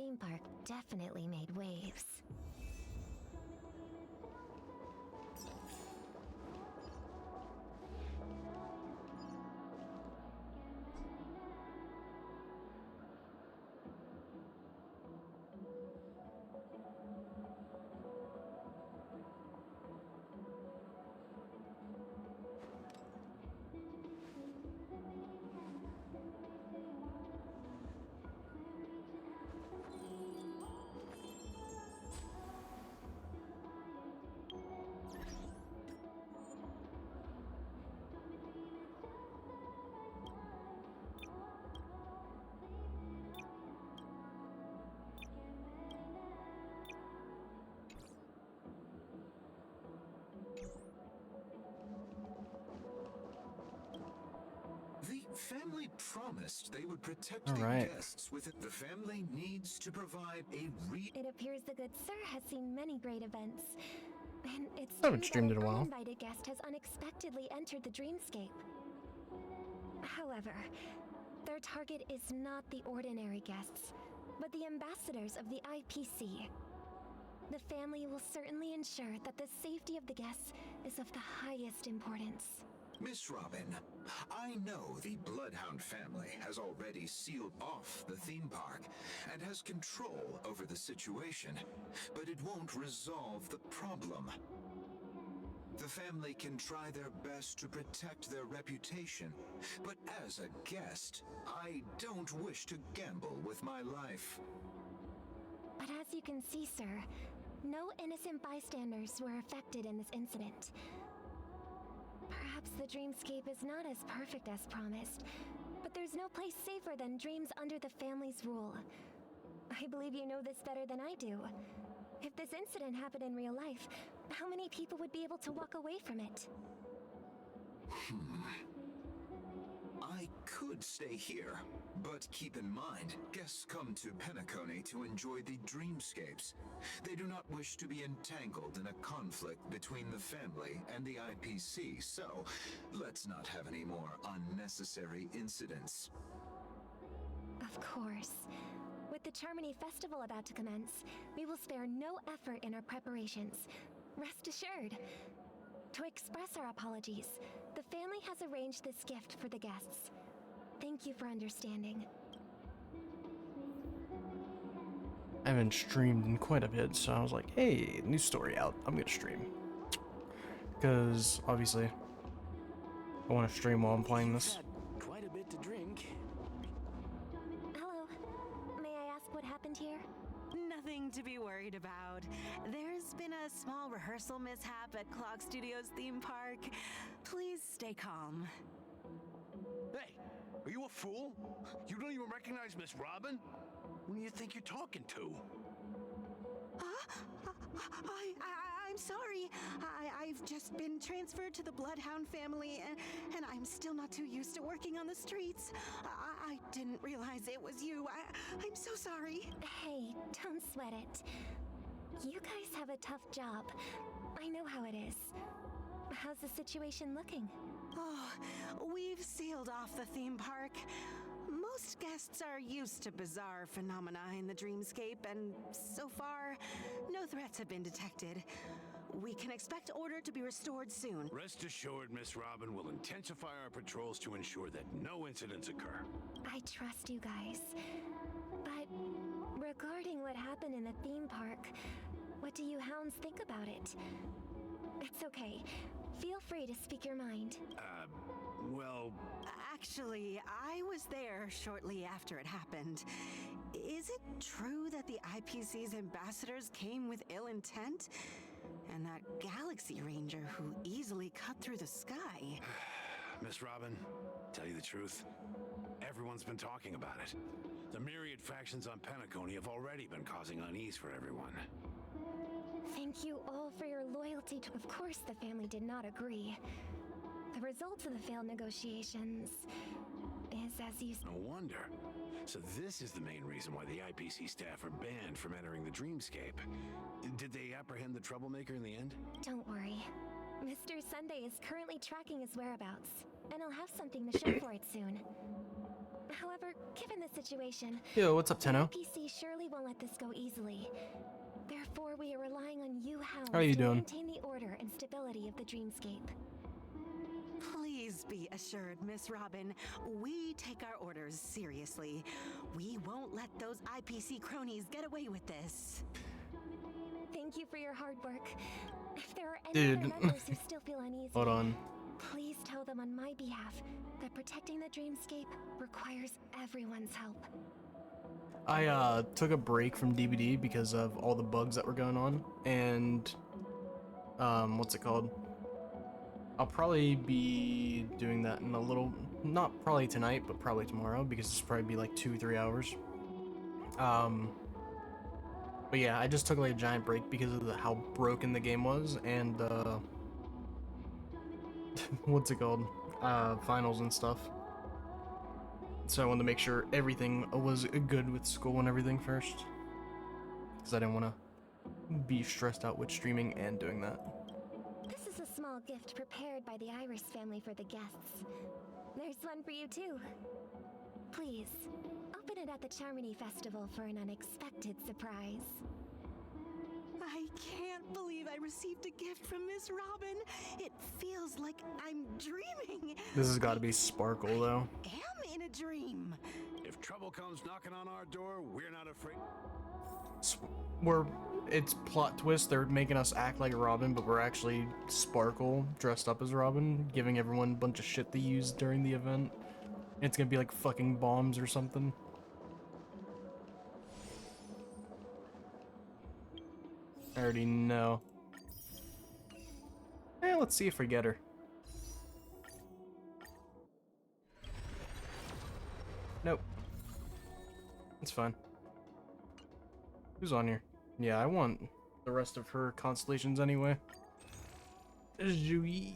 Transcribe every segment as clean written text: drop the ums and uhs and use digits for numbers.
theme park definitely made waves. The family promised they would protect All the right. guests with it. The family needs to provide a It appears the good sir has seen many great events. And it's Haven't true streamed that in a an while. uninvited guest has unexpectedly entered the dreamscape. However, their target is not the ordinary guests, but the ambassadors of the IPC. The family will certainly ensure that the safety of the guests is of the highest importance. Miss Robin, I know the Bloodhound family has already sealed off the theme park and has control over the situation, but it won't resolve the problem. The family can try their best to protect their reputation, but as a guest, I don't wish to gamble with my life. But as you can see, sir, no innocent bystanders were affected in this incident. Perhaps the dreamscape is not as perfect as promised, but there's no place safer than dreams under the family's rule. I believe you know this better than I do. If this incident happened in real life, how many people would be able to walk away from it? I could stay here, but keep in mind, guests come to Penacony to enjoy the dreamscapes. They do not wish to be entangled in a conflict between the family and the IPC, so let's not have any more unnecessary incidents. Of course. With the Charmony Festival about to commence, we will spare no effort in our preparations. Rest assured. To express our apologies, the family has arranged this gift for the guests. Thank you for understanding. I haven't streamed in quite a bit, so I was like, hey, new story out. I'm gonna stream. Because, obviously, I want to stream while I'm playing this. Had quite a bit to drink. Hello. May I ask what happened here? Nothing to be worried about. There's been a small rehearsal mishap at Clock Studios theme park. Please stay calm. Hey, are you a fool? You don't even recognize Miss Robin? Who do you think you're talking to? I'm sorry. I've just been transferred to the Bloodhound family, and I'm still not too used to working on the streets. I didn't realize it was you. I'm so sorry. Hey, don't sweat it. You guys have a tough job. I know how it is. How's the situation looking? Oh, we've sealed off the theme park. Most guests are used to bizarre phenomena in the dreamscape, and so far, no threats have been detected. We can expect order to be restored soon. Rest assured, Miss Robin will intensify our patrols to ensure that no incidents occur. I trust you guys. But regarding what happened in the theme park, what do you hounds think about it? It's okay. Feel free to speak your mind. Well, Actually, I was there shortly after it happened. Is it true that the IPC's ambassadors came with ill intent? And that Galaxy Ranger who easily cut through the sky? Miss Robin, tell you the truth, everyone's been talking about it. The myriad factions on Penacony have already been causing unease for everyone. Thank you all for your loyalty to... Of course the family did not agree. The result of the failed negotiations is as you... No wonder. So this is the main reason why the IPC staff are banned from entering the dreamscape. Did they apprehend the troublemaker in the end? Don't worry. Mr. Sunday is currently tracking his whereabouts, and I'll have something to show for it soon. However, given the situation, Yo, what's up, Tenno? PC surely won't let this go easily. Therefore, we are relying on you hounds How are you to doing? maintain the order and stability of the dreamscape. Please be assured, Miss Robin, we take our orders seriously. We won't let those IPC cronies get away with this. Thank you for your hard work. If there are any Dude. other members who still feel uneasy, Hold on. please tell them on my behalf that protecting the dreamscape requires everyone's help. I took a break from DBD because of all the bugs that were going on, and what's it called? I'll probably be doing that in a little, not probably tonight, but probably tomorrow, because it's probably be like 2-3 hours. But yeah, I just took like a giant break because of how broken the game was, and what's it called? Finals and stuff. So I wanted to make sure everything was good with school and everything first, because I didn't want to be stressed out with streaming and doing that. This is a small gift prepared by the Iris family for the guests. There's one for you too. Please, open it at the Charmony Festival for an unexpected surprise. I can't believe I received a gift from Miss Robin. It feels like I'm dreaming. This has got to be Sparkle, though. Am in a dream. If trouble comes knocking on our door, we're not afraid. It's plot twist. They're making us act like Robin, but we're actually Sparkle dressed up as Robin, giving everyone a bunch of shit they use during the event. It's gonna be like fucking bombs or something. I already know. Let's see if we get her. Nope. It's fine. Who's on here? Yeah, I want the rest of her constellations anyway. Zui.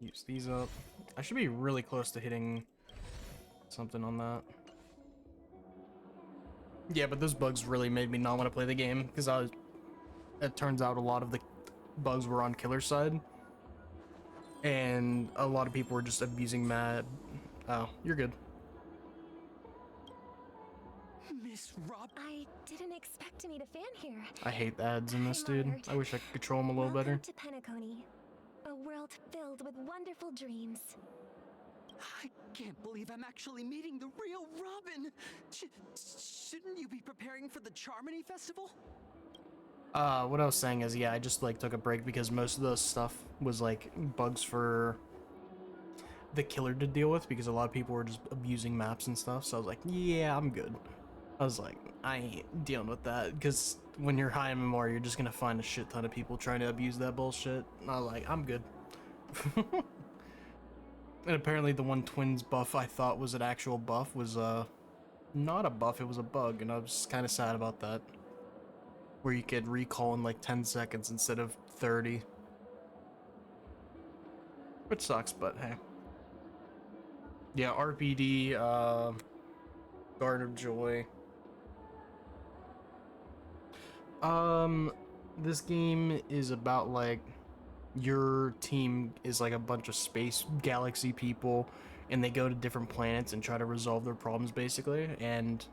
Use these up. I should be really close to hitting something on that. Yeah, but those bugs really made me not want to play the game, because it turns out a lot of the bugs were on Killer's side, and a lot of people were just abusing Matt. Oh, you're good. Miss Rob. I didn't expect to meet a fan here. I hate the ads in this, I'm dude. honored. I wish I could control them a little Welcome better. to Penacony, a world filled with wonderful dreams. I can't believe I'm actually meeting the real Robin. Shouldn't you be preparing for the Charmony Festival? What I was saying is, yeah, I just like took a break because most of the stuff was like bugs for the killer to deal with, because a lot of people were just abusing maps and stuff. So I was like, yeah, I'm good. I was like, I ain't dealing with that, because when you're high MMR, you're just gonna find a shit ton of people trying to abuse that bullshit. And I was like, I'm good. And apparently the one twins buff I thought was an actual buff was not a buff, it was a bug, and I was kind of sad about that. Where you could recall in like 10 seconds instead of 30. Which sucks, but hey. Yeah, RPD, Garden of Joy. This game is about like your team is like a bunch of space galaxy people, and they go to different planets and try to resolve their problems basically, and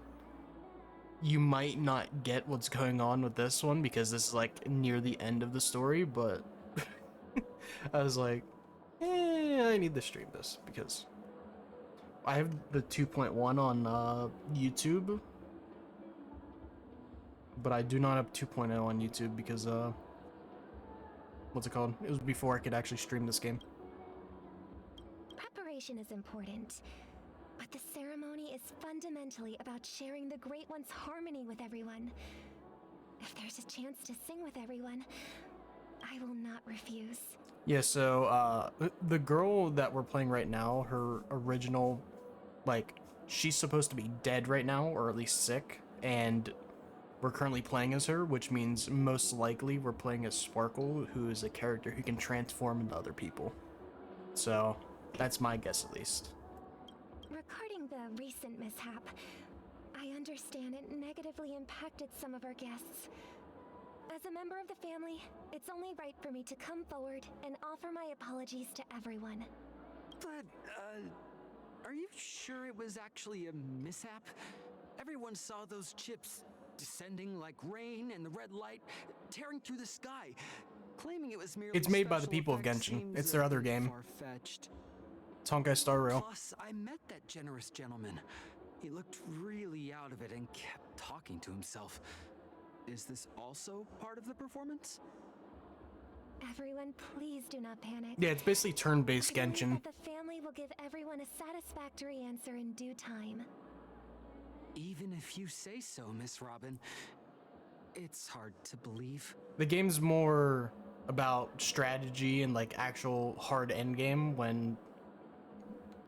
you might not get what's going on with this one because this is like near the end of the story, but I was like, I need to stream this because I have the 2.1 on YouTube, but I do not have 2.0 on YouTube because what's it called? It was before I could actually stream this game. Preparation is important, but the ceremony is fundamentally about sharing the Great One's harmony with everyone. If there's a chance to sing with everyone, I will not refuse. Yeah, so the girl that we're playing right now, her original, like, she's supposed to be dead right now, or at least sick, and we're currently playing as her, which means most likely we're playing as Sparkle, who is a character who can transform into other people. So that's my guess, at least. Regarding the recent mishap, I understand it negatively impacted some of our guests, As a member of the family, it's only right for me to come forward and offer my apologies to everyone. But, are you sure it was actually a mishap? Everyone saw those chips descending like rain and the red light tearing through the sky. Claiming it was merely It's made by the special people of effects Genshin. seems It's their a other bit game. far-fetched. Honkai Star Rail. Plus, I met that generous gentleman. He looked really out of it and kept talking to himself. Is this also part of the performance? Everyone, please do not panic. Yeah, it's basically turn-based I believe Genshin. that the family will give everyone a satisfactory answer in due time. Even if you say so, Miss Robin, it's hard to believe. The game's more about strategy and like actual hard endgame, when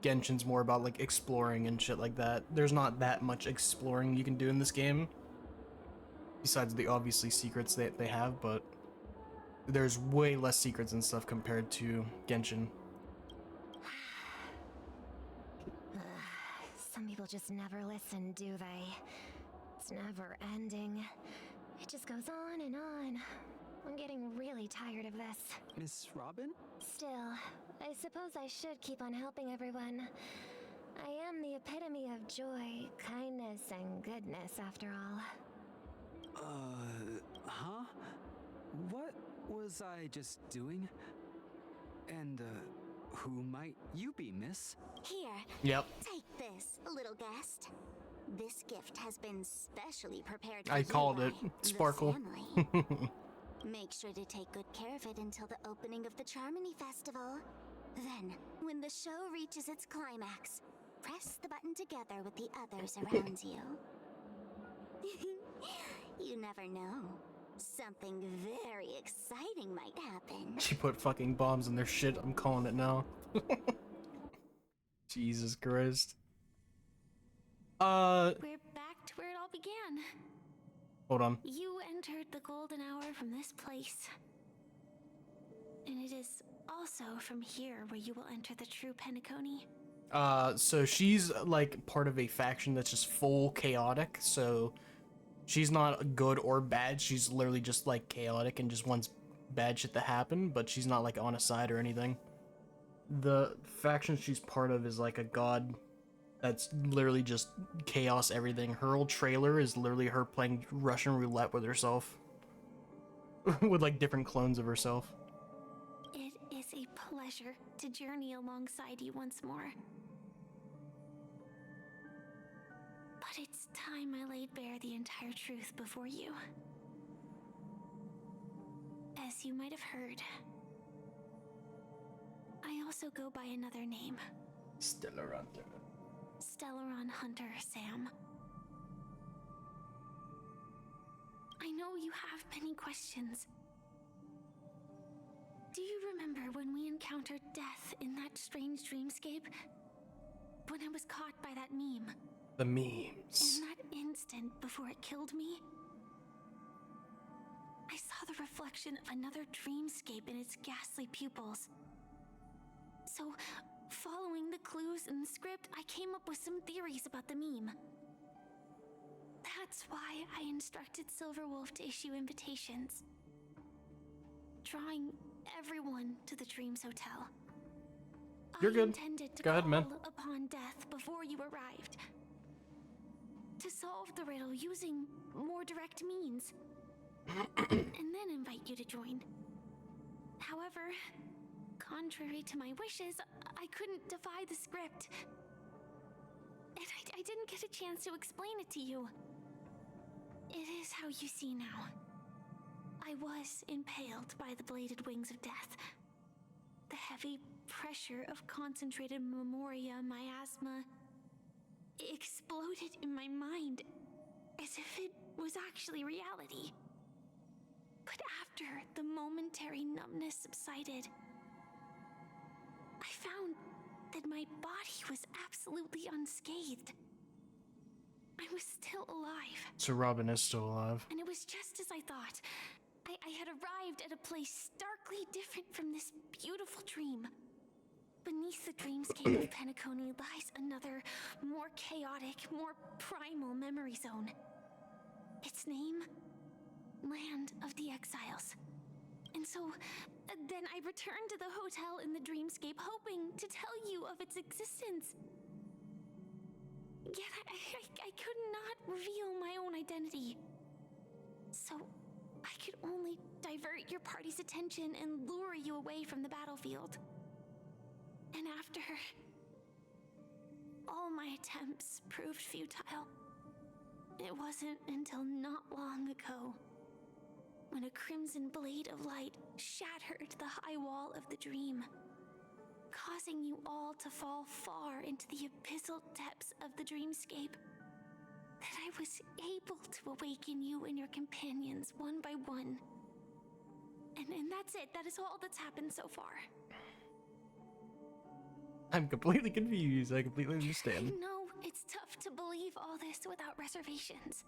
Genshin's more about like exploring and shit like that. There's not that much exploring you can do in this game, besides the obviously secrets that they have, but there's way less secrets and stuff compared to Genshin. Some people just never listen, do they? It's never ending. It just goes on and on. I'm getting really tired of this. Miss Robin? Still, I suppose I should keep on helping everyone. I am the epitome of joy, kindness, and goodness, after all. Huh? What was I just doing? And, who might you be, miss? Here, Yep. take this, little guest. This gift has been specially prepared for I you called by it. the Sparkle. family. Make sure to take good care of it until the opening of the Charmony Festival. Then, when the show reaches its climax, press the button together with the others around you. You never know. Something very exciting might happen. She put fucking bombs in their shit. I'm calling it now. Jesus Christ. We're back to where it all began. Hold on. You entered the golden hour from this place. And it is also from here where you will enter the true Penacony. So she's like part of a faction that's just full chaotic, so she's not good or bad, she's literally just like chaotic and just wants bad shit to happen, but she's not like on a side or anything. The faction she's part of is like a god that's literally just chaos everything. Her old trailer is literally her playing Russian roulette with herself. With like different clones of herself. It is a pleasure to journey alongside you once more. But it's time I laid bare the entire truth before you. As you might have heard, I also go by another name. Stellar Hunter. Stellaron Hunter, Sam. I know you have many questions. Do you remember when we encountered death in that strange dreamscape? When I was caught by that meme? The memes. In that instant before it killed me, I saw the reflection of another dreamscape in its ghastly pupils. So, following the clues in the script, I came up with some theories about the meme. That's why I instructed Silverwolf to issue invitations, drawing everyone to the Dreams Hotel. You're good. I intended to Go ahead, man. call upon death before you arrived, to solve the riddle using more direct means, and then invite you to join. However, contrary to my wishes, I couldn't defy the script. And I didn't get a chance to explain it to you. It is how you see now. I was impaled by the bladed wings of death. The heavy pressure of concentrated memoria, miasma, exploded in my mind as if it was actually reality. But after the momentary numbness subsided, I found that my body was absolutely unscathed. I was still alive. So Robin is still alive. And it was just as I thought. I had arrived at a place starkly different from this beautiful dream. Beneath the dreamscape of Penacony lies another, more chaotic, more primal memory zone. Its name? land of the exiles. And so, then I returned to the hotel in the dreamscape, hoping to tell you of its existence. Yet I could not reveal my own identity. So, I could only divert your party's attention and lure you away from the battlefield. And after all my attempts proved futile, it wasn't until not long ago when a crimson blade of light shattered the high wall of the dream, causing you all to fall far into the abyssal depths of the dreamscape, that I was able to awaken you and your companions one by one. And that's it. That is all that's happened so far. I'm completely confused. I completely understand. I know it's tough to believe all this without reservations.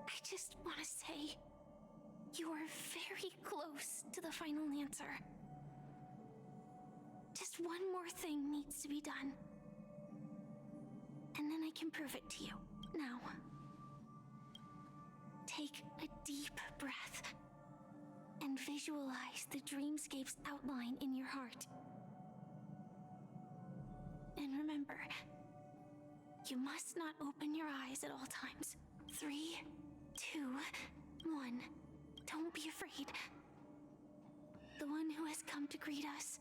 I just want to say, you are very close to the final answer. Just one more thing needs to be done. And then I can prove it to you. Now, take a deep breath and visualize the dreamscape's outline in your heart. And remember, you must not open your eyes at all times. 3, 2, 1. Don't be afraid. The one who has come to greet us.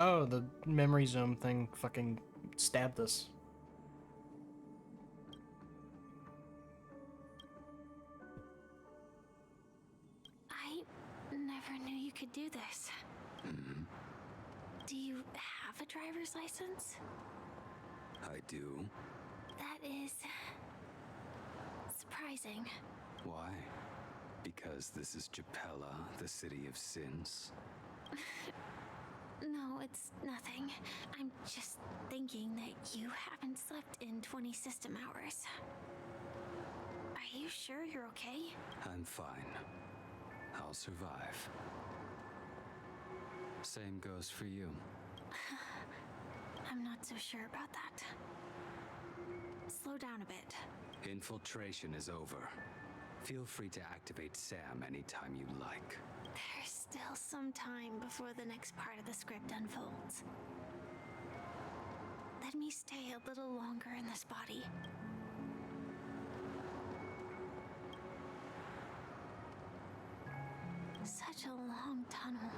Oh, the memory zone thing fucking stabbed us. I never knew you could do this. Do you have a driver's license? I do. That is surprising. Why? Because this is Japella, the city of sins. No, it's nothing. I'm just thinking that you haven't slept in 20 system hours. Are you sure you're okay? I'm fine. I'll survive. Same goes for you. I'm not so sure about that. Slow down a bit. Infiltration is over. Feel free to activate Sam anytime you like. There's still some time before the next part of the script unfolds. Let me stay a little longer in this body. Such a long tunnel.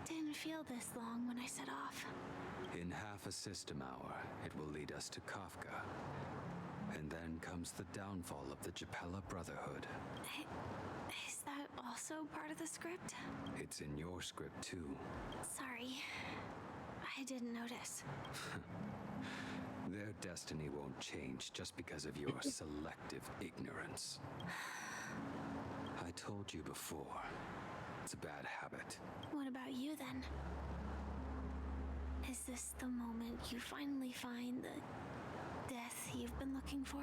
Didn't feel this long when I set off. In half a system hour, it will lead us to Kafka. And then comes the downfall of the Japella Brotherhood. Is that also part of the script? It's in your script too. Sorry. I didn't notice. Their destiny won't change just because of your selective ignorance. I told you before. It's a bad habit. What about you then? Is this the moment you finally find the death you've been looking for?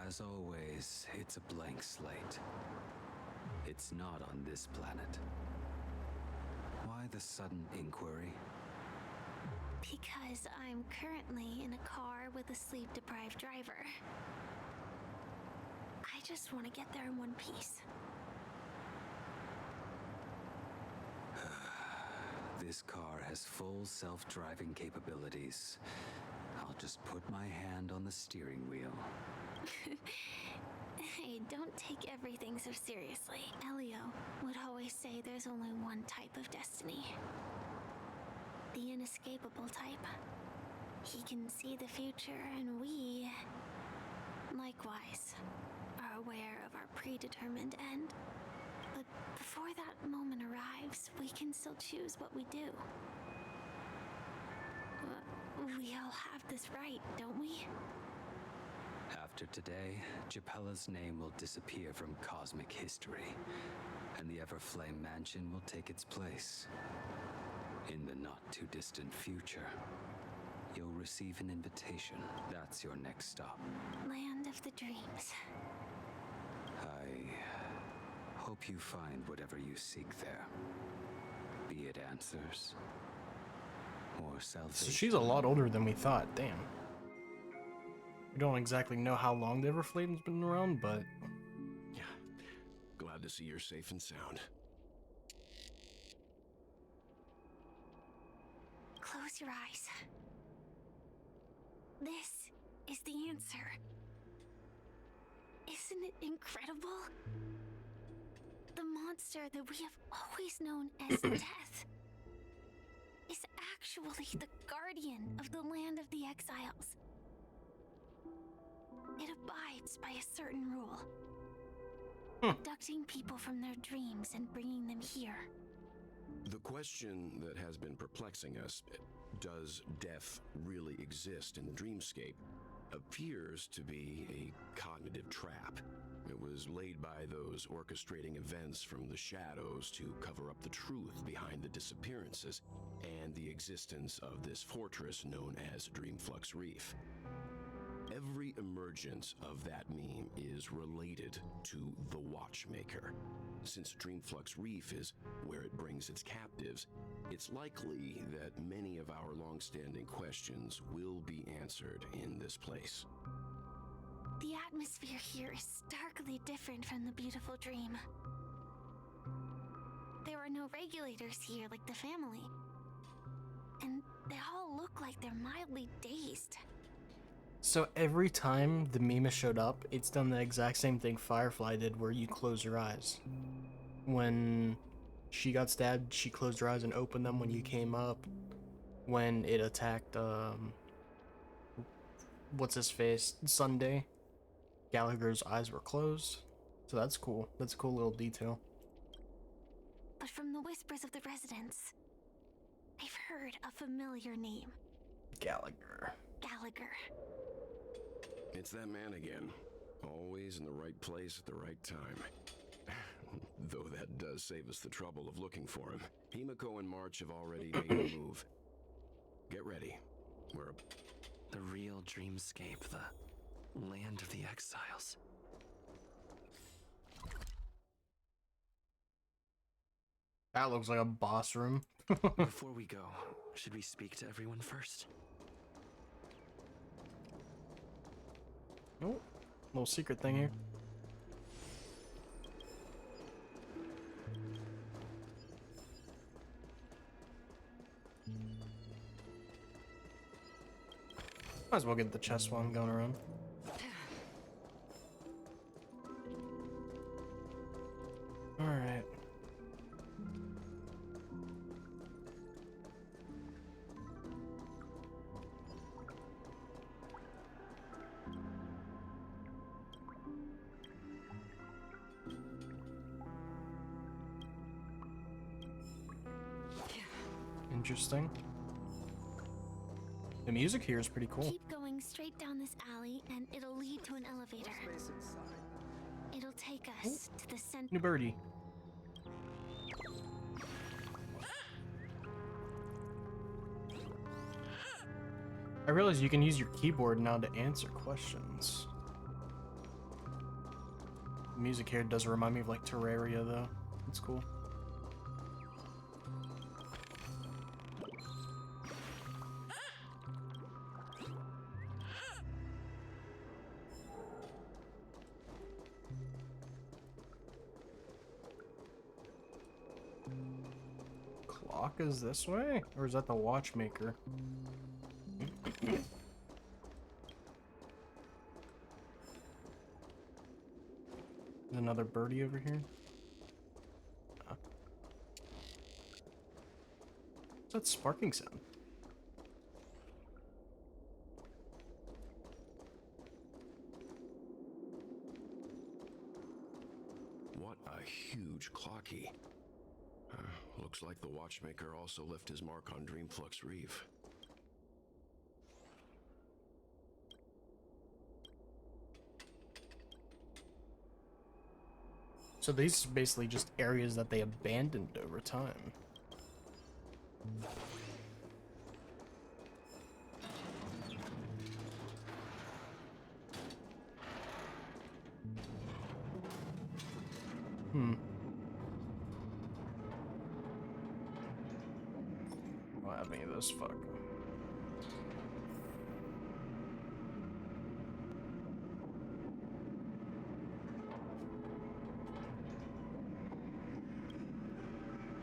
As always, it's a blank slate. It's not on this planet. Why the sudden inquiry? Because I'm currently in a car with a sleep-deprived driver. I just want to get there in one piece. This car has full self-driving capabilities. I'll just put my hand on the steering wheel. Hey, don't take everything so seriously. Elio would always say there's only one type of destiny. The inescapable type. He can see the future, and we, likewise, are aware of our predetermined end. But before that moment arrives, we can still choose what we do. We all have this right, don't we? After today, Japella's name will disappear from cosmic history, and the Everflame Mansion will take its place. In the not-too-distant future, you'll receive an invitation. That's your next stop. Land of the Dreams. I hope you find whatever you seek there. Be it answers or salvation. So she's a lot older than we thought, damn. We don't exactly know how long the Everflame's been around, but... Yeah, glad to see you're safe and sound. Close your eyes. This is the answer. Isn't it incredible? The monster that we have always known as Death is actually the guardian of the land of the exiles. It abides by a certain rule. Abducting people from their dreams and bringing them here. The question that has been perplexing us, does death really exist in the dreamscape, appears to be a cognitive trap. It was laid by those orchestrating events from the shadows to cover up the truth behind the disappearances and the existence of this fortress known as Dreamflux Reef. Every emergence of that meme is related to the Watchmaker. Since Dreamflux Reef is where it brings its captives, it's likely that many of our long-standing questions will be answered in this place. The atmosphere here is starkly different from the beautiful dream. There are no regulators here like the family. And they all look like they're mildly dazed. So every time the Mima showed up, it's done the exact same thing Firefly did, where you close your eyes. When she got stabbed, she closed her eyes and opened them when you came up. When it attacked, what's his face? Sunday, Gallagher's eyes were closed. So that's cool. That's a cool little detail. But from the whispers of the residents, I've heard a familiar name. Gallagher. Gallagher. It's that man again. Always in the right place at the right time. Though that does save us the trouble of looking for him. Himiko and March have already made a move. Get ready. We're... The real dreamscape, the land of the exiles. That looks like a boss room. Before we go, should we speak to everyone first? Oh, little secret thing here. Might as well get the chest while I'm going around. Alright. Interesting. The music here is pretty cool. Keep going straight down this alley and it'll lead to an elevator. It'll take us to the center. New birdie. I realize you can use your keyboard now to answer questions. The music here does remind me of like Terraria though. It's cool. Clock is this way? Or is that the Watchmaker? There's another birdie over here. What's that sparking sound? What a huge clocky. Looks like the Watchmaker also left his mark on Dreamflux Reef. So these are basically just areas that they abandoned over time. don't have any of this. Fuck.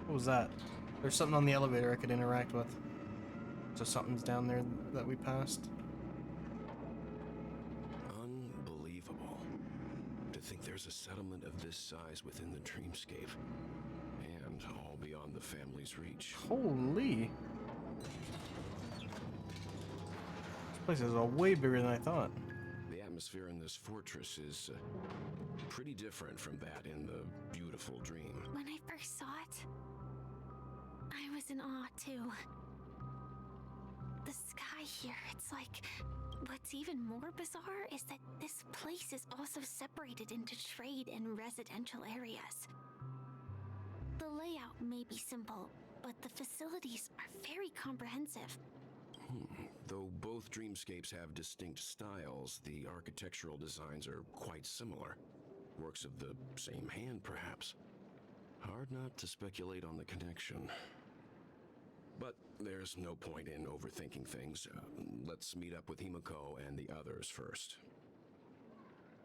What was that? There's something on the elevator I could interact with. So something's down there that we passed. Unbelievable. To think there's a settlement of this size within the dreamscape. And all beyond the family's reach. Holy. This place is way bigger than I thought. The atmosphere in this fortress is pretty different from that in the beautiful dream. When I first saw it, I was in awe too. The sky here, it's like... What's even more bizarre is that this place is also separated into trade and residential areas. The layout may be simple, but the facilities are very comprehensive. Though both dreamscapes have distinct styles, the architectural designs are quite similar. Works of the same hand, perhaps. Hard not to speculate on the connection. But there's no point in overthinking things. Let's meet up with Himiko and the others first.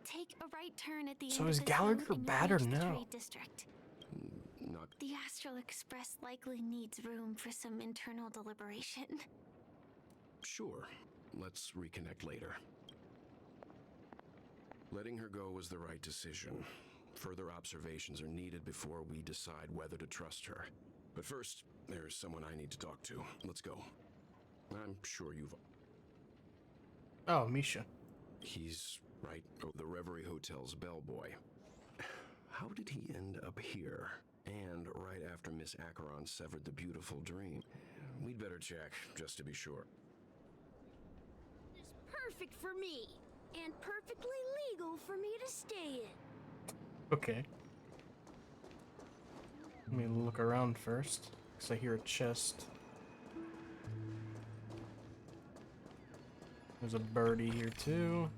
Take a right turn at the So end is of this Gallagher road and bad you'll or reach the no? trade district. Not The Astral Express likely needs room for some internal deliberation. sure. Let's reconnect later. Letting her go was the right decision. Further observations are needed before we decide whether to trust her. But first, there's someone I need to talk to. Let's go. I'm sure you've... Oh, Misha. He's right. Oh, the Reverie Hotel's bellboy. How did he end up here? And right after Miss Acheron severed the beautiful dream. We'd better check, just to be sure. It's perfect for me, and perfectly legal for me to stay in. Okay. Let me look around first, because I hear a chest. There's a birdie here too.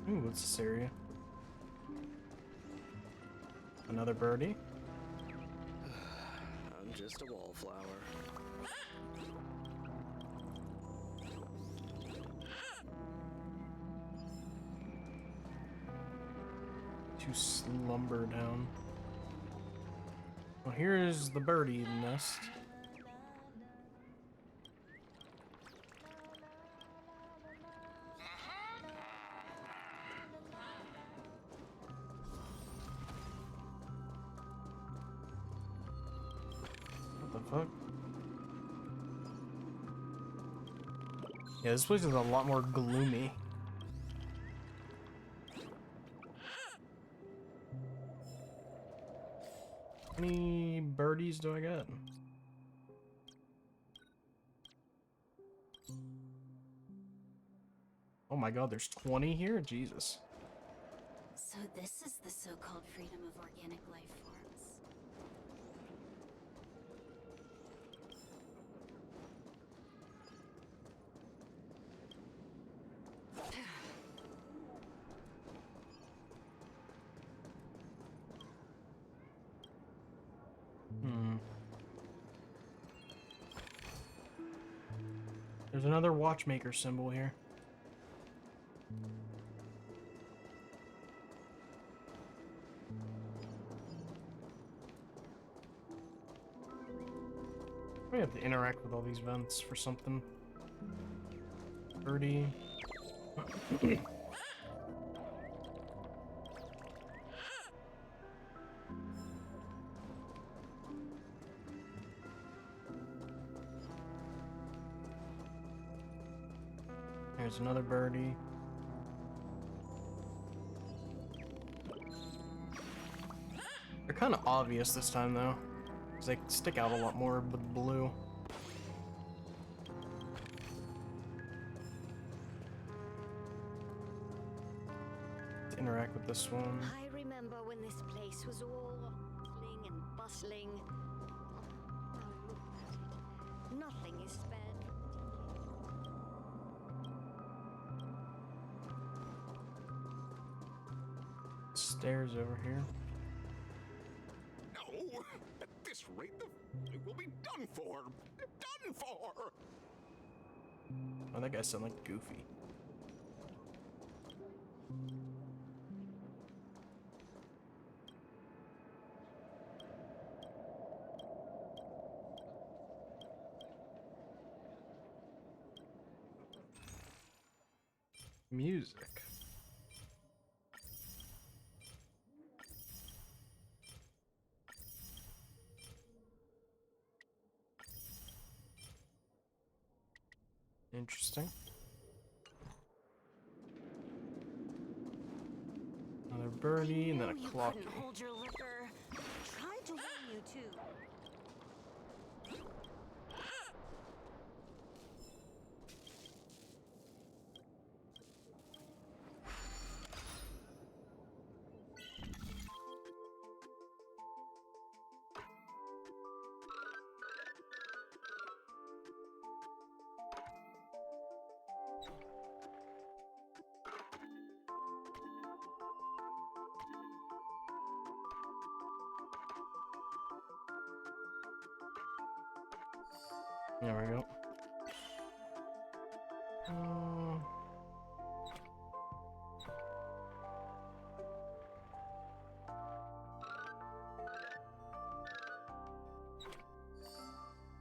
Ooh, what's this area? Another birdie. I'm just a wallflower. To slumber down. Well, here's the birdie nest. What the fuck? Yeah, this place is a lot more gloomy. How many birdies do I get? Oh my god, there's 20 here? Jesus. So this is the so-called freedom of organic life forms. There's another watchmaker symbol here. We have to interact with all these vents for something. Birdie. There's another birdie. They're kind of obvious this time though, because they stick out a lot more with blue. Let's interact with this one. I remember when this place was all bustling and bustling. Oh, look at it. Nothing is spared. Stairs over here. No! At this rate, the will be done for! Done for! Oh, that guy sounded like Goofy. Music. Interesting. Another birdie and then a clock. You couldn't hold your liquor. Tried to warn you too. There we go.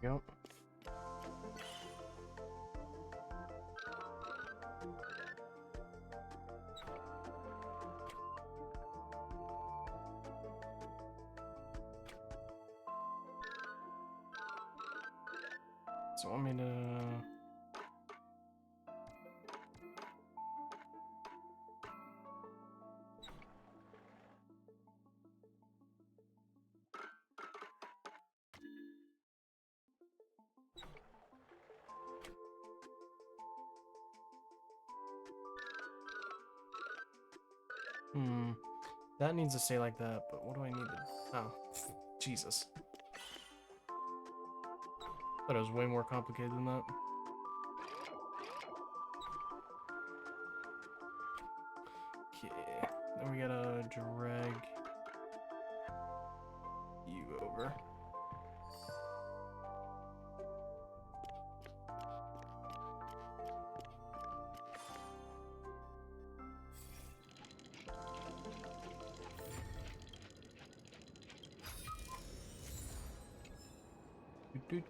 Yep. So want me to... That needs to stay like that, but what do I need to... Oh, Jesus. Thought it was way more complicated than that. Okay, then we gotta drag you over.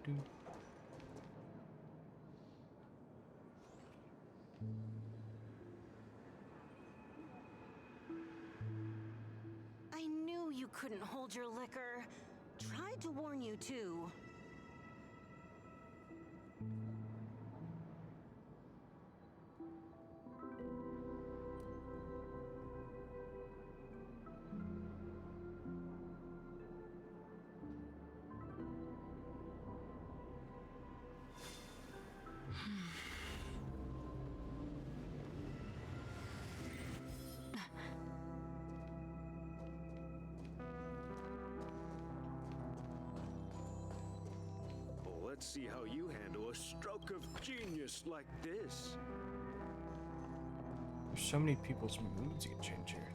Do. I knew you couldn't hold your liquor. Tried to warn you too. Let's see how you handle a stroke of genius like this. There's so many people's moods you can change here.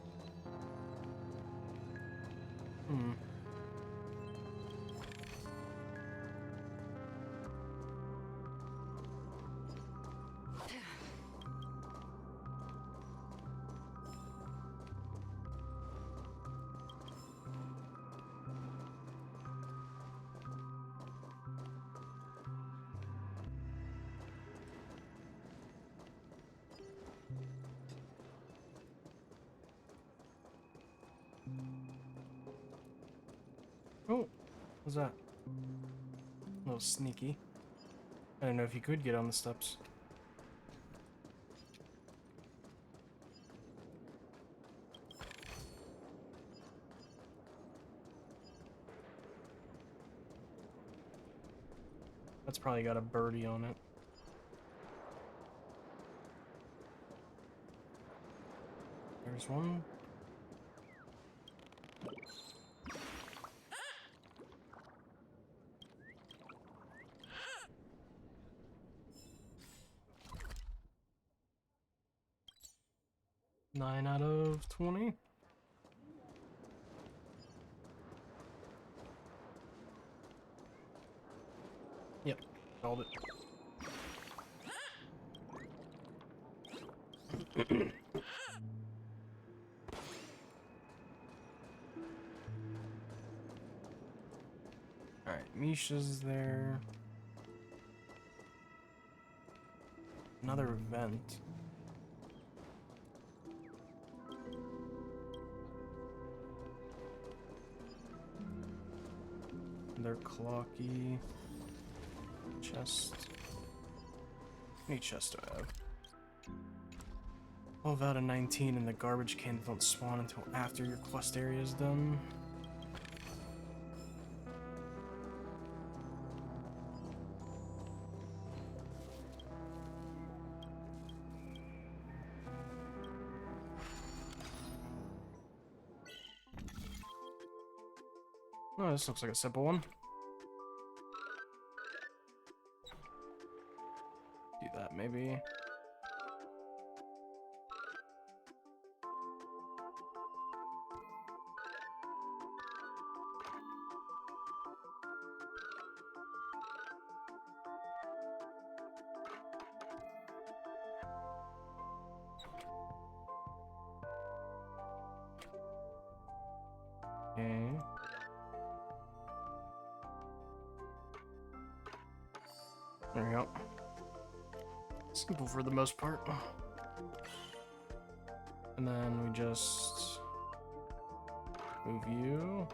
Oh, what's that? A little sneaky. I don't know if you could get on the steps. That's probably got a birdie on it. There's one. 9 out of 20. Yep, called it. Alright, Misha's there. Another event. They're clocky. Chest. How many chests do I have? 12 out of 19, and the garbage cans don't spawn until after your quest area is done. Oh, this looks like a simple one. Do that, maybe. Okay. There we go. Simple for the most part. And then we just move you.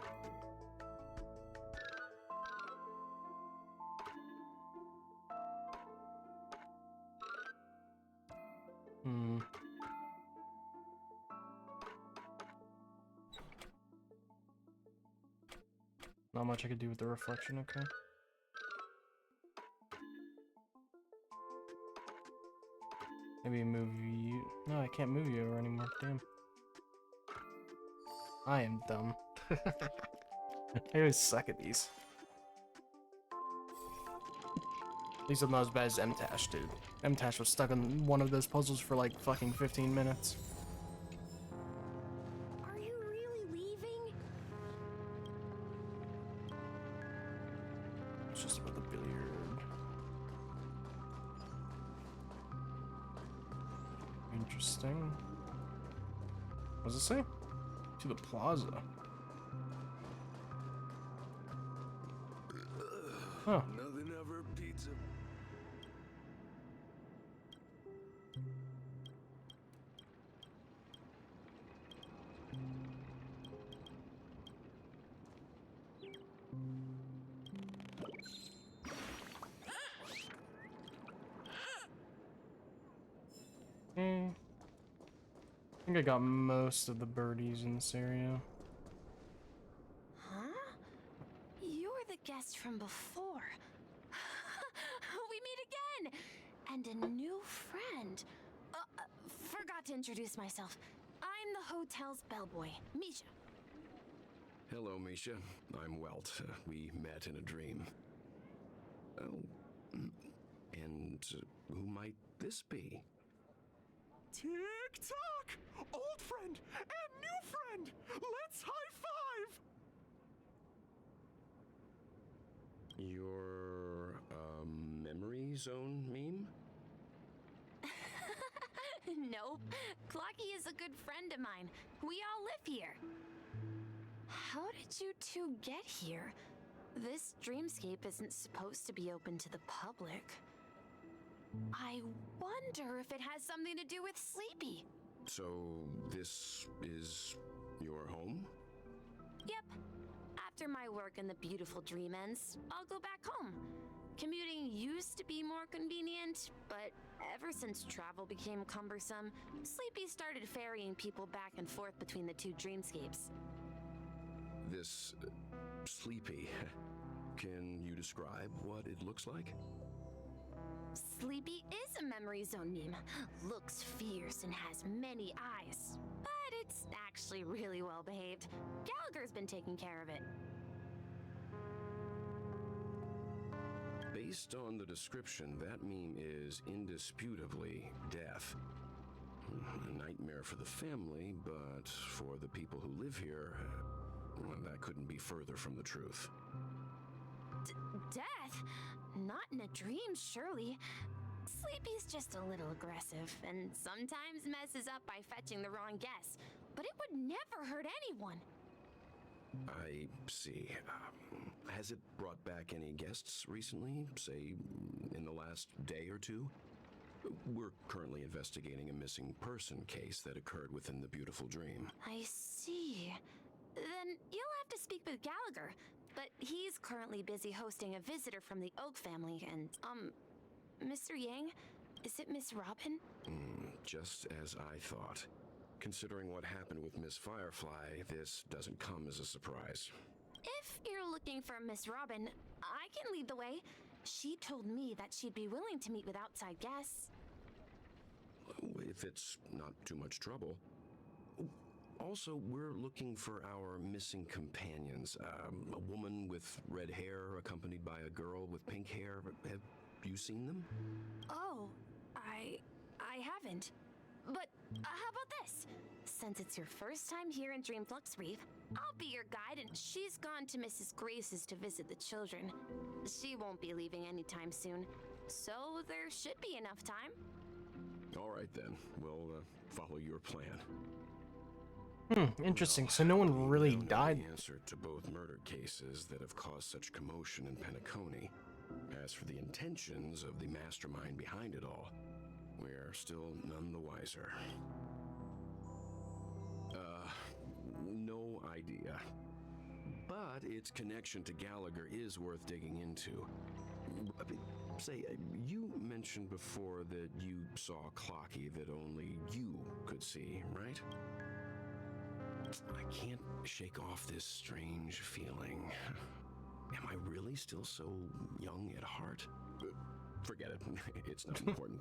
Not much I could do with the reflection, okay. Maybe move you. No, I can't move you over anymore. Damn. I am dumb. I always suck at these. At least I'm not as bad as MTash, dude. MTash was stuck on one of those puzzles for like fucking 15 minutes. Are you really leaving? It's just about the billiard. Interesting. What does it say? To the plaza. Oh. Nothing ever pizza. I think I got most of the birdies in this area. Huh? You're the guest from before. We meet again! And a new friend. Forgot to introduce myself. I'm the hotel's bellboy, Misha. Hello, Misha. I'm Welt. We met in a dream. Oh. And who might this be? Tick-tock! Old friend and new friend! Let's high-five! Your, memory zone meme? Nope. Clocky is a good friend of mine. We all live here. How did you two get here? This dreamscape isn't supposed to be open to the public. I wonder if it has something to do with Sleepy. So, this is your home? Yep. After my work in the beautiful dream ends, I'll go back home. Commuting used to be more convenient, but ever since travel became cumbersome, Sleepy started ferrying people back and forth between the two dreamscapes. This Sleepy. Can you describe what it looks like? Sleepy is a memory zone meme. Looks fierce and has many eyes. But it's actually really well behaved. Gallagher's been taking care of it. Based on the description, that meme is indisputably deaf. a nightmare for the family, but for the people who live here, well, that couldn't be further from the truth. Death? Not in a dream, surely. Sleepy's just a little aggressive, and sometimes messes up by fetching the wrong guess. But it would never hurt anyone. I see. Has it brought back any guests recently? Say, in the last day or two? We're currently investigating a missing person case that occurred within the beautiful dream. I see. Then you'll have to speak with Gallagher. But he's currently busy hosting a visitor from the Oak family, and, Mr. Yang? Is it Miss Robin? Just as I thought. Considering what happened with Miss Firefly, this doesn't come as a surprise. If you're looking for Miss Robin, I can lead the way. She told me that she'd be willing to meet with outside guests. If it's not too much trouble. Also, we're looking for our missing companions. A woman with red hair accompanied by a girl with pink hair. Have you seen them? Oh, I haven't. But how about this? Since it's your first time here in Dreamflux Reef, I'll be your guide, and she's gone to Mrs. Grace's to visit the children. She won't be leaving anytime soon, so there should be enough time. All right then, we'll follow your plan. Interesting. So no one really died. The answer to both murder cases that have caused such commotion in Penacony. As for the intentions of the mastermind behind it all, we're still none the wiser. No idea. But its connection to Gallagher is worth digging into. Say, you mentioned before that you saw Clocky that only you could see, right? I can't shake off this strange feeling. Am I really still so young at heart? Forget it. It's not important.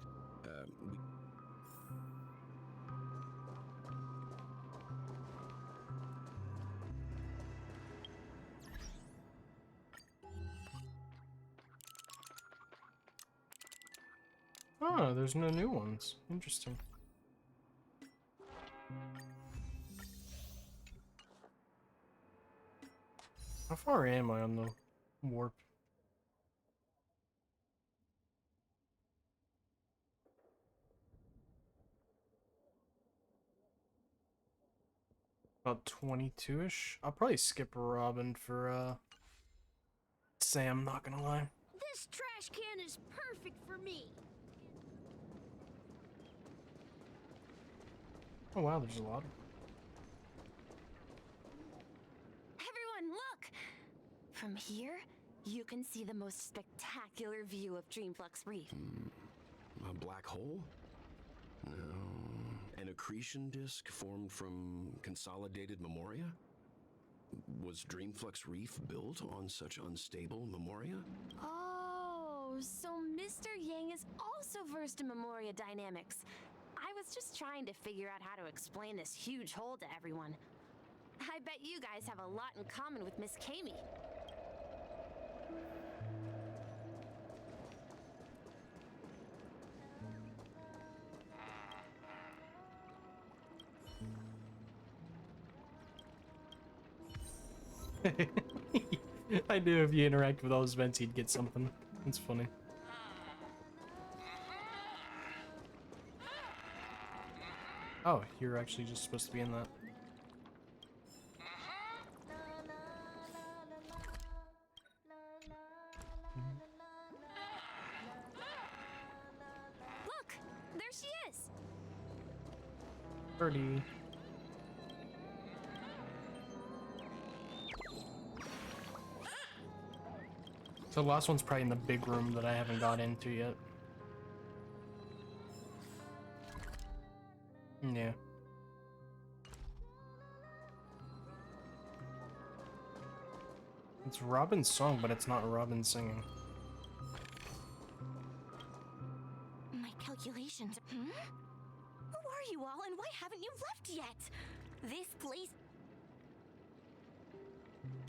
Oh, there's no new ones. Interesting. How far am I on the warp? About 22-ish? I'll probably skip Robin for, Sam, not gonna lie. This trash can is perfect for me. Oh wow, there's a lot. Everyone, look! From here, you can see the most spectacular view of Dreamflux Reef. A black hole? No. An accretion disk formed from consolidated memoria? Was Dreamflux Reef built on such unstable memoria? Oh, so Mr. Yang is also versed in memoria dynamics. I was just trying to figure out how to explain this huge hole to everyone. I bet you guys have a lot in common with Miss Kami. I knew if you interact with those vents, he'd get something. It's funny. Oh, you're actually just supposed to be in that. Look, there she is. Birdie. So the last one's probably in the big room that I haven't got into yet. Yeah. It's Robin's song, but it's not Robin singing. My calculations. Who are you all, and why haven't you left yet? This place...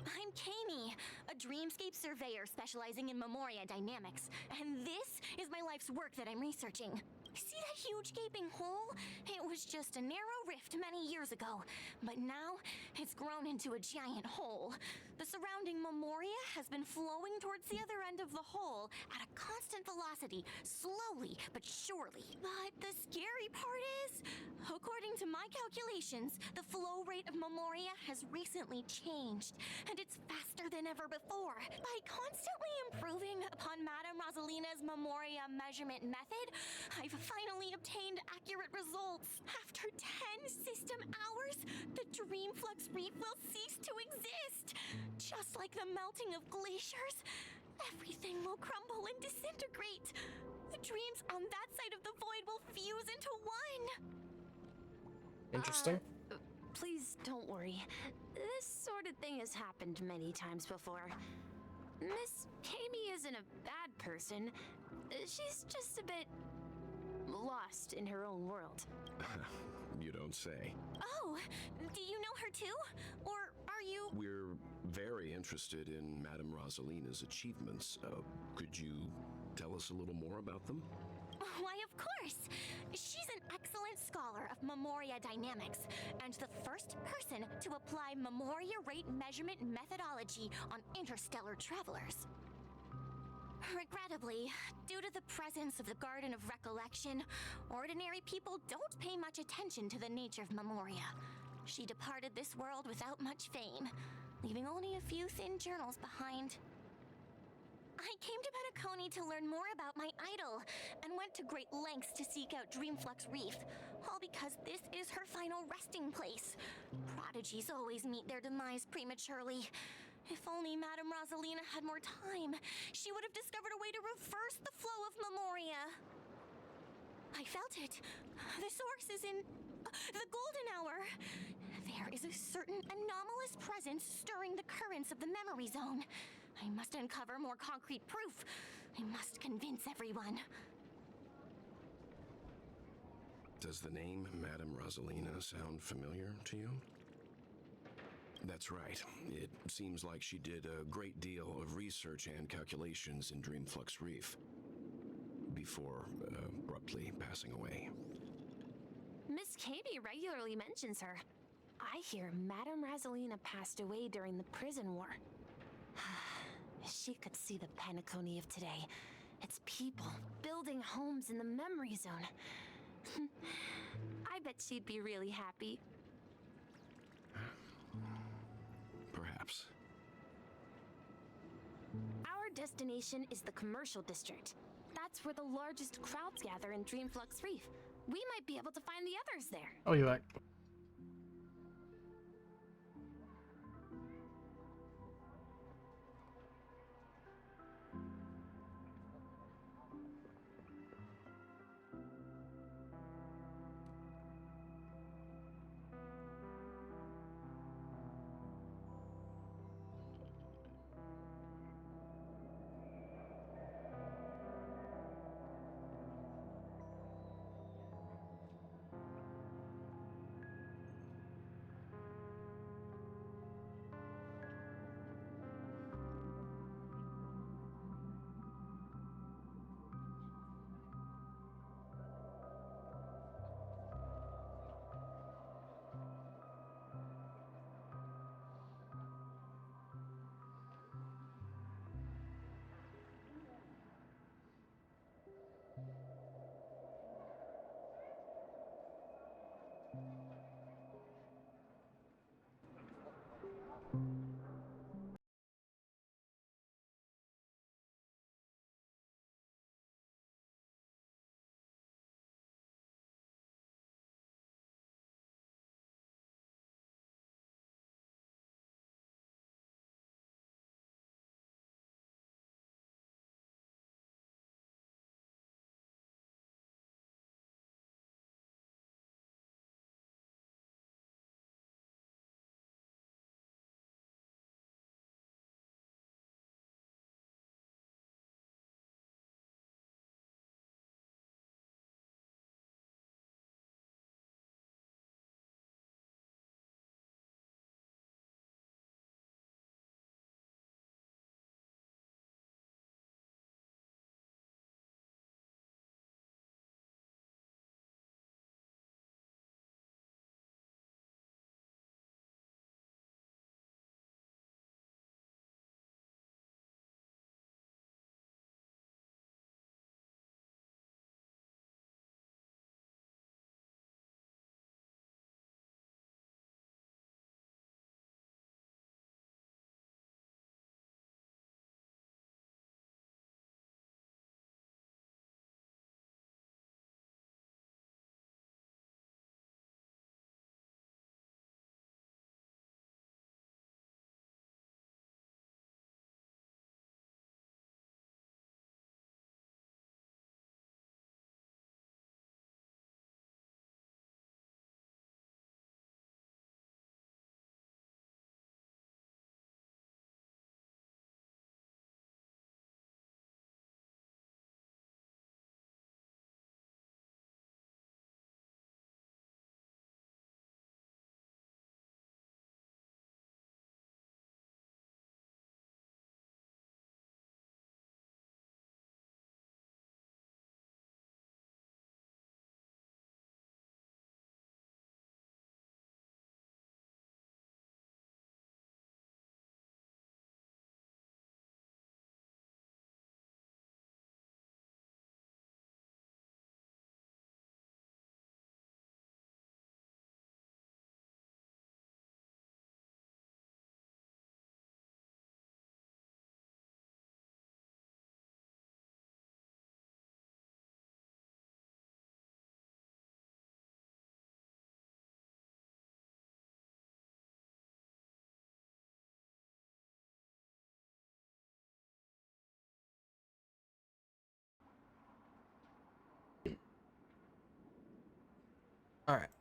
I'm Kami, a dreamscape surveyor specializing in memoria dynamics, and this is my life's work that I'm researching. See that huge gaping hole? It was just a narrow rift many years ago, but now it's grown into a giant hole. The surrounding Memoria has been flowing towards the other end of the hole at a constant velocity, slowly but surely. But the scary part is, according to my calculations, the flow rate of Memoria has recently changed, and it's faster than ever before. By constantly improving upon Madame Rosalina's Memoria measurement method, I've finally obtained accurate results. After 10 system hours, the Dreamflux Reef will cease to exist. Just like the melting of glaciers, everything will crumble and disintegrate. The dreams on that side of the void will fuse into one. Interesting. Please don't worry. This sort of thing has happened many times before. Miss Kami isn't a bad person. She's just a bit lost in her own world. You don't say. Oh, do you know her too? Or are you... We're very interested in Madame Rosalina's achievements. Could you tell us a little more about them? Why, of course. She's an excellent scholar of Memoria dynamics, and the first person to apply Memoria rate measurement methodology on interstellar travelers. Regrettably, due to the presence of the Garden of Recollection, ordinary people don't pay much attention to the nature of Memoria. She departed this world without much fame, leaving only a few thin journals behind. I came to Penacony to learn more about my idol, and went to great lengths to seek out Dreamflux Reef, all because this is her final resting place. Prodigies always meet their demise prematurely. If only Madame Rosalina had more time, she would have discovered a way to reverse the flow of Memoria. I felt it. The source is in the golden hour. There is a certain anomalous presence stirring the currents of the memory zone. I must uncover more concrete proof. I must convince everyone. Does the name Madame Rosalina sound familiar to you? That's right. It seems like she did a great deal of research and calculations in Dreamflux Reef before abruptly passing away. Miss Kami regularly mentions her. I hear Madame Rosalina passed away during the prison war. She could see the Penacony of today. Its people building homes in the memory zone. I bet she'd be really happy. Perhaps. Our destination is the commercial district. That's where the largest crowds gather in Dreamflux Reef. We might be able to find the others there. Oh, you back.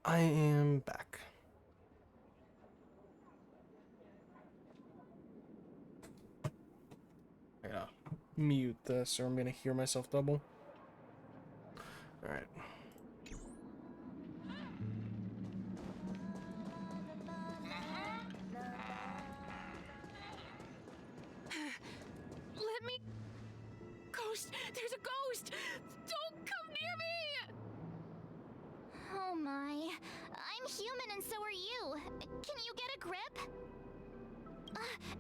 I am back. I gotta mute this or I'm gonna hear myself double. Alright. Let me... Ghost! There's a ghost! Don't come near me! Oh my. I'm human and so are you. Can you get a grip?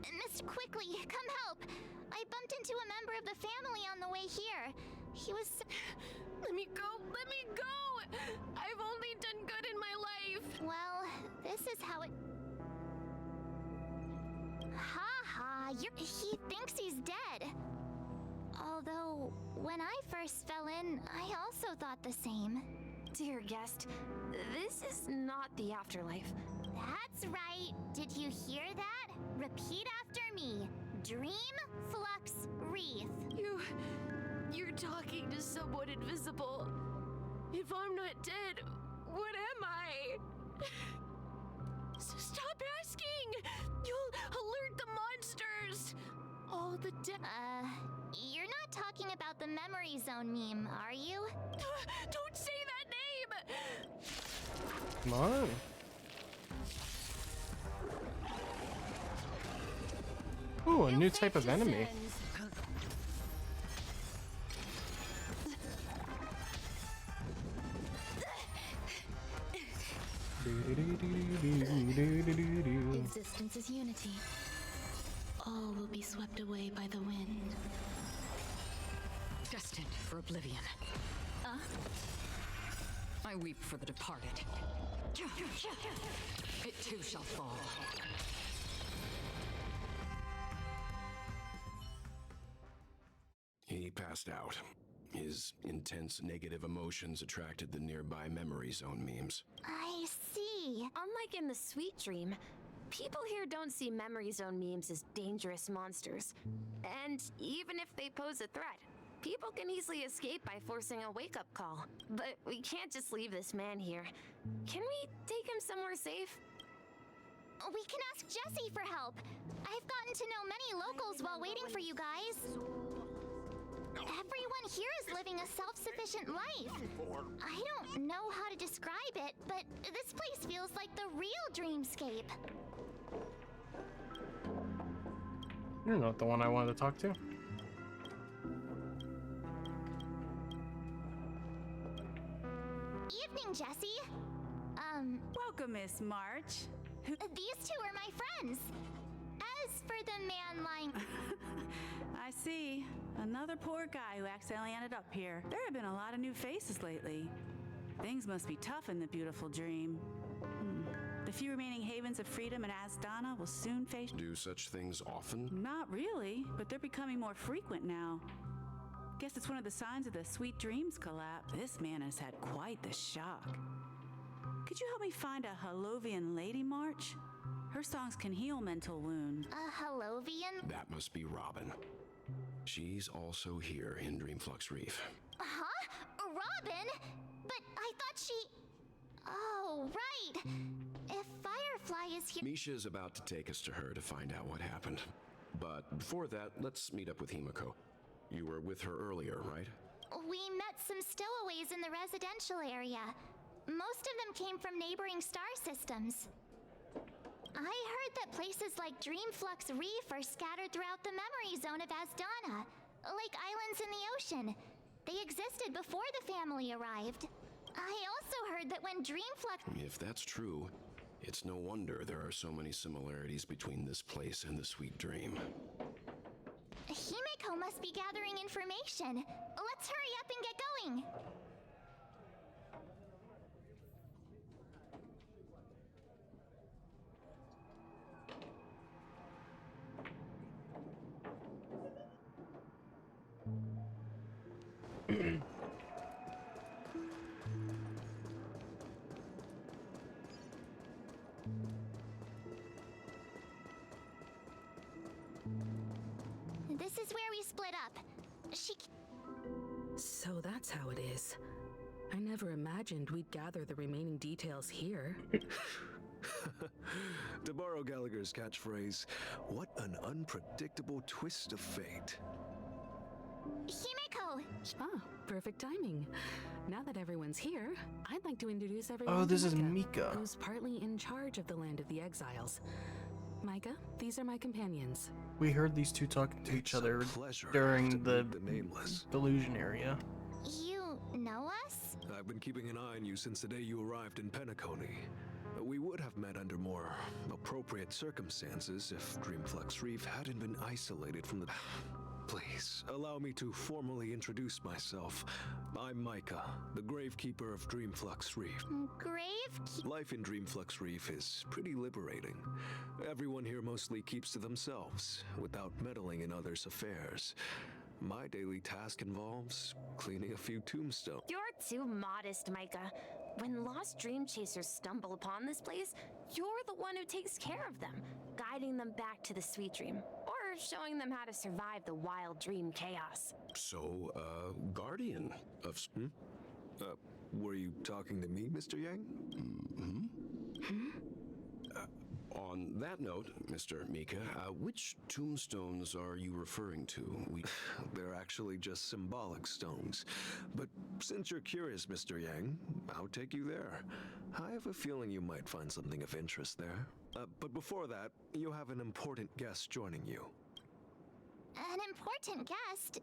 Miss Quickly, come help. I bumped into a member of the family on the way here. He was... Let me go! Let me go! I've only done good in my life! Well, this is how it... Ha! He thinks he's dead. Although, when I first fell in, I also thought the same. Dear guest, this is not the afterlife. That's right. Did you hear that? Repeat after me. Dream Flux Wreath. You're talking to someone invisible. If I'm not dead, what am I? Stop asking! You'll alert the monsters! All the You're not talking about the Memory Zone meme, are you? Don't say that name! Come on. Ooh, a new type of enemy. Existence is unity. All will be swept away by the wind. Destined for oblivion. I weep for the departed. It too shall fall. He passed out. His intense negative emotions attracted the nearby Memory Zone memes. I see. Unlike in the Sweet Dream, people here don't see Memory Zone memes as dangerous monsters. And even if they pose a threat, people can easily escape by forcing a wake-up call. But we can't just leave this man here. Can we take him somewhere safe? We can ask Jessie for help. I've gotten to know many locals while waiting for you guys. Everyone here is living a self-sufficient life. I don't know how to describe it, but this place feels like the real dreamscape. You're not the one I wanted to talk to. Evening, Jessie. Welcome, Miss March. These two are my friends. As for the man lying... I see. Another poor guy who accidentally ended up here. There have been a lot of new faces lately. Things must be tough in the beautiful dream. The few remaining havens of freedom in Asdana will soon face... Do such things often? Not really, but they're becoming more frequent now. Guess it's one of the signs of the Sweet Dreams collapse. This man has had quite the shock. Could you help me find a Halovian lady, March? Her songs can heal mental wounds. A Halovian? That must be Robin. She's also here in Dreamflux Reef. Huh? Robin? But I thought she... Oh, right. If Firefly is here... Misha's about to take us to her to find out what happened. But before that, let's meet up with Himiko. You were with her earlier, right? We met some stowaways in the residential area. Most of them came from neighboring star systems. I heard that places like Dreamflux Reef are scattered throughout the memory zone of Asdana, like islands in the ocean. They existed before the family arrived. I also heard that when Dreamflux... If that's true, it's no wonder there are so many similarities between this place and the Sweet Dream. Himiko must be gathering information. Let's hurry up and get going. This is where we split up. So that's how it is. I never imagined we'd gather the remaining details here. To borrow Gallagher's catchphrase, what an unpredictable twist of fate. Himeko! Ah, perfect timing. Now that everyone's here, I'd like to introduce everyone Oh, this to is Mika. who's partly in charge of the Land of the Exiles. Micah, these are my companions. We heard these two talking to each other during the delusion area. You know us? I've been keeping an eye on you since the day you arrived in Penacony. We would have met under more appropriate circumstances if Dreamflux Reef hadn't been isolated from the... Please, allow me to formally introduce myself. I'm Micah, the Gravekeeper of Dreamflux Reef. Life in Dreamflux Reef is pretty liberating. Everyone here mostly keeps to themselves, without meddling in others' affairs. My daily task involves cleaning a few tombstones. You're too modest, Micah. When lost dream chasers stumble upon this place, you're the one who takes care of them, guiding them back to the sweet dream, or showing them how to survive the wild dream chaos. So, guardian of... Were you talking to me, Mr. Yang? On that note, Mr. Mika, which tombstones are you referring to? They're actually just symbolic stones. But since you're curious, Mr. Yang, I'll take you there. I have a feeling you might find something of interest there. But before that, you have an important guest joining you. An important guest?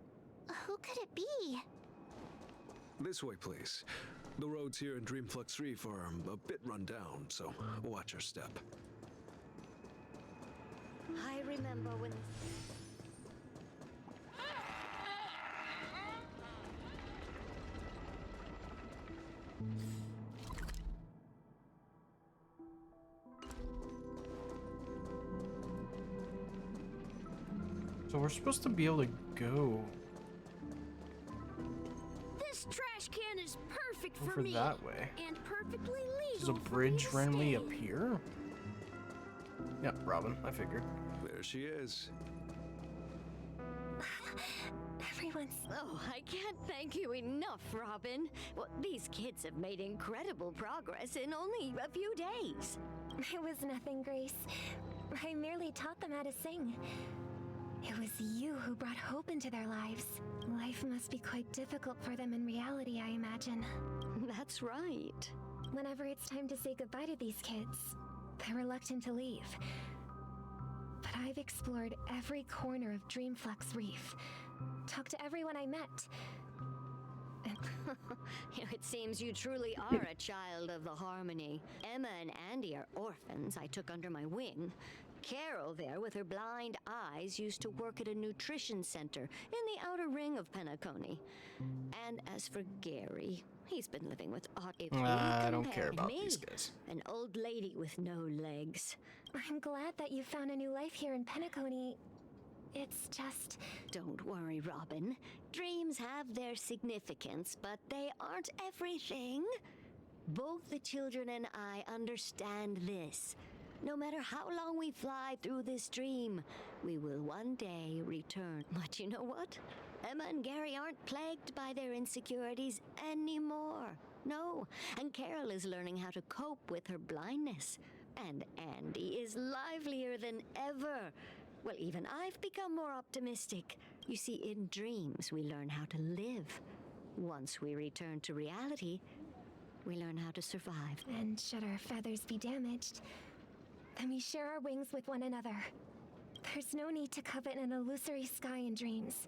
Who could it be? This way, please. The roads here in Dreamflux Reef are a bit run down, so watch your step. I remember when... So we're supposed to be able to go This trash can is perfect for over me. that way. And perfectly legal. Does a bridge randomly appear? Yep, Robin, I figured. There she is. Everyone's... Oh, I can't thank you enough, Robin. Well, these kids have made incredible progress in only a few days. It was nothing, Grace. I merely taught them how to sing. It was you who brought hope into their lives. Life must be quite difficult for them in reality, I imagine. That's right. Whenever it's time to say goodbye to these kids, they're reluctant to leave. But I've explored every corner of Dreamflux Reef, talked to everyone I met. It seems you truly are a child of the Harmony. Emma and Andy are orphans I took under my wing. Carol there, with her blind eyes, used to work at a nutrition center in the outer ring of Penacony. And as for Gary, he's been living with Aunt. I don't care about these guys. An old lady with no legs. I'm glad that you found a new life here in Penacony. It's just... Don't worry, Robin. Dreams have their significance, but they aren't everything. Both the children and I understand this. No matter how long we fly through this dream, we will one day return. But you know what? Emma and Gary aren't plagued by their insecurities anymore. No, and Carol is learning how to cope with her blindness. And Andy is livelier than ever. Well, even I've become more optimistic. You see, in dreams, we learn how to live. Once we return to reality, we learn how to survive. And should our feathers be damaged, then we share our wings with one another. There's no need to covet an illusory sky in dreams,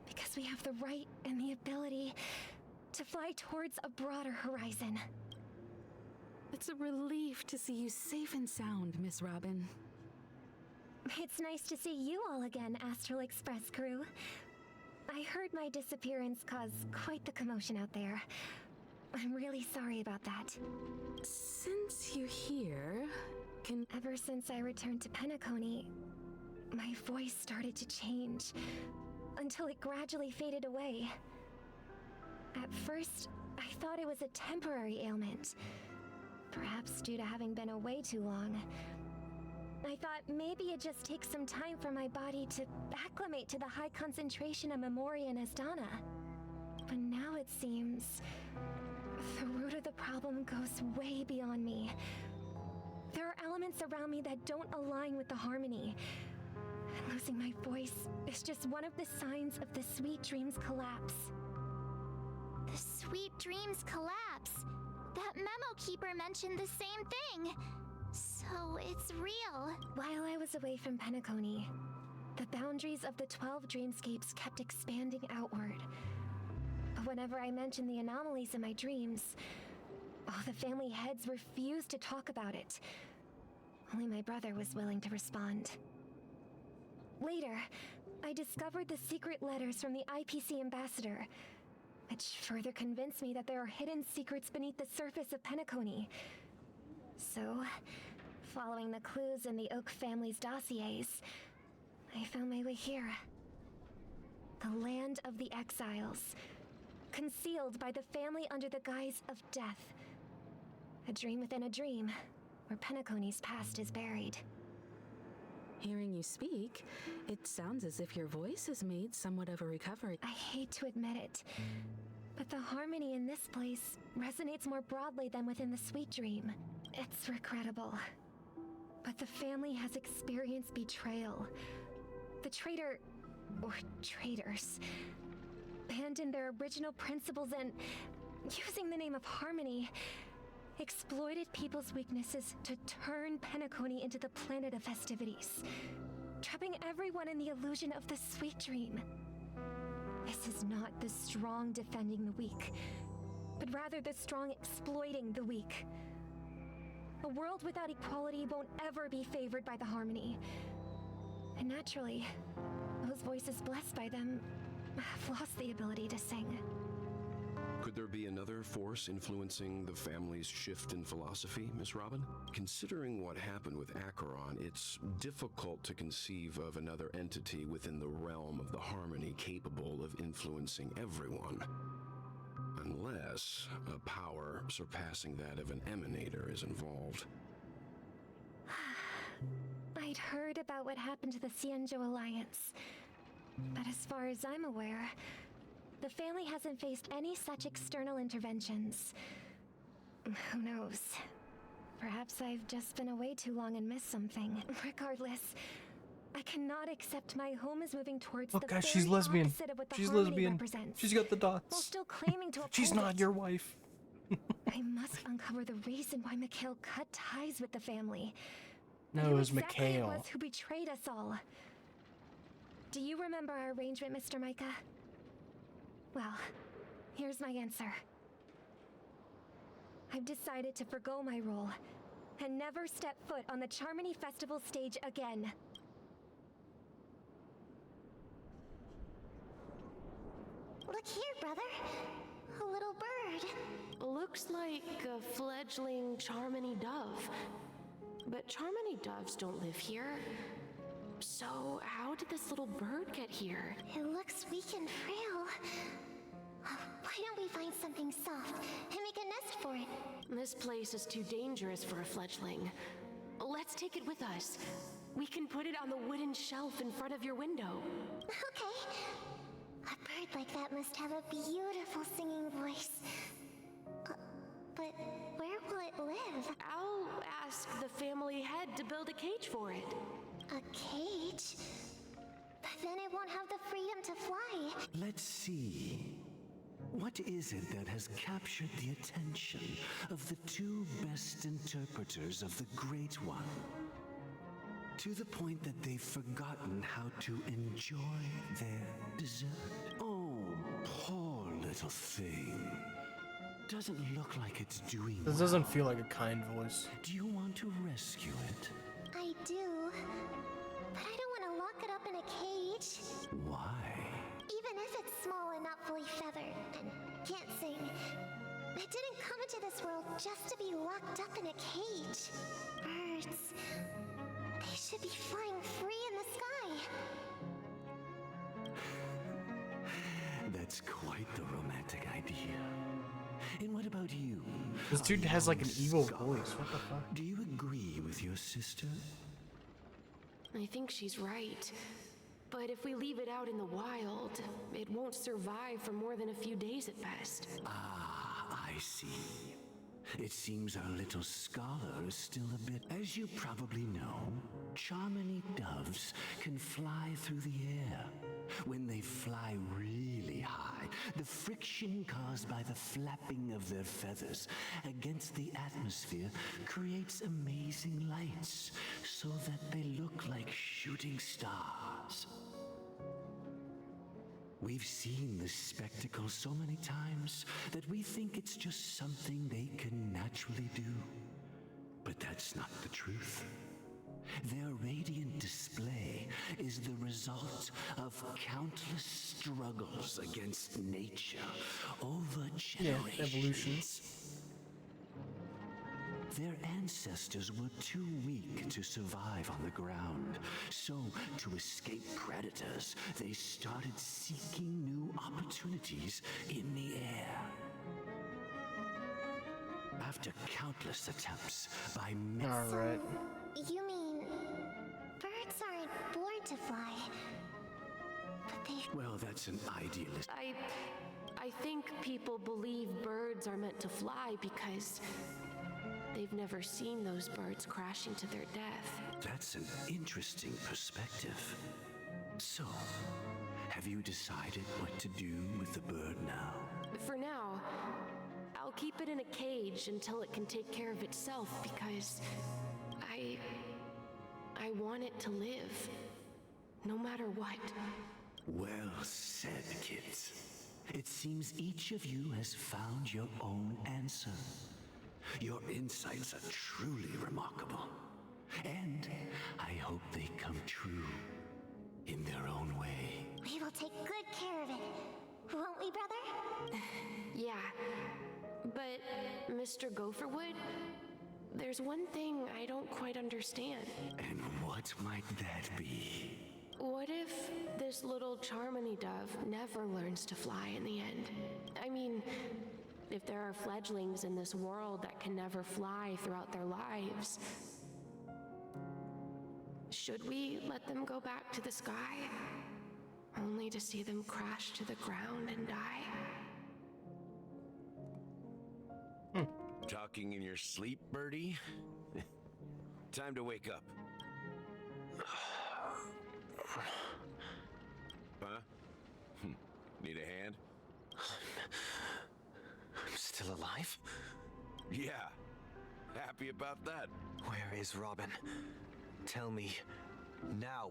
because we have the right and the ability to fly towards a broader horizon. It's a relief to see you safe and sound, Miss Robin. It's nice to see you all again, Astral Express crew. I heard my disappearance caused quite the commotion out there. I'm really sorry about that. Since you're here, Ever since I returned to Penacony, my voice started to change, until it gradually faded away. At first, I thought it was a temporary ailment, perhaps due to having been away too long. I thought maybe it just takes some time for my body to acclimate to the high concentration of Memoria and Asdana. But now it seems the root of the problem goes way beyond me. There are elements around me that don't align with the harmony. And losing my voice is just one of the signs of the Sweet Dreams collapse. The Sweet Dreams collapse. That memo keeper mentioned the same thing. So it's real. While I was away from Penacony, the boundaries of the 12 dreamscapes kept expanding outward. But whenever I mentioned the anomalies in my dreams, all the family heads refused to talk about it. Only my brother was willing to respond. Later, I discovered the secret letters from the IPC ambassador, which further convinced me that there are hidden secrets beneath the surface of Penacony. So, following the clues in the Oak family's dossiers, I found my way here. The land of the exiles, concealed by the family under the guise of death. A dream within a dream, where Penacony's past is buried. Hearing you speak, it sounds as if your voice has made somewhat of a recovery. I hate to admit it, but the harmony in this place resonates more broadly than within the Sweet Dream. It's regrettable, but the family has experienced betrayal. The traitor, or traitors, abandoned their original principles and, using the name of harmony, exploited people's weaknesses to turn Penacony into the planet of festivities, trapping everyone in the illusion of the Sweet Dream. This is not the strong defending the weak, but rather the strong exploiting the weak. A world without equality won't ever be favored by the harmony. And naturally, those voices blessed by them have lost the ability to sing. Could there be another force influencing the family's shift in philosophy, Miss Robin? Considering what happened with Acheron, it's difficult to conceive of another entity within the realm of the harmony capable of influencing everyone. Unless a power surpassing that of an emanator is involved. I'd heard about what happened to the Xianzhou Alliance, but as far as I'm aware, the family hasn't faced any such external interventions. Who knows? Perhaps I've just been away too long and missed something. Regardless, I cannot accept my home is moving towards the guys, very she's lesbian. opposite of what the She's harmony lesbian. represents. She's got the dots. While still claiming to She's uphold not it. your wife. I must uncover the reason why Mikhail cut ties with the family. No, And it who was exactly it Mikhail. was who betrayed us all. Do you remember our arrangement, Mr. Micah? Well, here's my answer. I've decided to forgo my role and never step foot on the Charmony Festival stage again. Look here, brother. A little bird. Looks like a fledgling Charmony dove. But Charmony doves don't live here. So, how did this little bird get here? It looks weak and frail. Why don't we find something soft and make a nest for it? This place is too dangerous for a fledgling. Let's take it with us. We can put it on the wooden shelf in front of your window. Okay. A bird like that must have a beautiful singing voice. But where will it live? I'll ask the family head to build a cage for it. A cage? But then it won't have the freedom to fly. Let's see. What is it that has captured the attention of the two best interpreters of the Great One? To the point that they've forgotten how to enjoy their dessert. Oh, poor little thing. Doesn't look like it's doing This doesn't feel like a kind voice. Do you want to rescue it? I do. But I don't want to lock it up in a cage. Why? Even if it's small and not fully feathered and can't sing. It didn't come into this world just to be locked up in a cage. Birds. They should be flying free in the sky. That's quite the romantic idea. And what about you? This dude has like an evil voice. What the fuck? Do you agree with your sister? I think she's right. But if we leave it out in the wild, it won't survive for more than a few days at best. Ah, I see. It seems our little scholar is still a bit... As you probably know, Charmony doves can fly through the air. When they fly really high, the friction caused by the flapping of their feathers against the atmosphere creates amazing lights, so that they look like shooting stars. We've seen this spectacle so many times that we think it's just something they can naturally do. But that's not the truth. Their radiant display is the result of countless struggles against nature over generations. Yeah, evolution. Their ancestors were too weak to survive on the ground, so to escape predators, they started seeking new opportunities in the air. After countless attempts by men... All right. You mean birds aren't born to fly, but they... Well, that's an idealist. I think people believe birds are meant to fly because they've never seen those birds crashing to their death. That's an interesting perspective. So, have you decided what to do with the bird now? For now, I'll keep it in a cage until it can take care of itself because I want it to live, no matter what. Well said, kids. It seems each of you has found your own answer. Your insights are truly remarkable. And I hope they come true in their own way. We will take good care of it, won't we, brother? Yeah, but Mr. Gopherwood, there's one thing I don't quite understand. And what might that be? What if this little Charmony dove never learns to fly in the end? I mean, if there are fledglings in this world that can never fly throughout their lives, should we let them go back to the sky, only to see them crash to the ground and die? Talking in your sleep, Birdie? Time to wake up. Huh? Need a hand? I'm still alive? Yeah. Happy about that. Where is Robin? Tell me now.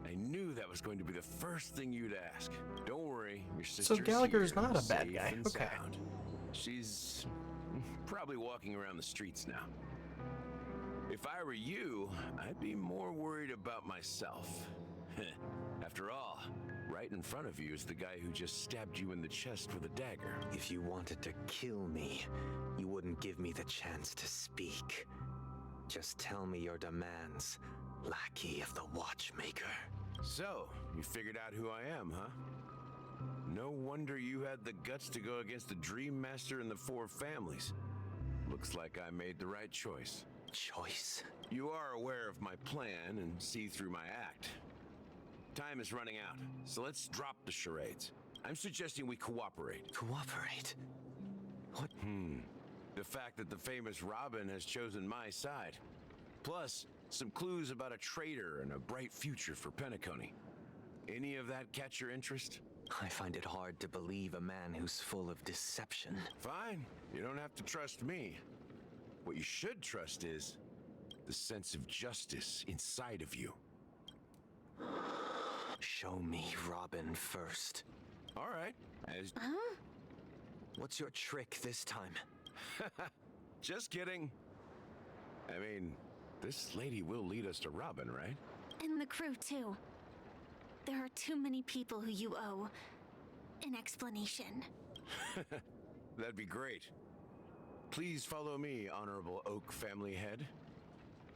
I knew that was going to be the first thing you'd ask. Don't worry, your sister's So Gallagher's here, not a bad safe guy. and Okay. sound. She's probably walking around the streets now. If I were you, I'd be more worried about myself. After all, right in front of you is the guy who just stabbed you in the chest with a dagger. If you wanted to kill me, you wouldn't give me the chance to speak. Just tell me your demands, lackey of the Watchmaker. So, you figured out who I am, huh? No wonder you had the guts to go against the Dream Master and the Four Families. Looks like I made the right choice. Choice? You are aware of my plan and see through my act. Time is running out, so let's drop the charades. I'm suggesting we cooperate. Cooperate? What? The fact that the famous Robin has chosen my side. Plus, some clues about a traitor and a bright future for Penacony. Any of that catch your interest? I find it hard to believe a man who's full of deception. Fine. You don't have to trust me. What you should trust is the sense of justice inside of you. Show me Robin first. All right. What's your trick this time? Just kidding. I mean, this lady will lead us to Robin, right? And the crew, too. There are too many people who you owe an explanation. That'd be great. Please follow me, Honorable Oak Family Head.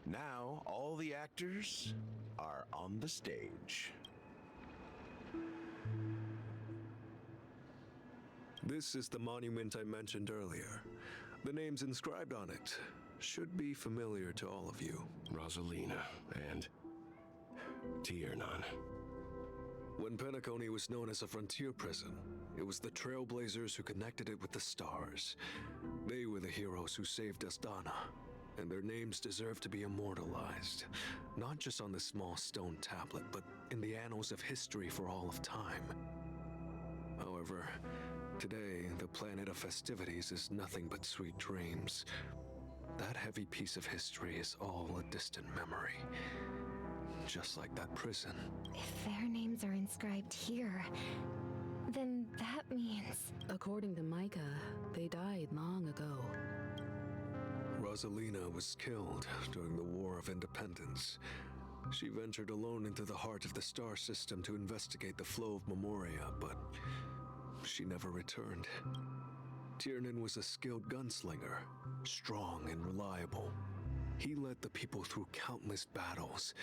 Now, all the actors are on the stage. This is the monument I mentioned earlier. The names inscribed on it should be familiar to all of you. Rosalina and Tiernan. When Penacony was known as a frontier prison, it was the Trailblazers who connected it with the stars. They were the heroes who saved Astana, and their names deserve to be immortalized, not just on this small stone tablet, but in the annals of history for all of time. However, today, the planet of festivities is nothing but sweet dreams. That heavy piece of history is all a distant memory. Just like that prison. If their names are inscribed here, then that means... According to Micah, they died long ago. Rosalina was killed during the War of Independence. She ventured alone into the heart of the star system to investigate the flow of Memoria, but she never returned. Tiernan was a skilled gunslinger, strong and reliable. He led the people through countless battles,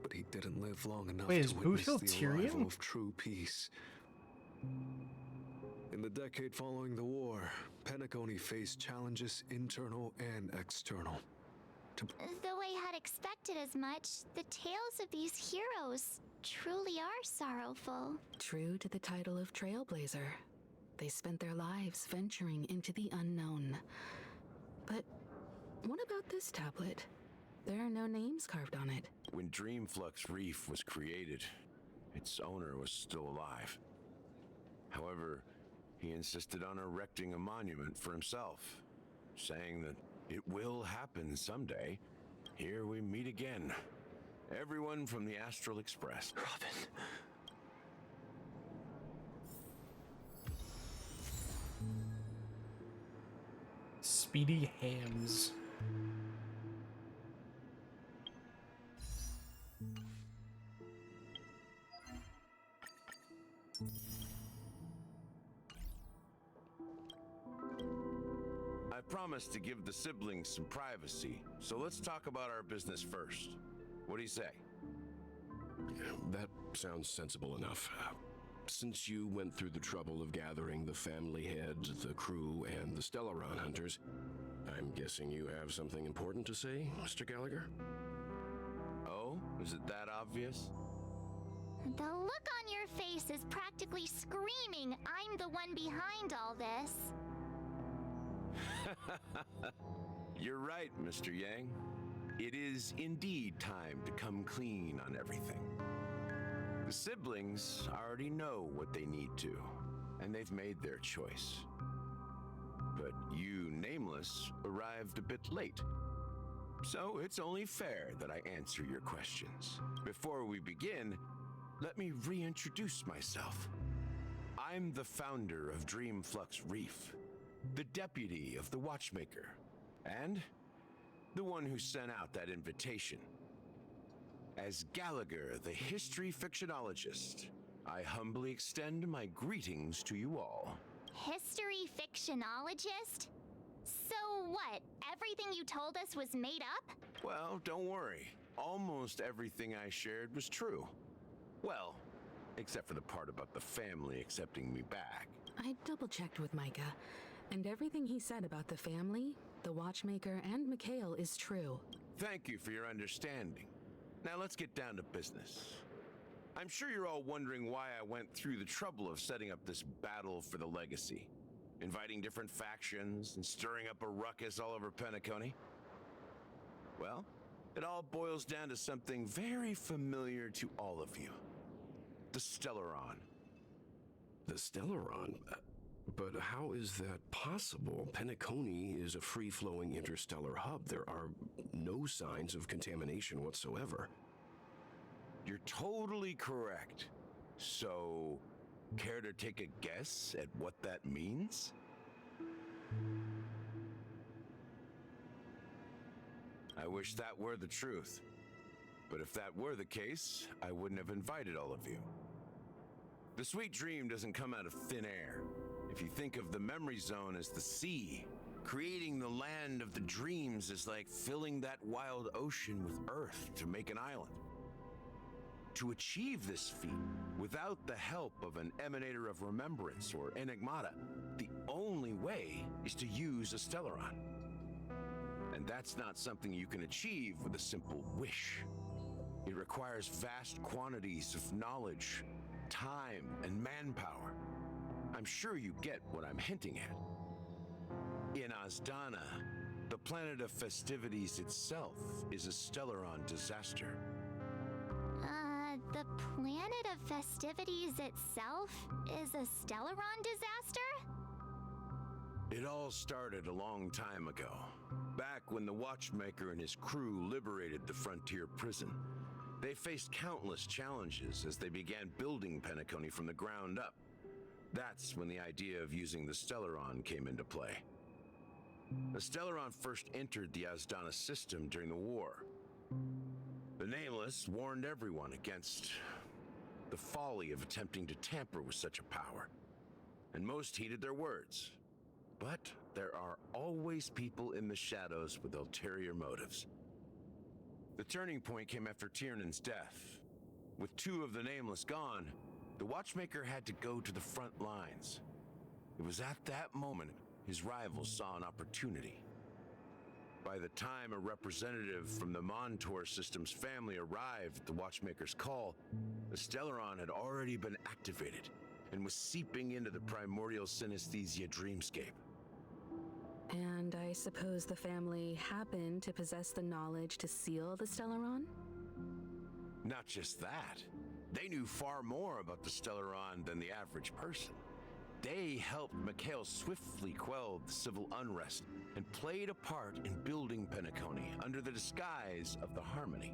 but he didn't live long enough Wait, to is witness Boothill the Tyrion? arrival of true peace. In the decade following the war, Penacony faced challenges internal and external. Though I had expected as much, the tales of these heroes truly are sorrowful. True to the title of Trailblazer, they spent their lives venturing into the unknown. But what about this tablet? There are no names carved on it. When Dreamflux Reef was created, its owner was still alive. However, he insisted on erecting a monument for himself, saying that it will happen someday. Here we meet again. Everyone from the Astral Express. Robin. Speedy Hams. I promised to give the siblings some privacy, so let's talk about our business first. What do you say? That sounds sensible enough. Since you went through the trouble of gathering the family heads, the crew, and the Stellaron hunters, I'm guessing you have something important to say, Mr. Gallagher? Oh, is it that obvious? The look on your face is practically screaming, I'm the one behind all this. You're right, Mr. Yang. It is indeed time to come clean on everything. The siblings already know what they need to, and they've made their choice. But you, Nameless, arrived a bit late. So it's only fair that I answer your questions. Before we begin, let me reintroduce myself. I'm the founder of Dreamflux Reef, the deputy of the Watchmaker, and the one who sent out that invitation. As Gallagher, the history fictionologist, I humbly extend my greetings to you all. History fictionologist? So what, everything you told us was made up? Well, don't worry. Almost everything I shared was true. Well, except for the part about the family accepting me back. I double-checked with Micah, and everything he said about the family, the Watchmaker, and Mikhail is true. Thank you for your understanding. Now let's get down to business. I'm sure you're all wondering why I went through the trouble of setting up this battle for the legacy, inviting different factions and stirring up a ruckus all over Penacony. Well, it all boils down to something very familiar to all of you. The Stellaron. The Stellaron? But how is that possible? Penacony is a free-flowing interstellar hub. There are no signs of contamination whatsoever. You're totally correct. So, care to take a guess at what that means? I wish that were the truth. But if that were the case, I wouldn't have invited all of you. The sweet dream doesn't come out of thin air. If you think of the memory zone as the sea, creating the land of the dreams is like filling that wild ocean with earth to make an island. To achieve this feat, without the help of an emanator of remembrance or enigmata, the only way is to use a Stellaron. And that's not something you can achieve with a simple wish. It requires vast quantities of knowledge, time, and manpower. I'm sure you get what I'm hinting at. In Azdana, the planet of festivities itself is a Stellaron disaster. The planet of festivities itself is a Stellaron disaster? It all started a long time ago, back when the Watchmaker and his crew liberated the frontier prison. They faced countless challenges as they began building Penacony from the ground up. That's when the idea of using the Stellaron came into play. The Stellaron first entered the Azdana system during the war. The Nameless warned everyone against the folly of attempting to tamper with such a power, and most heeded their words. But there are always people in the shadows with ulterior motives. The turning point came after Tiernan's death. With 2 of the Nameless gone, the Watchmaker had to go to the front lines. It was at that moment his rivals saw an opportunity. By the time a representative from the Montour Systems family arrived at the Watchmaker's call, the Stellaron had already been activated and was seeping into the primordial synesthesia dreamscape. And I suppose the family happened to possess the knowledge to seal the Stellaron? Not just that. They knew far more about the Stellaron than the average person. They helped Mikhail swiftly quell the civil unrest and played a part in building Penacony under the disguise of the Harmony.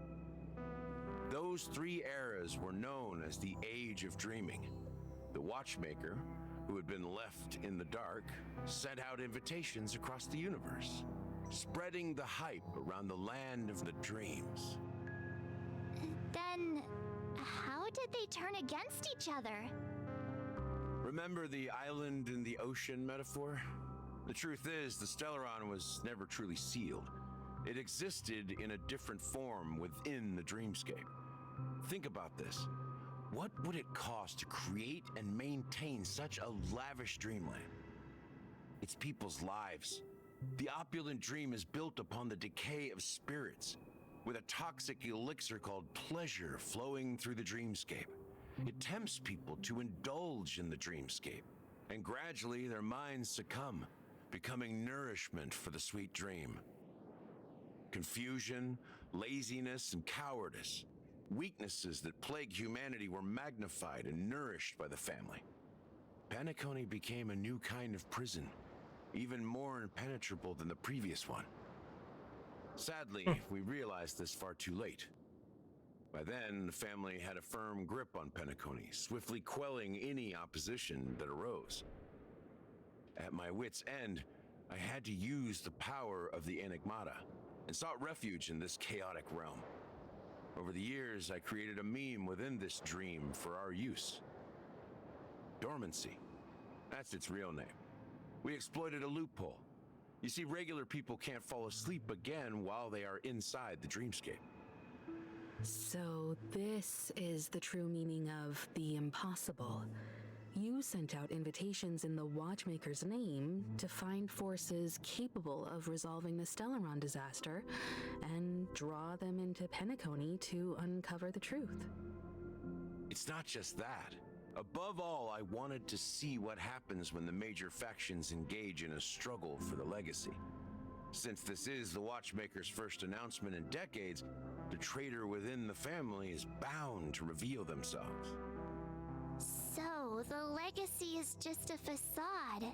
Those 3 eras were known as the Age of Dreaming. The Watchmaker, who had been left in the dark, sent out invitations across the universe, spreading the hype around the land of the dreams. Then, how did they turn against each other? Remember the island in the ocean metaphor? The truth is, the Stellaron was never truly sealed. It existed in a different form within the dreamscape. Think about this. What would it cost to create and maintain such a lavish dreamland? It's people's lives. The opulent dream is built upon the decay of spirits, with a toxic elixir called pleasure flowing through the dreamscape. It tempts people to indulge in the dreamscape, and gradually their minds succumb, becoming nourishment for the sweet dream. Confusion, laziness, and cowardice, weaknesses that plague humanity, were magnified and nourished by the family. Penacony became a new kind of prison, even more impenetrable than the previous one. Sadly, we realized this far too late. By then, the family had a firm grip on Penacony, swiftly quelling any opposition that arose. At my wit's end, I had to use the power of the Enigmata and sought refuge in this chaotic realm. Over the years, I created a meme within this dream for our use. Dormancy. That's its real name. We exploited a loophole. You see, regular people can't fall asleep again while they are inside the dreamscape. So this is the true meaning of the impossible. You sent out invitations in the Watchmaker's name to find forces capable of resolving the Stellaron disaster and draw them into Penacony to uncover the truth. It's not just that. Above all, I wanted to see what happens when the major factions engage in a struggle for the legacy. Since this is the Watchmaker's first announcement in decades, the traitor within the family is bound to reveal themselves. So, the legacy is just a facade.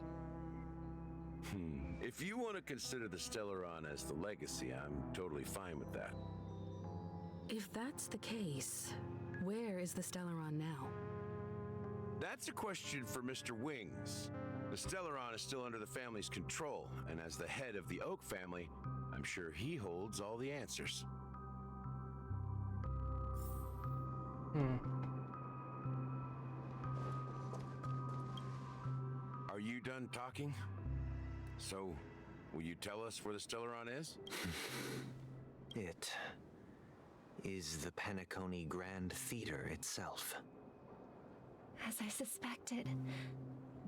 If you want to consider the Stellaron as the legacy, I'm totally fine with that. If that's the case, where is the Stellaron now? That's a question for Mr. Wings. The Stellaron is still under the family's control, and as the head of the Oak family, I'm sure he holds all the answers. Are you done talking? So, will you tell us where the Stellaron is? It is the Penacony Grand Theater itself. As I suspected,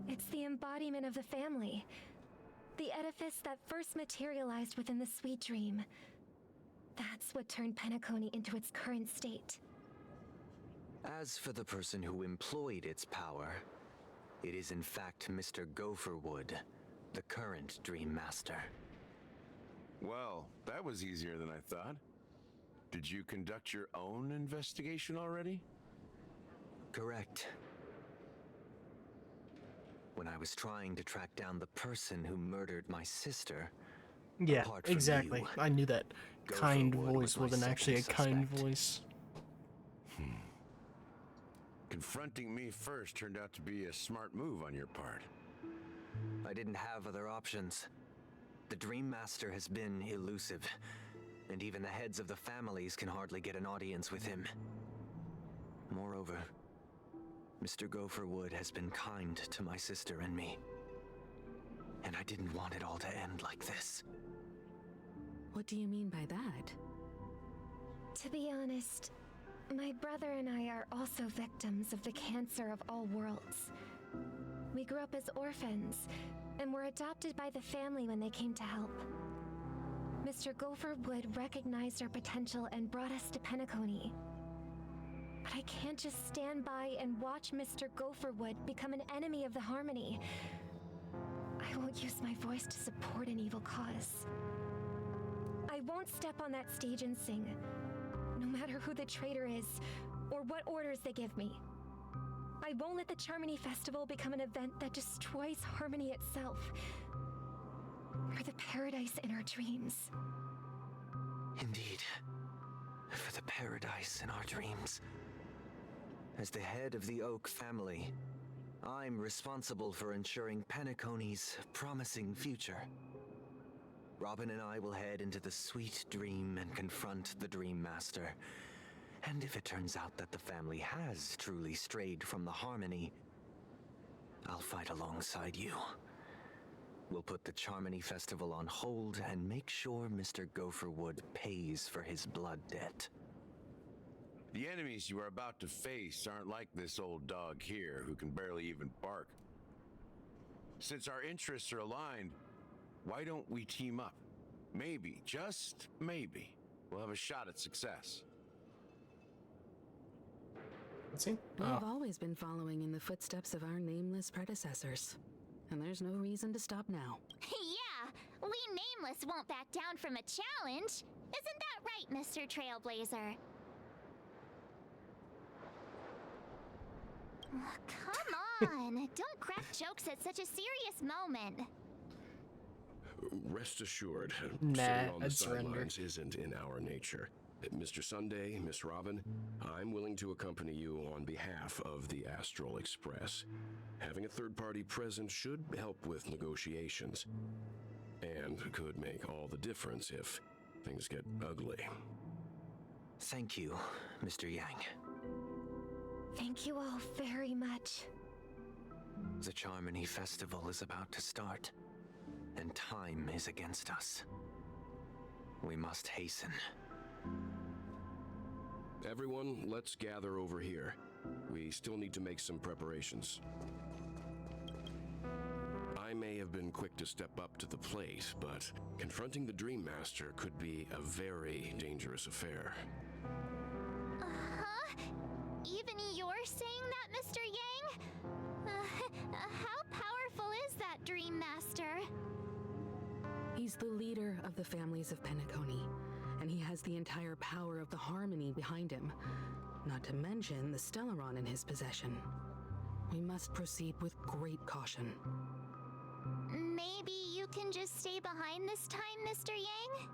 it's the embodiment of the family. The edifice that first materialized within the sweet dream. That's what turned Penacony into its current state. As for the person who employed its power, it is in fact Mr. Gopherwood, the current Dream Master. Well, that was easier than I thought. Did you conduct your own investigation already? Correct. When I was trying to track down the person who murdered my sister, Yeah, apart from exactly. you, I knew that kind Gopherwood voice was my wasn't actually a second kind suspect. voice. Confronting me first turned out to be a smart move on your part. I didn't have other options. The Dream Master has been elusive, and even the heads of the families can hardly get an audience with him. Moreover, Mr. Gopherwood has been kind to my sister and me, and I didn't want it all to end like this. What do you mean by that? To be honest, my brother and I are also victims of the cancer of all worlds. We grew up as orphans, and were adopted by the family when they came to help. Mr. Gopherwood recognized our potential and brought us to Penacony. But I can't just stand by and watch Mr. Gopherwood become an enemy of the Harmony. I won't use my voice to support an evil cause. I won't step on that stage and sing, no matter who the traitor is, or what orders they give me. I won't let the Charmony Festival become an event that destroys Harmony itself, or the paradise in our dreams. Indeed, for the paradise in our dreams. As the head of the Oak family, I'm responsible for ensuring Penacony's promising future. Robin and I will head into the Sweet Dream and confront the Dream Master. And if it turns out that the family has truly strayed from the Harmony, I'll fight alongside you. We'll put the Charmony Festival on hold and make sure Mr. Gopherwood pays for his blood debt. The enemies you are about to face aren't like this old dog here who can barely even bark. Since our interests are aligned, why don't we team up? Maybe, just maybe, we'll have a shot at success. Let's see. We've always been following in the footsteps of our nameless predecessors, and there's no reason to stop now. Yeah, we Nameless won't back down from a challenge. Isn't that right, Mr. Trailblazer? Come on, don't crack jokes at such a serious moment. Rest assured, Nah, sitting on the I'd surrender. sidelines isn't in our nature. Mr. Sunday, Miss Robin, I'm willing to accompany you on behalf of the Astral Express. Having a third party present should help with negotiations, and could make all the difference if things get ugly. Thank you, Mr. Yang. Thank you all very much. The Charmony Festival is about to start, and time is against us. We must hasten. Everyone, let's gather over here. We still need to make some preparations. I may have been quick to step up to the plate, but confronting the Dream Master could be a very dangerous affair. Uh-huh? Even you're saying that, Mr. Yang? How powerful is that Dream Master? He's the leader of the families of Penacony, and he has the entire power of the Harmony behind him, not to mention the Stellaron in his possession. We must proceed with great caution. Maybe you can just stay behind this time, Mr. Yang?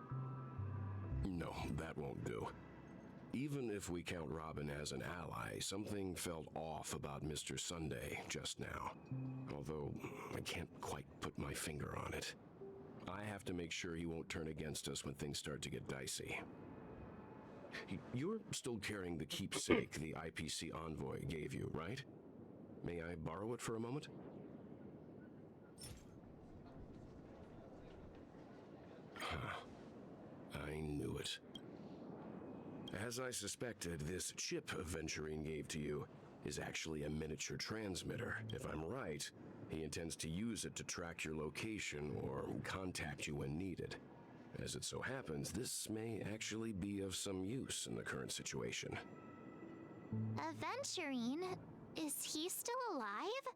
No, that won't do. Even if we count Robin as an ally, something felt off about Mr. Sunday just now. Although, I can't quite put my finger on it. I have to make sure he won't turn against us when things start to get dicey. You're still carrying the keepsake the IPC envoy gave you, right? May I borrow it for a moment? I knew it. As I suspected, this chip Venturine gave to you is actually a miniature transmitter. If I'm right, he intends to use it to track your location or contact you when needed. As it so happens, this may actually be of some use in the current situation. Aventurine? Is he still alive?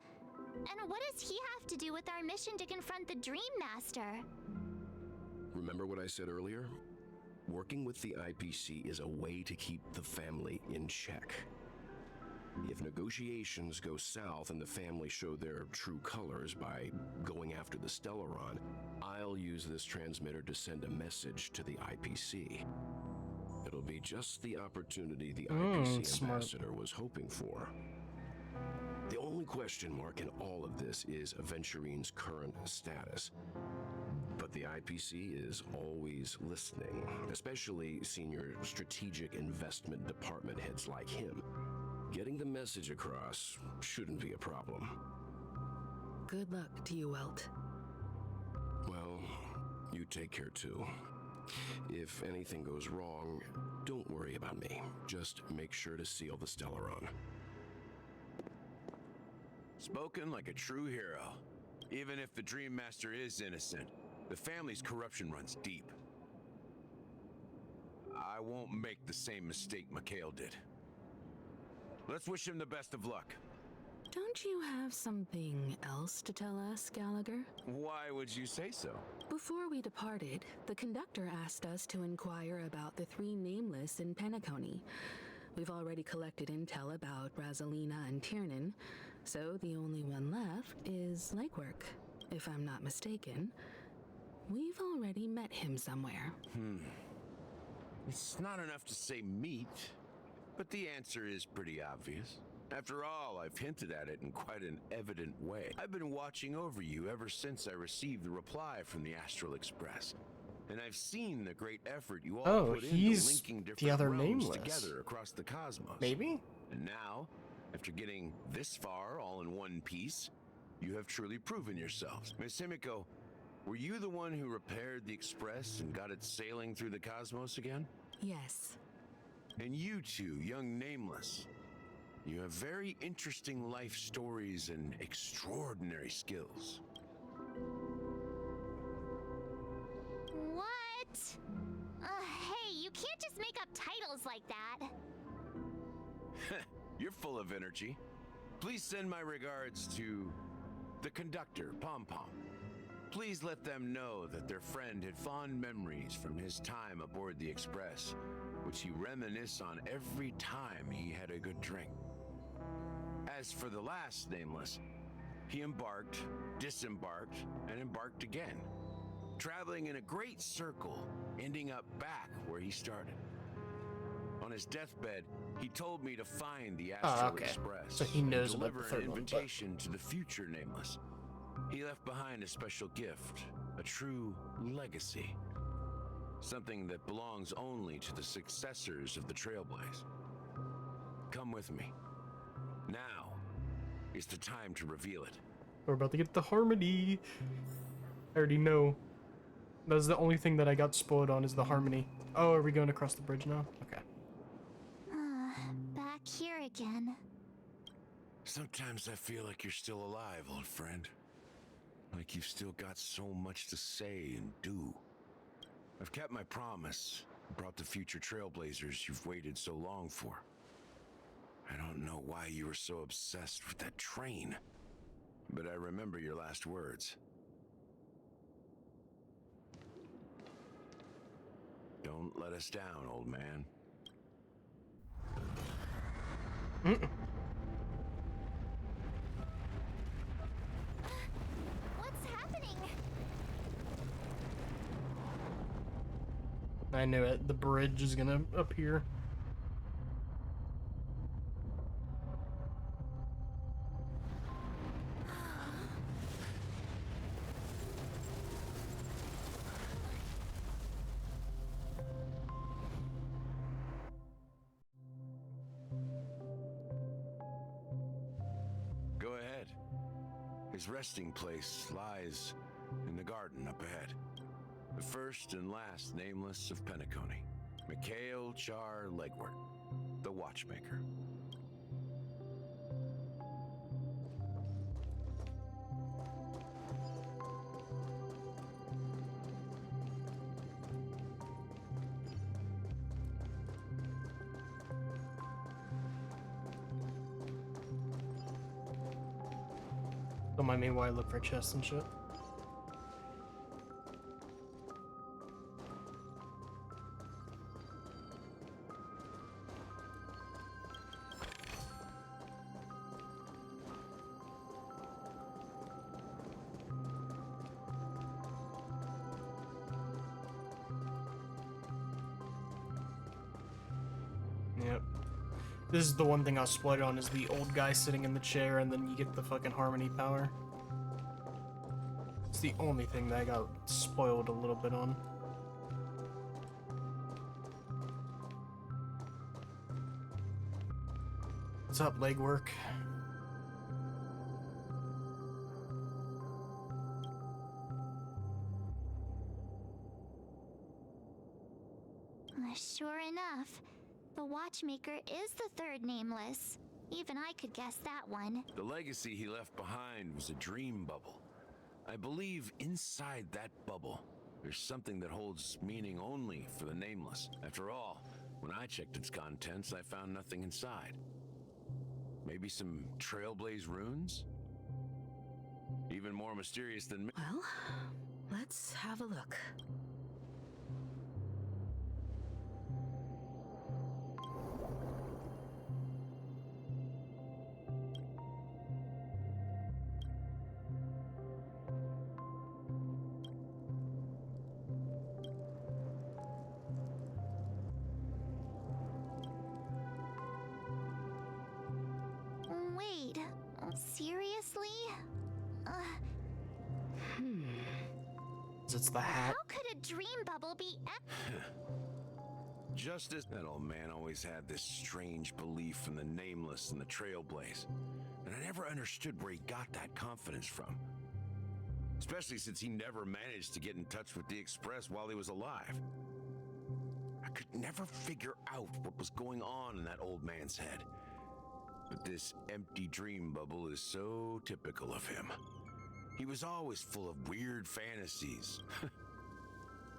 And what does he have to do with our mission to confront the Dream Master? Remember what I said earlier? Working with the IPC is a way to keep the family in check. If negotiations go south and the family show their true colors by going after the Stellaron, I'll use this transmitter to send a message to the IPC. It'll be just the opportunity the IPC ambassador was hoping for. The only question mark in all of this is Aventurine's current status. But the IPC is always listening, especially senior strategic investment department heads like him. Getting the message across shouldn't be a problem. Good luck to you, Welt. Well, you take care too. If anything goes wrong, don't worry about me. Just make sure to seal the Stellaron. Spoken like a true hero. Even if the Dream Master is innocent, the family's corruption runs deep. I won't make the same mistake Mikhail did. Let's wish him the best of luck. Don't you have something else to tell us, Gallagher? Why would you say so? Before we departed, the conductor asked us to inquire about the 3 nameless in Penacony. We've already collected intel about Razelina and Tiernan, so the only one left is Lakework. If I'm not mistaken, we've already met him somewhere. It's not enough to say meet, but the answer is pretty obvious. After all, I've hinted at it in quite an evident way. I've been watching over you ever since I received the reply from the Astral Express. And I've seen the great effort you all put into linking different the other realms nameless. together across the cosmos. Maybe? And now, after getting this far all in one piece, you have truly proven yourselves. Miss Himiko, were you the one who repaired the Express and got it sailing through the cosmos again? Yes. And you two, young Nameless, you have very interesting life stories and extraordinary skills. What? Hey, you can't just make up titles like that. You're full of energy. Please send my regards to the conductor, Pom Pom. Please let them know that their friend had fond memories from his time aboard the Express, which he reminisced on every time he had a good drink. As for the last Nameless, he embarked, disembarked, and embarked again, traveling in a great circle, ending up back where he started. On his deathbed, he told me to find the Astral Express. So he knows and about the deliver third an one, invitation to the future Nameless. He left behind a special gift, a true legacy. Something that belongs only to the successors of the Trailblaze. Come with me. Now is the time to reveal it. We're about to get the Harmony. I already know. That's the only thing that I got spoiled on is the Harmony. Oh, are we going across the bridge now? Okay. Back here again. Sometimes I feel like you're still alive, old friend. Like you've still got so much to say and do. I've kept my promise, brought the future Trailblazers you've waited so long for. I don't know why you were so obsessed with that train, but I remember your last words. Don't let us down, old man. What's happening? I knew it. The bridge is gonna appear. Go ahead. His resting place lies in the garden up ahead. The first and last Nameless of Penacony, Mikhail Char Legwart, the Watchmaker. Don't mind me while I look for chests and shit. Yep. This is the one thing I was spoiled on, is the old guy sitting in the chair and then you get the fucking harmony power. It's the only thing that I got spoiled a little bit on. What's up, legwork? Sure enough, the Watchmaker is the third nameless. Even I could guess that one. The legacy he left behind was a dream bubble. I believe inside that bubble, there's something that holds meaning only for the nameless. After all, when I checked its contents, I found nothing inside. Maybe some Trailblaze runes? Even more mysterious than me. Well, let's have a look. Wait, seriously? It's the hat. How could a dream bubble be Just as that old man always had this strange belief in the nameless and the Trailblaze. And I never understood where he got that confidence from. Especially since he never managed to get in touch with the Express while he was alive. I could never figure out what was going on in that old man's head. But this empty dream bubble is so typical of him. He was always full of weird fantasies.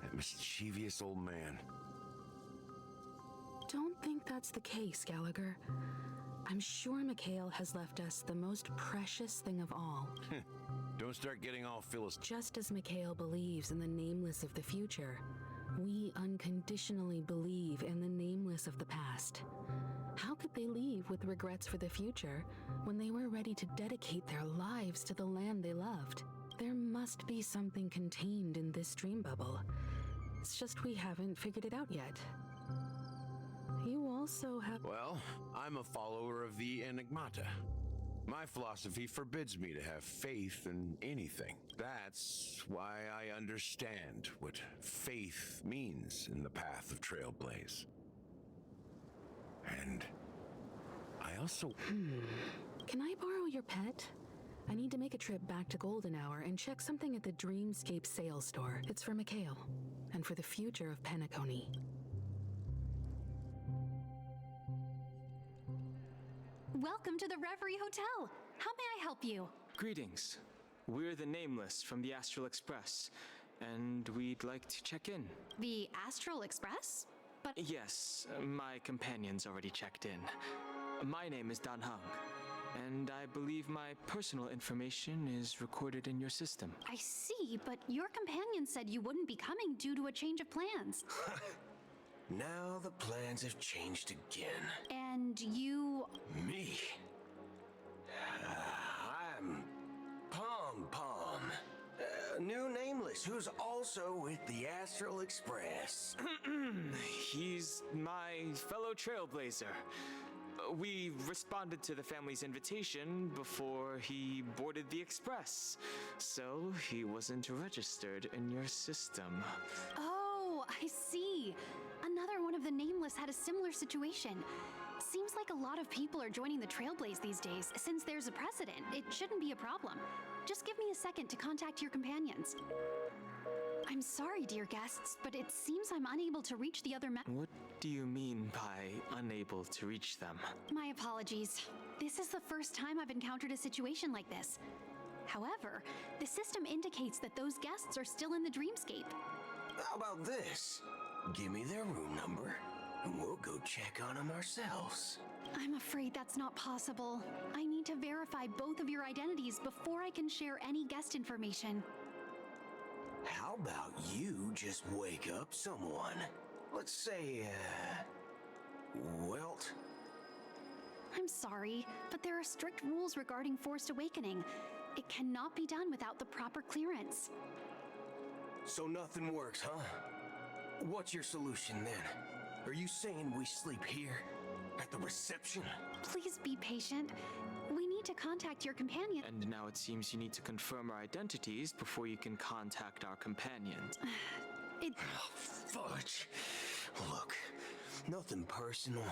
That mischievous old man. Don't think that's the case, Gallagher. I'm sure Mikhail has left us the most precious thing of all. Don't start getting all Just as Mikhail believes in the nameless of the future, we unconditionally believe in the nameless of the past. How could they leave with regrets for the future when they were ready to dedicate their lives to the land they loved? There must be something contained in this dream bubble. It's just we haven't figured it out yet. You also have... Well, I'm a follower of the Enigmata. My philosophy forbids me to have faith in anything. That's why I understand what faith means in the path of Trailblaze. And I also... Can I borrow your pet? I need to make a trip back to Golden Hour and check something at the Dreamscape sales store. It's for Mikhail, and for the future of Penacony. Welcome to the Reverie Hotel. How may I help you? Greetings. We're the Nameless from the Astral Express, and we'd like to check in. The Astral Express? But Yes, my companion's already checked in. My name is Dan Heng, and I believe my personal information is recorded in your system. I see, but your companion said you wouldn't be coming due to a change of plans. Now the plans have changed again. And you... Me? I'm Pom Pom. New Nameless, who's also with the Astral Express. He's my fellow Trailblazer. We responded to the family's invitation before he boarded the Express, so he wasn't registered in your system. Oh, I see. Another one of the Nameless had a similar situation. Seems like a lot of people are joining the Trailblaze these days. Since there's a precedent, it shouldn't be a problem. Just give me a second to contact your companions. I'm sorry, dear guests, but it seems I'm unable to reach the other What do you mean by unable to reach them? My apologies. This is the first time I've encountered a situation like this. However, the system indicates that those guests are still in the Dreamscape. How about this? Give me their room number, and we'll go check on them ourselves. I'm afraid that's not possible. I need to verify both of your identities before I can share any guest information. How about you just wake up someone? Let's say, Welt? I'm sorry, but there are strict rules regarding forced awakening. It cannot be done without the proper clearance. So nothing works, huh? What's your solution then? Are you saying we sleep here? At the reception? Please be patient. We need to contact your companion. And now it seems you need to confirm our identities before you can contact our companions. Oh, fudge. Look, nothing personal,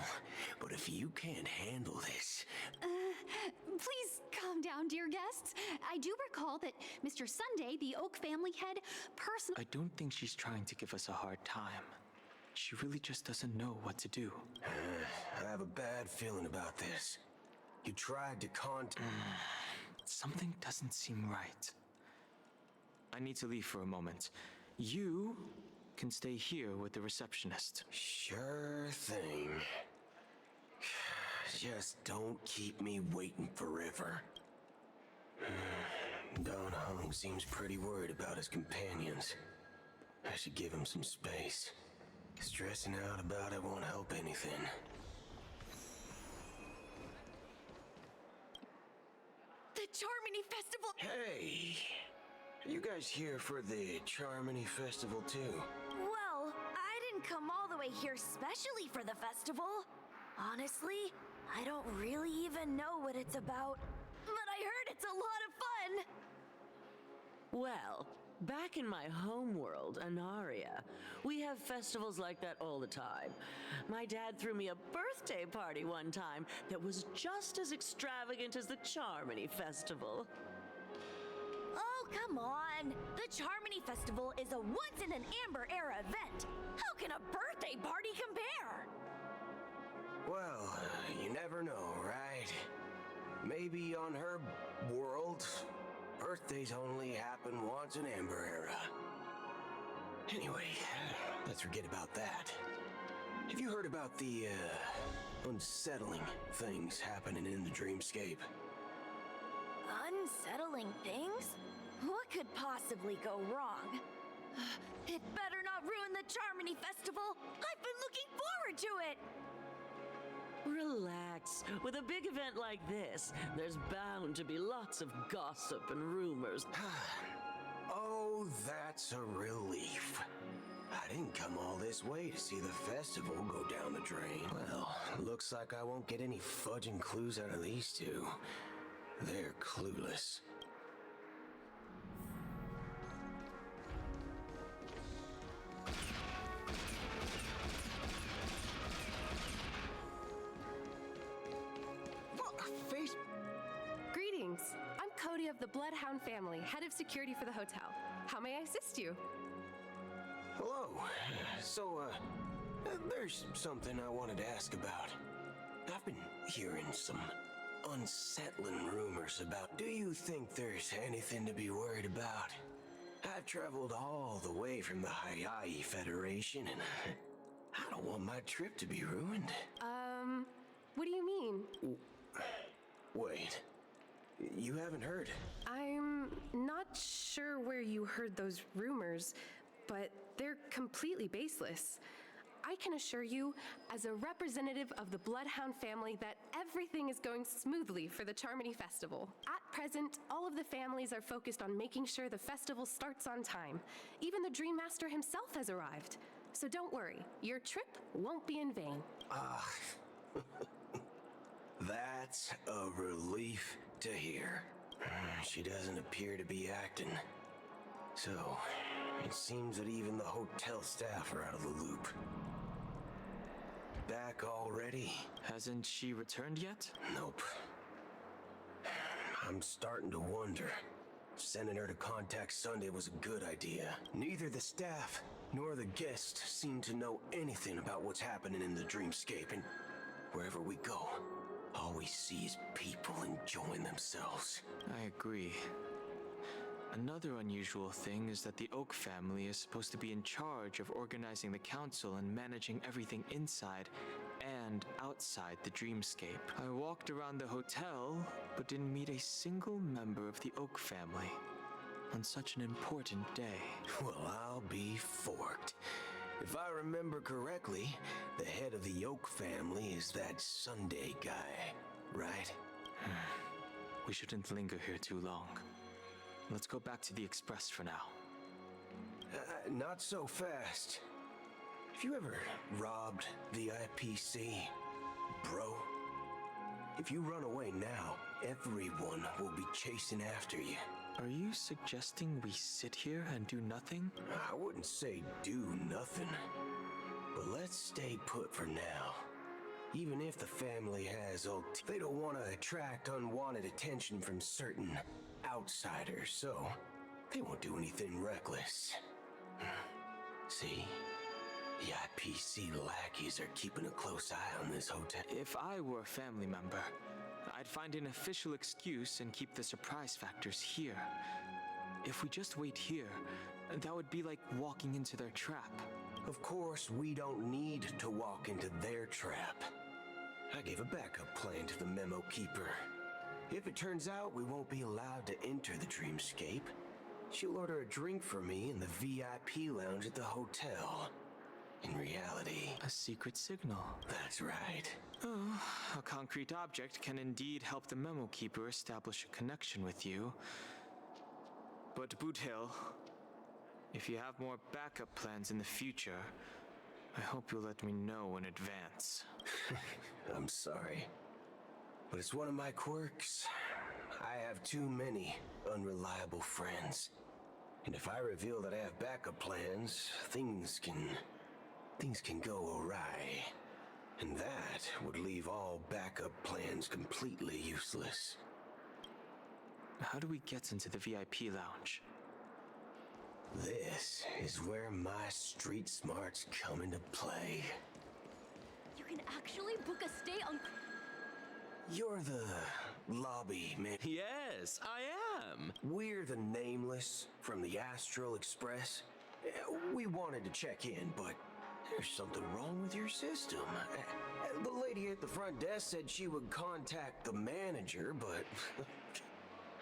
but if you can't handle this... Please calm down, dear guests. I do recall that Mr. Sunday, the Oak family head, I don't think she's trying to give us a hard time. She really just doesn't know what to do. I have a bad feeling about this. You tried to Something doesn't seem right. I need to leave for a moment. You can stay here with the receptionist. Sure thing. Just don't keep me waiting forever. Don Hung seems pretty worried about his companions. I should give him some space. Stressing out about it won't help anything. The Charmony Festival! Hey! Are you guys here for the Charmony Festival too? Well, I didn't come all the way here specially for the festival. Honestly, I don't really even know what it's about. But I heard it's a lot of fun! Well, back in my home world, Anaria, we have festivals like that all the time. My dad threw me a birthday party one time that was just as extravagant as the Charmony Festival. Oh, come on! The Charmony Festival is a once-in-an-Amber-era event! How can a birthday party compare? Well, you never know, right? Maybe on her world, birthdays only happen once in Amber Era. Anyway, let's forget about that. Have you heard about the, unsettling things happening in the dreamscape? Unsettling things? What could possibly go wrong? It better not ruin the Charmony Festival! I've been looking forward to it! Relax. With a big event like this, there's bound to be lots of gossip and rumors. Oh, that's a relief. I didn't come all this way to see the festival go down the drain. Well, looks like I won't get any fudging clues out of these two. They're clueless. Greetings. I'm Cody of the Bloodhound family, head of security for the hotel. How may I assist you? Hello. So, there's something I wanted to ask about. I've been hearing some unsettling rumors about. Do you think there's anything to be worried about? I've traveled all the way from the Hayai Federation, and I don't want my trip to be ruined. What do you mean? Wait. You haven't heard? I'm not sure where you heard those rumors, but they're completely baseless. I can assure you, as a representative of the Bloodhound family, that everything is going smoothly for the Charmony Festival. At present, all of the families are focused on making sure the festival starts on time. Even the Dream Master himself has arrived. So don't worry, your trip won't be in vain. That's a relief to hear. She doesn't appear to be acting. So, it seems that even the hotel staff are out of the loop. Back already? Hasn't she returned yet? Nope. I'm starting to wonder. Sending her to contact Sunday was a good idea. Neither the staff nor the guests seem to know anything about what's happening in the dreamscape, and wherever we go, all we see is people enjoying themselves. I agree. Another unusual thing is that the Oak family is supposed to be in charge of organizing the council and managing everything inside stand outside the dreamscape. I walked around the hotel, but didn't meet a single member of the Oak family on such an important day. Well, I'll be forked. If I remember correctly, the head of the Oak family is that Sunday guy, right? We shouldn't linger here too long. Let's go back to the Express for now. Not so fast. Have you ever robbed the IPC, bro? If you run away now, everyone will be chasing after you. Are you suggesting we sit here and do nothing? I wouldn't say do nothing, but let's stay put for now. Even if the family has Oak, they don't want to attract unwanted attention from certain outsiders, so they won't do anything reckless. See? The IPC lackeys are keeping a close eye on this hotel. If I were a family member, I'd find an official excuse and keep the surprise factors here. If we just wait here, that would be like walking into their trap. Of course, we don't need to walk into their trap. I gave a backup plan to the memo keeper. If it turns out we won't be allowed to enter the dreamscape, she'll order a drink for me in the VIP lounge at the hotel. In reality, a secret signal. That's right. Oh, a concrete object can indeed help the memo keeper establish a connection with you. But Boothill, if you have more backup plans in the future, I hope you'll let me know in advance. I'm sorry, but it's one of my quirks. I have too many unreliable friends. And if I reveal that I have backup plans, things can go awry. And that would leave all backup plans completely useless. How do we get into the VIP lounge? This is where my street smarts come into play. You can actually book a stay on... You're the lobby man. Yes, I am. We're the Nameless from the Astral Express. We wanted to check in, but there's something wrong with your system. The lady at the front desk said she would contact the manager, but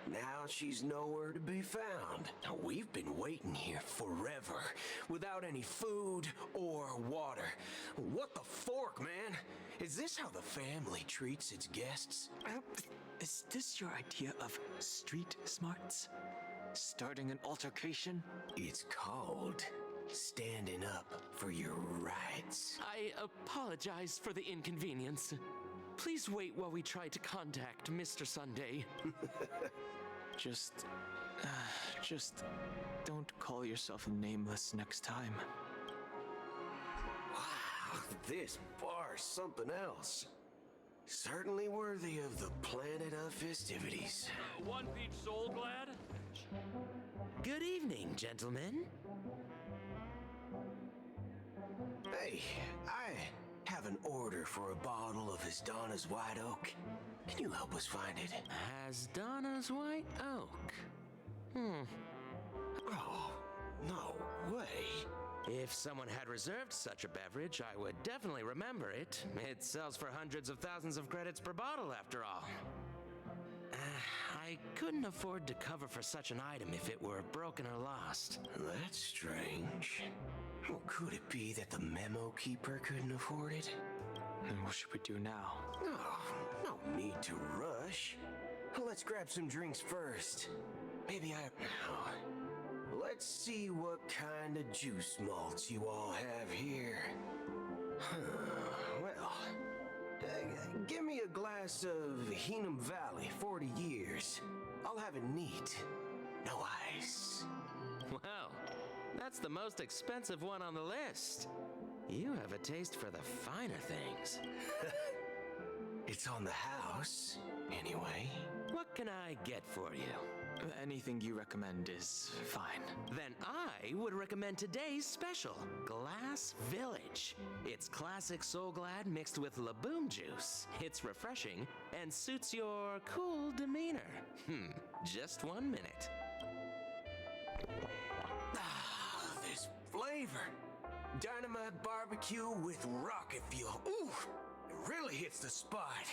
now she's nowhere to be found. Now, we've been waiting here forever, without any food or water. What the fork, man? Is this how the family treats its guests? Is this your idea of street smarts? Starting an altercation? It's called standing up for your rights. I apologize for the inconvenience. Please wait while we try to contact Mr. Sunday. Just don't call yourself Nameless next time. Wow, this bar's something else. Certainly worthy of the planet of festivities. One peach soul glad? Good evening, gentlemen. Hey, I have an order for a bottle of Hasdana's White Oak. Can you help us find it? Hasdana's White Oak. Oh, no way. If someone had reserved such a beverage, I would definitely remember it. It sells for hundreds of thousands of credits per bottle, after all. I couldn't afford to cover for such an item if it were broken or lost. That's strange. Well, could it be that the memo keeper couldn't afford it? Then what should we do now? Oh, no need to rush. Let's grab some drinks first. Maybe let's see what kind of juice malts you all have here. Well, give me a glass of Heenum Valley, 40 years. I'll have it neat. No ice. Well, that's the most expensive one on the list. You have a taste for the finer things. It's on the house, anyway. What can I get for you? Anything you recommend is fine. Then I would recommend today's special, Glass Village. It's classic Soul Glad mixed with Laboom juice. It's refreshing and suits your cool demeanor. Just 1 minute. Ah, this flavor. Dynamite barbecue with rocket fuel. Ooh, it really hits the spot.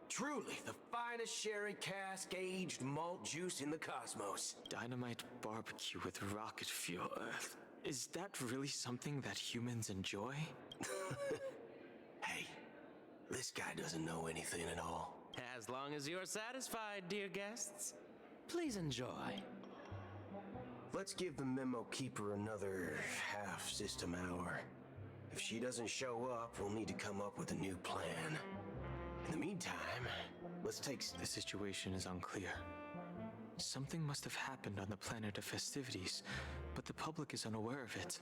Truly, the finest sherry cask aged malt juice in the cosmos. Dynamite barbecue with rocket fuel. Is that really something that humans enjoy? Hey, this guy doesn't know anything at all. As long as you're satisfied, dear guests, please enjoy. Let's give the memo keeper another half-system hour. If she doesn't show up, we'll need to come up with a new plan. In the meantime, let's take... The situation is unclear. Something must have happened on the planet of festivities, but the public is unaware of it.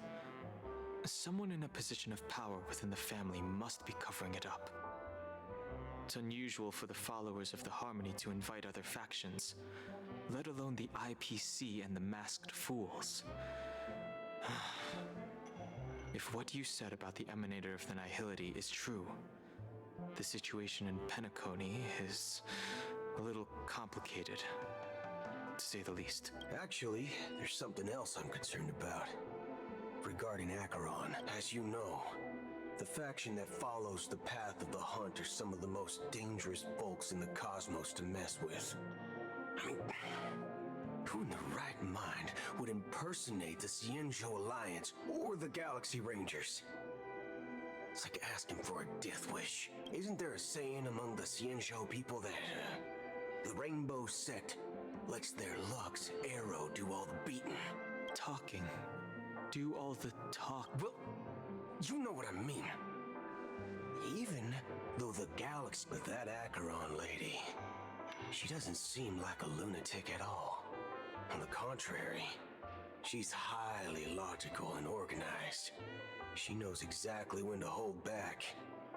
Someone in a position of power within the family must be covering it up. It's unusual for the followers of the Harmony to invite other factions, let alone the IPC and the Masked Fools. If what you said about the Emanator of the Nihility is true, the situation in Penacony is a little complicated, to say the least. Actually, there's something else I'm concerned about. Regarding Acheron, as you know, the faction that follows the path of the Hunt are some of the most dangerous folks in the cosmos to mess with. I mean, who in their right mind would impersonate the Xianzhou Alliance or the Galaxy Rangers? It's like asking for a death wish. Isn't there a saying among the Xianzhou people that the Rainbow Sect lets their Lux Arrow do all the beating? Talking. Do all the talk. Well, you know what I mean. Even though the Galaxy with that Acheron lady, she doesn't seem like a lunatic at all. On the contrary, she's highly logical and organized. She knows exactly when to hold back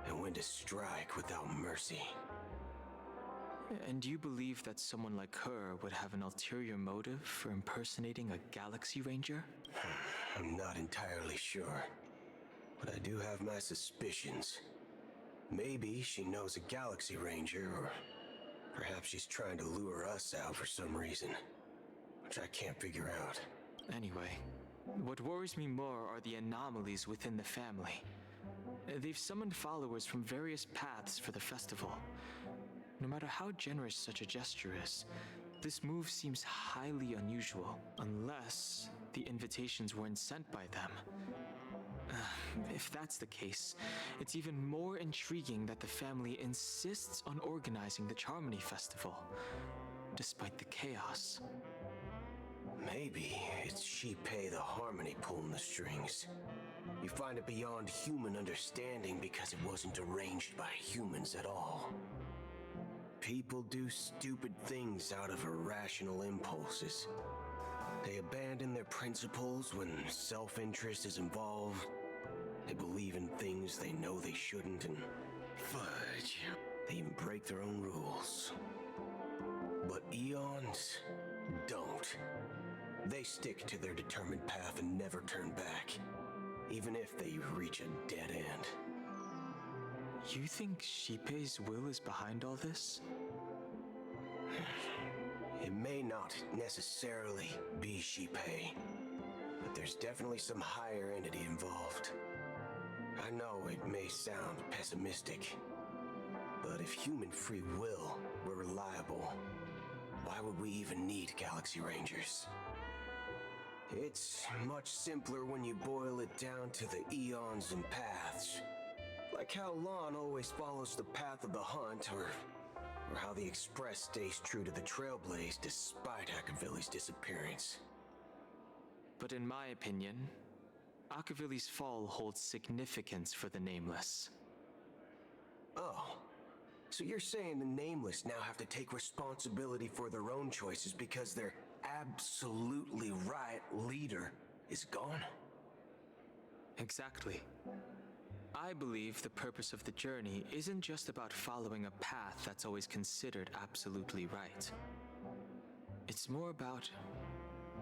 and when to strike without mercy. And you believe that someone like her would have an ulterior motive for impersonating a Galaxy Ranger? I'm not entirely sure, but I do have my suspicions. Maybe she knows a Galaxy Ranger, or perhaps she's trying to lure us out for some reason, which I can't figure out. Anyway, what worries me more are the anomalies within the family. They've summoned followers from various paths for the festival. No matter how generous such a gesture is, this move seems highly unusual, unless the invitations weren't sent by them. If that's the case, it's even more intriguing that the family insists on organizing the Charmony Festival, despite the chaos. Maybe it's Shipei the Harmony pulling the strings. You find it beyond human understanding because it wasn't arranged by humans at all. People do stupid things out of irrational impulses. They abandon their principles when self-interest is involved. They believe in things they know they shouldn't, and fudge, they even break their own rules. But Eons don't. They stick to their determined path and never turn back, even if they reach a dead end. You think Shipei's will is behind all this? It may not necessarily be Shipei, but there's definitely some higher entity involved. I know it may sound pessimistic, but if human free will were reliable, why would we even need Galaxy Rangers? It's much simpler when you boil it down to the eons and paths. Like how Lon always follows the path of the Hunt, or how the Express stays true to the Trailblaze despite Akavili's disappearance. But in my opinion, Akavili's fall holds significance for the Nameless. Oh, so you're saying the Nameless now have to take responsibility for their own choices because their absolutely right leader is gone? Exactly. I believe the purpose of the journey isn't just about following a path that's always considered absolutely right. It's more about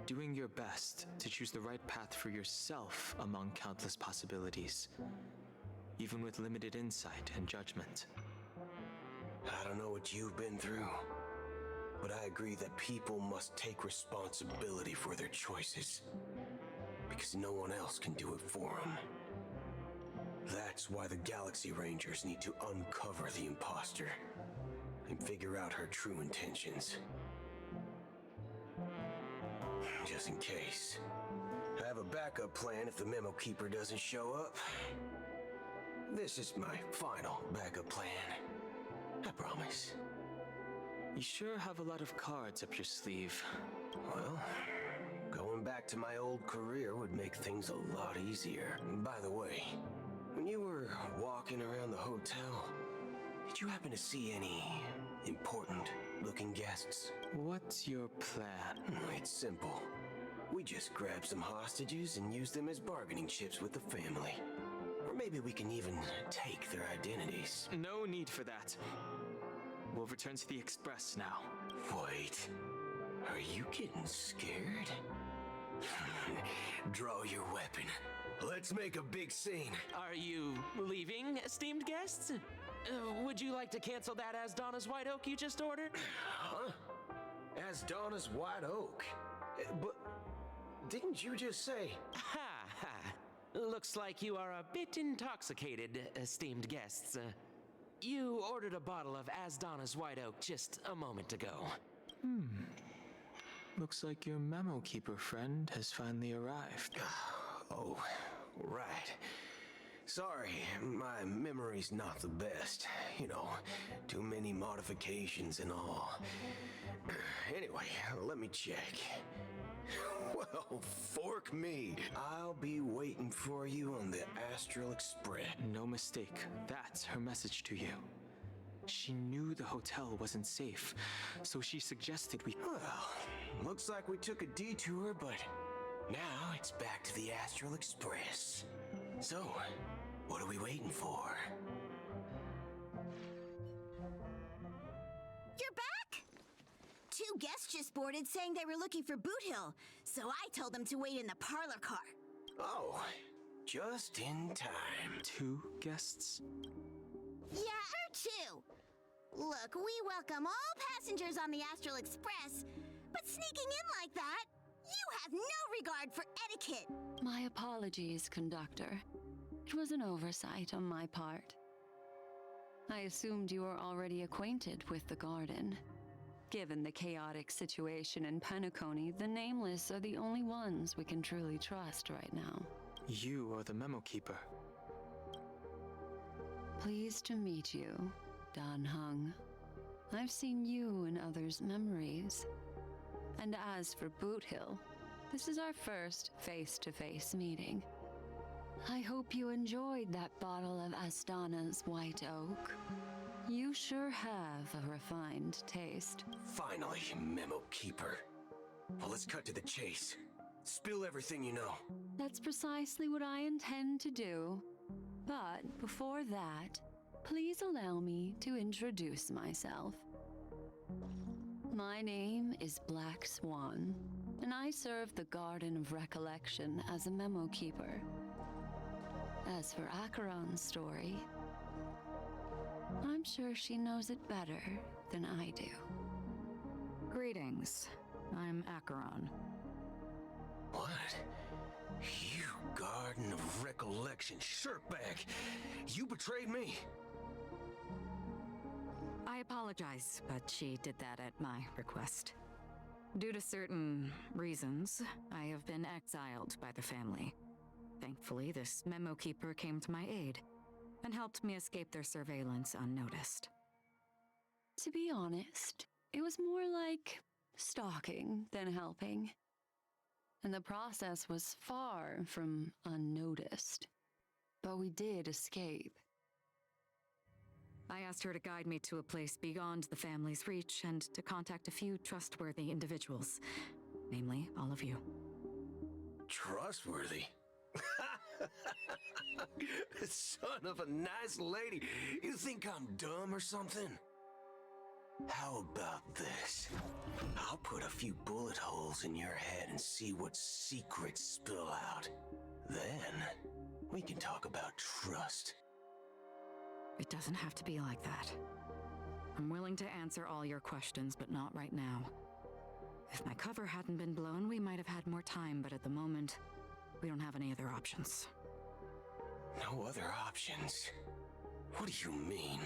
doing your best to choose the right path for yourself among countless possibilities, even with limited insight and judgment. I don't know what you've been through, but I agree that people must take responsibility for their choices, because no one else can do it for them. That's That's why the Galaxy Rangers need to uncover the imposter and figure out her true intentions. Just in case. I have a backup plan if the Memo Keeper doesn't show up. This is my final backup plan. I promise. You sure have a lot of cards up your sleeve. Well, going back to my old career would make things a lot easier. By the way, when you were walking around the hotel, did you happen to see any important-looking guests? What's your plan? It's simple. We just grab some hostages and use them as bargaining chips with the family. Or maybe we can even take their identities. No need for that. We'll return to the Express now. Wait. Are you getting scared? Draw your weapon. Let's make a big scene. Are you leaving, esteemed guests? Would you like to cancel that Asdana's White Oak you just ordered? Huh? Asdana's White Oak? But didn't you just say... Ha ha. Looks like you are a bit intoxicated, esteemed guests. You ordered a bottle of Asdana's White Oak just a moment ago. Looks like your Memo Keeper friend has finally arrived. Oh, right. Sorry, my memory's not the best. You know, too many modifications and all. Anyway, let me check. Well, fork me. I'll be waiting for you on the Astral Express. No mistake. That's her message to you. She knew the hotel wasn't safe, so she suggested we... Well, looks like we took a detour, but now it's back to the Astral Express. So, what are we waiting for? You're back? 2 guests just boarded saying they were looking for Boot Hill, so I told them to wait in the parlor car. Oh, just in time. 2 guests? Yeah, her too. Look, we welcome all passengers on the Astral Express, but sneaking in like that, you have no regard for etiquette. My apologies, conductor. It was an oversight on my part. I assumed you were already acquainted with the garden. Given the chaotic situation in Penacony, the Nameless are the only ones we can truly trust right now. You are the Memo Keeper. Pleased to meet you, Dan Heng. I've seen you in others' memories. And as for Boot Hill, this is our first face-to-face meeting. I hope you enjoyed that bottle of Astana's White Oak. You sure have a refined taste. Finally, Memo Keeper. Well, let's cut to the chase. Spill everything you know. That's precisely what I intend to do. But before that, please allow me to introduce myself. My name is Black Swan, and I serve the Garden of Recollection as a Memo Keeper. As for Acheron's story, I'm sure she knows it better than I do. Greetings. I'm Acheron. What? You Garden of Recollection shirtbag! You betrayed me! I apologize, but she did that at my request. Due to certain reasons, I have been exiled by the family. Thankfully, this Memo Keeper came to my aid and helped me escape their surveillance unnoticed. To be honest, it was more like stalking than helping. And the process was far from unnoticed. But we did escape. I asked her to guide me to a place beyond the family's reach and to contact a few trustworthy individuals, namely all of you. Trustworthy? Son of a nice lady. You think I'm dumb or something? How about this? I'll put a few bullet holes in your head and see what secrets spill out. Then, we can talk about trust. It doesn't have to be like that. I'm willing to answer all your questions, but not right now. If my cover hadn't been blown, we might have had more time, but at the moment, we don't have any other options. No other options? What do you mean?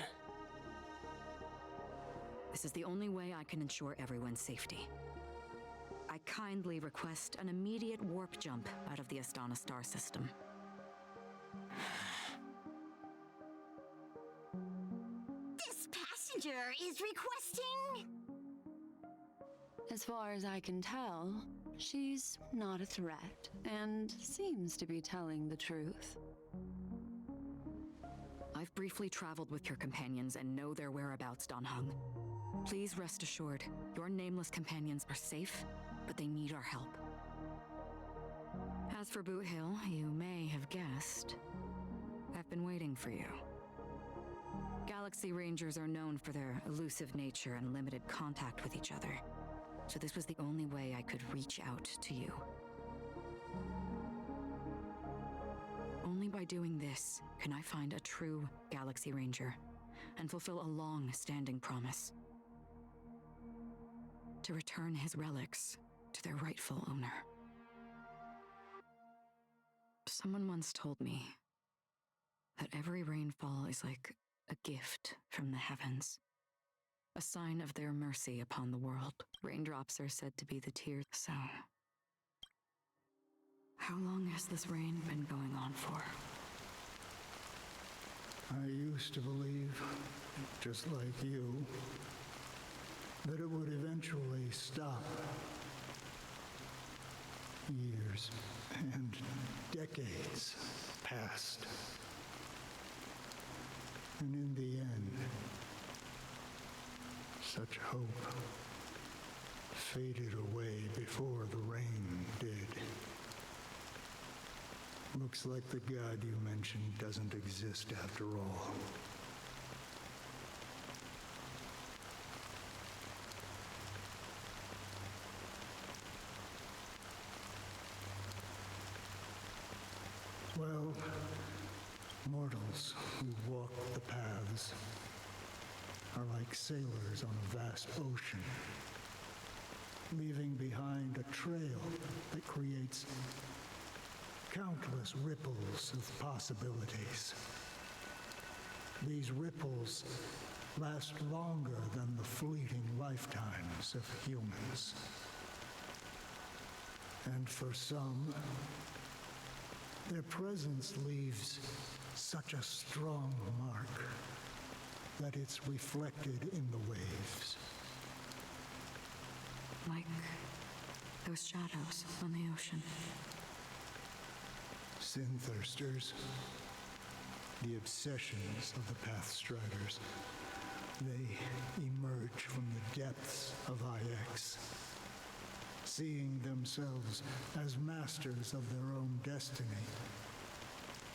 This is the only way I can ensure everyone's safety. I kindly request an immediate warp jump out of the Astana star system. This passenger is requesting... As far as I can tell, she's not a threat and seems to be telling the truth. I've briefly traveled with your companions and know their whereabouts, Dan Heng. Please rest assured, your nameless companions are safe, but they need our help. As for Boot Hill, you may have guessed, I've been waiting for you. Galaxy Rangers are known for their elusive nature and limited contact with each other, so this was the only way I could reach out to you. Only by doing this can I find a true Galaxy Ranger and fulfill a long-standing promise. To return his relics to their rightful owner. Someone once told me that every rainfall is like a gift from the heavens, a sign of their mercy upon the world. Raindrops are said to be the tears. So, how long has this rain been going on for? I used to believe, just like you, that it would eventually stop. Years and decades passed. And in the end, such hope faded away before the rain did. Looks like the god you mentioned doesn't exist after all. Well, mortals who walk the paths are like sailors on a vast ocean, leaving behind a trail that creates countless ripples of possibilities. These ripples last longer than the fleeting lifetimes of humans. And for some, their presence leaves such a strong mark that it's reflected in the waves. Like those shadows on the ocean. Sin-thirsters, the obsessions of the Pathstriders, they emerge from the depths of IX, seeing themselves as masters of their own destiny,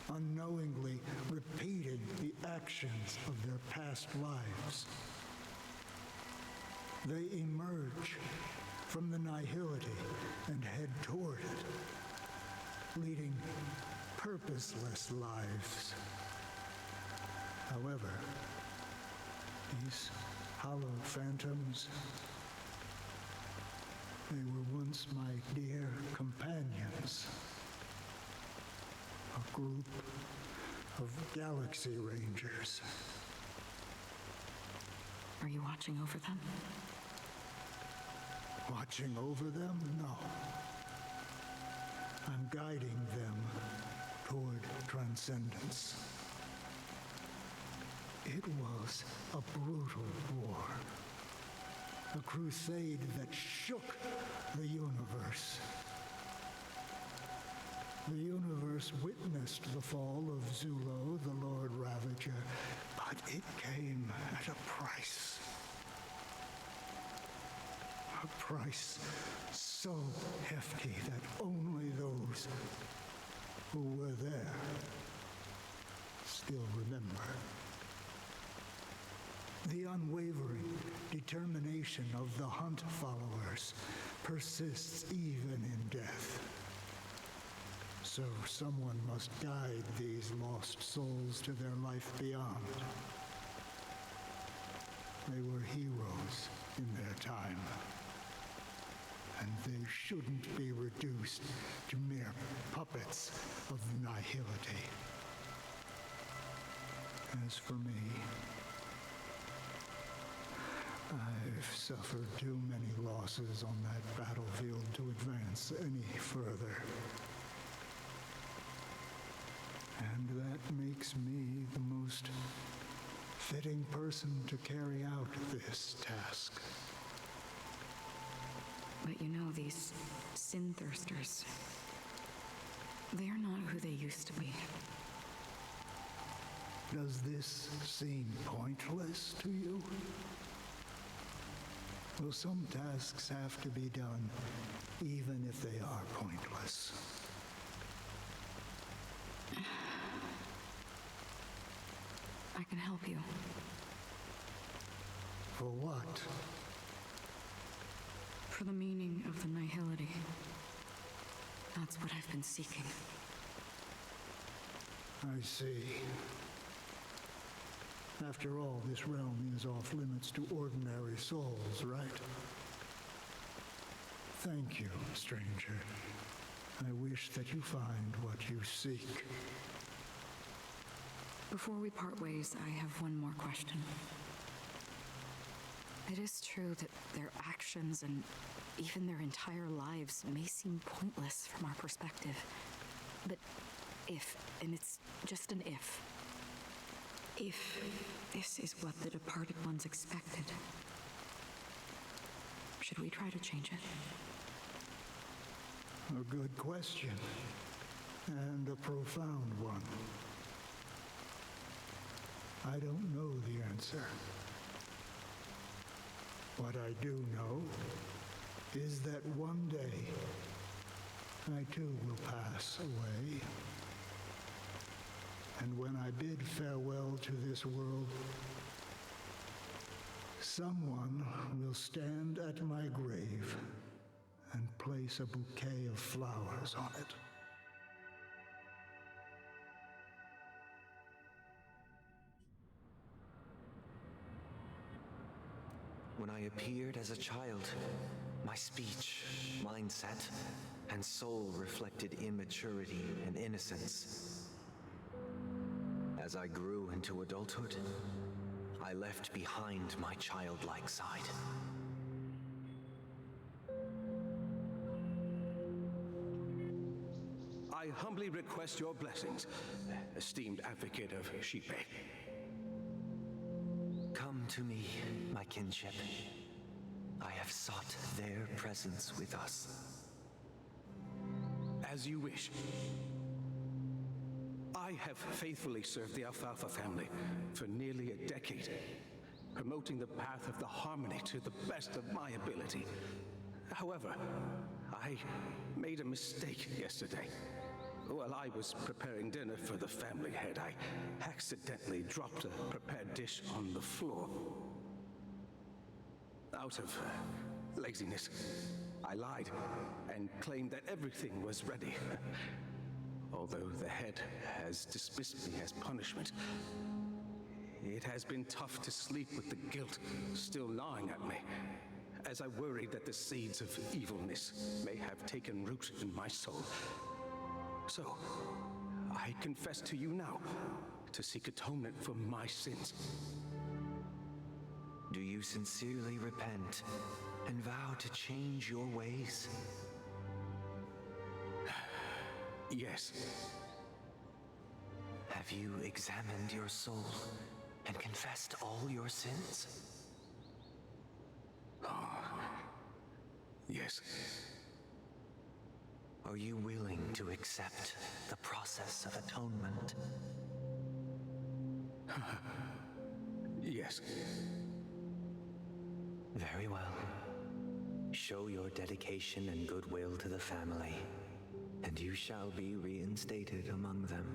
unknowingly repeating the actions of their past lives. They emerge from the nihility and head toward it, leading purposeless lives. However, these hollow phantoms, they were once my dear companions. A group of Galaxy Rangers. Are you watching over them? Watching over them? No. I'm guiding them toward transcendence. It was a brutal war. A crusade that shook the universe. The universe witnessed the fall of Zulo, the Lord Ravager, but it came at a price. A price so hefty that only those who were there still remember. The unwavering determination of the Hunt followers persists even in death. So someone must guide these lost souls to their life beyond. They were heroes in their time. And they shouldn't be reduced to mere puppets of the nihility. As for me, I've suffered too many losses on that battlefield to advance any further. And that makes me the most fitting person to carry out this task. But you know, these sin thirsters, they're not who they used to be. Does this seem pointless to you? Well, some tasks have to be done, even if they are pointless. I can help you. For what? For the meaning of the nihility. That's what I've been seeking. I see. After all, this realm is off limits to ordinary souls, right? Thank you, stranger. I wish that you find what you seek. Before we part ways, I have one more question. It is true that their actions and even their entire lives may seem pointless from our perspective. But if, and it's just an if this is what the departed ones expected, should we try to change it? A good question, and a profound one. I don't know the answer. What I do know is that one day, I too will pass away. And when I bid farewell to this world, someone will stand at my grave and place a bouquet of flowers on it. When I appeared as a child, my speech, mindset, and soul reflected immaturity and innocence. As I grew into adulthood, I left behind my childlike side. I humbly request your blessings, esteemed advocate of Xipe. Come to me, my kinship. I have sought their presence with us. As you wish. I have faithfully served the Alfalfa family for nearly a decade, promoting the path of the harmony to the best of my ability. However, I made a mistake yesterday. While I was preparing dinner for the family head, I accidentally dropped a prepared dish on the floor. Out of laziness, I lied and claimed that everything was ready. Although the head has dismissed me as punishment, it has been tough to sleep with the guilt still gnawing at me, as I worried that the seeds of evilness may have taken root in my soul. So, I confess to you now to seek atonement for my sins. Do you sincerely repent and vow to change your ways? Yes. Have you examined your soul and confessed all your sins? Yes. Are you willing to accept the process of atonement? Yes. Very well. Show your dedication and goodwill to the family, and you shall be reinstated among them.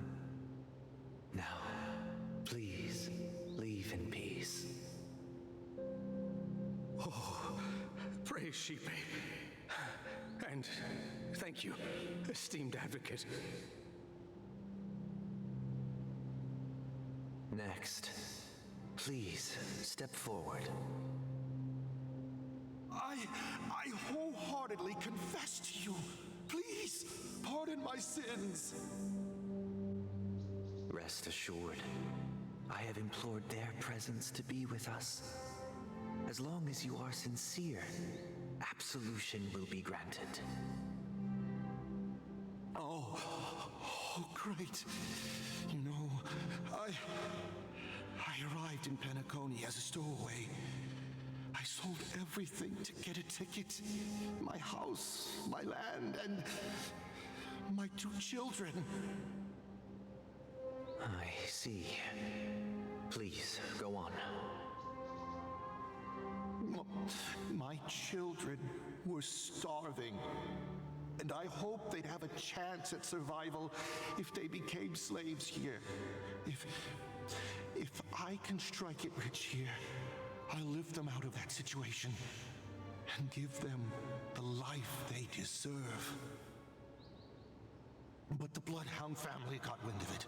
Now, please, leave in peace. Oh, praise Xipe. And thank you, esteemed advocate. Next, please step forward. I wholeheartedly confess to you. Please, pardon my sins. Rest assured, I have implored their presence to be with us. As long as you are sincere, absolution will be granted. Oh, great. You know, I arrived in Penacony as a stowaway. I sold everything to get a ticket. My house, my land, and my 2 children. I see. Please, go on. My children were starving, and I hoped they'd have a chance at survival if they became slaves here. If I can strike it rich here, I'll lift them out of that situation and give them the life they deserve. But the Bloodhound family got wind of it.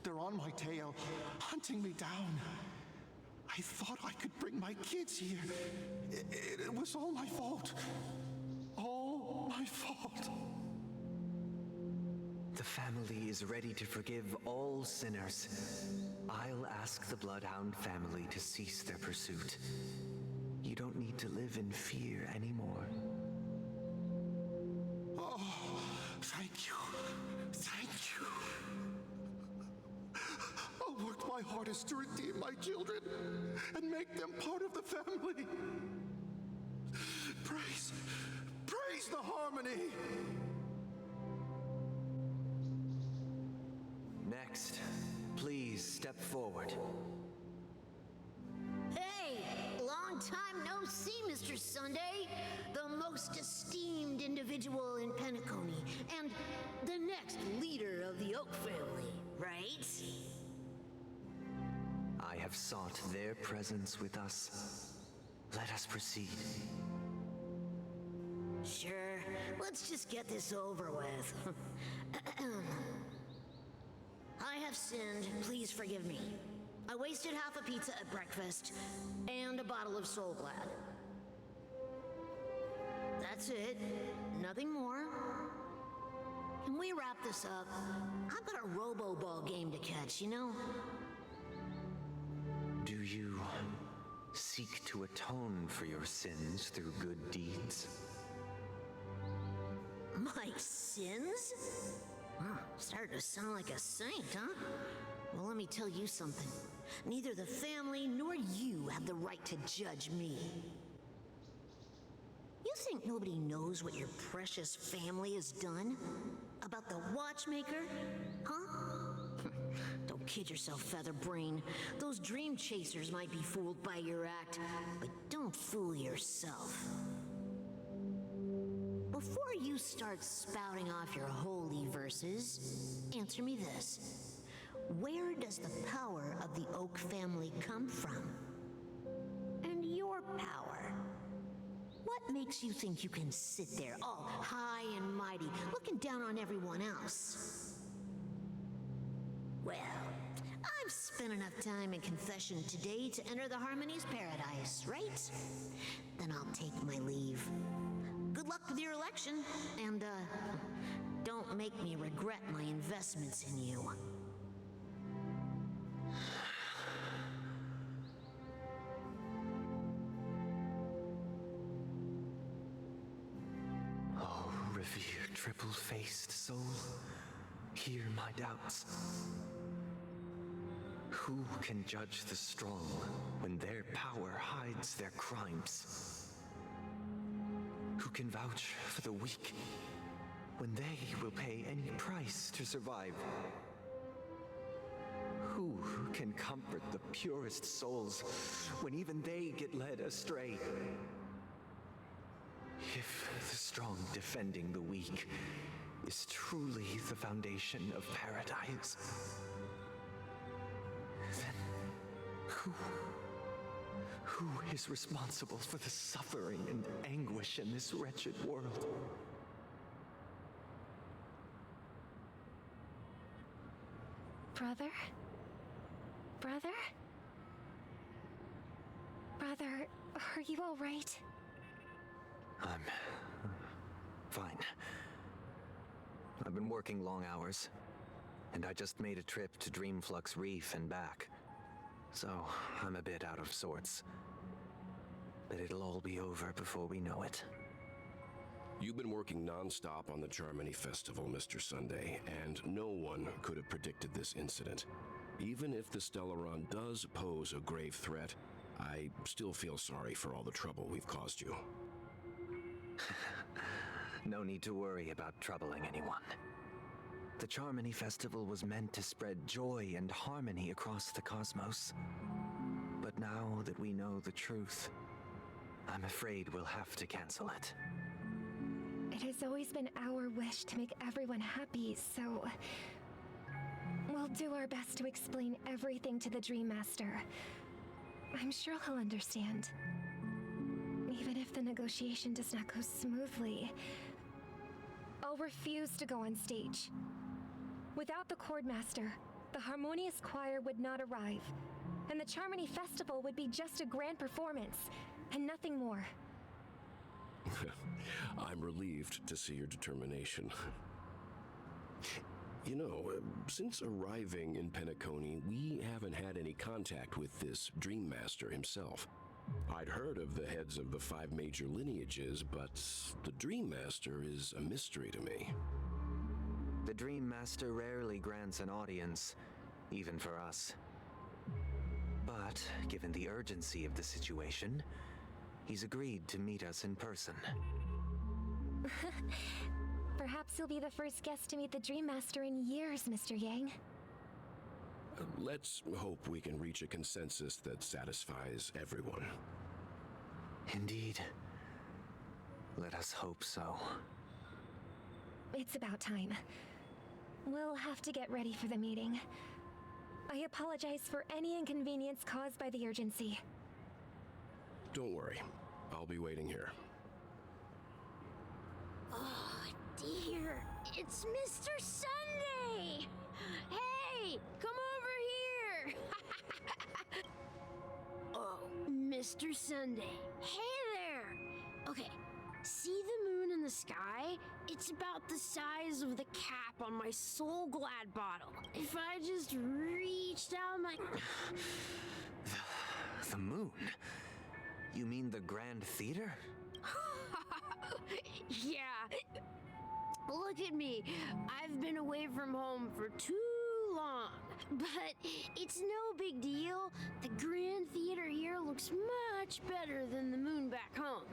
They're on my tail, hunting me down. I thought I could bring my kids here. It was all my fault. All my fault. The family is ready to forgive all sinners. I'll ask the Bloodhound family to cease their pursuit. You don't need to live in fear anymore. Oh, thank you. Thank you. I'll work my hardest to redeem my children and make them part of the family. Praise the Harmony. Next, please step forward. Hey, long time no see, Mr. Sunday. The most esteemed individual in Penacony, and the next leader of the Oak family, right? I have sought their presence with us. Let us proceed. Sure, let's just get this over with. I have sinned, please forgive me. I wasted half a pizza at breakfast, and a bottle of Soul Glad. That's it, nothing more. Can we wrap this up? I've got a Robo-Ball game to catch, you know? Do you seek to atone for your sins through good deeds? My sins? Huh, starting to sound like a saint, huh? Well, let me tell you something. Neither the family nor you have the right to judge me. You think nobody knows what your precious family has done? About the watchmaker? Huh? Don't kid yourself, Featherbrain. Those dream chasers might be fooled by your act, but don't fool yourself. Before you start spouting off your holy verses, answer me this. Where does the power of the Oak family come from? And your power? What makes you think you can sit there all high and mighty, looking down on everyone else? Well, I've spent enough time in confession today to enter the Harmony's paradise, right? Then I'll take my leave. Good luck with your election, and don't make me regret my investments in you. Oh, revered triple-faced soul, hear my doubts. Who can judge the strong when their power hides their crimes? Who can vouch for the weak when they will pay any price to survive? Who can comfort the purest souls when even they get led astray? If the strong defending the weak is truly the foundation of paradise, then who is responsible for the suffering and anguish in this wretched world? Brother? Brother? Brother, are you all right? I'm fine. I've been working long hours, and I just made a trip to Dreamflux Reef and back. so I'm a bit out of sorts. But it'll all be over before we know it. You've been working non-stop on the Charmony Festival, Mr. Sunday, and no one could have predicted this incident. Even if the Stellaron does pose a grave threat, I still feel sorry for all the trouble we've caused you. No need to worry about troubling anyone. The Charmony Festival was meant to spread joy and harmony across the cosmos. But now that we know the truth, I'm afraid we'll have to cancel it. It has always been our wish to make everyone happy, so we'll do our best to explain everything to the Dream Master. I'm sure he'll understand. Even if the negotiation does not go smoothly, I'll refuse to go on stage. Without the Chordmaster, the Harmonious Choir would not arrive, and the Charmony Festival would be just a grand performance, and nothing more. I'm relieved to see your determination. You know, since arriving in Penacony, we haven't had any contact with this Dream Master himself. I'd heard of the heads of the 5 major lineages, but the Dream Master is a mystery to me. The Dream Master rarely grants an audience, even for us. But, given the urgency of the situation, he's agreed to meet us in person. Perhaps you'll be the first guest to meet the Dream Master in years, Mr. Yang. Let's hope we can reach a consensus that satisfies everyone. Indeed. Let us hope so. It's about time. We'll have to get ready for the meeting. I apologize for any inconvenience caused by the urgency. Don't worry. I'll be waiting here. Oh, dear. It's Mr. Sunday! Hey, come over here! Oh, Mr. Sunday. Hey there! Okay, see the moon in the sky? It's about the size of the cap on my Soul Glad bottle. If I just reached out my... The moon? You mean the Grand Theater? Yeah. Look at me. I've been away from home for too long. But it's no big deal. The Grand Theater here looks much better than the moon back home.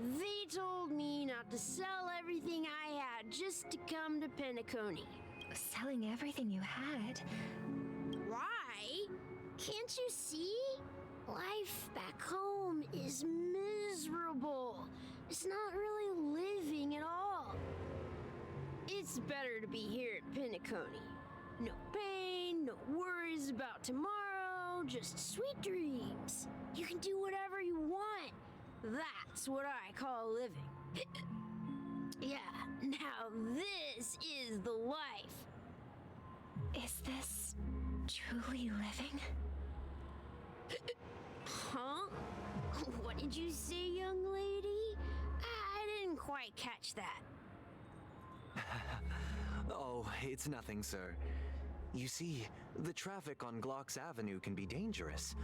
They told me not to sell everything I had just to come to Penacony. Selling everything you had? Why? Can't you see? Life back home is miserable. It's not really living at all. It's better to be here at Penacony. No pain, no worries about tomorrow, just sweet dreams. You can do whatever you want. That's what I call living. Yeah, now this is the life. Is this truly living? Huh? What did you say, young lady? I didn't quite catch that. Oh, it's nothing, sir. You see, the traffic on Glocks Avenue can be dangerous.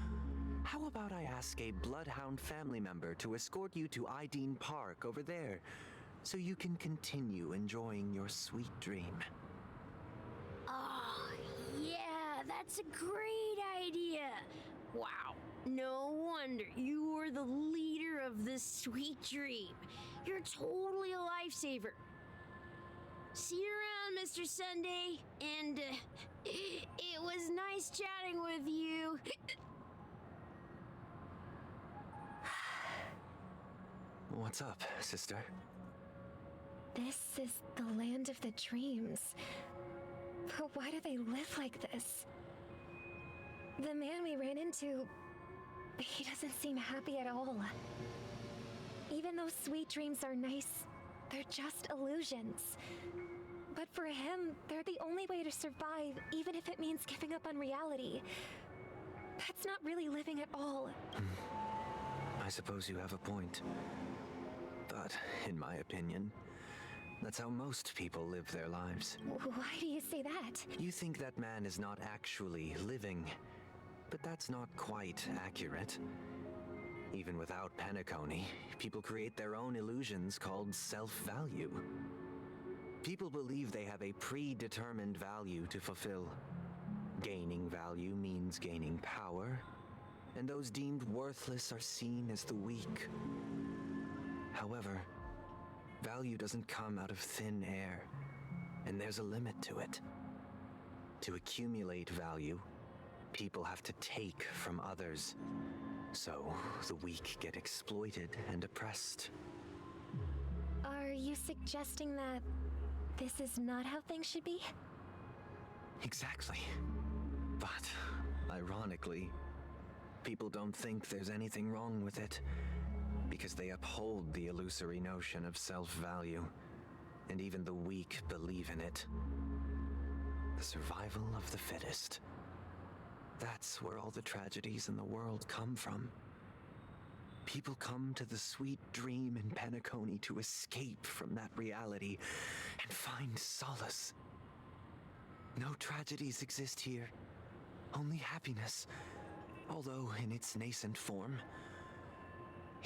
How about I ask a Bloodhound family member to escort you to Ideen Park over there, so you can continue enjoying your sweet dream? Oh, yeah, that's a great idea. Wow, no wonder you were the leader of this sweet dream. You're totally a lifesaver. See you around, Mr. Sunday, and it was nice chatting with you. What's up, sister? This is the land of the dreams. But why do they live like this? The man we ran into, he doesn't seem happy at all. Even though sweet dreams are nice, they're just illusions. But for him, they're the only way to survive, even if it means giving up on reality. That's not really living at all. I suppose you have a point. But, in my opinion, that's how most people live their lives. Why do you say that? You think that man is not actually living, but that's not quite accurate. Even without Penacony, people create their own illusions called self-value. People believe they have a predetermined value to fulfill. Gaining value means gaining power, and those deemed worthless are seen as the weak. However, value doesn't come out of thin air, and there's a limit to it. To accumulate value, people have to take from others. So, the weak get exploited and oppressed. Are you suggesting that this is not how things should be? Exactly. But, ironically, people don't think there's anything wrong with it, because they uphold the illusory notion of self-value, and even the weak believe in it. The survival of the fittest. That's where all the tragedies in the world come from. People come to the sweet dream in Penacony to escape from that reality and find solace. No tragedies exist here, only happiness, although in its nascent form.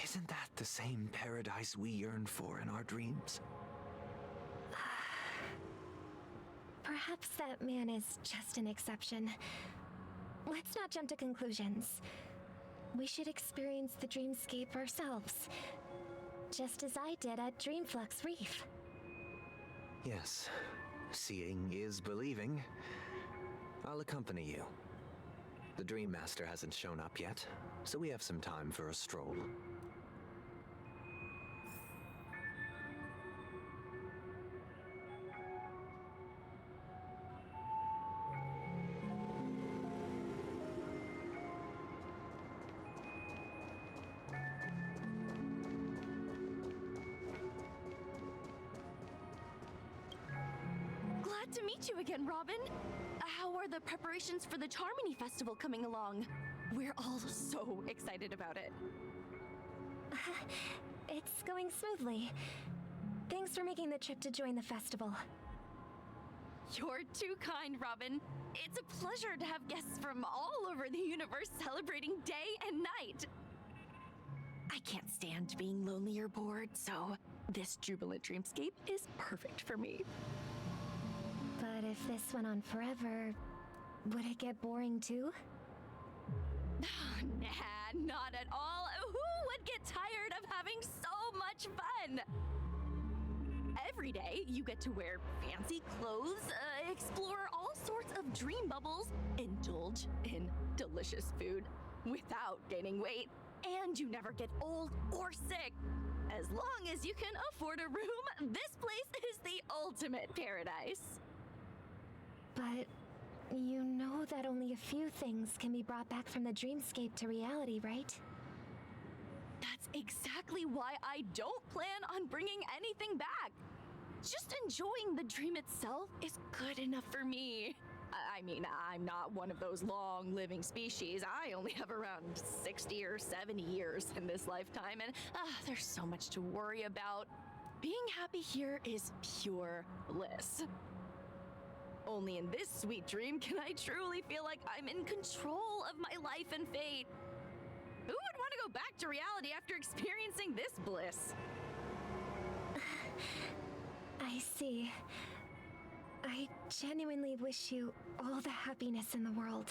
Isn't that the same paradise we yearn for in our dreams? Perhaps that man is just an exception. Let's not jump to conclusions. We should experience the dreamscape ourselves, just as I did at Dreamflux Reef. Yes, seeing is believing. I'll accompany you. The Dream Master hasn't shown up yet, so we have some time for a stroll. Glad to meet you again, Robin. How are the preparations for the Charmony Festival coming along? We're all so excited about it. It's going smoothly. Thanks for making the trip to join the festival. You're too kind, Robin. It's a pleasure to have guests from all over the universe celebrating day and night. I can't stand being lonely or bored, so this jubilant dreamscape is perfect for me. But if this went on forever, would it get boring too? Nah, not at all. Who would get tired of having so much fun? Every day, you get to wear fancy clothes, explore all sorts of dream bubbles, indulge in delicious food without gaining weight, and you never get old or sick. As long as you can afford a room, this place is the ultimate paradise. But you know that only a few things can be brought back from the dreamscape to reality, right? That's exactly why I don't plan on bringing anything back. Just enjoying the dream itself is good enough for me. I mean, I'm not one of those long-living species. I only have around 60 or 70 years in this lifetime, and there's so much to worry about. Being happy here is pure bliss. Only in this sweet dream can I truly feel like I'm in control of my life and fate. Who would want to go back to reality after experiencing this bliss? I see. I genuinely wish you all the happiness in the world.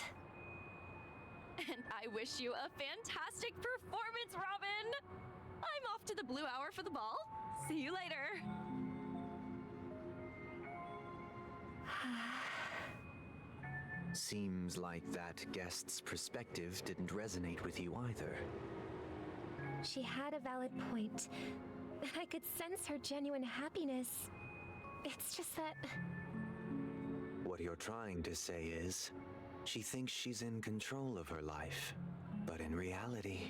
And I wish you a fantastic performance, Robin! I'm off to the Blue Hour for the ball. See you later. Seems like that guest's perspective didn't resonate with you either. She had a valid point. I could sense her genuine happiness. It's just that... What you're trying to say is, she thinks she's in control of her life. But in reality,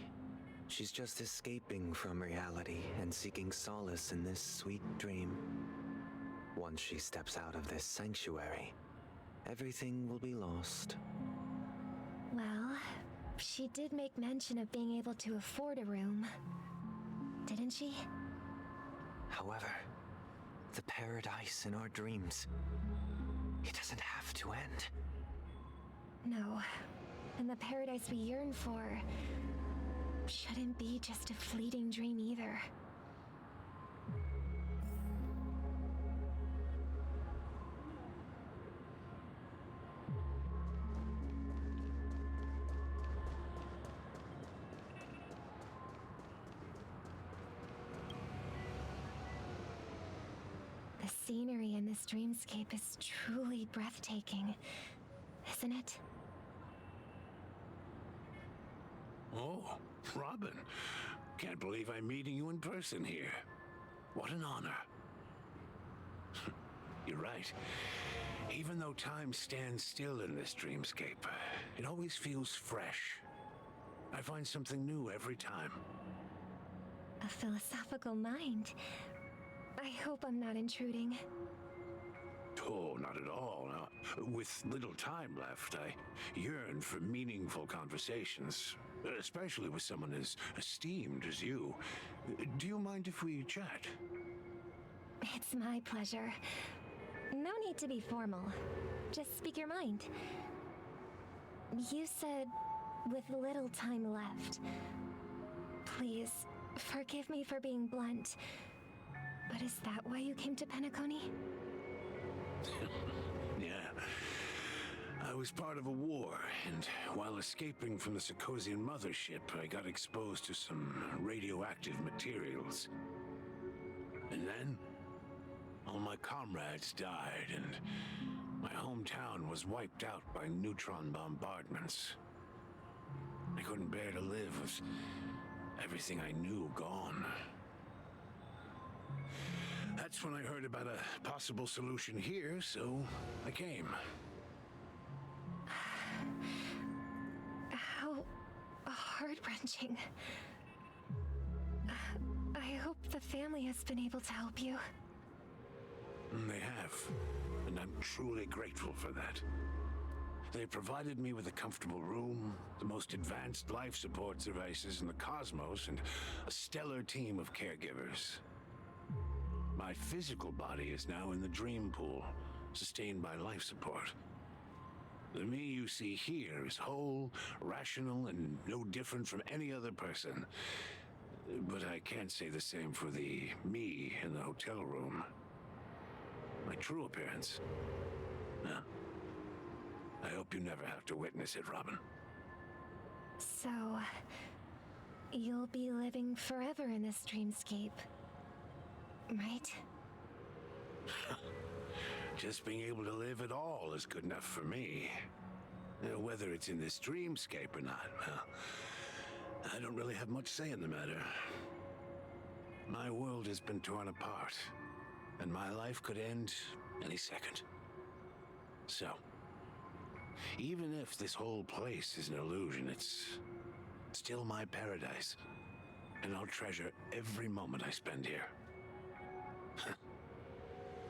she's just escaping from reality and seeking solace in this sweet dream. Once she steps out of this sanctuary, everything will be lost. Well, she did make mention of being able to afford a room, didn't she? However, the paradise in our dreams, it doesn't have to end. No. And the paradise we yearn for shouldn't be just a fleeting dream either. The scenery in this dreamscape is truly breathtaking, isn't it? Oh, Robin. Can't believe I'm meeting you in person here. What an honor. You're right. Even though time stands still in this dreamscape, it always feels fresh. I find something new every time. A philosophical mind. I hope I'm not intruding. Oh, not at all. With little time left, I yearn for meaningful conversations, especially with someone as esteemed as you. Do you mind if we chat? It's my pleasure. No need to be formal. Just speak your mind. You said, with little time left. Please, forgive me for being blunt, but is that why you came to Penacony? Yeah. I was part of a war, and while escaping from the Sarkosian mothership, I got exposed to some radioactive materials. And then, all my comrades died, and my hometown was wiped out by neutron bombardments. I couldn't bear to live with everything I knew gone. That's when I heard about a possible solution here, so I came. How heart-wrenching. I hope the family has been able to help you. They have, and I'm truly grateful for that. They provided me with a comfortable room, the most advanced life support devices in the cosmos, and a stellar team of caregivers. My physical body is now in the dream pool, sustained by life support. The me you see here is whole, rational, and no different from any other person. But I can't say the same for the me in the hotel room. My true appearance. No. I hope you never have to witness it, Robin. So, you'll be living forever in this dreamscape, right? Just being able to live at all is good enough for me. Whether it's in this dreamscape or not, well, I don't really have much say in the matter. My world has been torn apart, and my life could end any second. So, even if this whole place is an illusion, it's still my paradise, and I'll treasure every moment I spend here.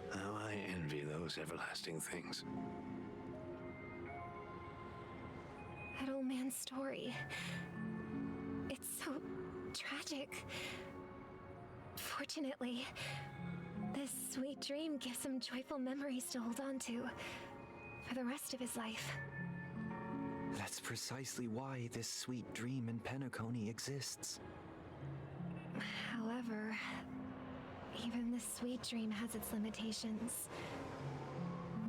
How I envy those everlasting things. That old man's story. It's so tragic. Fortunately, this sweet dream gives him joyful memories to hold on to for the rest of his life. That's precisely why this sweet dream in Penacony exists. However, even the sweet dream has its limitations.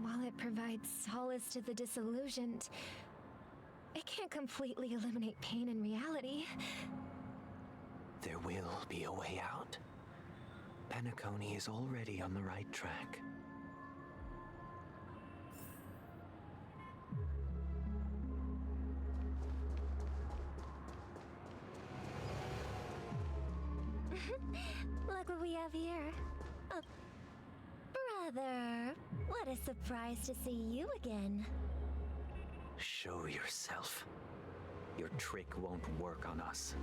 While it provides solace to the disillusioned, it can't completely eliminate pain in reality. There will be a way out. Penacony is already on the right track. Look what we have here. Brother, what a surprise to see you again. Show yourself. Your trick won't work on us.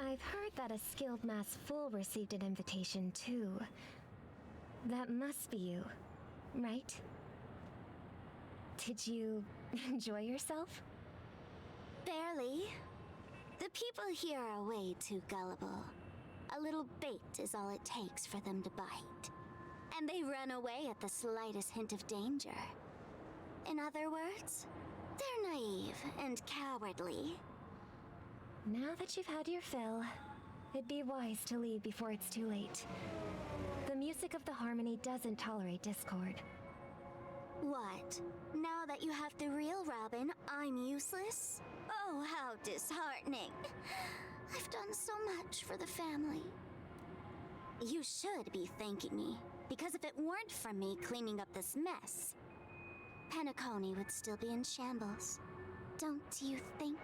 I've heard that a skilled mass fool received an invitation too. That must be you, right? Did you enjoy yourself? Barely. The people here are way too gullible. A little bait is all it takes for them to bite. And they run away at the slightest hint of danger. In other words, they're naive and cowardly. Now that you've had your fill, it'd be wise to leave before it's too late. The music of the harmony doesn't tolerate discord. What? Now that you have the real Robin, I'm useless? Oh, how disheartening. I've done so much for the family. You should be thanking me, because if it weren't for me cleaning up this mess, Penacony would still be in shambles. Don't you think?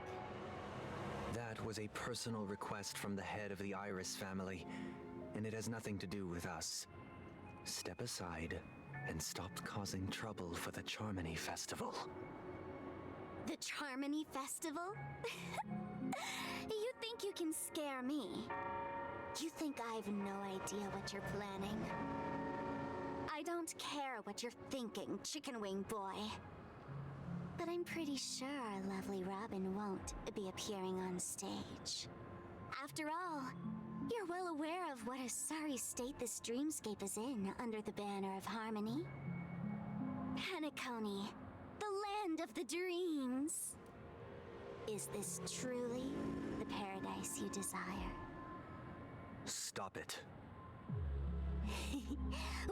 That was a personal request from the head of the Iris family, and it has nothing to do with us. Step aside and stop causing trouble for the Charmony Festival. The Charmony Festival? You think you can scare me? You think I've no idea what you're planning? I don't care what you're thinking, Chicken Wing Boy. But I'm pretty sure our lovely Robin won't be appearing on stage. After all, you're well aware of what a sorry state this dreamscape is in under the banner of harmony. Penacony, the land of the dreams. Is this truly the paradise you desire? Stop it.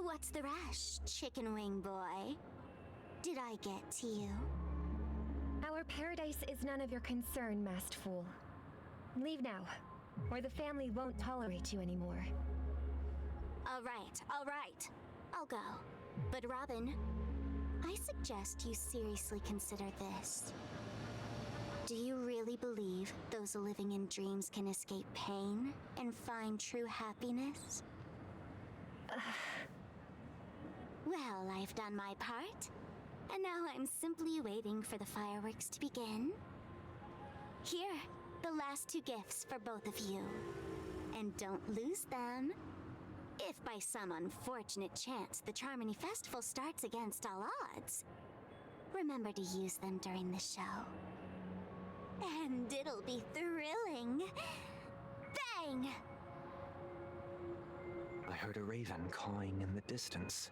What's the rush, Chicken Wing Boy? Did I get to you? Our paradise is none of your concern, masked fool. Leave now, or the family won't tolerate you anymore. All right. I'll go. But Robin, I suggest you seriously consider this. Do you really believe those living in dreams can escape pain and find true happiness? Well, I've done my part, and now I'm simply waiting for the fireworks to begin. Here, the last 2 gifts for both of you. And don't lose them. If by some unfortunate chance the Charmony Festival starts against all odds, remember to use them during the show. And it'll be thrilling. Bang! I heard a raven cawing in the distance.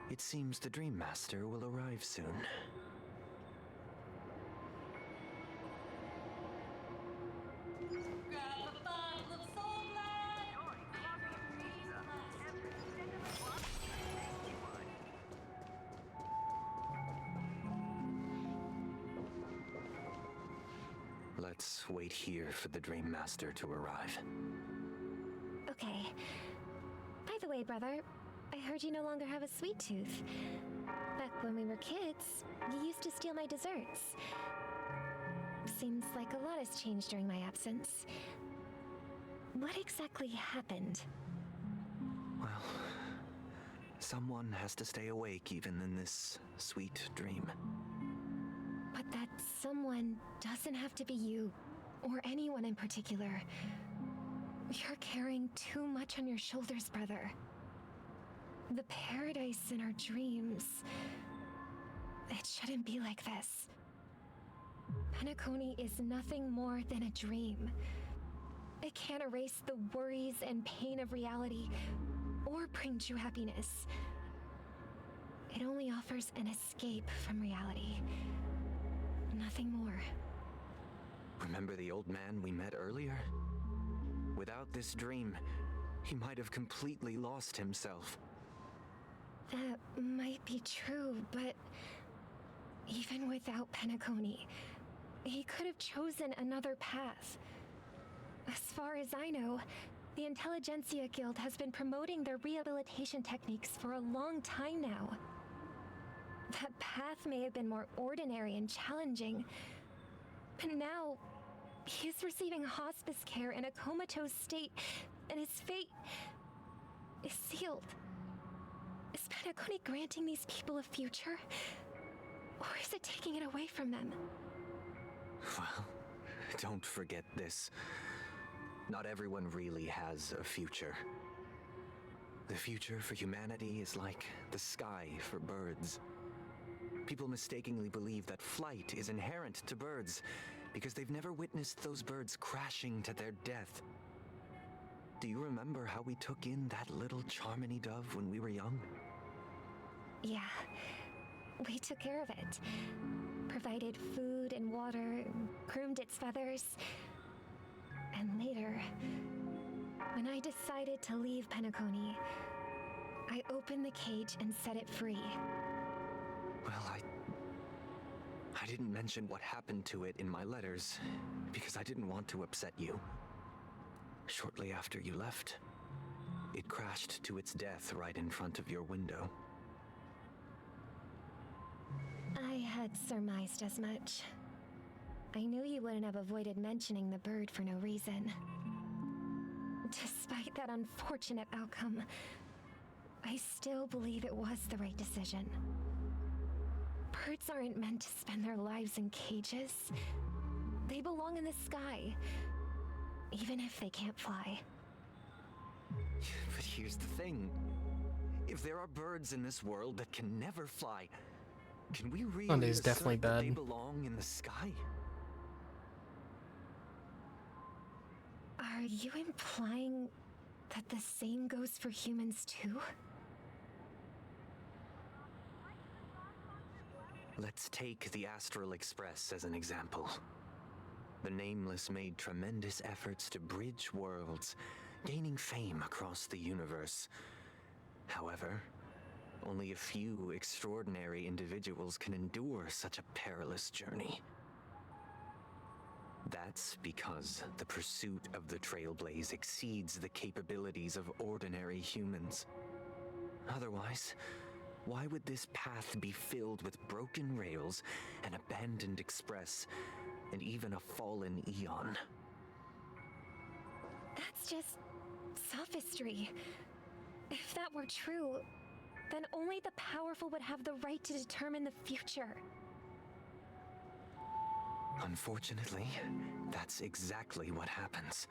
It seems the Dream Master will arrive soon. Let's wait here for the Dream Master to arrive. Okay. By the way, brother, I heard you no longer have a sweet tooth. Back when we were kids, you used to steal my desserts. Seems like a lot has changed during my absence. What exactly happened? Well, someone has to stay awake even in this sweet dream. But that someone doesn't have to be you, or anyone in particular. You're carrying too much on your shoulders, brother. The paradise in our dreams. It shouldn't be like this. Penacony is nothing more than a dream. It can't erase the worries and pain of reality, or bring true happiness. It only offers an escape from reality. Nothing more. Remember the old man we met earlier? Without this dream, he might have completely lost himself. That might be true, but even without Penacony, he could have chosen another path. As far as I know, the Intelligentsia Guild has been promoting their rehabilitation techniques for a long time now. That path may have been more ordinary and challenging, but now he's receiving hospice care in a comatose state, and his fate is sealed. Is Penacony granting these people a future, or is it taking it away from them? Well, don't forget this. Not everyone really has a future. The future for humanity is like the sky for birds. People mistakenly believe that flight is inherent to birds because they've never witnessed those birds crashing to their death. Do you remember how we took in that little Charmony dove when we were young? Yeah, we took care of it. provided food and water, groomed its feathers. And later, when I decided to leave Penacony, I opened the cage and set it free. Well, I didn't mention what happened to it in my letters because I didn't want to upset you. Shortly after you left, it crashed to its death right in front of your window. I had surmised as much. I knew you wouldn't have avoided mentioning the bird for no reason. Despite that unfortunate outcome, I still believe it was the right decision. Birds aren't meant to spend their lives in cages. They belong in the sky, even if they can't fly. But here's the thing. If there are birds in this world that can never fly, can we really Sunday's assert definitely that they bad. belong in the sky? Are you implying that the same goes for humans too? Let's take the Astral Express as an example. The Nameless made tremendous efforts to bridge worlds, gaining fame across the universe. However, only a few extraordinary individuals can endure such a perilous journey. That's because the pursuit of the Trailblaze exceeds the capabilities of ordinary humans. Otherwise, why would this path be filled with broken rails, an abandoned express, and even a fallen Eon? That's just sophistry. If that were true, then only the powerful would have the right to determine the future. Unfortunately, that's exactly what happens.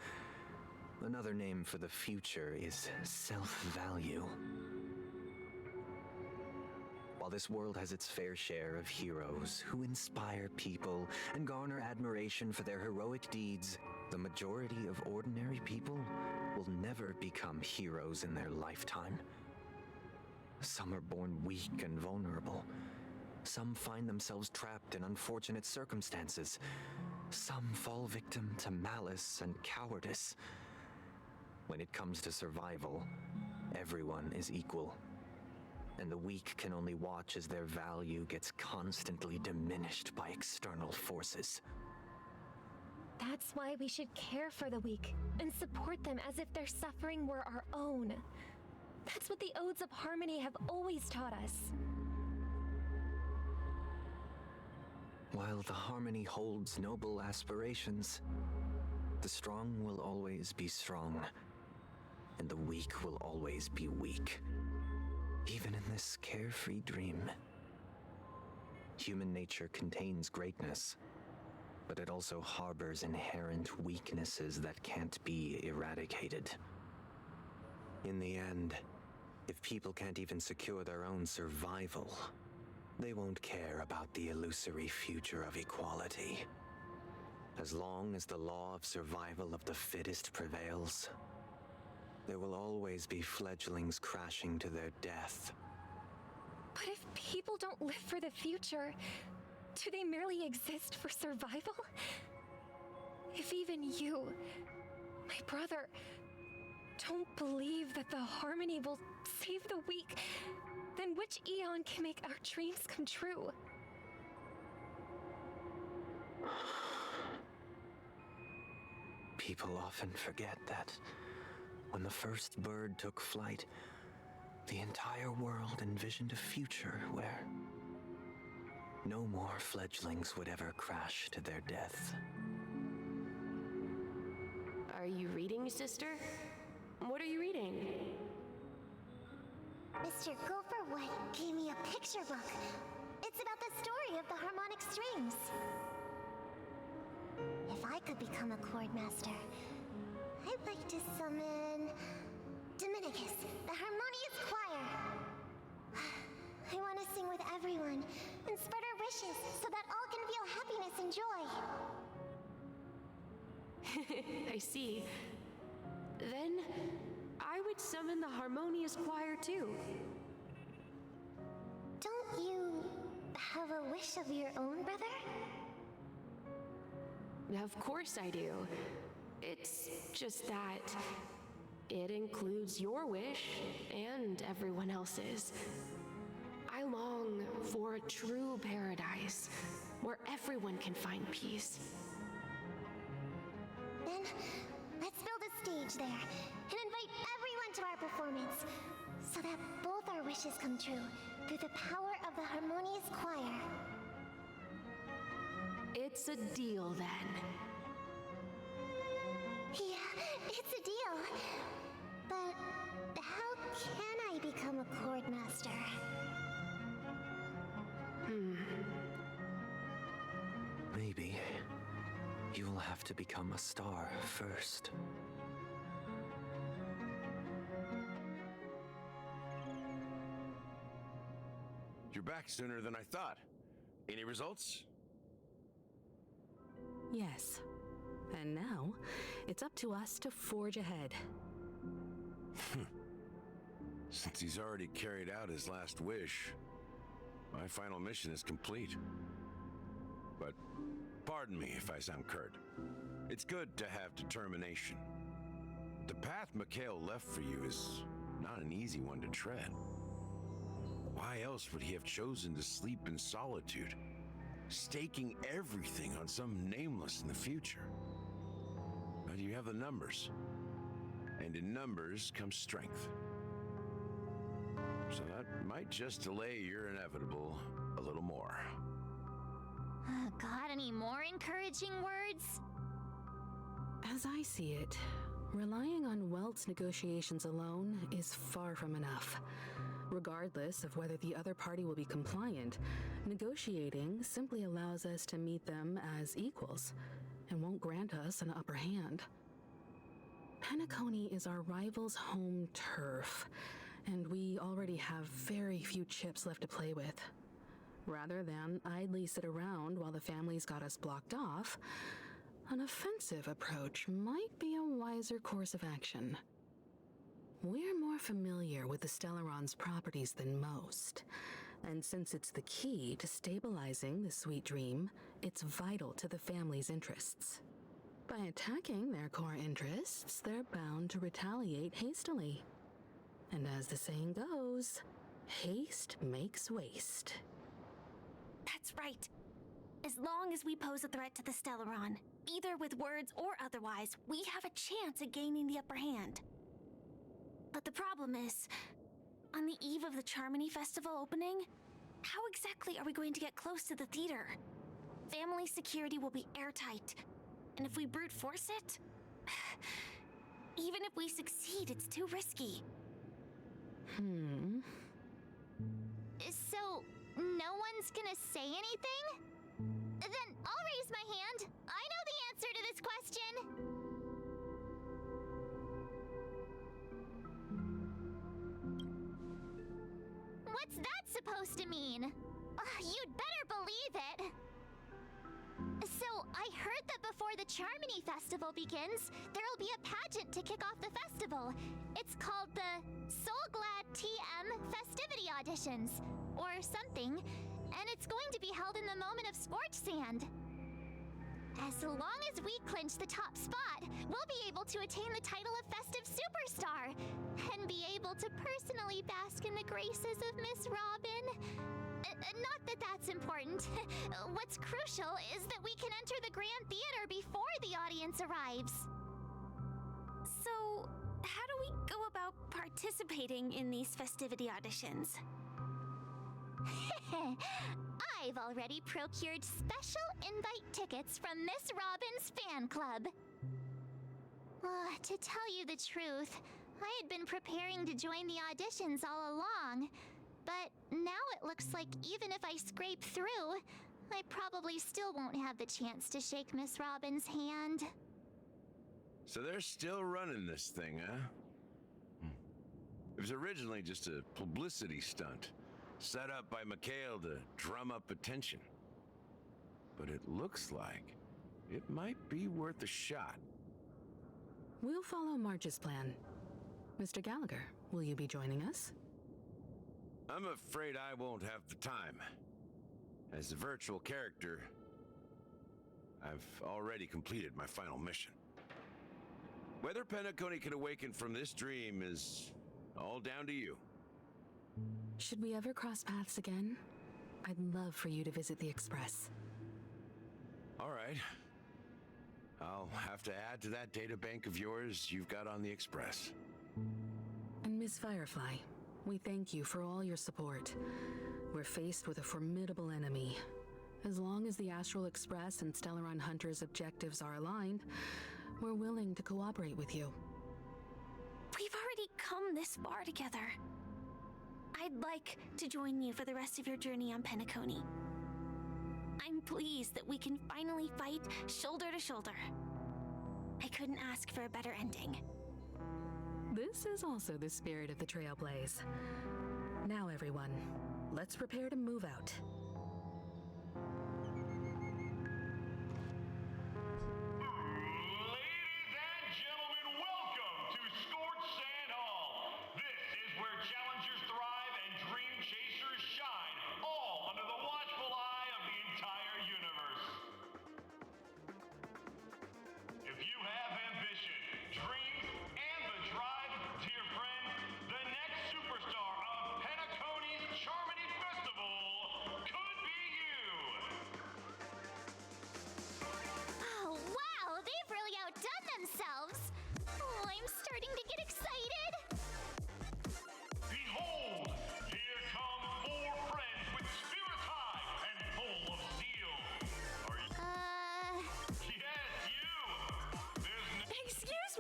Another name for the future is self-value. While this world has its fair share of heroes who inspire people and garner admiration for their heroic deeds, the majority of ordinary people will never become heroes in their lifetime. Some are born weak and vulnerable. Some find themselves trapped in unfortunate circumstances. Some fall victim to malice and cowardice. When it comes to survival, everyone is equal. And the weak can only watch as their value gets constantly diminished by external forces. That's why we should care for the weak and support them as if their suffering were our own. That's what the Odes of Harmony have always taught us. While the Harmony holds noble aspirations, the strong will always be strong, and the weak will always be weak. Even in this carefree dream. Human nature contains greatness, but it also harbors inherent weaknesses that can't be eradicated. In the end, if people can't even secure their own survival, they won't care about the illusory future of equality. As long as the law of survival of the fittest prevails, there will always be fledglings crashing to their death. But if people don't live for the future, do they merely exist for survival? If even you, my brother, don't believe that the Harmony will save the weak, then which Eon can make our dreams come true? People often forget that when the first bird took flight, the entire world envisioned a future where no more fledglings would ever crash to their death. Are you reading, sister? What are you reading? Mr. Gopherwood gave me a picture book. It's about the story of the harmonic strings. If I could become a chord master, I'd like to summon Dominicus, the harmonious choir. I want to sing with everyone and spread our wishes so that all can feel happiness and joy. I see. Then I would summon the harmonious choir too. Don't you have a wish of your own, brother? Of course I do. It's just that it includes your wish and everyone else's. I long for a true paradise where everyone can find peace. Then, let's build a stage there and invite everyone to our performance so that both our wishes come true through the power of the harmonious choir. It's a deal then. Yeah, it's a deal. But how can I become a chord master? Maybe you'll have to become a star first. You're back sooner than I thought. Any results? Yes. And now, it's up to us to forge ahead. Since he's already carried out his last wish, my final mission is complete. But pardon me if I sound curt. It's good to have determination. The path Mikhail left for you is not an easy one to tread. Why else would he have chosen to sleep in solitude, staking everything on some nameless in the future? But you have the numbers, and in numbers comes strength. So that might just delay your inevitable a little more. Got any more encouraging words? As I see it, relying on Welt's negotiations alone is far from enough. Regardless of whether the other party will be compliant, negotiating simply allows us to meet them as equals and won't grant us an upper hand. Penacony is our rival's home turf, and we already have very few chips left to play with. Rather than idly sit around while the family's got us blocked off, an offensive approach might be a wiser course of action. We're more familiar with the Stellaron's properties than most, and since it's the key to stabilizing the Sweet Dream, it's vital to the family's interests. By attacking their core interests, they're bound to retaliate hastily. And as the saying goes, haste makes waste. That's right. As long as we pose a threat to the Stellaron, either with words or otherwise, we have a chance at gaining the upper hand. But the problem is, on the eve of the Charmony Festival opening, how exactly are we going to get close to the theater? Family security will be airtight, and if we brute force it, even if we succeed, it's too risky. So, no one's gonna say anything? Then I'll raise my hand. I know the answer to this question. What's that supposed to mean? You'd better believe it. So, I heard that before the Charmony Festival begins, there'll be a pageant to kick off the festival. It's called the Soulglad TM Festivity Auditions, or something, and it's going to be held in the moment of Scorch Sand. As long as we clinch the top spot, we'll be able to attain the title of Festive Superstar, and be able to personally bask in the graces of Miss Robin. Not that that's important. What's crucial is that we can enter the Grand Theater before the audience arrives. So, how do we go about participating in these festivity auditions? I've already procured special invite tickets from Miss Robin's fan club. To tell you the truth, I had been preparing to join the auditions all along. But now it looks like even if I scrape through, I probably still won't have the chance to shake Miss Robin's hand. So they're still running this thing, huh? It was originally just a publicity stunt, set up by Mikhail to drum up attention. But it looks like it might be worth a shot. We'll follow March's plan. Mr. Gallagher, will you be joining us? I'm afraid I won't have the time. As a virtual character, I've already completed my final mission. Whether Penacony can awaken from this dream is all down to you. Should we ever cross paths again, I'd love for you to visit the Express. All right. I'll have to add to that data bank of yours you've got on the Express. And Miss Firefly, we thank you for all your support. We're faced with a formidable enemy. As long as the Astral Express and Stellaron Hunter's objectives are aligned, we're willing to cooperate with you. We've already come this far together. I'd like to join you for the rest of your journey on Penacony. I'm pleased that we can finally fight shoulder to shoulder. I couldn't ask for a better ending. This is also the spirit of the Trailblaze. Now, everyone, let's prepare to move out.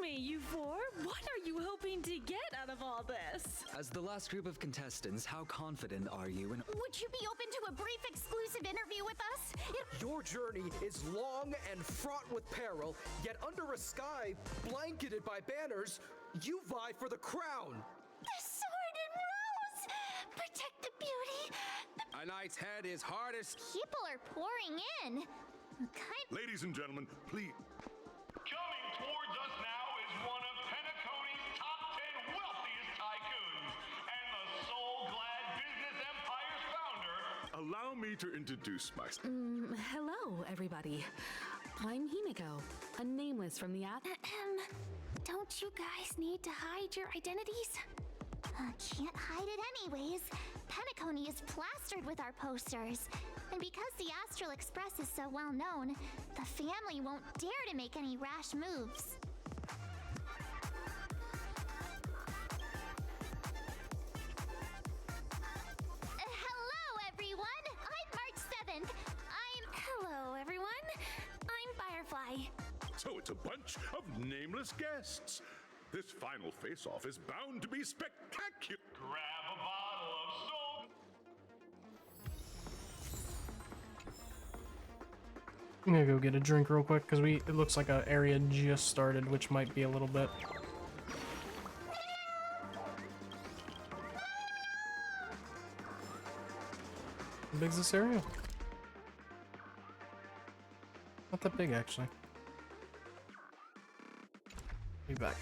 You four, what are you hoping to get out of all this? As the last group of contestants, how confident are you in... Would you be open to a brief exclusive interview with us? Your journey is long and fraught with peril, yet under a sky blanketed by banners, you vie for the crown. The sword and rose! Protect the beauty! A knight's head is hardest... People are pouring in. Ladies and gentlemen, please... Coming towards us now is one of Penacony's top 10 wealthiest tycoons and the soul-glad business empire's founder. Allow me to introduce myself. Hello, everybody. I'm Himiko, a nameless from the app. Don't you guys need to hide your identities? Can't hide it anyways. Penacony is plastered with our posters. And because the Astral Express is so well known, the family won't dare to make any rash moves. Hello, everyone! I'm March 7th. Hello, everyone. I'm Firefly. So it's a bunch of nameless guests. This final face-off is bound to be spectacular. Grab a bottle of soul. I'm gonna go get a drink real quick because it looks like an area just started, which might be a little bit. How big's this area? Not that big, actually. Be back.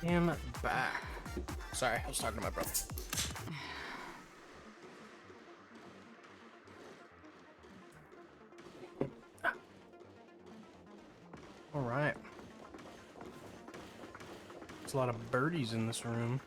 Am back. Sorry, I was talking to my brother. All right. There's a lot of birdies in this room.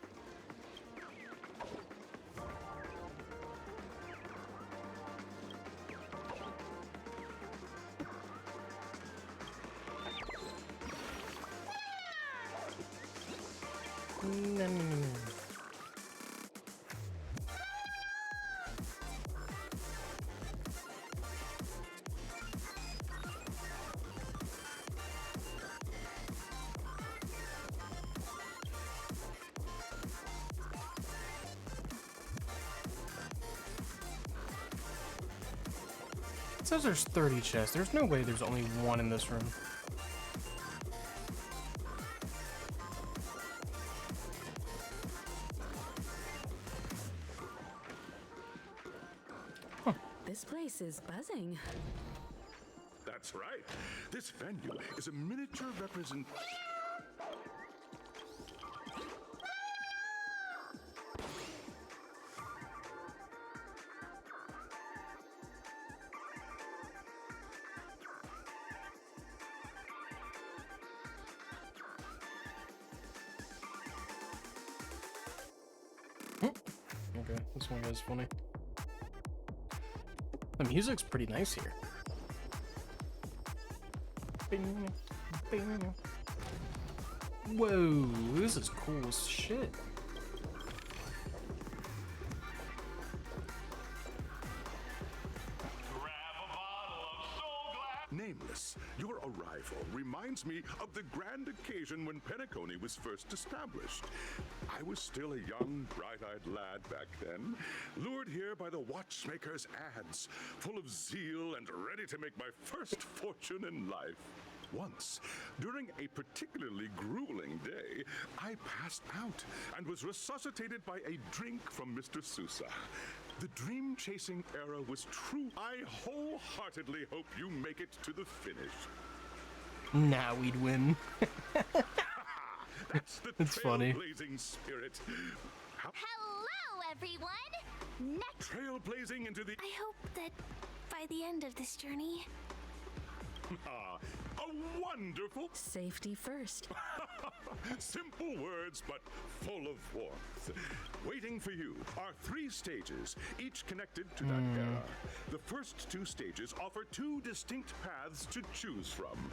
It says there's 30 chests. There's no way there's only one in this room. This place is buzzing. That's right. This venue is a miniature representation. Okay, this one guy's funny. The music's pretty nice here. Bing, bing. Whoa, this is cool as shit. Nameless, your arrival reminds me of the grand occasion when Penacony was first established. I was still a young, bright-eyed lad back then, lured here by the watchmaker's ads, full of zeal and ready to make my first fortune in life. Once, during a particularly grueling day, I passed out and was resuscitated by a drink from Mr. Sousa. The dream-chasing era was true. I wholeheartedly hope you make it to the finish. Nah, we'd win. That's the It's funny. trailblazing spirit. Hello, everyone! Next. Trailblazing into the... I hope that by the end of this journey... Ah, a wonderful... Safety first. Simple words, but full of warmth. Waiting for you are 3 stages, each connected to that era. The first 2 stages offer 2 distinct paths to choose from.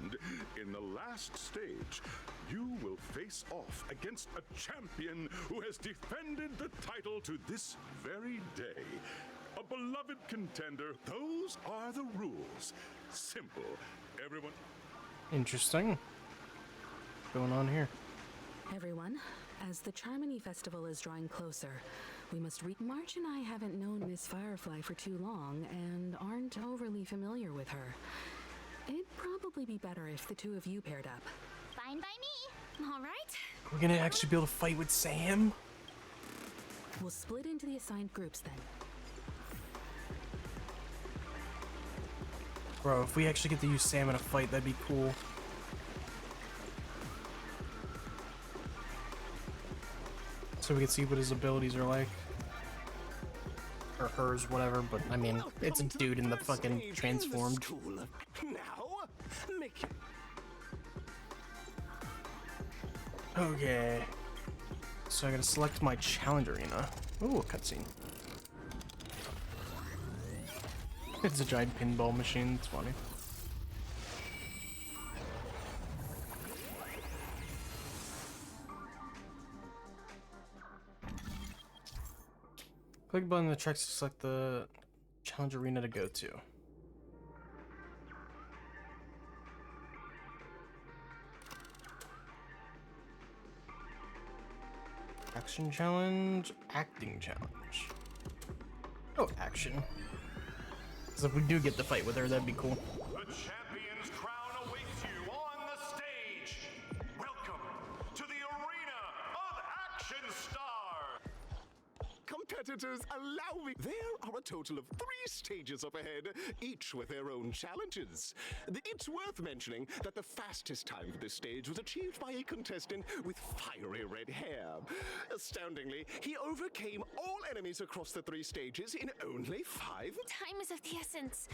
And in the last stage, you will face off against a champion who has defended the title to this very day. A beloved contender. Those are the rules. Simple. Everyone... Interesting. What's going on here? Everyone, as the Charmony Festival is drawing closer, we must March and I haven't known Miss Firefly for too long and aren't overly familiar with her. It'd probably be better if the 2 of you paired up. Fine by me. All right. We're gonna actually be able to fight with Sam? We'll split into the assigned groups then. Bro, if we actually get to use Sam in a fight, that'd be cool. So we can see what his abilities are like. Or hers, whatever, but I mean, it's a dude in the fucking transformed. Now, make it. Okay. So I gotta select my challenge arena. Ooh, a cutscene. It's a giant pinball machine, it's funny. Click button that tracks to select the challenge arena to go to. Action challenge, acting challenge. Oh, action. So if we do get the fight with her, that'd be cool. The champion's crown awaits you on the stage. Welcome to the arena of Action Star. Competitors, allow me. There are a total of 3 stages up ahead, each with their own challenges. It's worth mentioning that the fastest time for this stage was achieved by a contestant with fiery red hair. Astoundingly, he overcame all enemies across the 3 stages in only 5. Time is of the essence.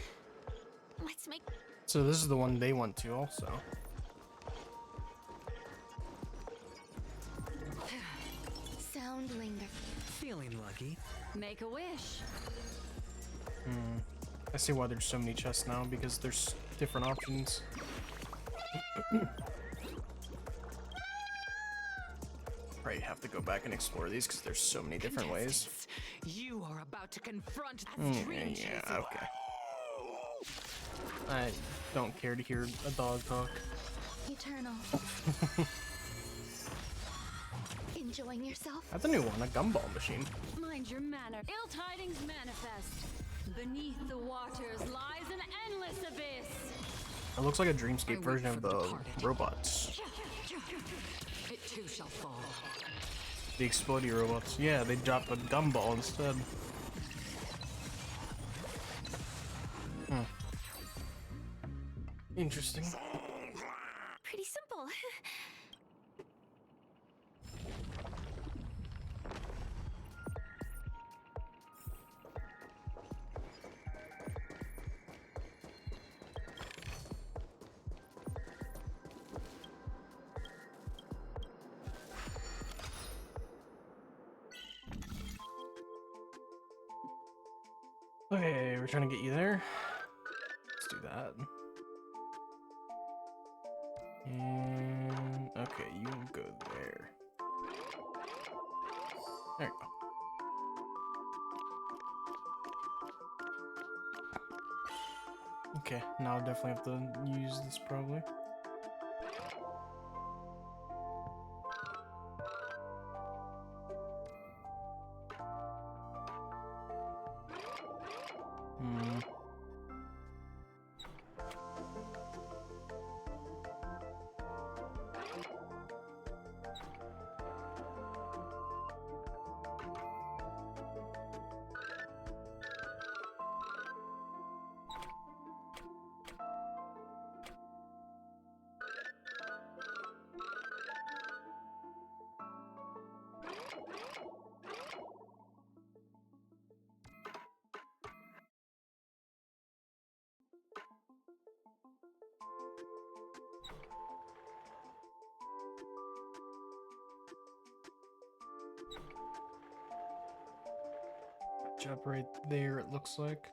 Let's make... So this is the one they went to also. Soundling. Feeling lucky. Make a wish. I see why there's so many chests now, because there's different options. Probably have to go back and explore these because there's so many different ways. You are about to confront Yeah, okay. I don't care to hear a dog talk. Eternal. Enjoying yourself? That's a new one, a gumball machine. Mind your manner. Ill tidings manifest. Beneath the waters lies an endless abyss. It looks like a Dreamscape version of the robots. It too shall fall. The explodey robots. Yeah, they dropped a gumball instead. Interesting. Pretty simple. Okay, we're trying to get you there. Let's do that. And okay, you go there. There you go. Okay, now I definitely have to use this probably. Job right there, it looks like.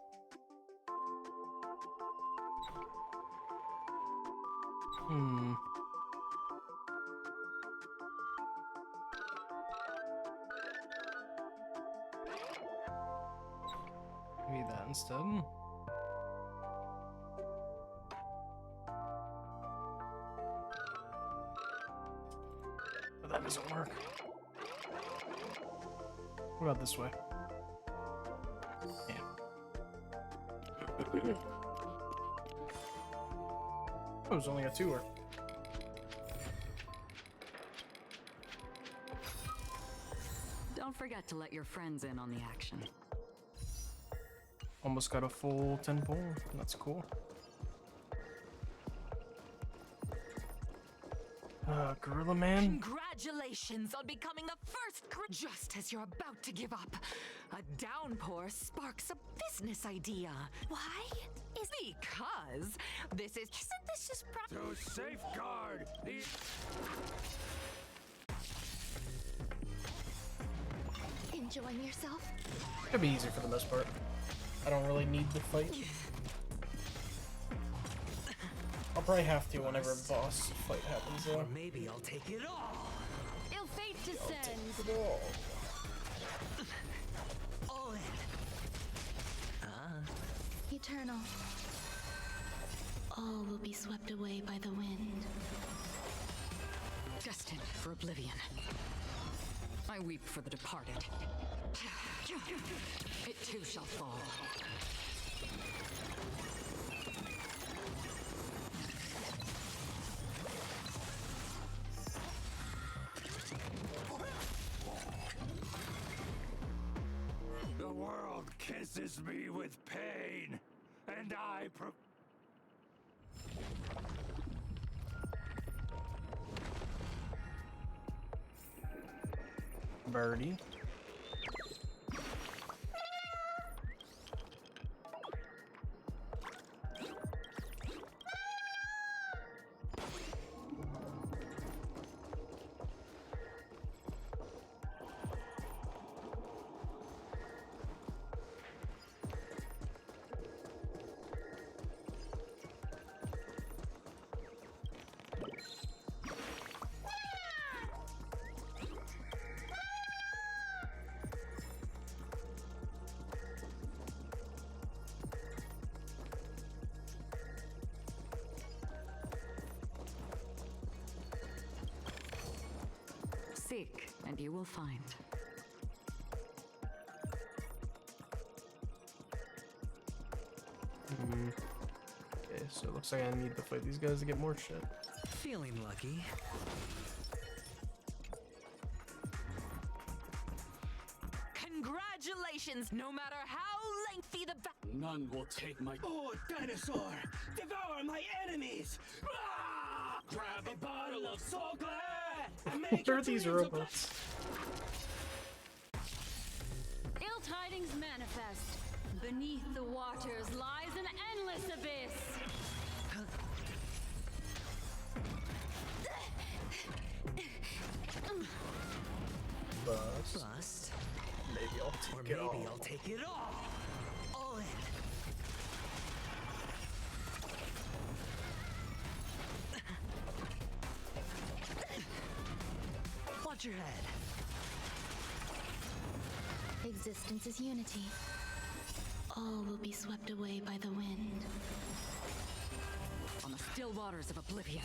Maybe that instead. But that doesn't work. What about this way? Oh, it's only got 2 work. Don't forget to let your friends in on the action. Almost got a full 10 pole. That's cool. Gorilla Man? Congratulations on becoming the first just as you're about to give up, a downpour sparks a business idea. Why? Because this is... Isn't this just To safeguard the... Enjoying yourself? Could be easier for the most part. I don't really need the fight. I'll probably have to whenever a boss fight happens though. Or maybe I'll take it all. Ill fate descends. All in. Eternal. All will be swept away by the wind. Destined for oblivion. I weep for the departed. It too shall fall. The world kisses me with pain, and I Birdie. Seek, and you will find. Okay, so it looks like I need to fight these guys to get more shit. Feeling lucky. Congratulations, no matter how lengthy the None will take my... Oh, dinosaur! Devour my enemies! Ah! Grab a bottle of Soul Glad! And make What are these robots? Ill tidings manifest. Beneath the waters lies an endless abyss. Bust. Bust. Maybe I'll take it all. Maybe I'll take it all. All in. your head. Existence is unity. All will be swept away by the wind. On the still waters of oblivion,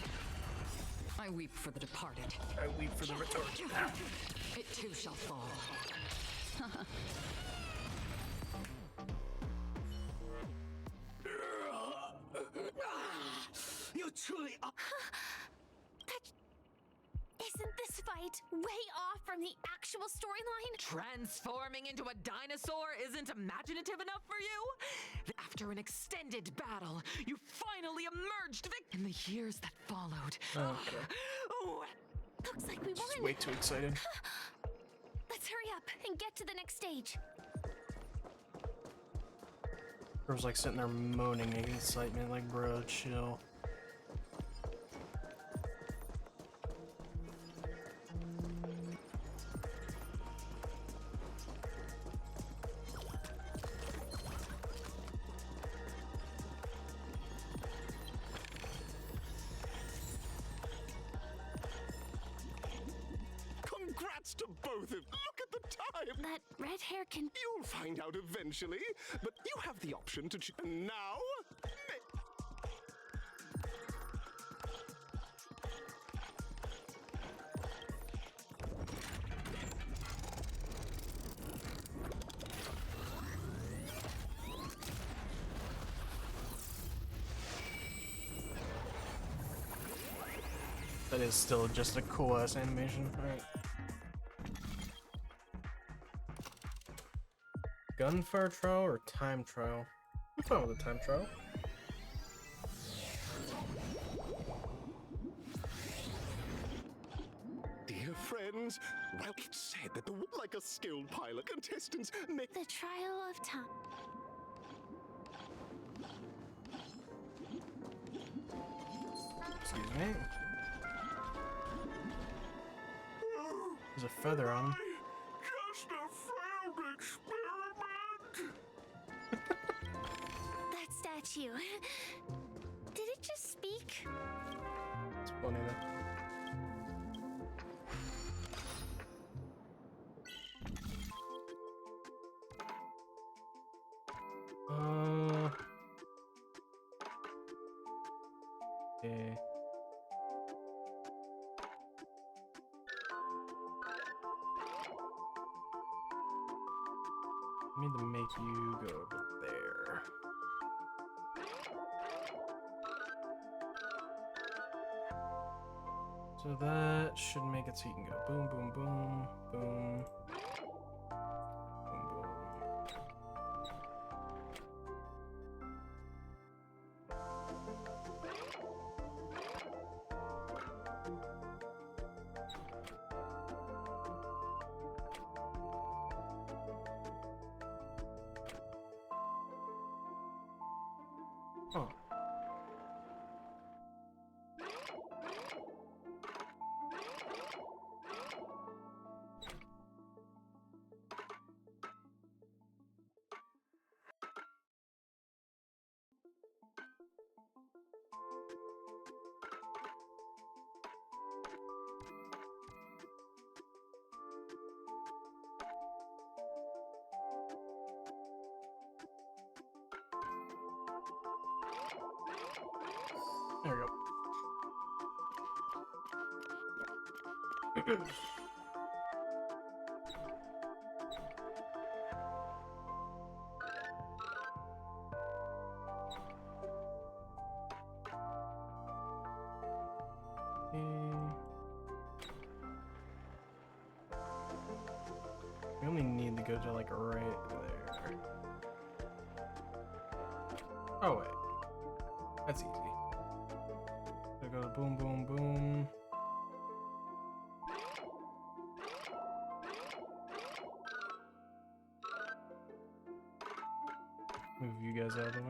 I weep for the departed. I weep for the retarded. It too shall fall. You truly are. Isn't this fight way off from the actual storyline? Transforming into a dinosaur isn't imaginative enough for you? After an extended battle, you finally emerged in the years that followed. Okay. Looks like we Just won. way too excited. Let's hurry up and get to the next stage. I was like sitting there moaning in excitement, like, bro, chill. Congrats to both of you. Look at the time. That red hair can... You'll find out eventually, but you have the option to now. That is still just a cool ass animation. Alright. Gunfire trial or time trial? I'm fine with a time trial. Dear friends, well, it's said that like a skilled pilot, contestants make the trial of time. Excuse me. There's a feather on him. Just a failed experiment. That statue. Did it just speak? It's funny though. Okay. I need to make you go over there. So that should make it so you can go boom, boom, boom, boom. Huh. There we go. We only need to go to like right there. Oh wait, that's easy. So go boom, boom, boom. Move you guys out of the way.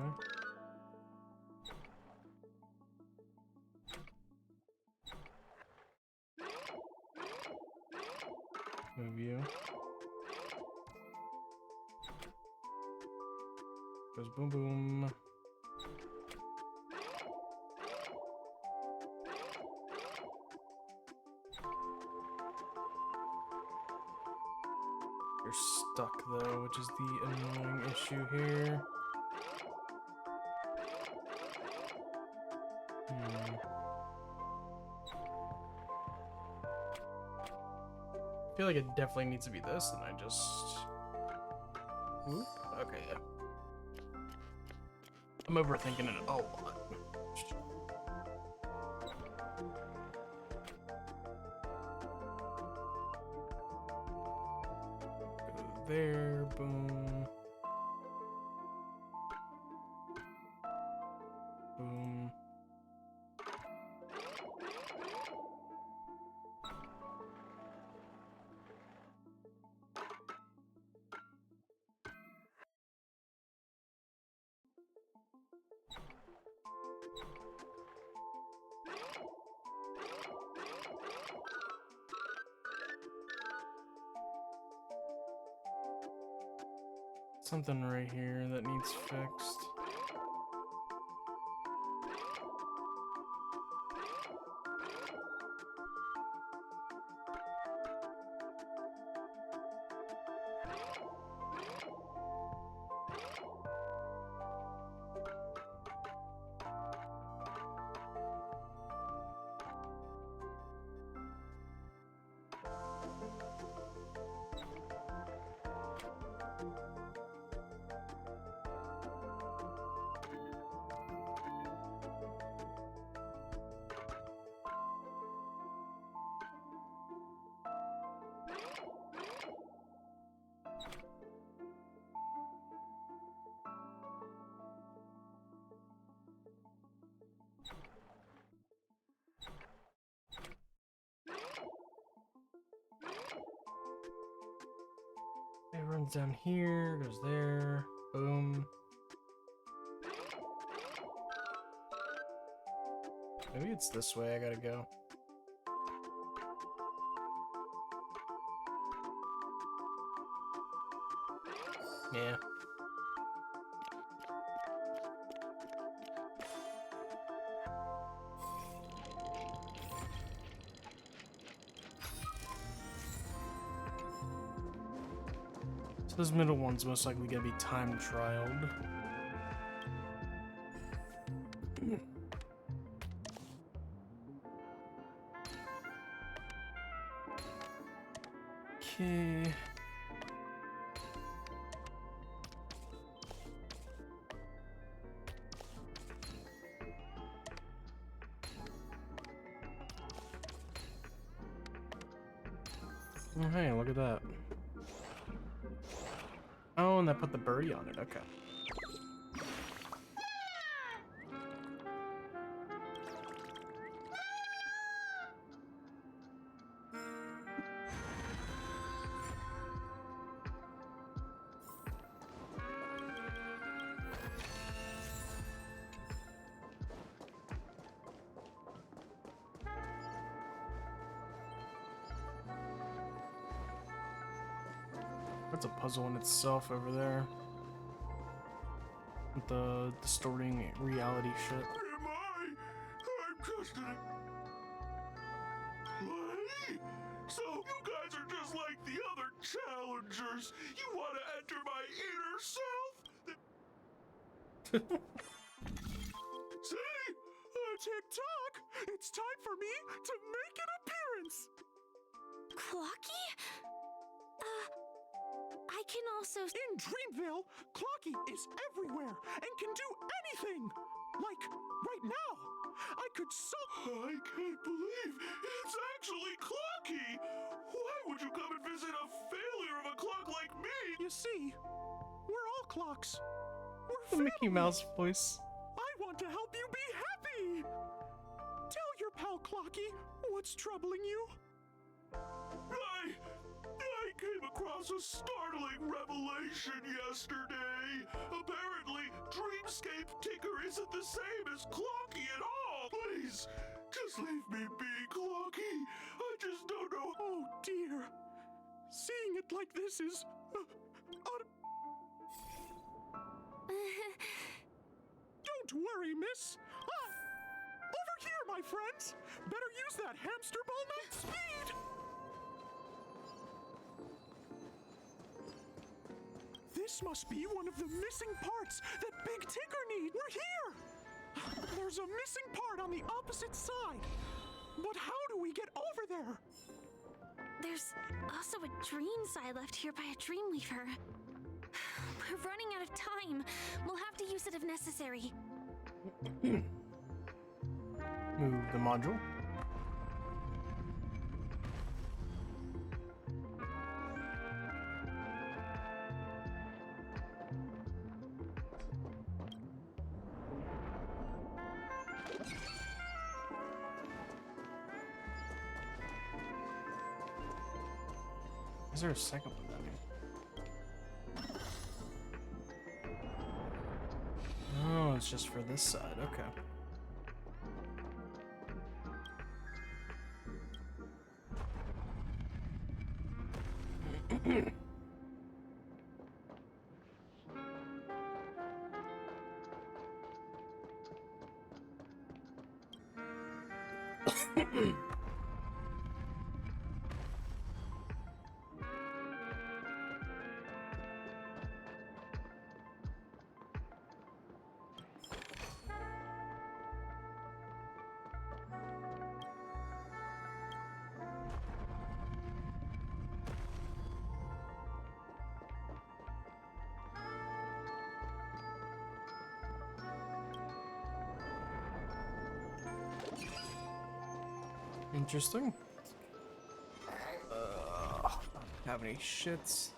Move you. Goes boom, boom. which is the annoying issue here. I feel like it definitely needs to be this, and I just... Oop. Okay, yeah. I'm overthinking it a lot. Go there, boom. Boom. Something right here that needs fixed. It runs down here, goes there, boom. Maybe it's this way I gotta go. Yeah. So this middle one's most likely gonna be time trialed. Okay. Oh, hey, look at that. Oh, and that put the birdie on it. Okay. That's a puzzle in itself over there. With the distorting reality shit. Am I? I'm just a... Play? So you guys are just like the other challengers. You want to enter my inner self? See? Tick-tock! It's time for me to make an appearance! Clocky? I can also... In Dreamville, Clocky is everywhere and can do anything! Like, right now! I could I can't believe it's actually Clocky! Why would you come and visit a failure of a clock like me? You see, we're all clocks. We're The Mickey Mouse voice. I want to help you be happy! Tell your pal Clocky what's troubling you. I came across a startling revelation yesterday. Apparently, Dreamscape Tinker isn't the same as Clocky at all. Please, just leave me be, Clocky. I just don't know. Oh dear. Seeing it like this is... Don't worry, miss. Over here, my friends. Better use that hamster ball night speed. This must be one of the missing parts that Big Tinker needs. We're here! There's a missing part on the opposite side. But how do we get over there? There's also a dream side left here by a Dreamweaver. We're running out of time. We'll have to use it if necessary. Move the module. Is there a second one down here? Oh, it's just for this side. Okay. Interesting. Have any shits?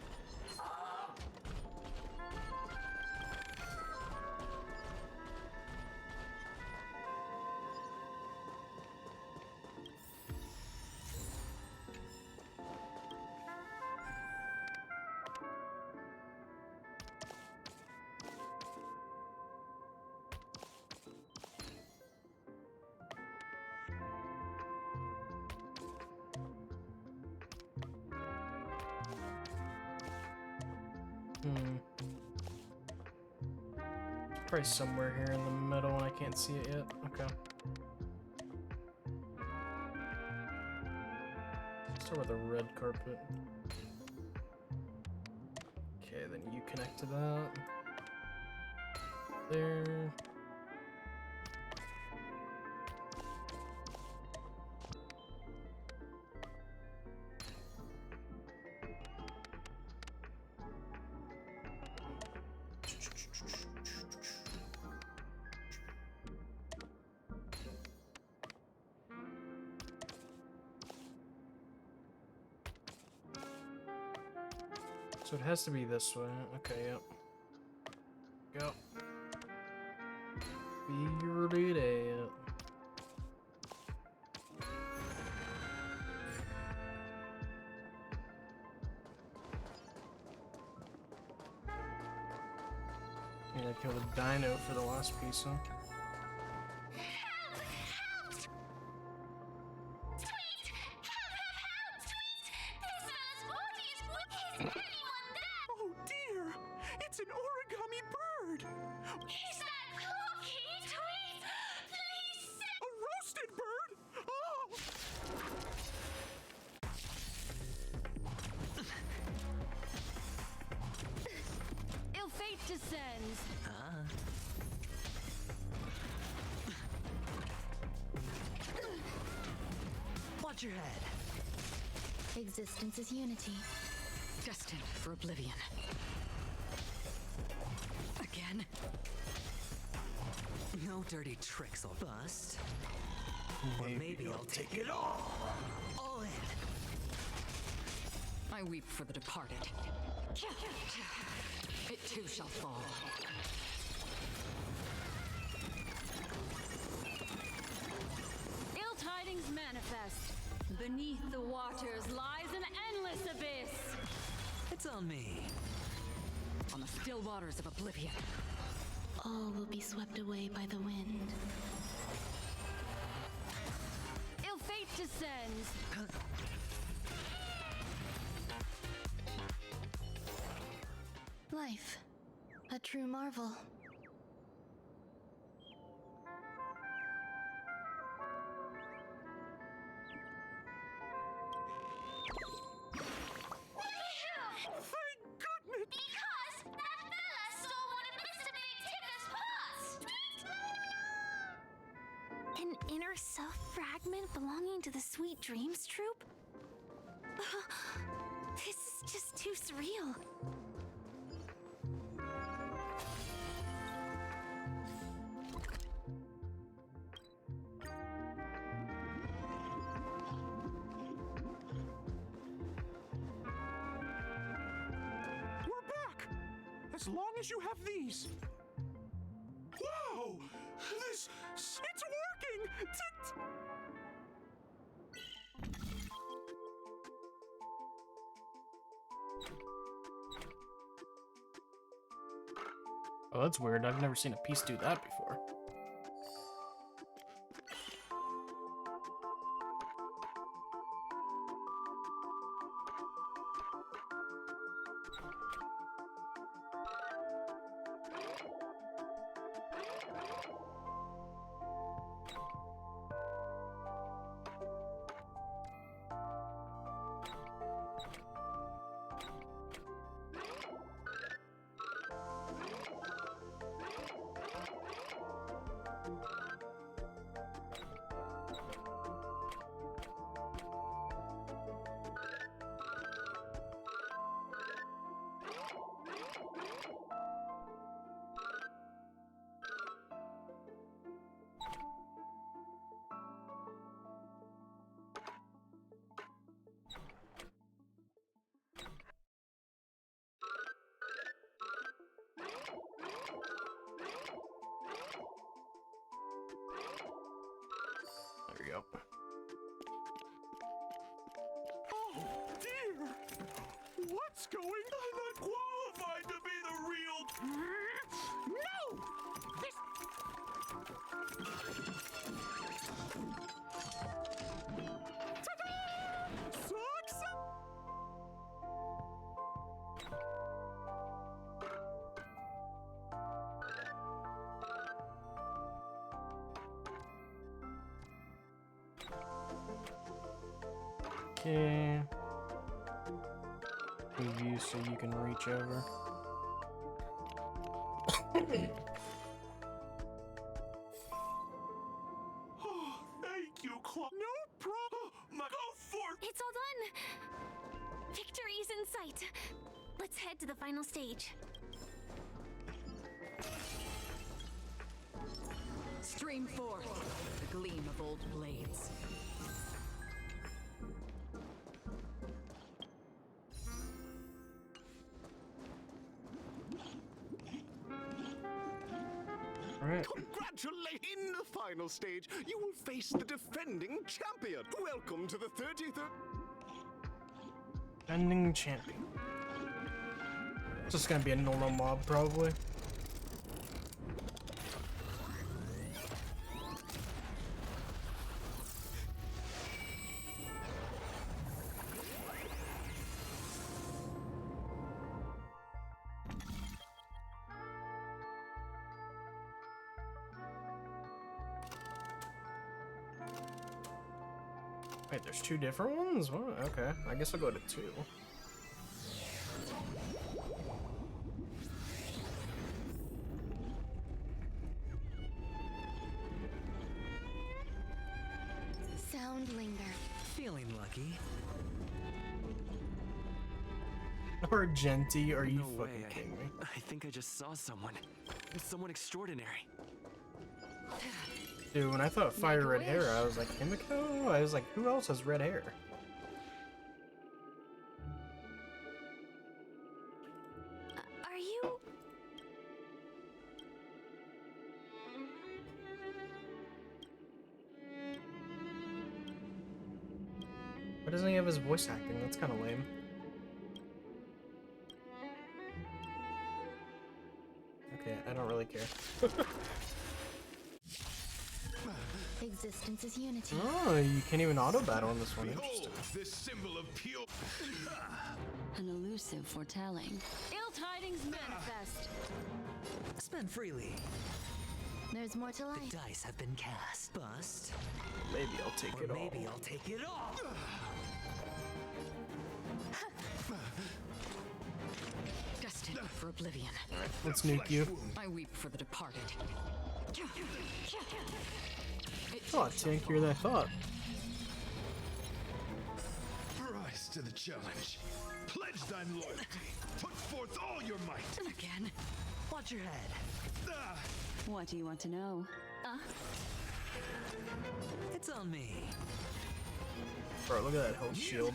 Probably somewhere here in the middle and I can't see it yet. Okay. Start with a red carpet. Okay, then you connect to that. There. So it has to be this way. Okay, yep. Go. Bearded it. Yeah, I killed a dino for the last piece, huh? Descends. Watch your head. Existence is unity. Destined for oblivion. Again? No dirty tricks will bust. Or maybe I'll take it all. All in. I weep for the departed. It too shall fall. Ill tidings manifest. Beneath the waters lies an endless abyss. It's on me. On the still waters of oblivion. All will be swept away by the wind. Ill fate descends. Life, a true marvel. Thank goodness! Because inner self fragment belonging to the Sweet Dreams troupe? This is just too surreal. We're back! As long as you have these. Wow! It's working! Oh, that's weird. I've never seen a piece do that before. There we go. Oh, dear! What's going on? I'm not qualified to be the real... No! This... Ta-da! Sucks! Okay. Move you so you can reach over. Oh, thank you, Claw. No problem. Go for it. It's all done. Victory's in sight. Let's head to the final stage. Stream forth the gleam of old blades. Congratulations! In the final stage, you will face the defending champion. Welcome to the 33rd. Defending champion. It's just gonna be a normal mob, probably. Wait, there's two different ones? What? Okay, I guess I'll go to two. Soundlinger. Feeling lucky. Argenti, are you No fucking way. kidding me? I think I just saw someone. Someone extraordinary. Dude, when I thought fire red hair, I was like, Himiko? I was like, who else has red hair? Are you... Why doesn't he have his voice acting? That's kind of lame. Okay, I don't really care. Existence is unity. Oh, you can't even auto battle in this one. Interesting. This symbol of pure. An elusive foretelling. Ill tidings manifest. Spend freely. There's more to life. The dice have been cast. Bust. Maybe I'll take it all. Maybe I'll take it all. Destined for oblivion. Let's nuke you. I weep for the departed. A lot tankier than I thought. Rise to the challenge. Pledge thine loyalty. Put forth all your might. Again. Watch your head. What do you want to know? It's on me. Bro, look at that health shield.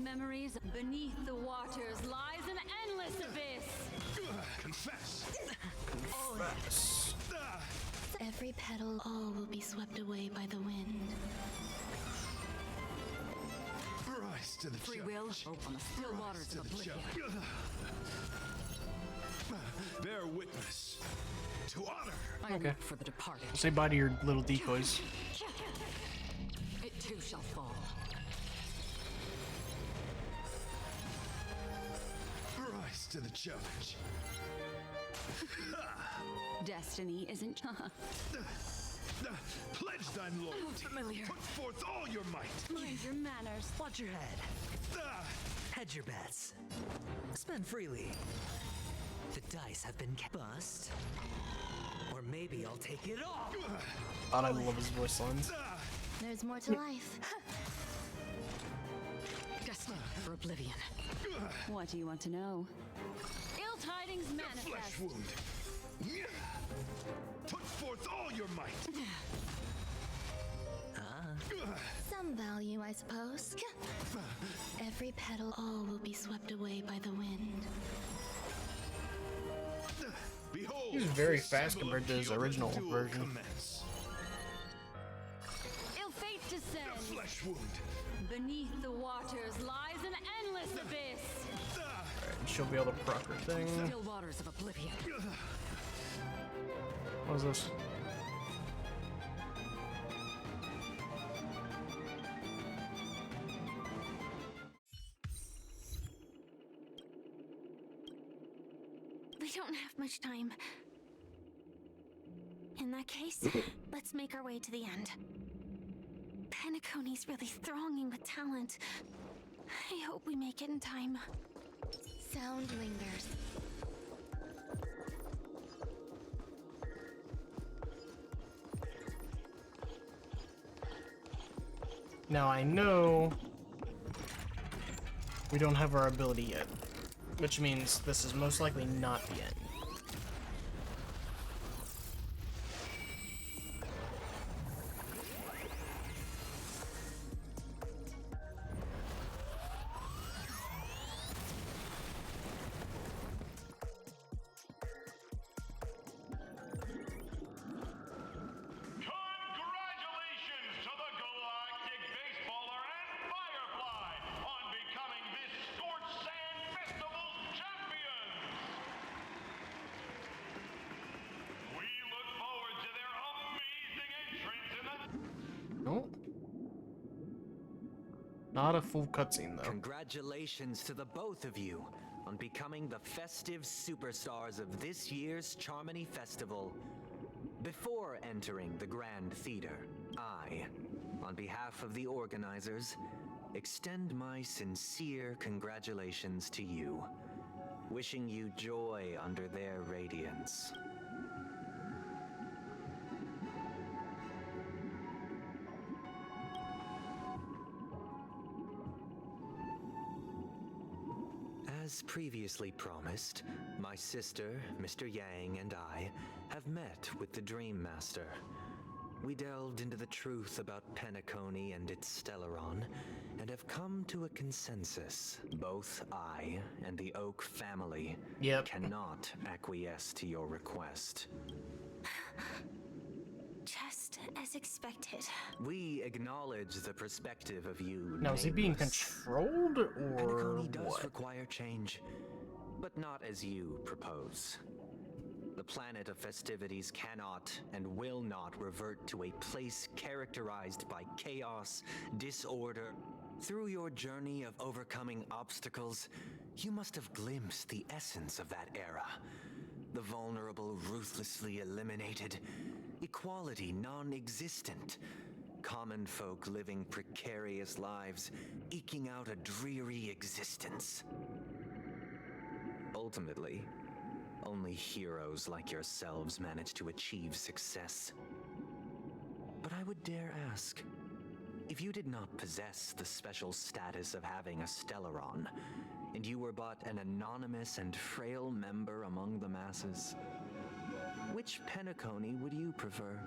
Memories beneath the waters lies an endless abyss. Confess. Confess. Every petal, all will be swept away by the wind. Rise to the Free will on the still waters of oblivion. Bear witness to honor. I Okay. look for the departed. Say bye to your little decoys. It too shall fall. Rise to the challenge. Destiny isn't. Pledge thine loyalty. Familiar. Put forth all your might. Mind your manners. Watch your head. Hedge your bets. Spend freely. The dice have been bust. Or maybe I'll take it off. God, I love his voice lines. There's more to life. Destined for oblivion. What do you want to know? Ill tidings manifest. Flesh wound. Put forth all your might. Some value, I suppose. Every petal, all will be swept away by the wind. Behold, He's very the fast symbol compared to of his Kyoto's original duel version. commence. Ill fate descends. Flesh wound. Beneath the waters lies an endless abyss. And she'll be able to proc her thing. Still waters of oblivion. What is this? We don't have much time. In that case, let's make our way to the end. Penacony's really thronging with talent. I hope we make it in time. Sound lingers. Now I know we don't have our ability yet, which means this is most likely not the end. Congratulations to the Galactic Baseballer and Firefly on becoming this Scorched Sand Festival's champions! We look forward to their amazing entrance in the... Nope. Not a full cutscene though. Congratulations to the both of you on becoming the festive superstars of this year's Charmony Festival. Before entering the Grand Theater, I, on behalf of the organizers, extend my sincere congratulations to you, wishing you joy under their radiance. As previously promised, my sister, Mr. Yang, and I have met with the Dream Master. We delved into the truth about Penacony and its Stellaron, and have come to a consensus. Both I and the Oak family cannot acquiesce to your request. Just as expected. We acknowledge the perspective of you. Now, is he being nameless. controlled or Penacony does what? require change, but not as you propose. The planet of festivities cannot and will not revert to a place characterized by chaos, disorder. Through your journey of overcoming obstacles, you must have glimpsed the essence of that era. The vulnerable ruthlessly eliminated, equality non-existent, common folk living precarious lives, eking out a dreary existence. Ultimately, Only heroes like yourselves manage to achieve success. But I would dare ask, if you did not possess the special status of having a Stellaron, and you were but an anonymous and frail member among the masses, which Penacony would you prefer?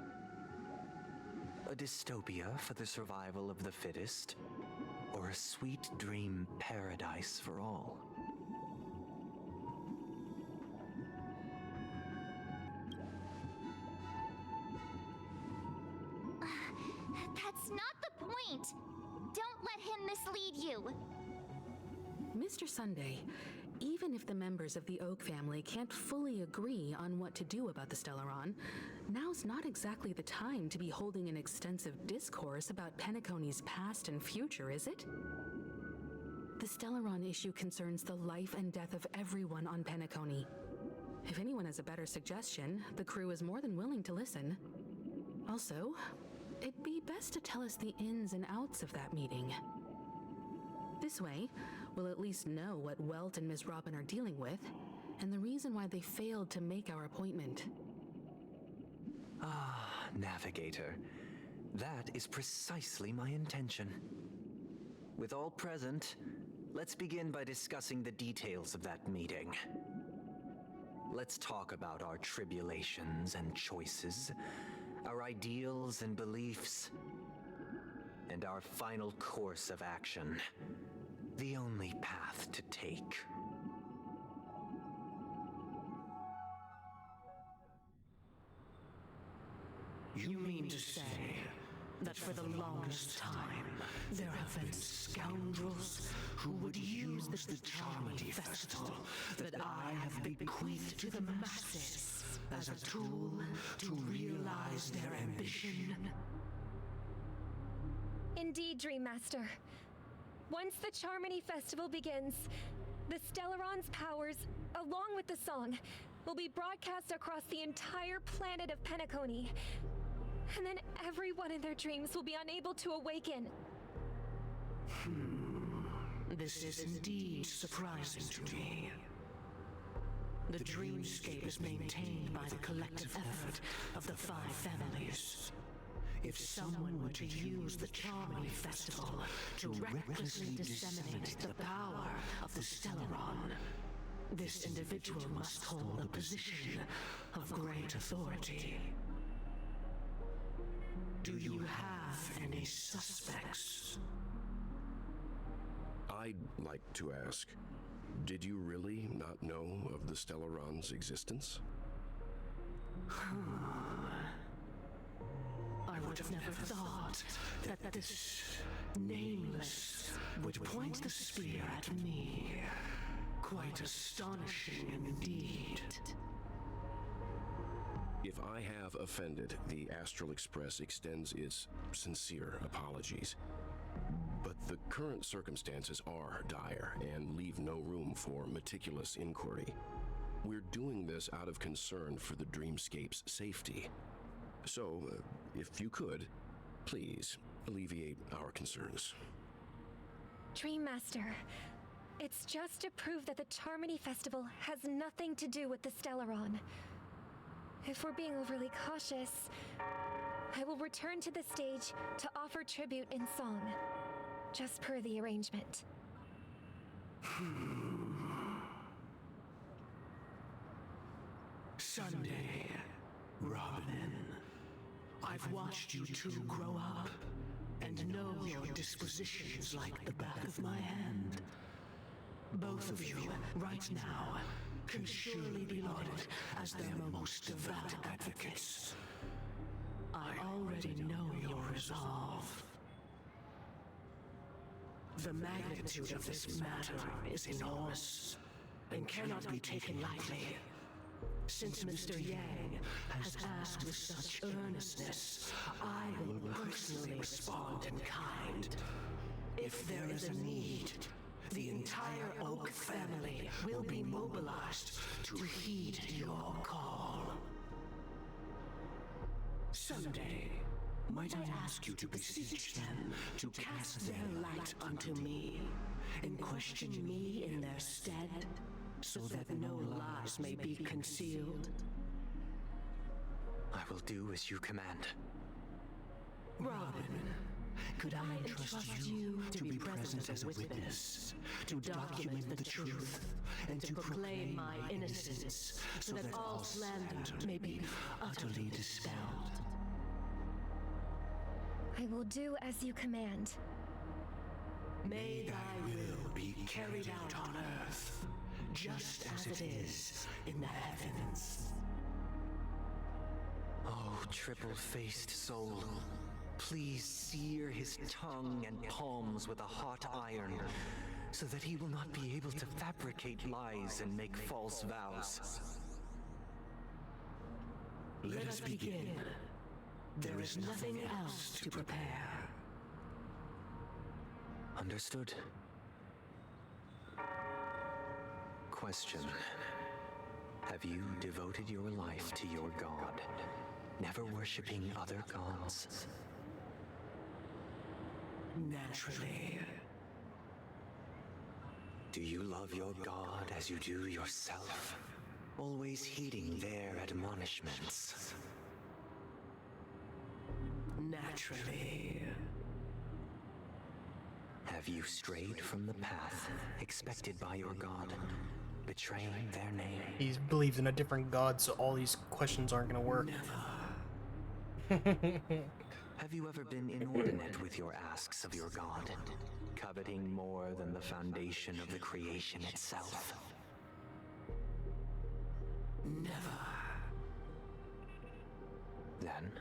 A dystopia for the survival of the fittest, or a sweet dream paradise for all? That's not the point! Don't let him mislead you! Mr. Sunday, even if the members of the Oak family can't fully agree on what to do about the Stellaron, now's not exactly the time to be holding an extensive discourse about Penacony's past and future, is it? The Stellaron issue concerns the life and death of everyone on Penacony. If anyone has a better suggestion, the crew is more than willing to listen. Also, it'd be best to tell us the ins and outs of that meeting. This way, we'll at least know what Welt and Ms. Robin are dealing with, and the reason why they failed to make our appointment. Ah, Navigator. That is precisely my intention. With all present, let's begin by discussing the details of that meeting. Let's talk about our tribulations and choices, our ideals and beliefs, and our final course of action. The only path to take. You mean to say that for the longest time, there have been scoundrels who would use the Charmony Festival that I have bequeathed to the masses as a tool to realize their ambition? Indeed, Dream Master. Once the Charmony Festival begins, the Stellaron's powers, along with the song, will be broadcast across the entire planet of Penacony. And then everyone in their dreams will be unable to awaken. This is indeed surprising to me. The dreamscape is maintained by the collective effort of the 5 families. If someone were to use the Charmony Festival to recklessly disseminate the power of the Stellaron, this individual must hold a position of great authority. Do you have any suspects? I'd like to ask, did you really not know of the Stellaron's existence? I would have never thought that this nameless would point the spear at me. Quite astonishing indeed. If I have offended, the Astral Express extends its sincere apologies. But the current circumstances are dire and leave no room for meticulous inquiry. We're doing this out of concern for the Dreamscape's safety. So, if you could, please alleviate our concerns. Dream Master, it's just to prove that the Charmony Festival has nothing to do with the Stellaron. If we're being overly cautious, I will return to the stage to offer tribute in song, just per the arrangement. Sunday, Robin, I've watched you two grow up and know your dispositions like the back of my hand. Both of you, right now, can surely be lauded as their most devout advocates. I already know your resolve. The magnitude of this matter is enormous and cannot be taken lightly. Since Mr. Yang has asked with such earnestness, I will personally respond in kind. If there is a need, the entire Oak family will be mobilized to heed your call. Sunday, might I ask you to beseech them to cast their light unto me and question me in their stead? so that no lies may be concealed. I will do as you command. Robin, could I entrust you to be present as a witness, to document the truth, and to proclaim my innocence, so that all slander may be utterly dispelled? I will do as you command. May thy will be carried out on earth, just as it is in the heavens. Oh, triple-faced soul, please sear his tongue and palms with a hot iron, so that he will not be able to fabricate lies and make false vows. Let us begin. There is nothing else to prepare. Understood. Question. Have you devoted your life to your god, never worshipping other gods? Naturally. Do you love your god as you do yourself? Always heeding their admonishments? Naturally. Have you strayed from the path expected by your god, betraying their name? He believes in a different god, so all these questions aren't gonna work. Have you ever been inordinate with your asks of your god, coveting more than the foundation of the creation itself? Never. Then,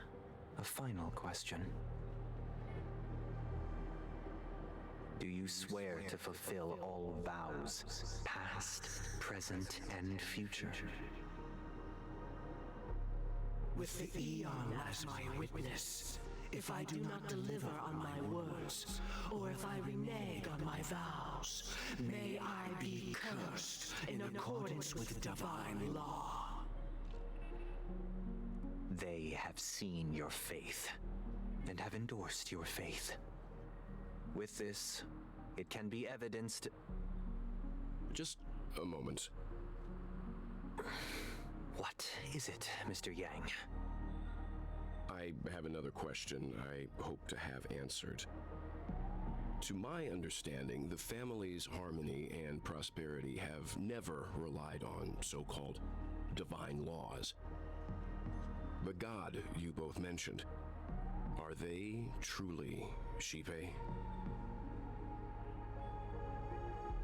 a final question. Do you swear to fulfill all vows, past, present, and future? With the Eon as my witness, if I do not deliver on my words, or if I renege on my vows, may I be cursed in accordance with divine law. They have seen your faith, and have endorsed your faith. With this, it can be evidenced... Just a moment. What is it, Mr. Yang? I have another question I hope to have answered. To my understanding, the family's harmony and prosperity have never relied on so-called divine laws. The god you both mentioned, are they truly Xipe?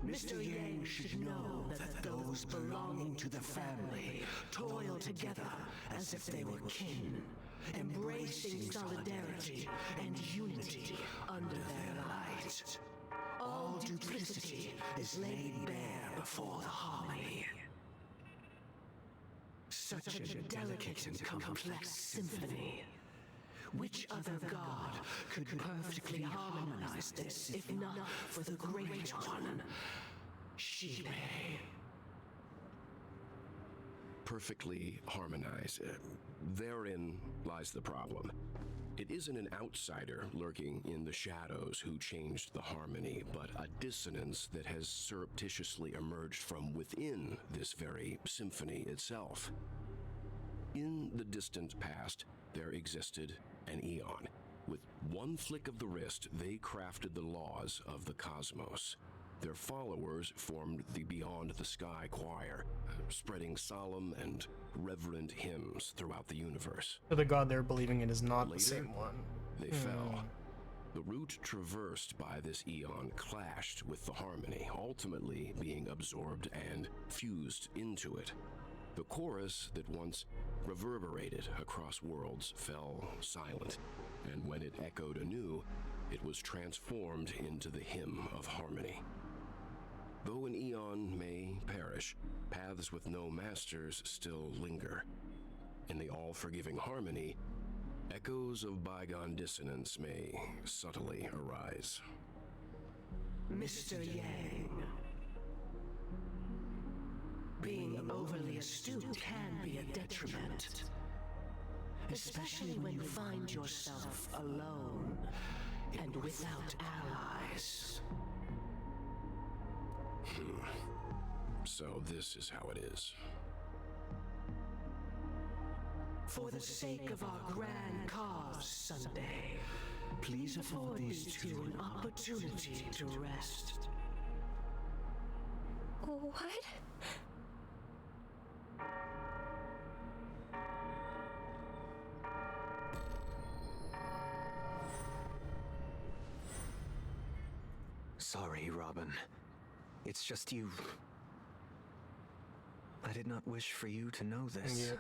Mr. Yang should know that those belonging to the family toil together as if they were kin, embracing solidarity and unity under their light. All duplicity is laid bare before the harmony. Such a delicate and complex symphony. Which other god could perfectly harmonize this, if not for the Great One, Xipe? Perfectly harmonize. Therein lies the problem. It isn't an outsider lurking in the shadows who changed the harmony, but a dissonance that has surreptitiously emerged from within this very symphony itself. In the distant past, there existed an Eon. With one flick of the wrist, they crafted the laws of the cosmos. Their followers formed the Beyond the Sky Choir, spreading solemn and reverent hymns throughout the universe. So the god they're believing in is not Later, the same one. They fell. The route traversed by this Eon clashed with the harmony, ultimately being absorbed and fused into it. The chorus that once reverberated across worlds fell silent, and when it echoed anew, it was transformed into the hymn of harmony. Though an Eon may perish, paths with no masters still linger. In the all-forgiving harmony, echoes of bygone dissonance may subtly arise. Mr. Yang, being overly astute can be a detriment, especially when you find yourself alone and without allies. So this is how it is. For the sake of our grand cause, Sunday, please afford these two an opportunity to rest. What? Sorry, Robin. It's just you. I did not wish for you to know this.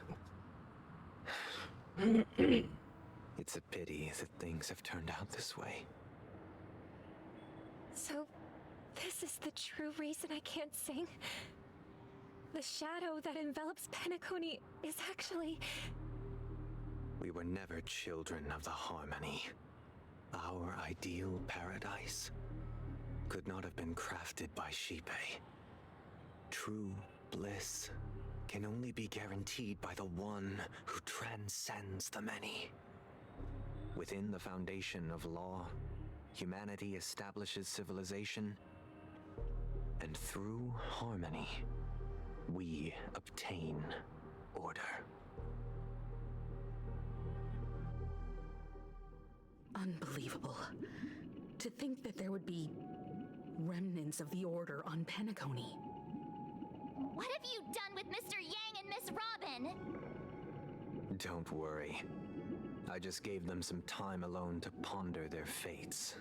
It's a pity that things have turned out this way. So, this is the true reason I can't sing? The shadow that envelops Penacony is actually... We were never children of the Harmony. Our ideal paradise could not have been crafted by Xipe. True bliss can only be guaranteed by the one who transcends the many. Within the foundation of law, humanity establishes civilization, and through harmony, we obtain order. Unbelievable. To think that there would be remnants of the Order on Penacony. What have you done with Mr. Yang and Miss Robin? Don't worry. I just gave them some time alone to ponder their fates.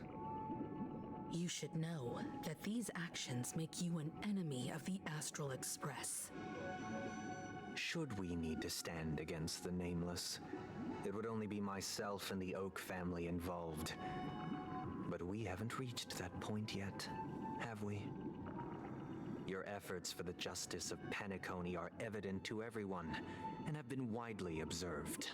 You should know that these actions make you an enemy of the Astral Express. Should we need to stand against the Nameless, it would only be myself and the Oak family involved. But we haven't reached that point yet, have we? Your efforts for the justice of Penacony are evident to everyone and have been widely observed.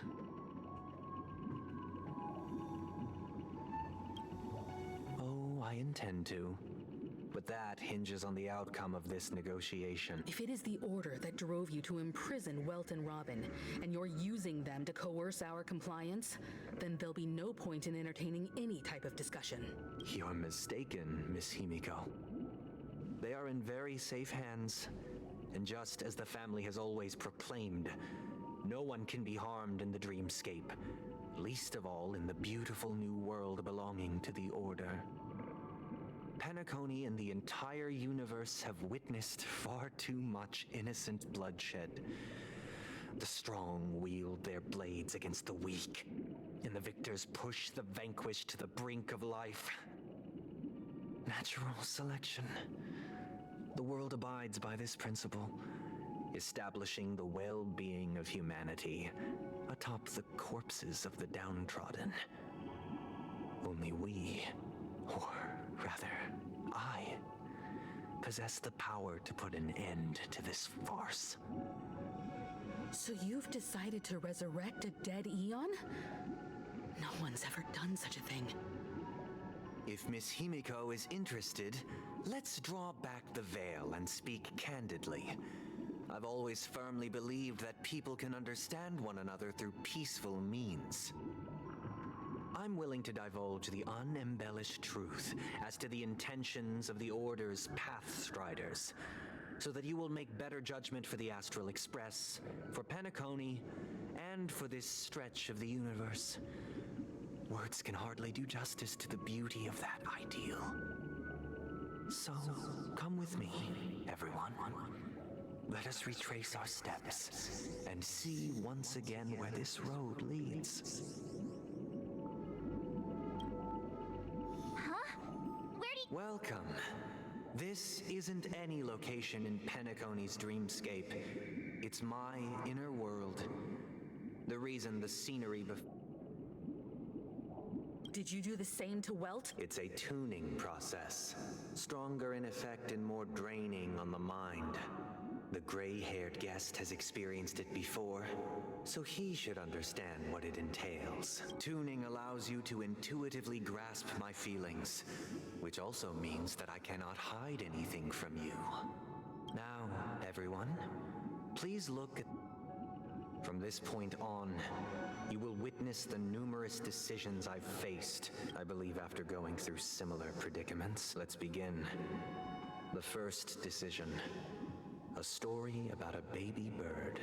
Oh, I intend to. But that hinges on the outcome of this negotiation. If it is the Order that drove you to imprison Welt and Robin, and you're using them to coerce our compliance, then there'll be no point in entertaining any type of discussion. You're mistaken, Miss Himiko. They are in very safe hands, and just as the family has always proclaimed, no one can be harmed in the dreamscape, least of all in the beautiful new world belonging to the Order. Penacony and the entire universe have witnessed far too much innocent bloodshed. The strong wield their blades against the weak, and the victors push the vanquished to the brink of life. Natural selection. The world abides by this principle, establishing the well-being of humanity atop the corpses of the downtrodden. Only we, or rather, I, possess the power to put an end to this farce. So you've decided to resurrect a dead Eon? No one's ever done such a thing. If Miss Himiko is interested, let's draw back the veil and speak candidly. I've always firmly believed that people can understand one another through peaceful means. I'm willing to divulge the unembellished truth as to the intentions of the Order's Pathstriders, so that you will make better judgment for the Astral Express, for Penacony, and for this stretch of the universe. Words can hardly do justice to the beauty of that ideal. So, come with me, everyone. Let us retrace our steps and see once again where this road leads. Welcome. This isn't any location in Penacony's dreamscape. It's my inner world. The reason the scenery Did you do the same to Welt? It's a tuning process. Stronger in effect and more draining on the mind. The gray-haired guest has experienced it before, so he should understand what it entails. Tuning allows you to intuitively grasp my feelings, which also means that I cannot hide anything from you. Now, everyone, please look at... From this point on, you will witness the numerous decisions I've faced, I believe after going through similar predicaments. Let's begin. The first decision. story about a baby bird.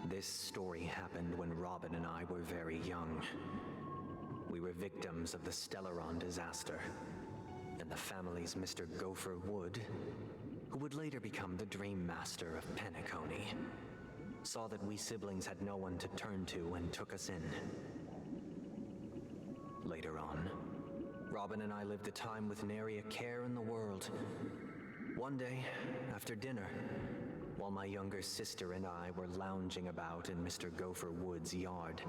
This story happened when Robin and I were very young. We were victims of the Stellaron disaster, and the family's Mr. Gopher Wood, who would later become the Dream Master of Penacony, saw that we siblings had no one to turn to and took us in. Later on, Robin and I lived a time with nary a care in the world. One day, after dinner, while my younger sister and I were lounging about in Mr. Gopher Wood's yard,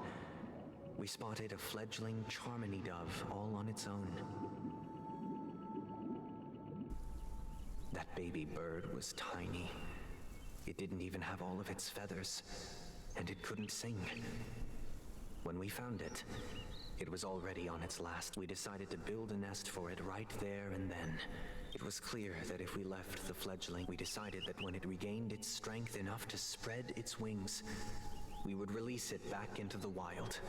we spotted a fledgling Charmony dove all on its own. That baby bird was tiny. It didn't even have all of its feathers, and it couldn't sing. When we found it, it was already on its last. We decided to build a nest for it right there and then. It was clear that if we left the fledgling, we decided that when it regained its strength enough to spread its wings, we would release it back into the wild.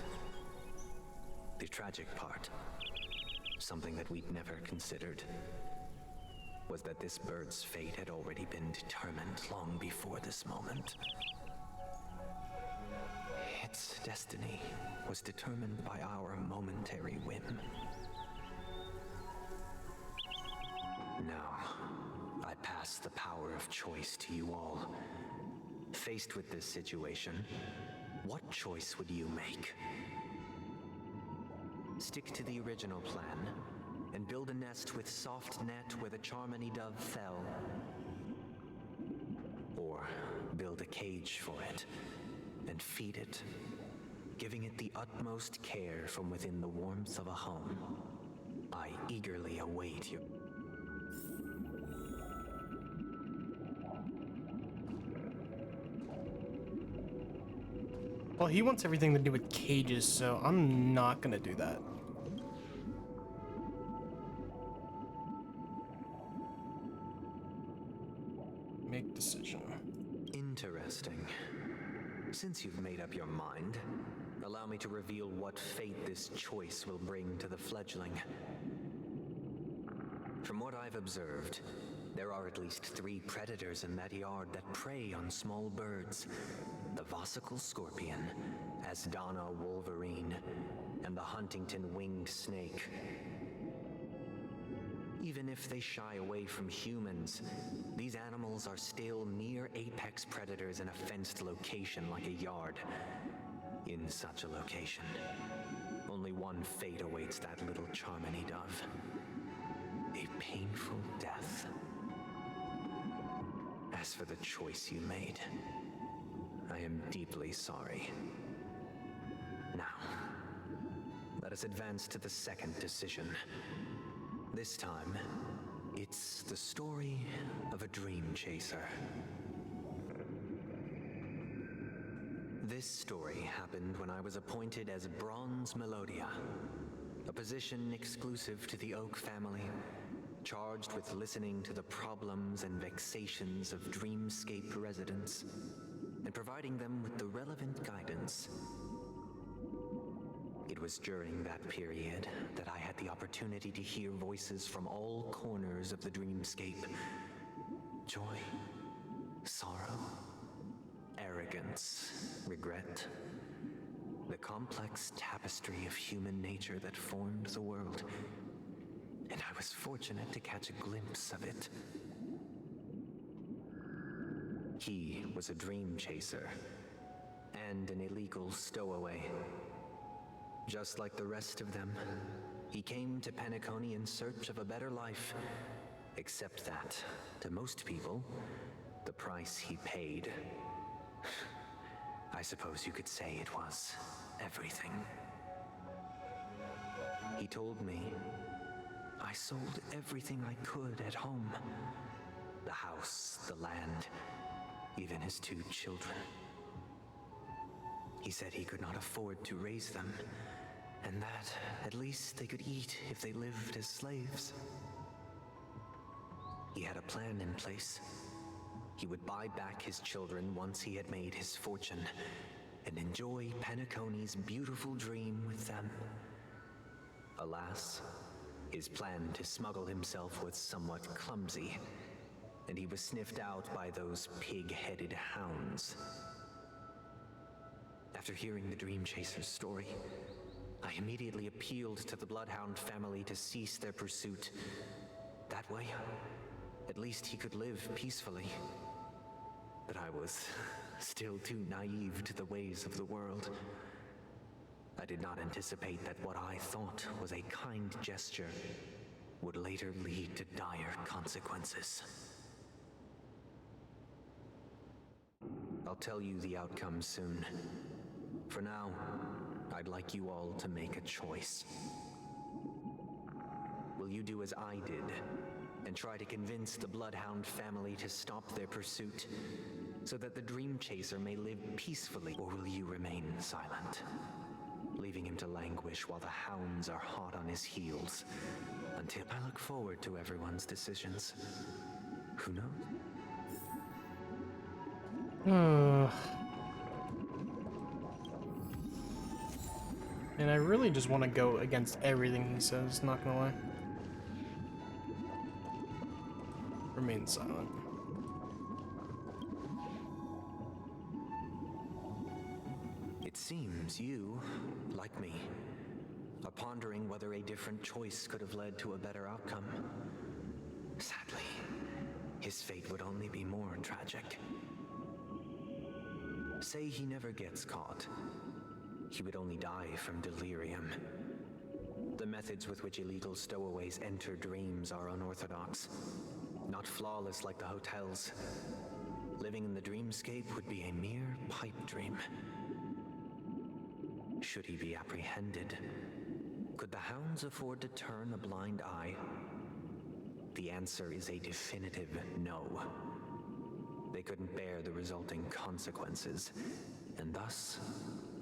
The tragic part, something that we'd never considered, was that this bird's fate had already been determined long before this moment. Its destiny was determined by our momentary whim. Now, I pass the power of choice to you all. Faced with this situation, what choice would you make? Stick to the original plan and build a nest with soft net where the Charmony dove fell. Or build a cage for it and feed it, giving it the utmost care from within the warmth of a home. I eagerly await your... Well, he wants everything to do with cages, so I'm not gonna do that. Make decision. Interesting. Since you've made up your mind, allow me to reveal what fate this choice will bring to the fledgling. From what I've observed, there are at least 3 predators in that yard that prey on small birds. The Vossicle Scorpion, Asdana Wolverine, and the Huntington Winged Snake. Even if they shy away from humans, these animals are still near apex predators in a fenced location like a yard. In such a location, only one fate awaits that little Charmony dove. A painful death. As for the choice you made, I am deeply sorry. Now, let us advance to the second decision. This time, it's the story of a dream chaser. This story happened when I was appointed as Bronze Melodia, a position exclusive to the Oak family, charged with listening to the problems and vexations of Dreamscape residents and providing them with the relevant guidance. It was during that period that I had the opportunity to hear voices from all corners of the Dreamscape. Joy, sorrow, arrogance, regret. The complex tapestry of human nature that formed the world. And I was fortunate to catch a glimpse of it. He was a dream chaser and an illegal stowaway. Just like the rest of them, he came to Penacony in search of a better life. Except that, to most people, the price he paid, I suppose you could say it was everything. He told me I sold everything I could at home. The house, the land, even his 2 children. He said he could not afford to raise them, and that at least they could eat if they lived as slaves. He had a plan in place. He would buy back his children once he had made his fortune, and enjoy Penacony's beautiful dream with them. Alas, His plan to smuggle himself was somewhat clumsy, and he was sniffed out by those pig-headed hounds. After hearing the Dream Chaser's story, I immediately appealed to the Bloodhound family to cease their pursuit. That way, at least he could live peacefully. But I was still too naive to the ways of the world. I did not anticipate that what I thought was a kind gesture would later lead to dire consequences. I'll tell you the outcome soon. For now, I'd like you all to make a choice. Will you do as I did and try to convince the Bloodhound family to stop their pursuit so that the Dream Chaser may live peacefully, or will you remain silent, leaving him to languish while the hounds are hot on his heels? Until I look forward to everyone's decisions. Who knows? And I really just want to go against everything he says, not gonna lie. Remain silent. It seems you, like me, are pondering whether a different choice could have led to a better outcome. Sadly, his fate would only be more tragic. Say he never gets caught. He would only die from delirium. The methods with which illegal stowaways enter dreams are unorthodox, not flawless like the hotels. Living in the dreamscape would be a mere pipe dream. Should he be apprehended, could the hounds afford to turn a blind eye? The answer is a definitive no. They couldn't bear the resulting consequences, and thus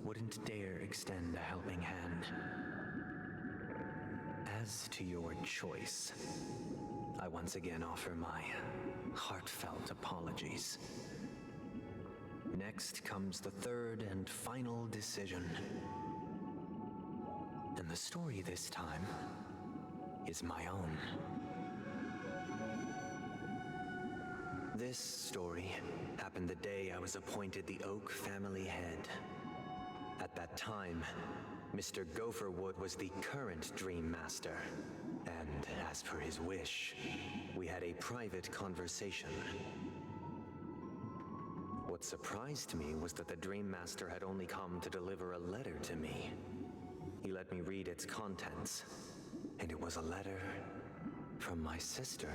wouldn't dare extend a helping hand. As to your choice, I once again offer my heartfelt apologies. Next comes the third and final decision. And the story this time is my own. This story happened the day I was appointed the Oak family head. At that time, Mr. Gopherwood was the current Dream Master, and as per his wish, we had a private conversation. What surprised me was that the Dream Master had only come to deliver a letter to me. He let me read its contents, and it was a letter from my sister.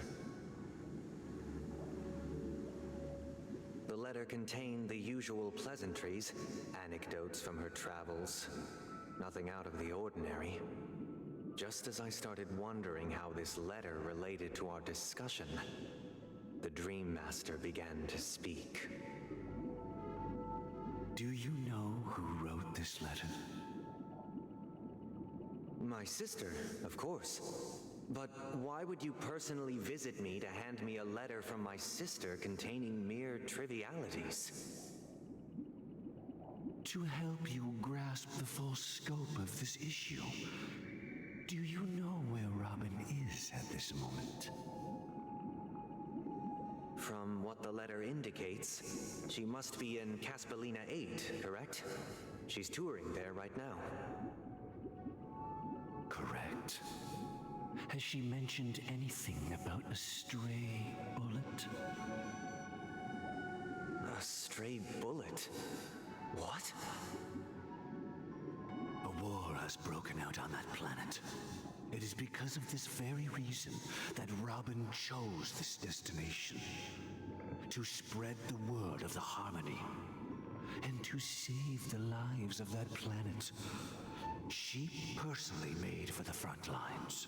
The letter contained the usual pleasantries, anecdotes from her travels, nothing out of the ordinary. Just as I started wondering how this letter related to our discussion, the Dream Master began to speak. Do you know who wrote this letter? My sister, of course. But why would you personally visit me to hand me a letter from my sister containing mere trivialities? To help you grasp the full scope of this issue. Do you know where Robin is at this moment? From what the letter indicates, she must be in Caspelina 8, correct? She's touring there right now. Correct. Has she mentioned anything about a stray bullet? A stray bullet? What? A war has broken out on that planet. It is because of this very reason that Robin chose this destination. To spread the word of the Harmony. And to save the lives of that planet. She personally made for the front lines.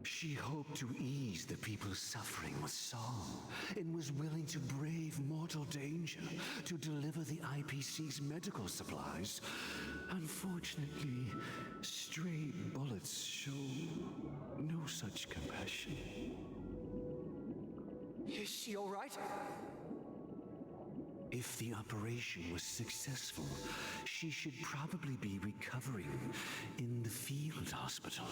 She hoped to ease the people's suffering with song, and was willing to brave mortal danger to deliver the IPC's medical supplies. Unfortunately, stray bullets show no such compassion. Is she all right? If the operation was successful, she should probably be recovering in the field hospital.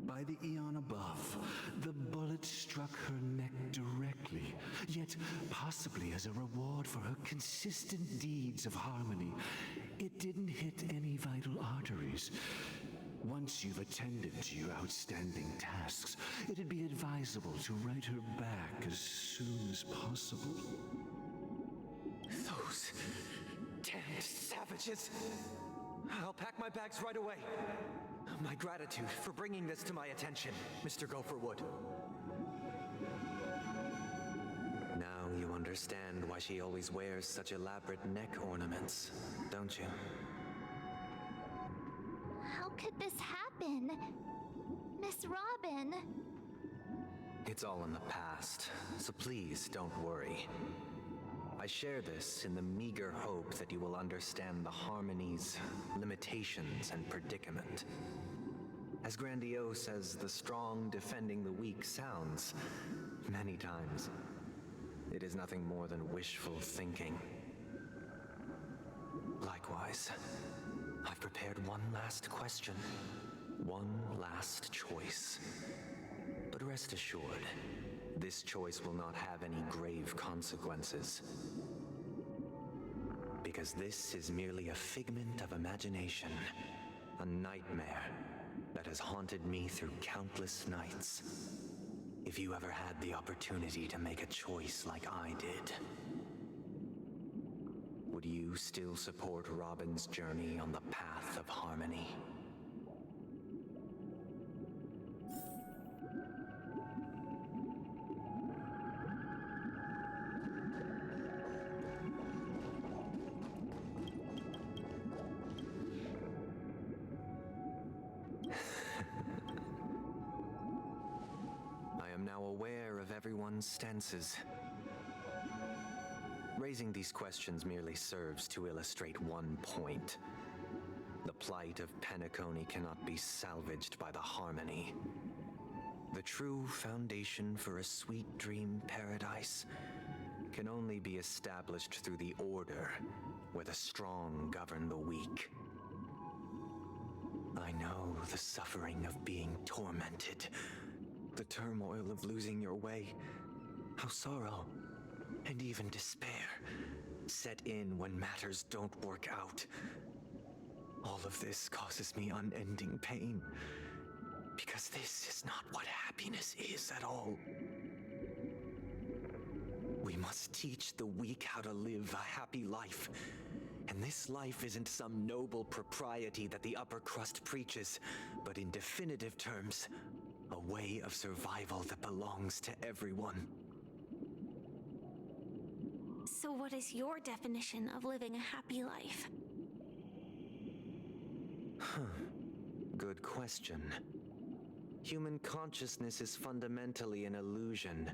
By the eon above, the bullet struck her neck directly, yet possibly as a reward for her consistent deeds of harmony, it didn't hit any vital arteries. Once you've attended to your outstanding tasks, it'd be advisable to write her back as soon as possible. Those damned savages! I'll pack my bags right away. My gratitude for bringing this to my attention, Mr. Gopherwood. Now you understand why she always wears such elaborate neck ornaments, don't you? How could this happen? Miss Robin. It's all in the past, so please don't worry. I share this in the meager hope that you will understand the Harmony's limitations and predicament. As grandiose as the strong defending the weak sounds, many times, it is nothing more than wishful thinking. Likewise, I've prepared one last question, one last choice. But rest assured, this choice will not have any grave consequences. Because this is merely a figment of imagination, a nightmare that has haunted me through countless nights. If you ever had the opportunity to make a choice like I did, would you still support Robin's journey on the path of harmony? I am now aware of everyone's stances. Raising these questions merely serves to illustrate one point. The plight of Penacony cannot be salvaged by the Harmony. The true foundation for a sweet dream paradise can only be established through the Order, where the strong govern the weak. I know the suffering of being tormented, the turmoil of losing your way, how sorrow and even despair set in when matters don't work out. All of this causes me unending pain, because this is not what happiness is at all. We must teach the weak how to live a happy life. And this life isn't some noble propriety that the upper crust preaches, but in definitive terms, a way of survival that belongs to everyone. So what is your definition of living a happy life? Good question. Human consciousness is fundamentally an illusion,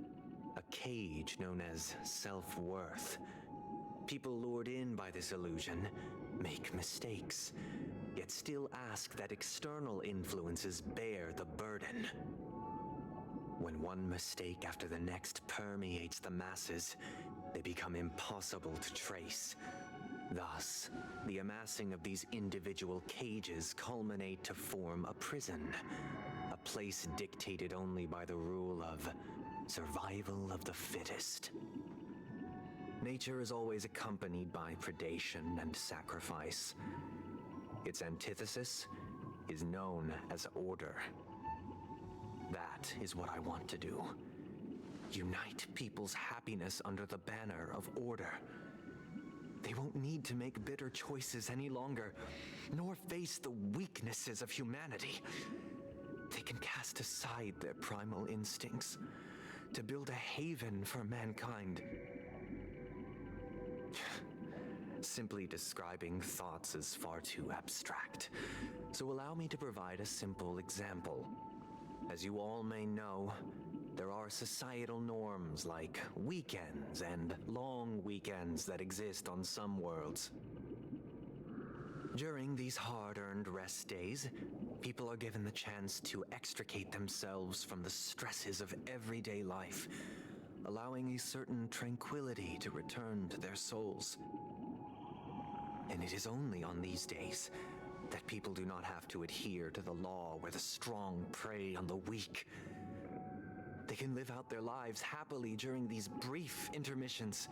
a cage known as self-worth. People lured in by this illusion make mistakes, yet still ask that external influences bear the burden. When one mistake after the next permeates the masses, they become impossible to trace. Thus, the amassing of these individual cages culminate to form a prison, a place dictated only by the rule of survival of the fittest. Nature is always accompanied by predation and sacrifice. Its antithesis is known as order. That is what I want to do. Unite people's happiness under the banner of order. They won't need to make bitter choices any longer, nor face the weaknesses of humanity. They can cast aside their primal instincts to build a haven for mankind. Simply describing thoughts is far too abstract, so allow me to provide a simple example. As you all may know, there are societal norms like weekends and long weekends that exist on some worlds. During these hard-earned rest days, people are given the chance to extricate themselves from the stresses of everyday life, allowing a certain tranquility to return to their souls. And it is only on these days that people do not have to adhere to the law where the strong prey on the weak. They can live out their lives happily during these brief intermissions.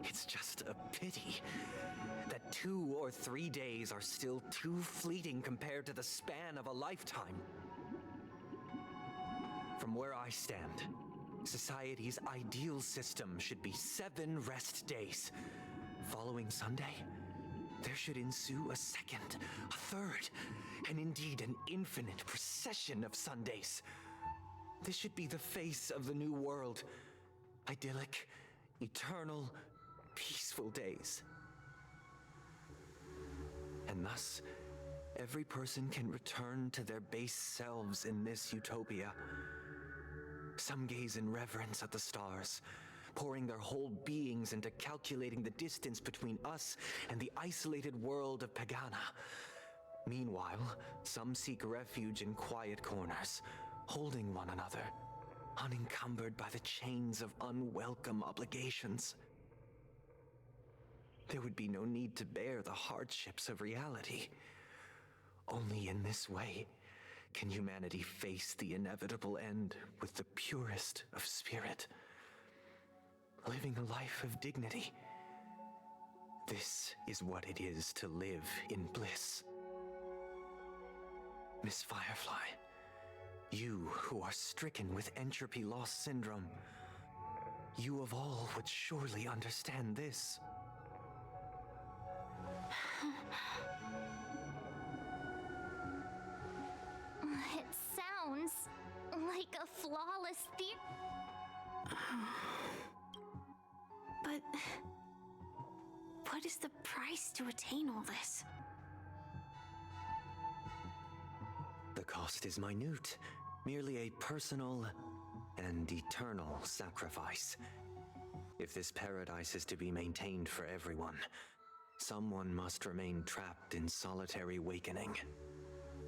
It's just a pity that 2 or 3 days are still too fleeting compared to the span of a lifetime. From where I stand, society's ideal system should be 7 rest days. Following Sunday, there should ensue a second, a third, and indeed an infinite procession of Sundays. This should be the face of the new world. Idyllic, eternal, peaceful days. And thus, every person can return to their base selves in this utopia. Some gaze in reverence at the stars, pouring their whole beings into calculating the distance between us and the isolated world of Pagana. Meanwhile, some seek refuge in quiet corners, holding one another, unencumbered by the chains of unwelcome obligations. There would be no need to bear the hardships of reality. Only in this way can humanity face the inevitable end with the purest of spirit, living a life of dignity. This is what it is to live in bliss. Miss Firefly, you who are stricken with entropy loss syndrome, you of all would surely understand this. It sounds like a flawless But what is the price to attain all this? The cost is minute, merely a personal and eternal sacrifice. If this paradise is to be maintained for everyone, someone must remain trapped in solitary awakening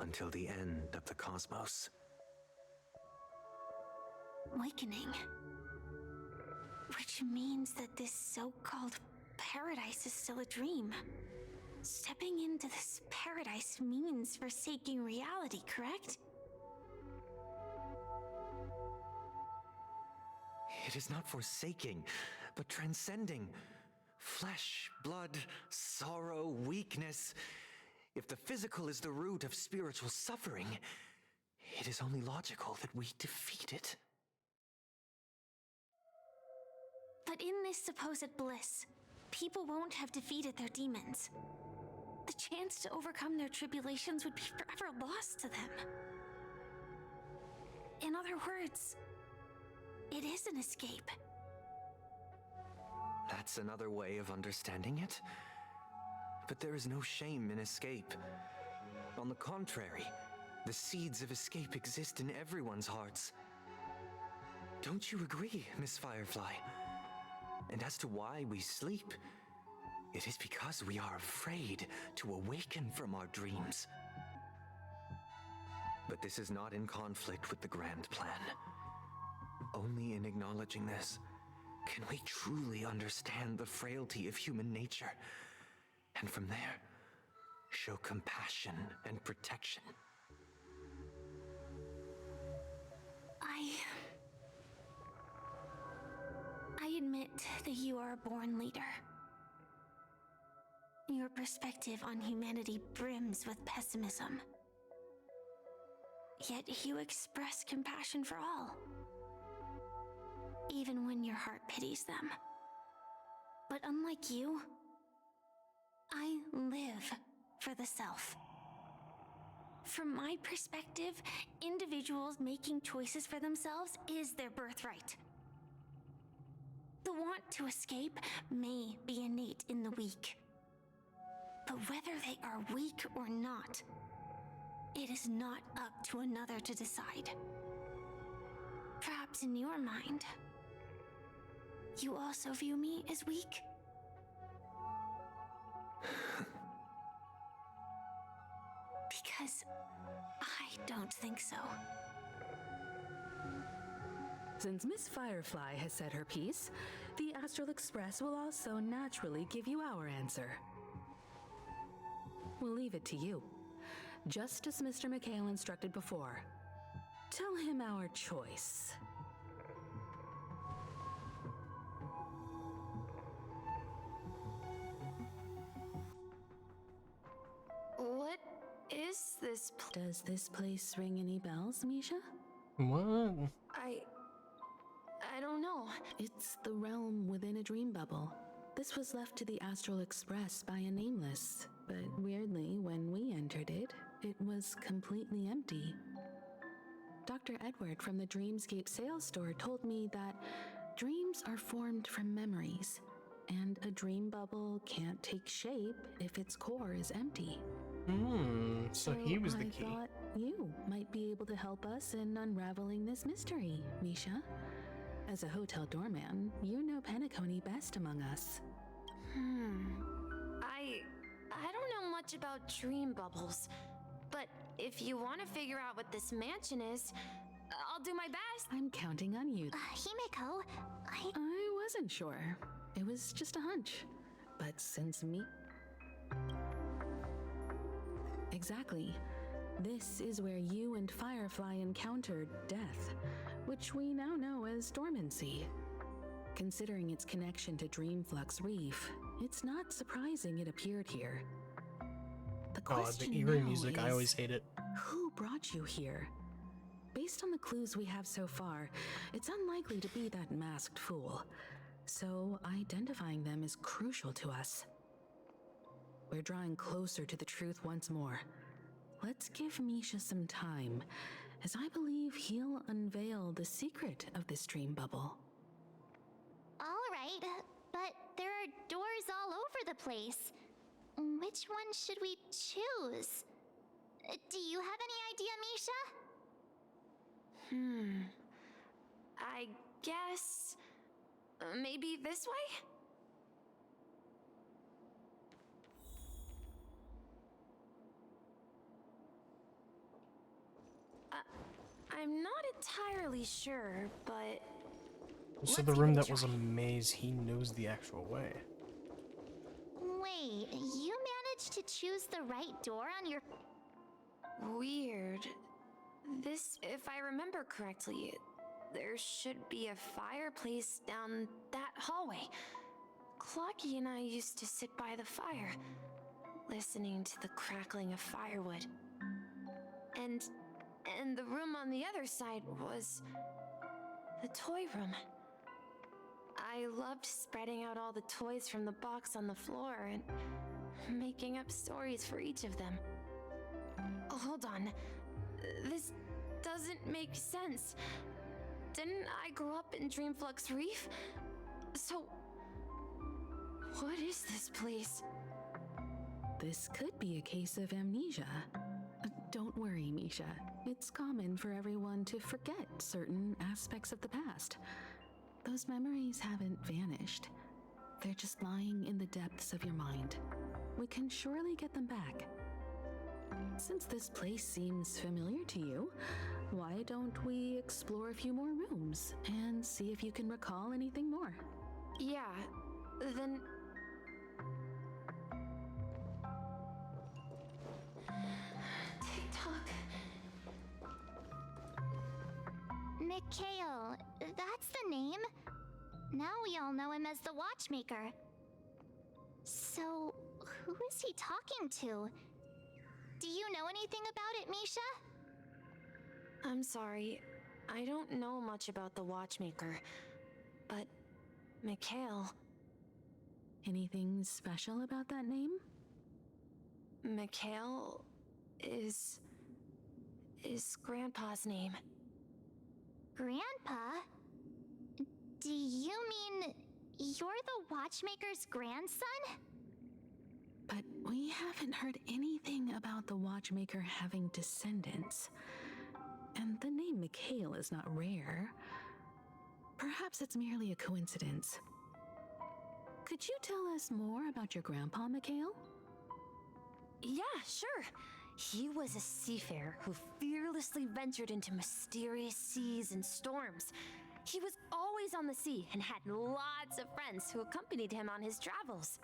until the end of the cosmos. Awakening. Which means that this so-called paradise is still a dream. Stepping into this paradise means forsaking reality, correct? It is not forsaking, but transcending. Flesh, blood, sorrow, weakness. If the physical is the root of spiritual suffering, it is only logical that we defeat it. But in this supposed bliss, people won't have defeated their demons. The chance to overcome their tribulations would be forever lost to them. In other words, it is an escape. That's another way of understanding it. But there is no shame in escape. On the contrary, the seeds of escape exist in everyone's hearts. Don't you agree, Miss Firefly? And as to why we sleep, it is because we are afraid to awaken from our dreams. But this is not in conflict with the grand plan. Only in acknowledging this can we truly understand the frailty of human nature, and from there, show compassion and protection. I admit that you are a born leader. Your perspective on humanity brims with pessimism. Yet you express compassion for all, even when your heart pities them. But unlike you, I live for the self. From my perspective, individuals making choices for themselves is their birthright. The want to escape may be innate in the weak. But whether they are weak or not, it is not up to another to decide. Perhaps in your mind, you also view me as weak? Because I don't think so. Since Miss Firefly has said her piece, the Astral Express will also naturally give you our answer. We'll leave it to you. Just as Mr. McHale instructed before. Tell him our choice. What is this Does this place ring any bells, Misha? What? I don't know. It's the realm within a dream bubble. This was left to the Astral Express by a nameless, but weirdly, when we entered it, it was completely empty. Dr. Edward from the Dreamscape sales store told me that dreams are formed from memories, and a dream bubble can't take shape if its core is empty. So he was the key. I thought you might be able to help us in unraveling this mystery, Misha. As a hotel doorman, you know Penacony best among us. I don't know much about dream bubbles, but if you want to figure out what this mansion is, I'll do my best. I'm counting on you. Himeko, I wasn't sure. It was just a hunch. But since Exactly. This is where you and Firefly encountered death, which we now know as dormancy. Considering its connection to Dreamflux Reef, it's not surprising it appeared here. The question the eerie now music, I is, always hate it. who brought you here? Based on the clues we have so far, it's unlikely to be that masked fool. So identifying them is crucial to us. We're drawing closer to the truth once more. Let's give Misha some time, as I believe he'll unveil the secret of this dream bubble. All right, but there are doors all over the place. Which one should we choose? Do you have any idea, Misha? I guess maybe this way? I'm not entirely sure, but So the room that was a maze, he knows the actual way. Wait, you managed to choose the right door on your... Weird. This, if I remember correctly, there should be a fireplace down that hallway. Clocky and I used to sit by the fire, listening to the crackling of firewood. And the room on the other side was the toy room. I loved spreading out all the toys from the box on the floor and making up stories for each of them. Hold on. This doesn't make sense. Didn't I grow up in Dreamflux Reef? So, what is this place? This could be a case of amnesia. Don't worry, Misha. It's common for everyone to forget certain aspects of the past. Those memories haven't vanished. They're just lying in the depths of your mind. We can surely get them back. Since this place seems familiar to you, why don't we explore a few more rooms and see if you can recall anything more? Yeah, then... TikTok. Mikhail, that's the name. Now we all know him as the Watchmaker. So, who is he talking to? Do you know anything about it, Misha? I'm sorry. I don't know much about the Watchmaker. But, Mikhail... Anything special about that name? Mikhail is Grandpa's name. Grandpa? Do you mean you're the Watchmaker's grandson? But we haven't heard anything about the Watchmaker having descendants. And the name Mikhail is not rare. Perhaps it's merely a coincidence. Could you tell us more about your grandpa, Mikhail? Yeah, sure. He was a seafarer who fearlessly ventured into mysterious seas and storms. He was always on the sea and had lots of friends who accompanied him on his travels.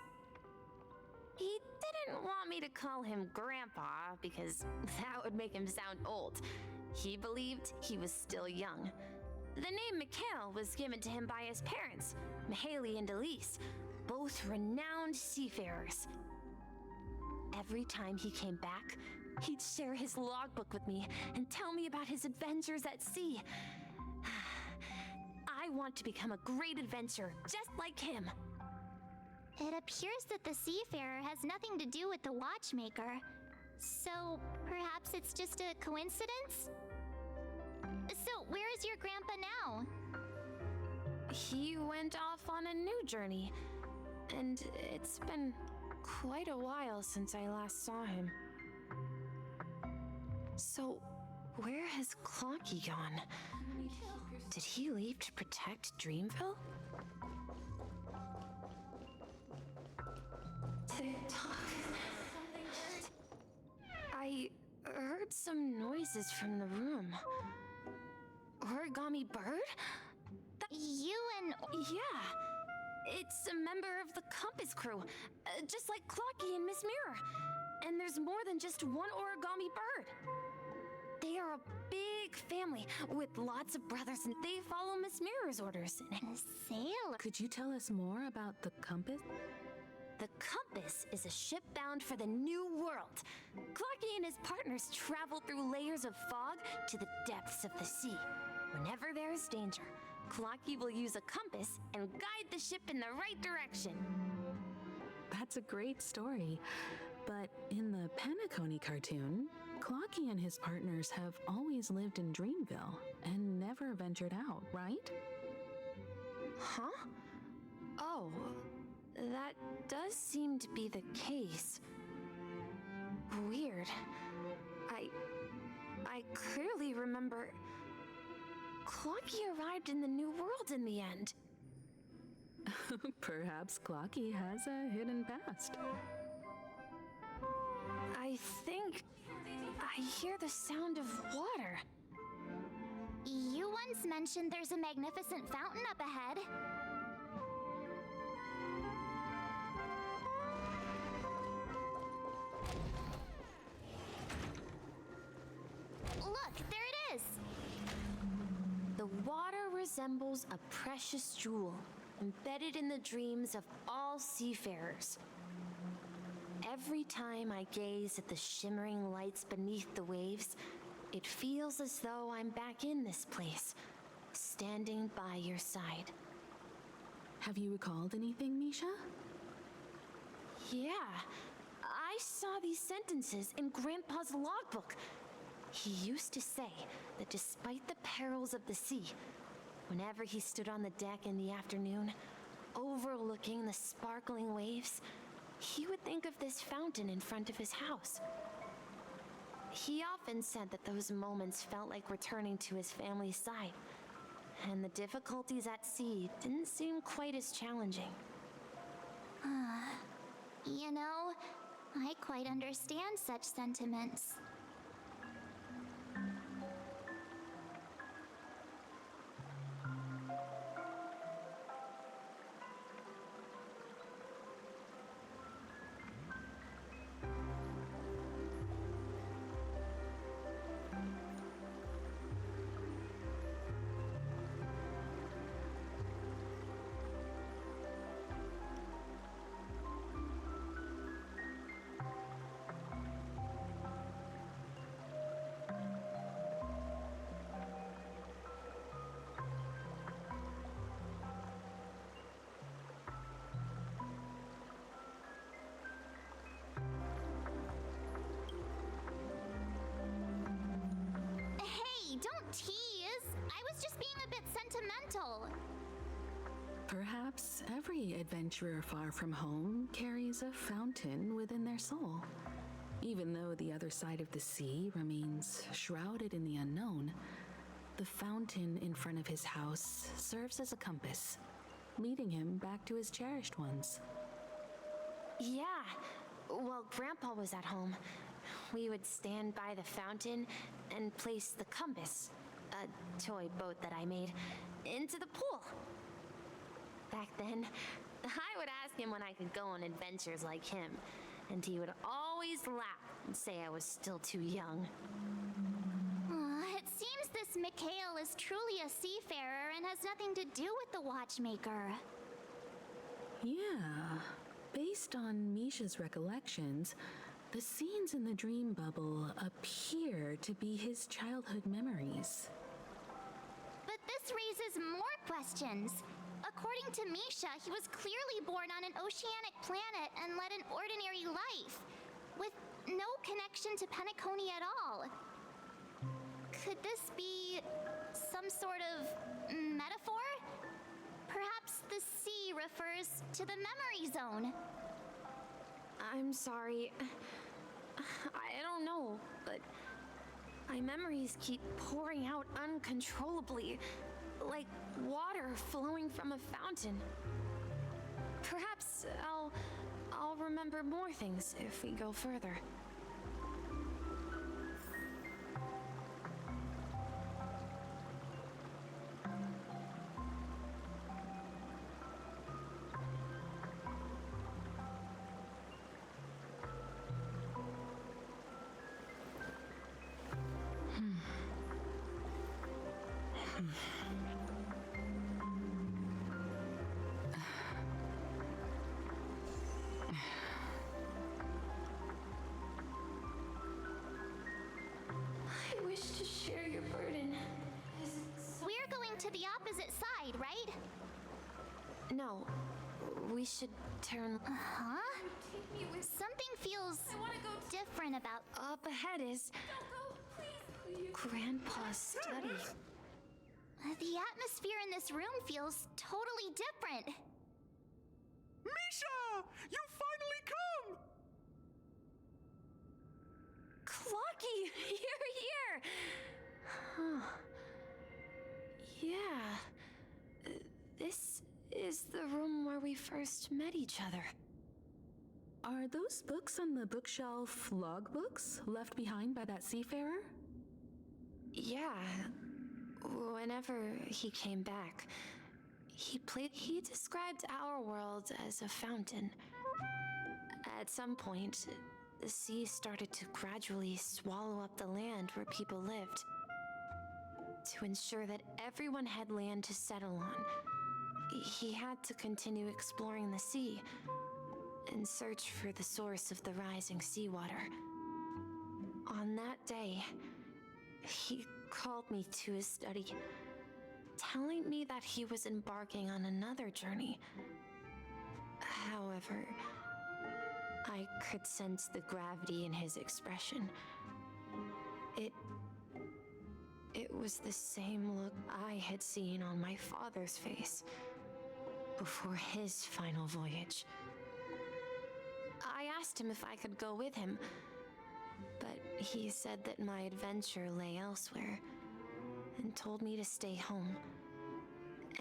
He didn't want me to call him Grandpa because that would make him sound old. He believed he was still young. The name Mikhail was given to him by his parents, Mihaly and Elise, both renowned seafarers. Every time he came back, he'd share his logbook with me and tell me about his adventures at sea. I want to become a great adventurer, just like him. It appears that the seafarer has nothing to do with the watchmaker. So, perhaps it's just a coincidence? So, where is your grandpa now? He went off on a new journey, and it's been quite a while since I last saw him. So, where has Clocky gone? Did he leave to protect Dreamville? Tick-tock. I heard some noises from the room. Origami Bird? You and... Yeah. It's a member of the Compass crew, just like Clocky and Miss Mirror. And there's more than just one Origami Bird. They are a big family with lots of brothers, and they follow Miss Mirror's orders. A sailor? Could you tell us more about the Compass? The Compass is a ship bound for the New World. Clocky and his partners travel through layers of fog to the depths of the sea. Whenever there is danger, Clocky will use a compass and guide the ship in the right direction. That's a great story. But in the Penacony cartoon, Clocky and his partners have always lived in Dreamville and never ventured out, right? Huh? Oh, that does seem to be the case. Weird. I clearly remember Clocky arrived in the New World in the end. Perhaps Clocky has a hidden past. I think I hear the sound of water. You once mentioned there's a magnificent fountain up ahead. Look, there it is! The water resembles a precious jewel, embedded in the dreams of all seafarers. Every time I gaze at the shimmering lights beneath the waves, it feels as though I'm back in this place, standing by your side. Have you recalled anything, Misha? Yeah, I saw these sentences in Grandpa's logbook. He used to say that despite the perils of the sea, whenever he stood on the deck in the afternoon, overlooking the sparkling waves, he would think of this fountain in front of his house. He often said that those moments felt like returning to his family's side, and the difficulties at sea didn't seem quite as challenging. You know, I quite understand such sentiments. Don't tease! I was just being a bit sentimental. Perhaps every adventurer far from home carries a fountain within their soul. Even though the other side of the sea remains shrouded in the unknown, the fountain in front of his house serves as a compass, leading him back to his cherished ones. Yeah, while Grandpa was at home, we would stand by the fountain and place the compass, a toy boat that I made, into the pool. Back then, I would ask him when I could go on adventures like him, and he would always laugh and say I was still too young. It seems this Mikhail is truly a seafarer and has nothing to do with the watchmaker. Yeah. Based on Misha's recollections, the scenes in the dream bubble appear to be his childhood memories. But this raises more questions. According to Misha, he was clearly born on an oceanic planet and led an ordinary life, with no connection to Penacony at all. Could this be some sort of metaphor? Perhaps the sea refers to the memory zone. I'm sorry. I don't know, but my memories keep pouring out uncontrollably, like water flowing from a fountain. Perhaps I'll remember more things if we go further. I wish to share your burden. We're going to the opposite side, right? No, we should turn. Huh? Something feels different about. Up ahead is Grandpa's study. The atmosphere in this room feels totally different. Misha! You finally come! Clocky, you're here! Huh. Yeah. This is the room where we first met each other. Are those books on the bookshelf logbooks left behind by that seafarer? Yeah. Whenever he came back, he described our world as a fountain. At some point, the sea started to gradually swallow up the land where people lived. To ensure that everyone had land to settle on, he had to continue exploring the sea and search for the source of the rising seawater. On that day, he called me to his study, telling me that he was embarking on another journey. However, I could sense the gravity in his expression. It was the same look I had seen on my father's face before his final voyage. I asked him if I could go with him, but he said that my adventure lay elsewhere and told me to stay home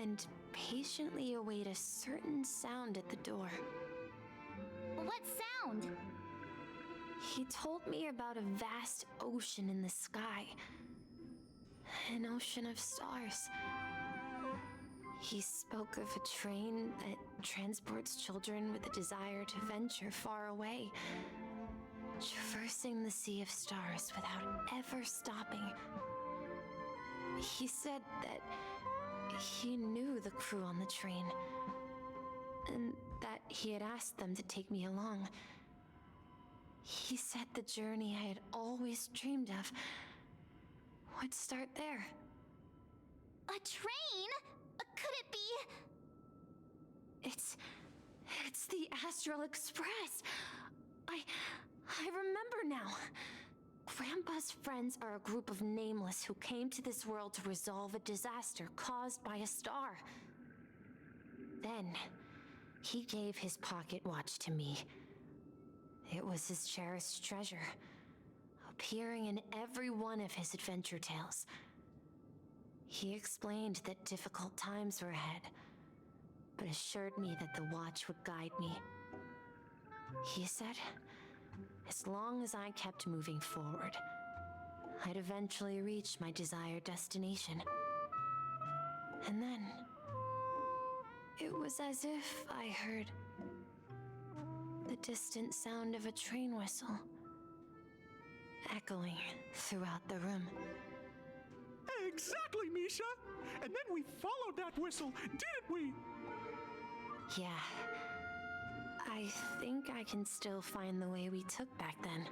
and patiently await a certain sound at the door. What sound? He told me about a vast ocean in the sky, an ocean of stars. He spoke of a train that transports children with a desire to venture far away, traversing the sea of stars without ever stopping. He said that he knew the crew on the train, and that he had asked them to take me along. He said the journey I had always dreamed of would start there. A train? Could it be? It's the Astral Express. I remember now. Grandpa's friends are a group of nameless who came to this world to resolve a disaster caused by a star. Then, he gave his pocket watch to me. It was his cherished treasure, appearing in every one of his adventure tales. He explained that difficult times were ahead, but assured me that the watch would guide me. He said, as long as I kept moving forward, I'd eventually reach my desired destination. And then it was as if I heard the distant sound of a train whistle echoing throughout the room. Exactly, Misha! And then we followed that whistle, didn't we? Yeah. I think I can still find the way we took back then.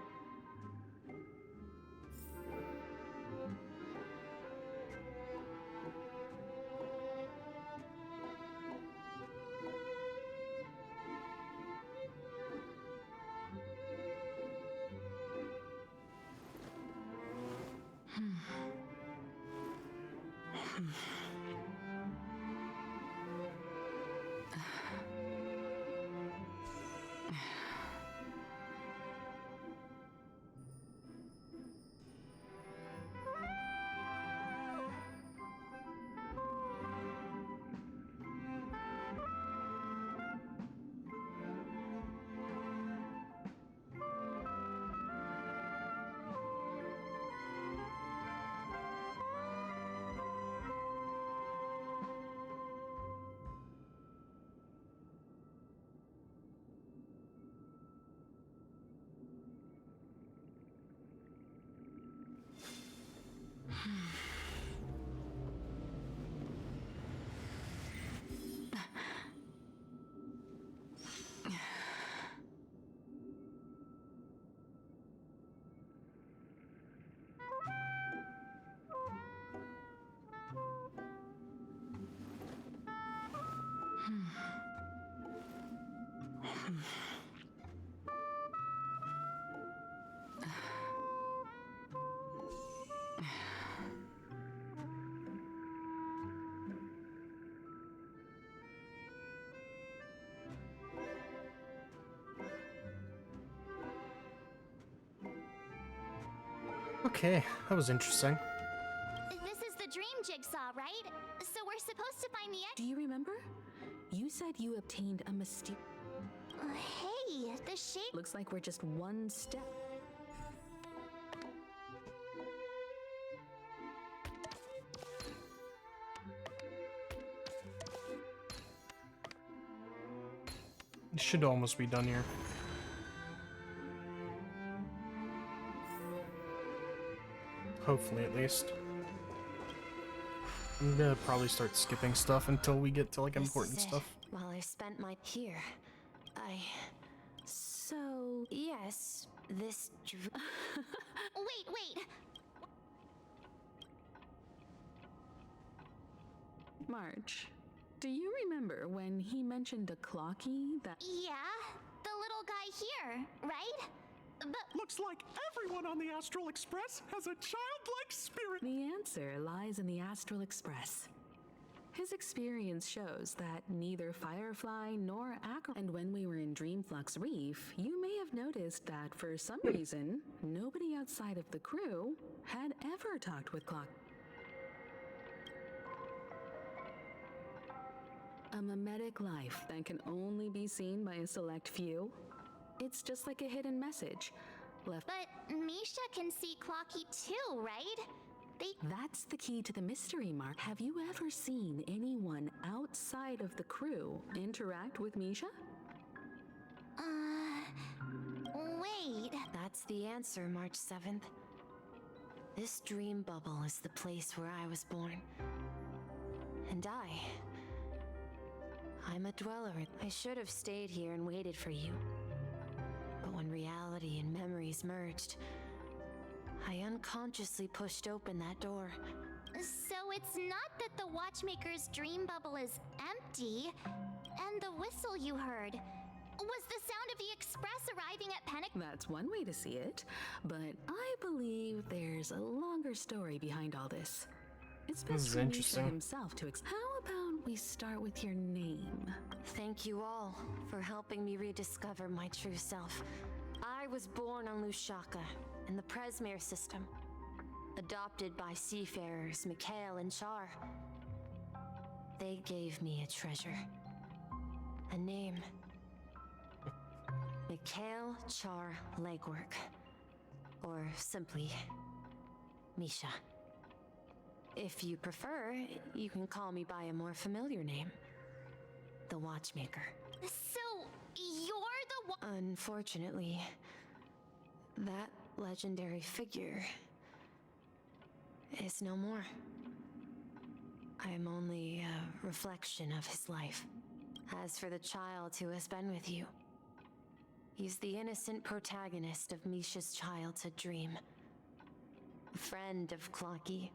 Okay, that was interesting. This is the dream jigsaw, right? So we're supposed to find the Do you remember? You said you obtained a mysterious. Hey, the shape. Looks like we're just one step. It should almost be done here. Hopefully, at least. I'm gonna probably start skipping stuff until we get to like important stuff. While I spent my here, So, yes, this. Wait. March, do you remember when he mentioned a clocky that. Yeah, the little guy here, right? But looks like everyone on the Astral Express has a childlike spirit. The answer lies in the Astral Express. His experience shows that neither Firefly nor Acro. And when we were in Dreamflux Reef, you may have noticed that for some reason, nobody outside of the crew had ever talked with Clock. A mimetic life that can only be seen by a select few. It's just like a hidden message left. But Misha can see Clocky too, right? That's the key to the mystery, Mark. Have you ever seen anyone outside of the crew interact with Misha? Wait. That's the answer, March 7th. This dream bubble is the place where I was born. And I'm a dweller. I should have stayed here and waited for you. But when reality and memories merged, I unconsciously pushed open that door. So it's not that the Watchmaker's dream bubble is empty, and the whistle you heard was the sound of the Express arriving at Pennick. That's one way to see it, but I believe there's a longer story behind all this. It's best for Misha himself to How about we start with your name? Thank you all for helping me rediscover my true self. I was born on Lushaka, in the Presmere system, adopted by seafarers Mikhail and Char. They gave me a treasure, a name. Mikhail Char Legwork, or simply Misha. If you prefer, you can call me by a more familiar name. The Watchmaker. So, you're the one. Unfortunately, that legendary figure is no more. I am only a reflection of his life. As for the child who has been with you, he's the innocent protagonist of Misha's childhood dream. A friend of Clocky,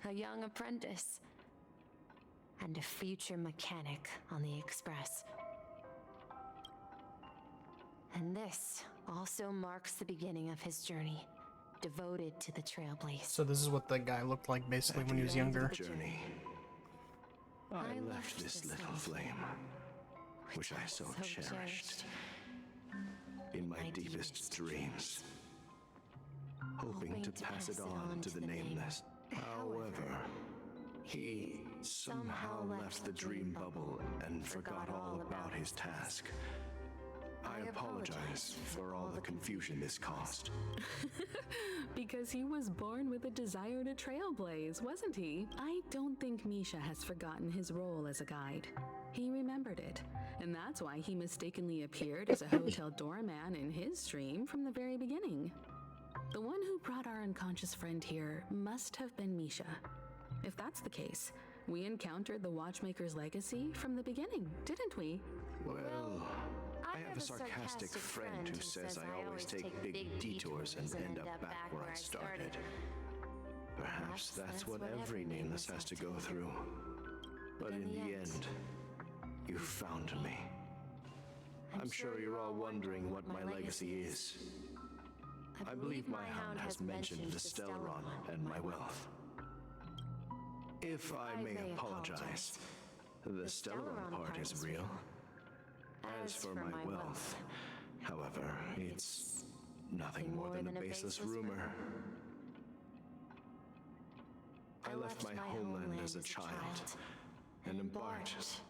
a young apprentice, and a future mechanic on the Express. And this also marks the beginning of his journey, devoted to the Trailblaze. So this is what the guy looked like basically when he was younger. Journey. I left this little flame, which I so cherished, in my deepest dreams, hoping to pass it on to the Nameless. However, he somehow left the dream bubble and forgot all about his task. I apologize for all the confusion this caused. Because he was born with a desire to trailblaze, wasn't he? I don't think Misha has forgotten his role as a guide. He remembered it, and that's why he mistakenly appeared as a hotel doorman in his dream from the very beginning. The one who brought our unconscious friend here must have been Misha. If that's the case, we encountered the Watchmaker's legacy from the beginning, didn't we? Well, I have a sarcastic friend who says I always take big detours and end up back where I started. Perhaps that's what every Nameless has to go through. But in the end, you found me. I'm sure you're all wondering what my legacy is. I believe my hound has mentioned the Stellaron and my wealth. If I may apologize, the Stellaron part is real. As for my wealth, however, it's nothing more than a baseless rumor. I left my homeland as a child and embarked.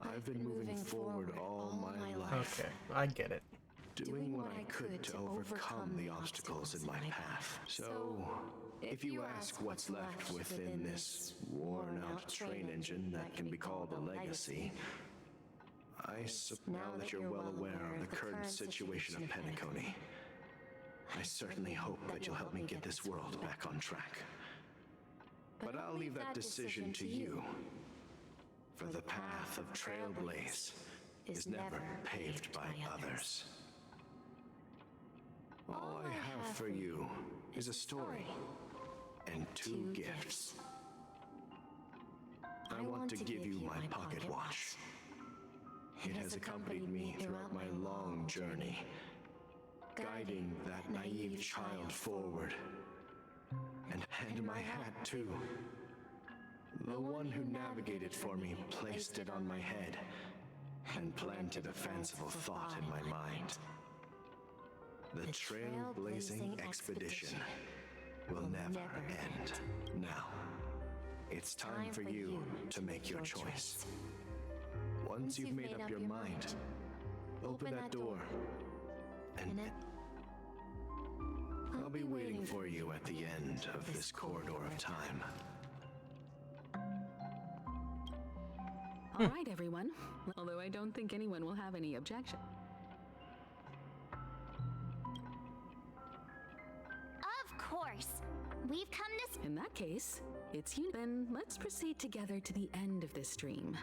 I've been moving forward all my life. Okay, I get it. Doing what I could to overcome the obstacles in my path. So, if you ask what's left within this worn-out train engine that can be called a legacy, now that you're well aware of the current situation of Penacony, I certainly hope that you'll help me get this world back on track. But I'll leave that decision to you, for the path of Trailblaze is never paved by others. All I have for you is a story and 2 gifts. I want to give you my pocket watch. It has accompanied me throughout my long journey, guiding that naive child forward. And my hat, too. The one who navigated for me placed it on my head and planted a fanciful thought in my mind. The trailblazing expedition will never end. Now, it's time for you to make your choice. Once you've made up your mind, open that door, and I'll be waiting for you at the end of this corridor of time. All right, everyone. Although I don't think anyone will have any objection. Of course. We've come this. In that case, it's you. Then let's proceed together to the end of this dream.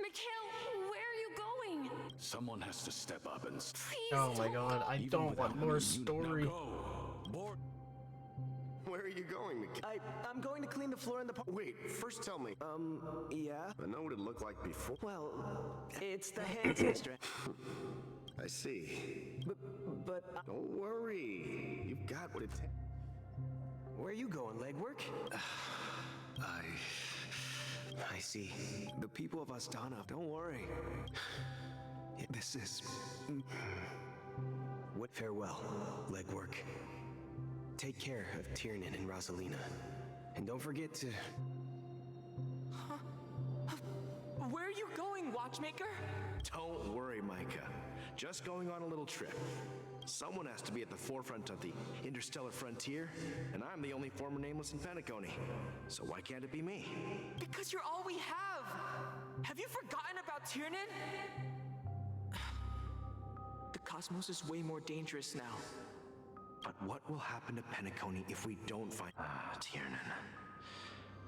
Mikhail, where are you going? Someone has to step up and... Oh my god, I don't want more story. Where are you going, Mikhail? I'm going to clean the floor in the park. Wait, first tell me. Yeah? I know what it looked like before. Well, it's the hand tester. I see. But don't worry. You've got what it takes. Where are you going, legwork? I see. The people of Astana, don't worry. This is... What farewell, legwork. Take care of Tiernan and Rosalina. And don't forget to... Where are you you going, Watchmaker? Don't worry, Micah. Just going on a little trip. Someone has to be at the forefront of the interstellar frontier, and I'm the only former nameless in Penacony. So why can't it be me? Because you're all we have. Have you forgotten about Tiernan? The cosmos is way more dangerous now. But what will happen to Penacony if we don't find... Tiernan.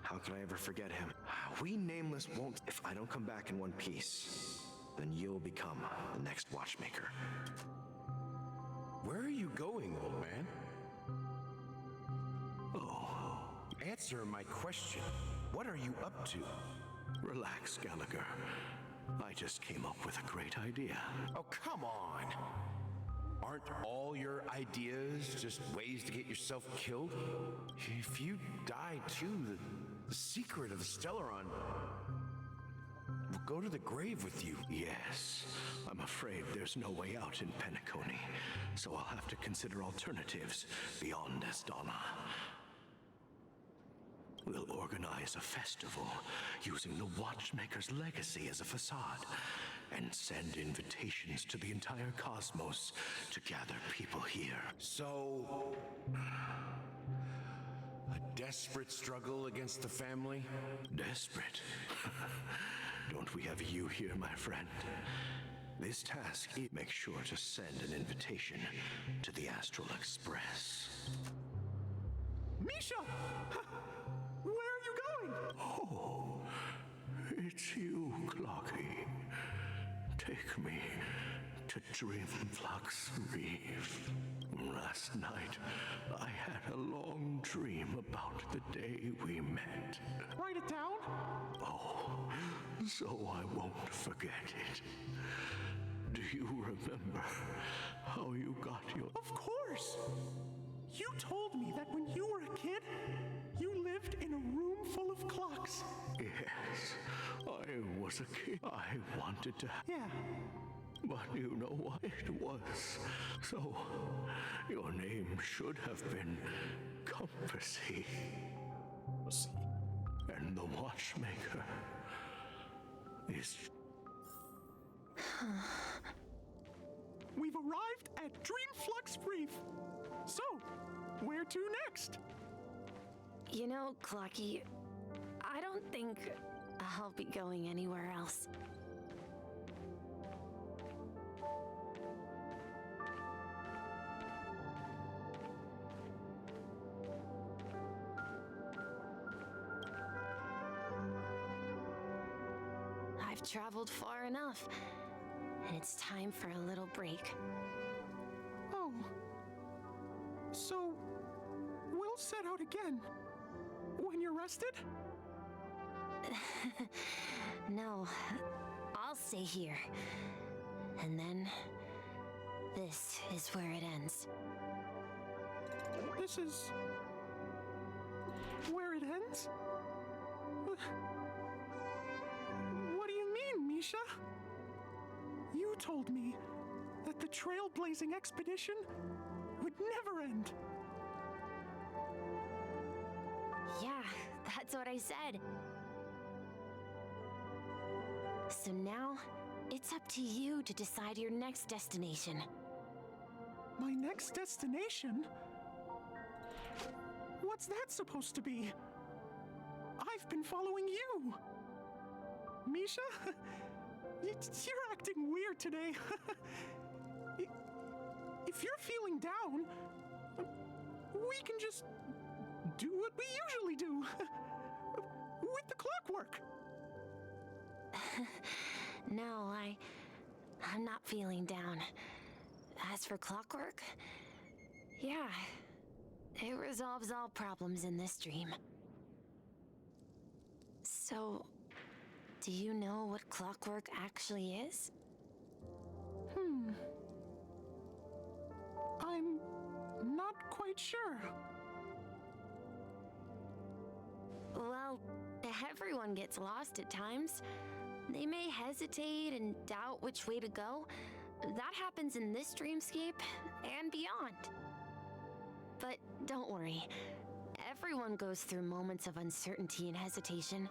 How can I ever forget him? We Nameless won't... If I don't come back in one piece, then you'll become the next Watchmaker. Where are you going, old man? Oh. Answer my question. What are you up to? Relax, Gallagher. I just came up with a great idea. Oh, come on. Aren't all your ideas just ways to get yourself killed? If you die too, the secret of the Stellaron will go to the grave with you. Yes, I'm afraid there's no way out in Penacony, so I'll have to consider alternatives beyond Estana. We'll organize a festival using the Watchmaker's legacy as a facade and send invitations to the entire cosmos to gather people here. So, a desperate struggle against the family? Desperate? Don't we have you here, my friend? This task, make sure to send an invitation to the Astral Express. Misha! Where are you going? Oh, it's you, Clocky. Take me to Dreamflux Reef. Last night, I had a long dream about the day we met. Write it down? Oh, so I won't forget it. Do you remember how you got your... Of course! You told me that when you were a kid, you lived in a room full of clocks. Yes, I was a kid. I wanted to... Yeah. But you know what it was. So, your name should have been Compassy. And the Watchmaker is... We've arrived at Dreamflux Reef. So, where to next? You know, Clocky, I don't think I'll be going anywhere else. I've traveled far enough, and it's time for a little break. Oh. So, we'll set out again. When you're rested? No, I'll stay here. And then, this is where it ends. This is... where it ends? What do you mean, Misha? You told me that the trailblazing expedition would never end. Yeah, that's what I said. So now, it's up to you to decide your next destination. My next destination? What's that supposed to be? I've been following you. Misha? You're acting weird today. If you're feeling down, we can just do what we usually do. With the clockwork. No, I'm not feeling down. As for clockwork, yeah, it resolves all problems in this dream. So, do you know what clockwork actually is? I'm not quite sure. Well, everyone gets lost at times. They may hesitate and doubt which way to go. That happens in this dreamscape and beyond. But don't worry. Everyone goes through moments of uncertainty and hesitation.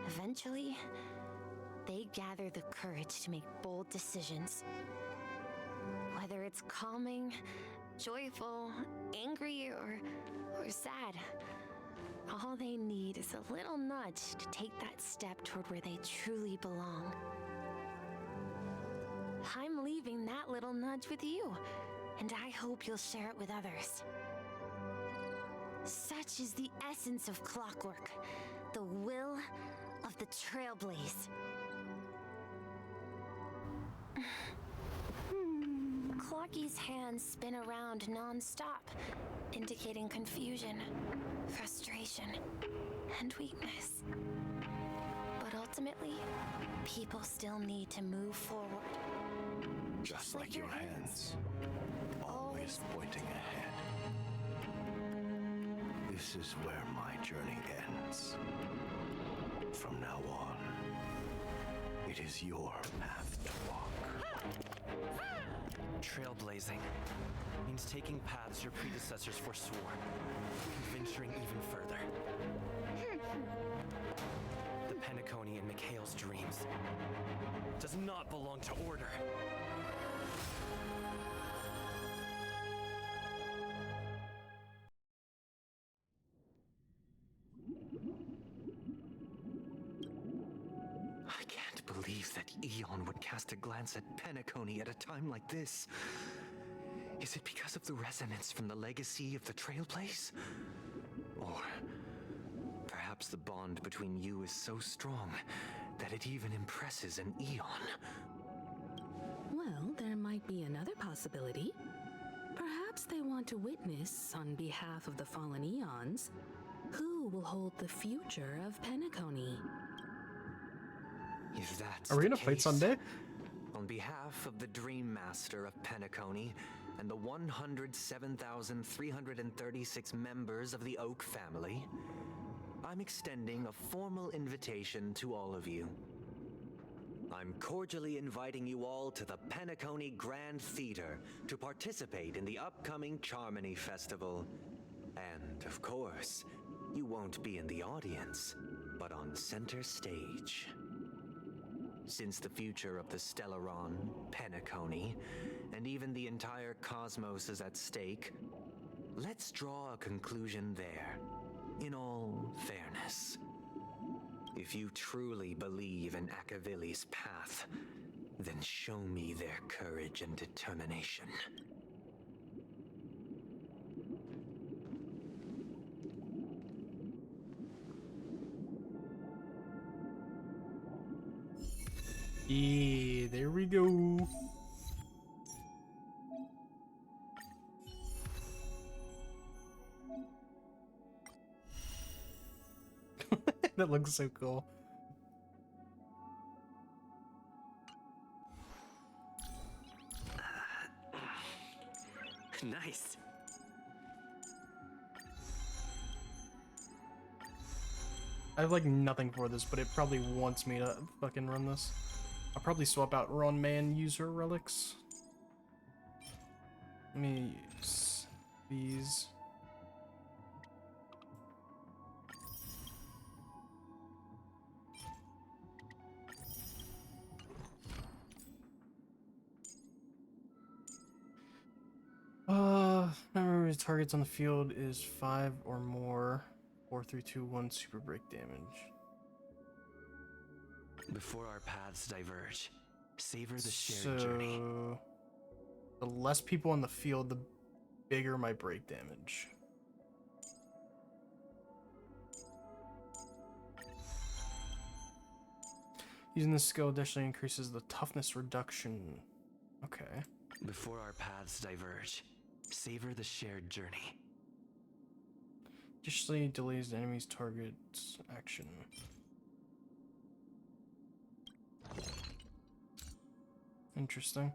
Eventually, they gather the courage to make bold decisions. Whether it's calming, joyful, angry, or sad, all they need is a little nudge to take that step toward where they truly belong. I'm leaving that little nudge with you, and I hope you'll share it with others. Such is the essence of clockwork, the will of the Trailblaze. Clocky's hands spin around non-stop, indicating confusion, frustration, and weakness. But ultimately, people still need to move forward. Just like your hands, always pointing ahead. This is where my journey ends. From now on, it is your path to walk. Trailblazing means taking paths your predecessors forswore, and venturing even further. The Penacony in Mikhail's dreams does not belong to Order. I can't believe that Eon would cast a glance at Penacony at a time like this. Is it because of the resonance from the legacy of the Trailblaze? Or perhaps the bond between you is so strong that it even impresses an Eon? Well, there might be another possibility. Perhaps they want to witness, on behalf of the fallen Eons, who will hold the future of Penacony. If that's Are we the gonna fight case, Sunday? On behalf of the Dream Master of Penacony and the 107,336 members of the Oak family, I'm extending a formal invitation to all of you. I'm cordially inviting you all to the Penacony Grand Theater to participate in the upcoming Charmony Festival. And, of course, you won't be in the audience, but on center stage. Since the future of the Stellaron, Penacony, and even the entire cosmos is at stake, let's draw a conclusion there, in all fairness. If you truly believe in Akavili's path, then show me their courage and determination. Yeah, there we go. That looks so cool. Nice. I have like nothing for this, but it probably wants me to fucking run this. I'll probably swap out Ron Man user relics. Let me use these. Remember targets on the field is 5 or more. 4, 3, 2, 1 super break damage. Before our paths diverge, savor the shared journey. The less people on the field, the bigger my break damage. Using this skill additionally increases the toughness reduction. Okay. Before our paths diverge, savor the shared journey. Additionally delays the enemy's target's action. Interesting.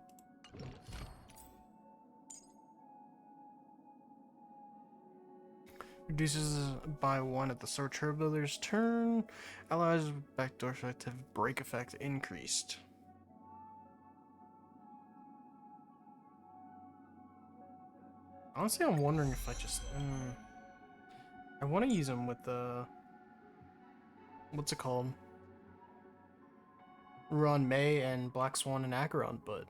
Reduces by 1 at the Sword Trailblazer's turn. Allies with backdoor effective break effect increased. Honestly, I'm wondering if I just... I want to use them with the... What's it called? run May and Black Swan and Acheron, but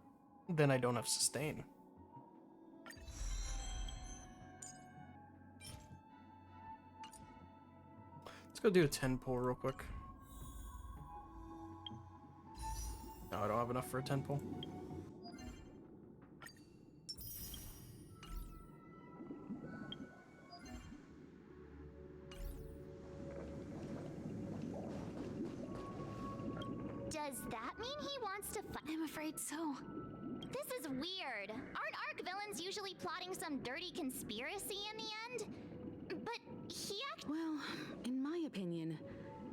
then I don't have sustain. Let's go do a 10 pull real quick. No, I don't have enough for a 10 pull. Does that mean he wants to fight? I'm afraid so. This is weird. Aren't Arc villains usually plotting some dirty conspiracy in the end? But he Well, in my opinion,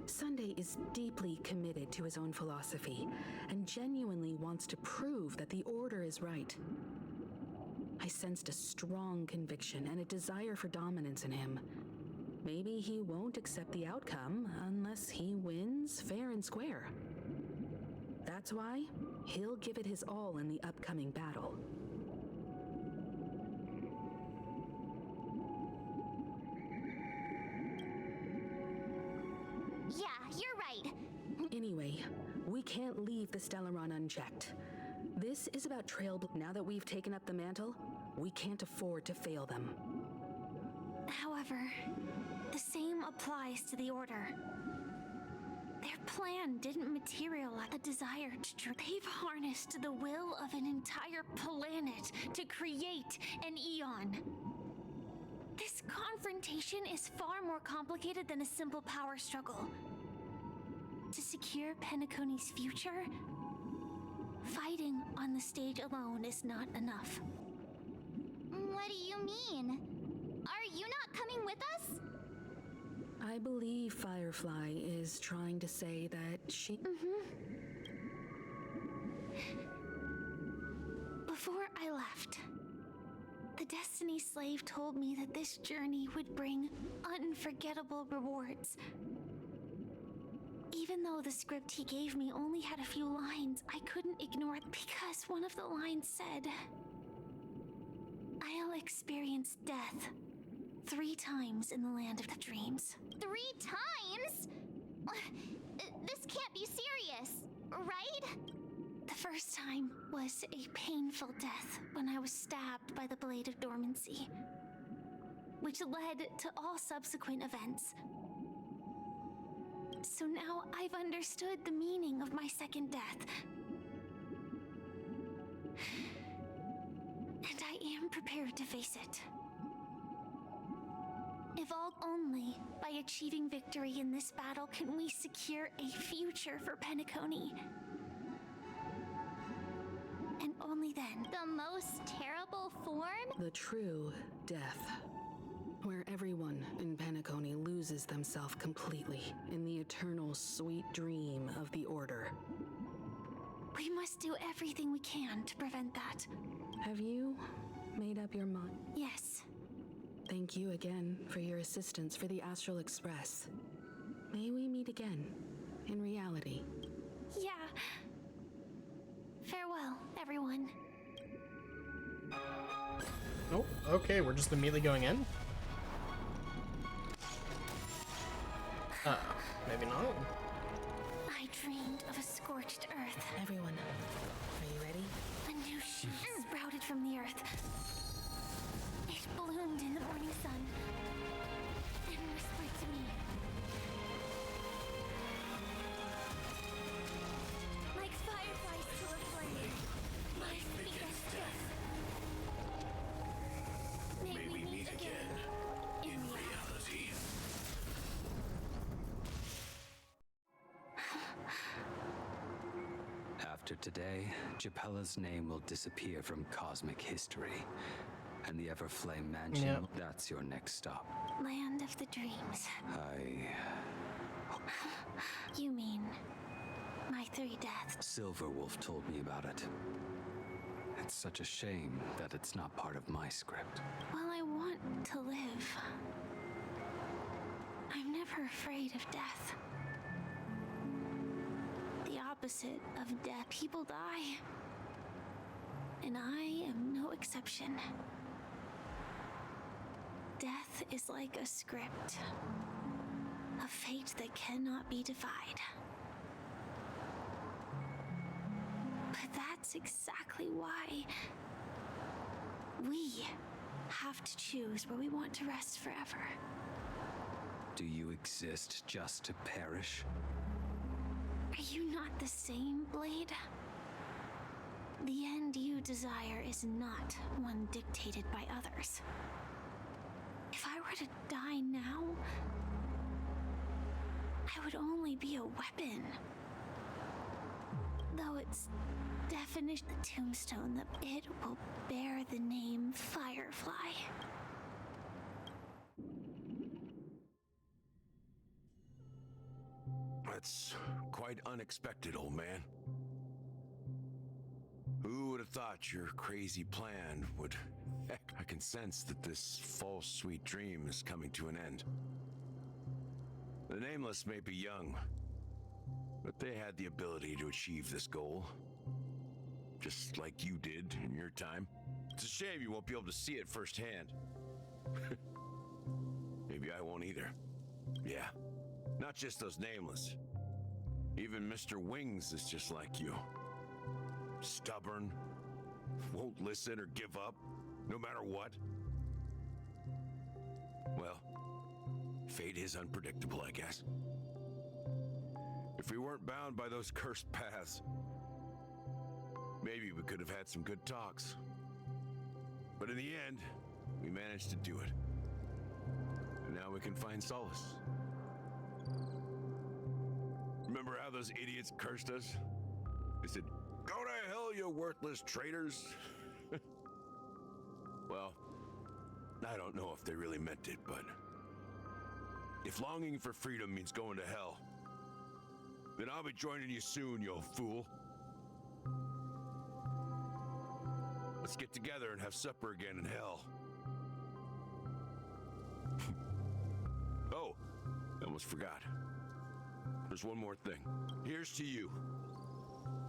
Sunday is deeply committed to his own philosophy and genuinely wants to prove that the Order is right. I sensed a strong conviction and a desire for dominance in him. Maybe he won't accept the outcome unless he wins fair and square. That's why he'll give it his all in the upcoming battle. Yeah, you're right. Anyway, we can't leave the Stellaron unchecked. This is about Now that we've taken up the mantle, we can't afford to fail them. However, the same applies to the Order. Their plan didn't materialize a desire to They've harnessed the will of an entire planet to create an Eon. This confrontation is far more complicated than a simple power struggle. To secure Penacony's future, fighting on the stage alone is not enough. What do you mean? Are you not coming with us? I believe Firefly is trying to say that she... Before I left, the Destiny Slave told me that this journey would bring unforgettable rewards. Even though the script he gave me only had a few lines, I couldn't ignore it because one of the lines said, "I'll experience death 3 times in the land of the dreams." 3 times? This can't be serious, right? The first time was a painful death when I was stabbed by the Blade of Dormancy, which led to all subsequent events. So now I've understood the meaning of my second death. And I am prepared to face it. If all only by achieving victory in this battle can we secure a future for Penacony. And only then. The most terrible form? The true death. Where everyone in Penacony loses themselves completely in the eternal sweet dream of the Order. We must do everything we can to prevent that. Have you made up your mind? Yes. Thank you again for your assistance for the Astral Express. May we meet again, in reality. Yeah. Farewell, everyone. Oh, okay, we're just immediately going in? Maybe not. I dreamed of a scorched earth. Everyone, are you ready? A new shoot sprouted from the earth. It bloomed in the morning sun and whispered to me. Like fireflies to a flame, my sweetest death. May we meet again in reality. After today, Japella's name will disappear from cosmic history. And the Everflame Mansion, that's your next stop. Land of the dreams. You mean my 3 deaths? Silverwolf told me about it. It's such a shame that it's not part of my script. Well, I want to live. I'm never afraid of death. The opposite of death. People die. And I am no exception. Death is like a script. A fate that cannot be defied. that's exactly why we have to choose where we want to rest forever. Do you exist just to perish? Are you not the same, Blade? The end you desire is not one dictated by others. If I were to die now, I would only be a weapon. Though its definition, the tombstone, that it will bear the name Firefly. That's quite unexpected, old man. Who would have thought your crazy plan would... Heck, I can sense that this false sweet dream is coming to an end. The Nameless may be young, but they had the ability to achieve this goal. Just like you did in your time. It's a shame you won't be able to see it firsthand. Maybe I won't either. Yeah, not just those Nameless. Even Mr. Wings is just like you. Stubborn, won't listen or give up, no matter what. Well, fate is unpredictable, I guess. If we weren't bound by those cursed paths, maybe we could have had some good talks. But in the end, we managed to do it. And now we can find solace. Remember how those idiots cursed us? They said, "Go to hell, you worthless traitors." Well, I don't know if they really meant it, but if longing for freedom means going to hell, then I'll be joining you soon, you old fool. Let's get together and have supper again in hell. Oh, I almost forgot. There's one more thing. Here's to you.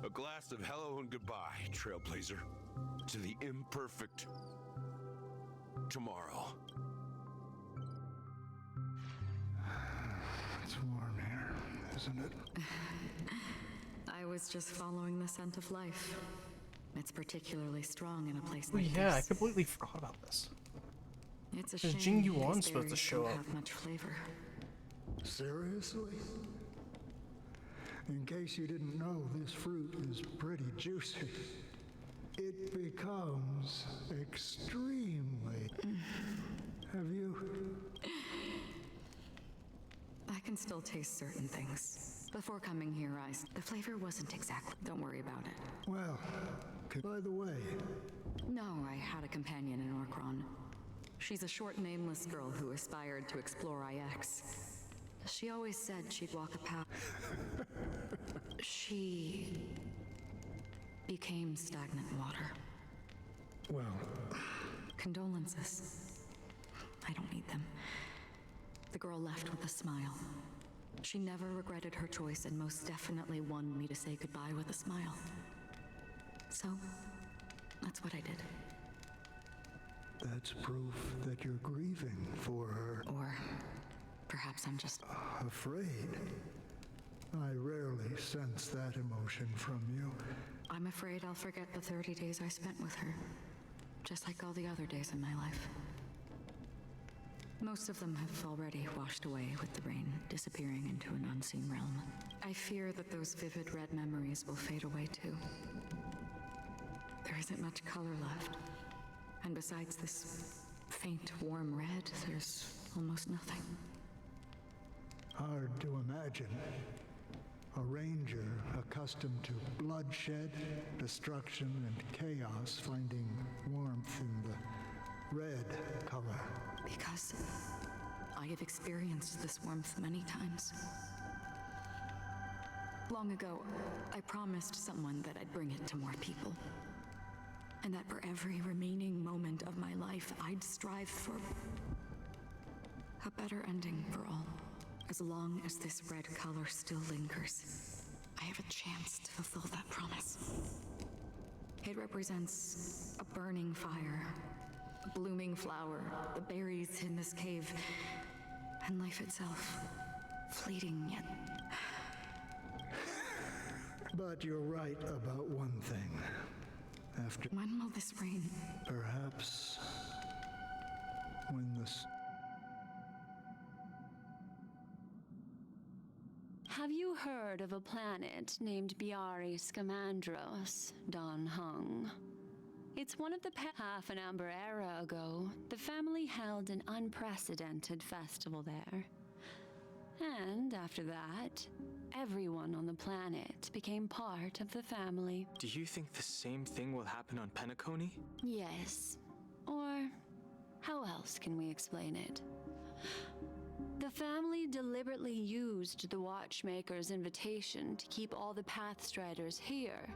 A glass of hello and goodbye, Trailblazer. To the imperfect tomorrow. It's warm here, isn't it? I was just following the scent of life. It's particularly strong in a place Oh like yeah, I this. completely forgot about this. It's a Is shame Jing these Yuan supposed to berries show don't up? have much flavor. Seriously? In case you didn't know, this fruit is pretty juicy. It becomes extremely... Have you... I can still taste certain things. Before coming here, the flavor wasn't exactly. Don't worry about it. Well, by the way... No, I had a companion in Orkron. She's a short, nameless girl who aspired to explore IX. She always said she'd walk a path. She became stagnant water. Well... Condolences. I don't need them. The girl left with a smile. She never regretted her choice and most definitely wanted me to say goodbye with a smile. So, that's what I did. That's proof that you're grieving for her. Or perhaps I'm just... Afraid? I rarely sense that emotion from you. I'm afraid I'll forget the 30 days I spent with her. Just like all the other days in my life. Most of them have already washed away with the rain, disappearing into an unseen realm. I fear that those vivid red memories will fade away too. There isn't much color left. And besides this faint, warm red, there's almost nothing. Hard to imagine. A ranger accustomed to bloodshed, destruction, and chaos finding warmth in the red color. Because I have experienced this warmth many times. Long ago, I promised someone that I'd bring it to more people. And that for every remaining moment of my life, I'd strive for a better ending for all. As long as this red color still lingers, I have a chance to fulfill that promise. It represents a burning fire, a blooming flower, the berries in this cave, and life itself, fleeting yet... But you're right about one thing. After... When will this rain? Perhaps... when this... Have you heard of a planet named Biari Scamandros, Dan Hung? It's one of the half an amber era ago, the family held an unprecedented festival there. And after that, everyone on the planet became part of the family. Do you think the same thing will happen on Penacony? Yes. Or how else can we explain it? The family deliberately used the Watchmaker's invitation to keep all the Pathstriders here,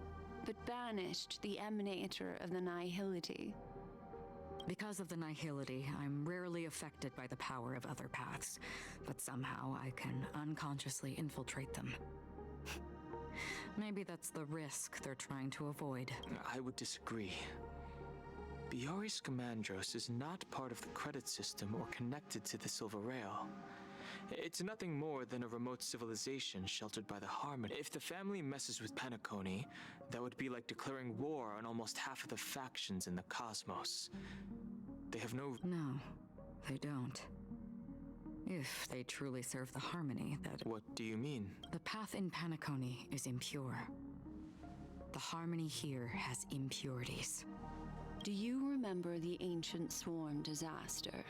but banished the Emanator of the Nihility. Because of the Nihility, I'm rarely affected by the power of other paths, but somehow I can unconsciously infiltrate them. Maybe that's the risk they're trying to avoid. I would disagree. Biari Scamandros is not part of the credit system or connected to the Silver Rail. It's nothing more than a remote civilization sheltered by the Harmony. If the family messes with Penacony, that would be like declaring war on almost half of the factions in the cosmos. They have no... No, they don't. If they truly serve the Harmony, that... What do you mean? The path in Penacony is impure. The Harmony here has impurities. Do you remember the Ancient Swarm disaster?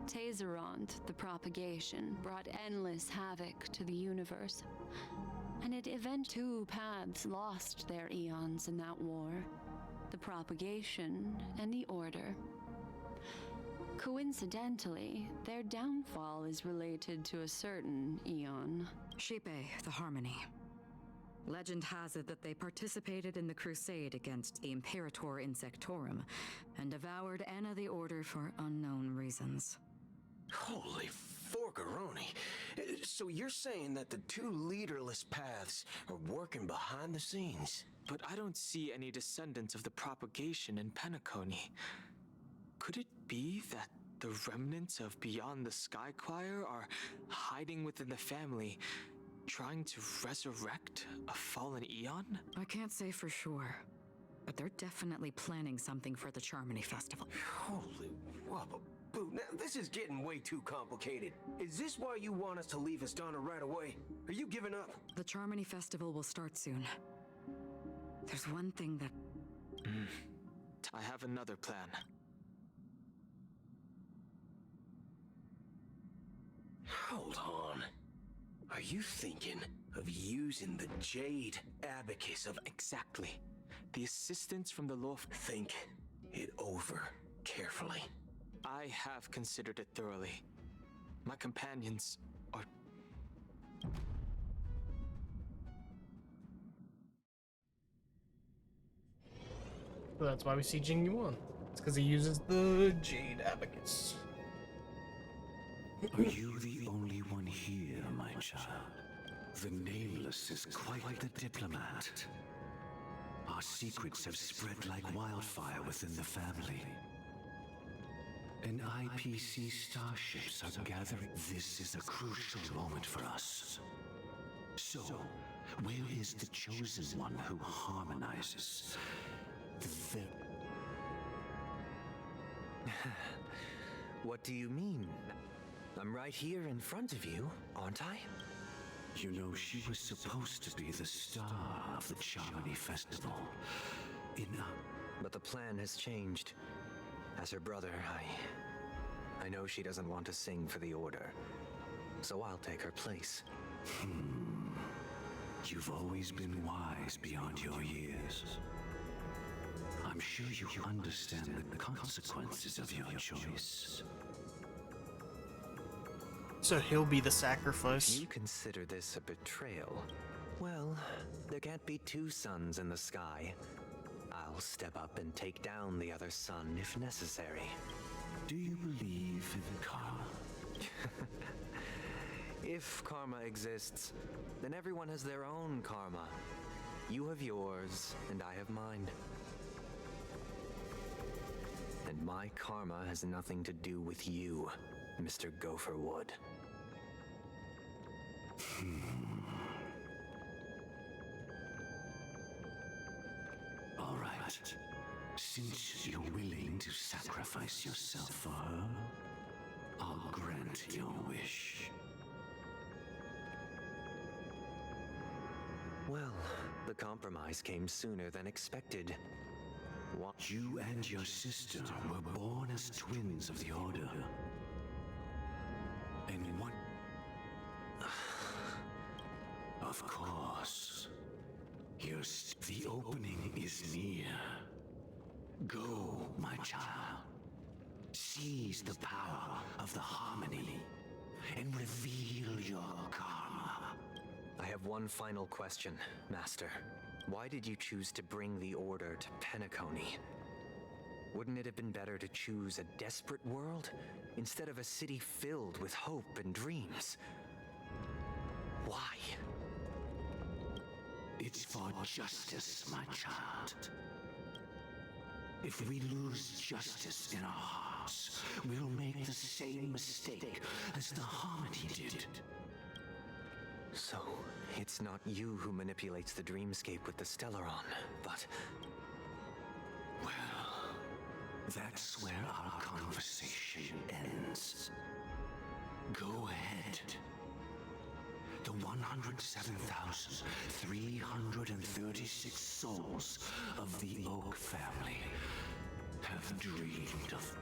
Tazeront, the propagation, brought endless havoc to the universe. And two paths lost their eons in that war. The propagation and the Order. Coincidentally, their downfall is related to a certain eon. Xipe, the Harmony. Legend has it that they participated in the crusade against the Imperator Insectorum and devoured Anna the Order for unknown reasons. Holy forgaroni. So you're saying that the two leaderless paths are working behind the scenes? But I don't see any descendants of the propagation in Penacony. Could it be that the remnants of Beyond the Sky Choir are hiding within the family, trying to resurrect a fallen eon? I can't say for sure, but they're definitely planning something for the Charmony Festival. Holy wubba. Boo, now this is getting way too complicated. Is this why you want us to leave Astana right away? Are you giving up? The Charmony Festival will start soon. There's one thing that... I have another plan. Hold on. Are you thinking of using the Jade Abacus of... Exactly. The assistance from the Loft. Think it over carefully. I have considered it thoroughly. My companions are... So that's why we see Jing Yuan. It's because he uses the Jade Abacus. Are you the only one here, my child? The Nameless is quite the diplomat. Our secrets have spread like wildfire within the family. And IPC starships are gathering. This is a crucial moment for us. So, where is the chosen one who harmonizes the What do you mean? I'm right here in front of you, aren't I? You know, she was supposed to be the star of the Charmony Festival. But the plan has changed. As her brother, I know she doesn't want to sing for the Order. So I'll take her place. You've always been wise beyond your years. I'm sure you understand the consequences of your choice. So he'll be the sacrifice. If you consider this a betrayal, well, there can't be two suns in the sky. I'll step up and take down the other sun if necessary. Do you believe in karma? If karma exists, then everyone has their own karma. You have yours, and I have mine. And my karma has nothing to do with you, Mr. Gopherwood. that. Since you're willing to sacrifice yourself for her, I'll grant your wish. Well, the compromise came sooner than expected. What? You and your sister were born as twins of the Order. And what? Of course. The opening is near. Go, my child. Seize the power of the harmony and reveal your karma. I have one final question, Master. Why did you choose to bring the Order to Penacony? Wouldn't it have been better to choose a desperate world instead of a city filled with hope and dreams? Why? It's for justice, my child. If we lose justice in our hearts, we'll make the same mistake as the Harmony did. So, it's not you who manipulates the dreamscape with the Stellaron, but... Well, that's where our conversation ends. Go ahead. The 107,336 souls of the Oak family have dreamed of...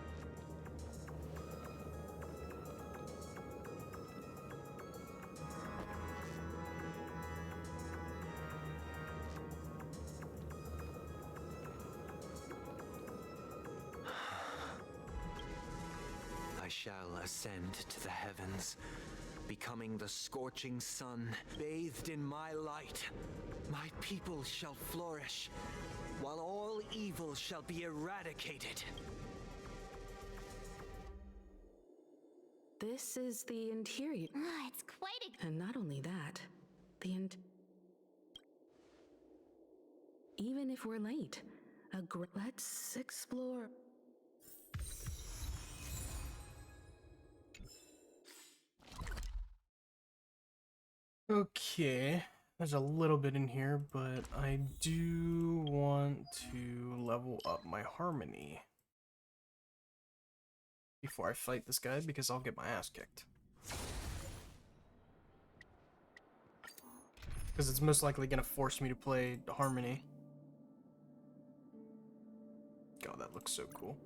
I shall ascend to the heavens, becoming the scorching sun, bathed in my light. My people shall flourish, while all evil shall be eradicated. This is the interior. It's quite a... And not only that, even if we're late, let's explore. Okay, there's a little bit in here, but I do want to level up my harmony before I fight this guy, because I'll get my ass kicked. Because it's most likely going to force me to play harmony. God, that looks so cool.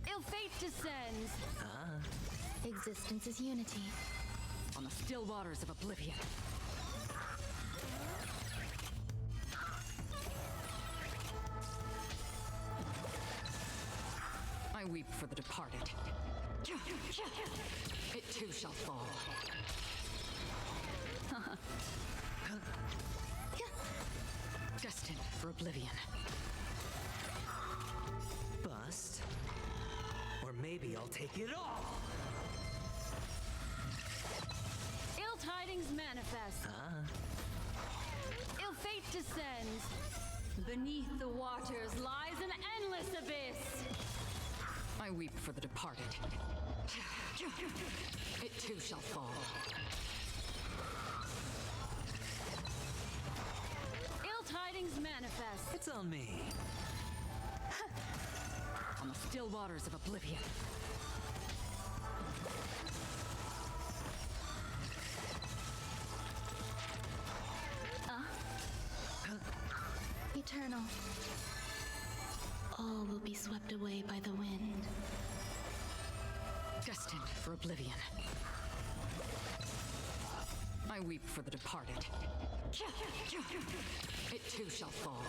Ill fate descends. Existence is unity. On the still waters of oblivion. I weep for the departed. It too shall fall. Destined for oblivion. Bust? Or maybe I'll take it all! Ill tidings manifest. Ill fate descends. Beneath the waters lies an endless abyss. I weep for the departed. It too shall fall. Ill tidings manifest. It's on me. On the still waters of oblivion. Eternal. All will be swept away by the wind. Destined for oblivion. I weep for the departed. It too shall fall.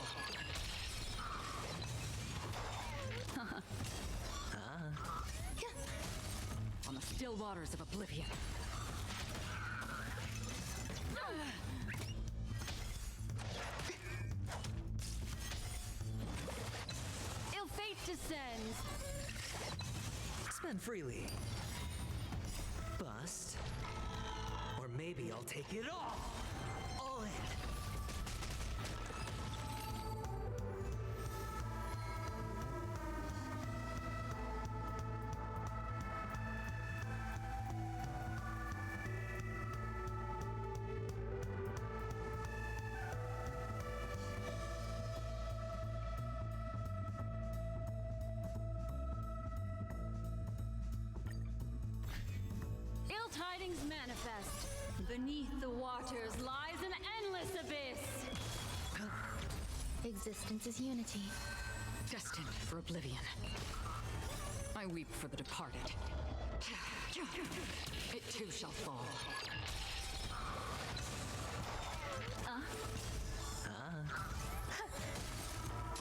On the still waters of oblivion. Ill fate descends. Spend freely. Bust? Or maybe I'll take it all! All in! manifest. Beneath the waters lies an endless abyss. Existence is unity. Destined for oblivion. I weep for the departed. It too shall fall.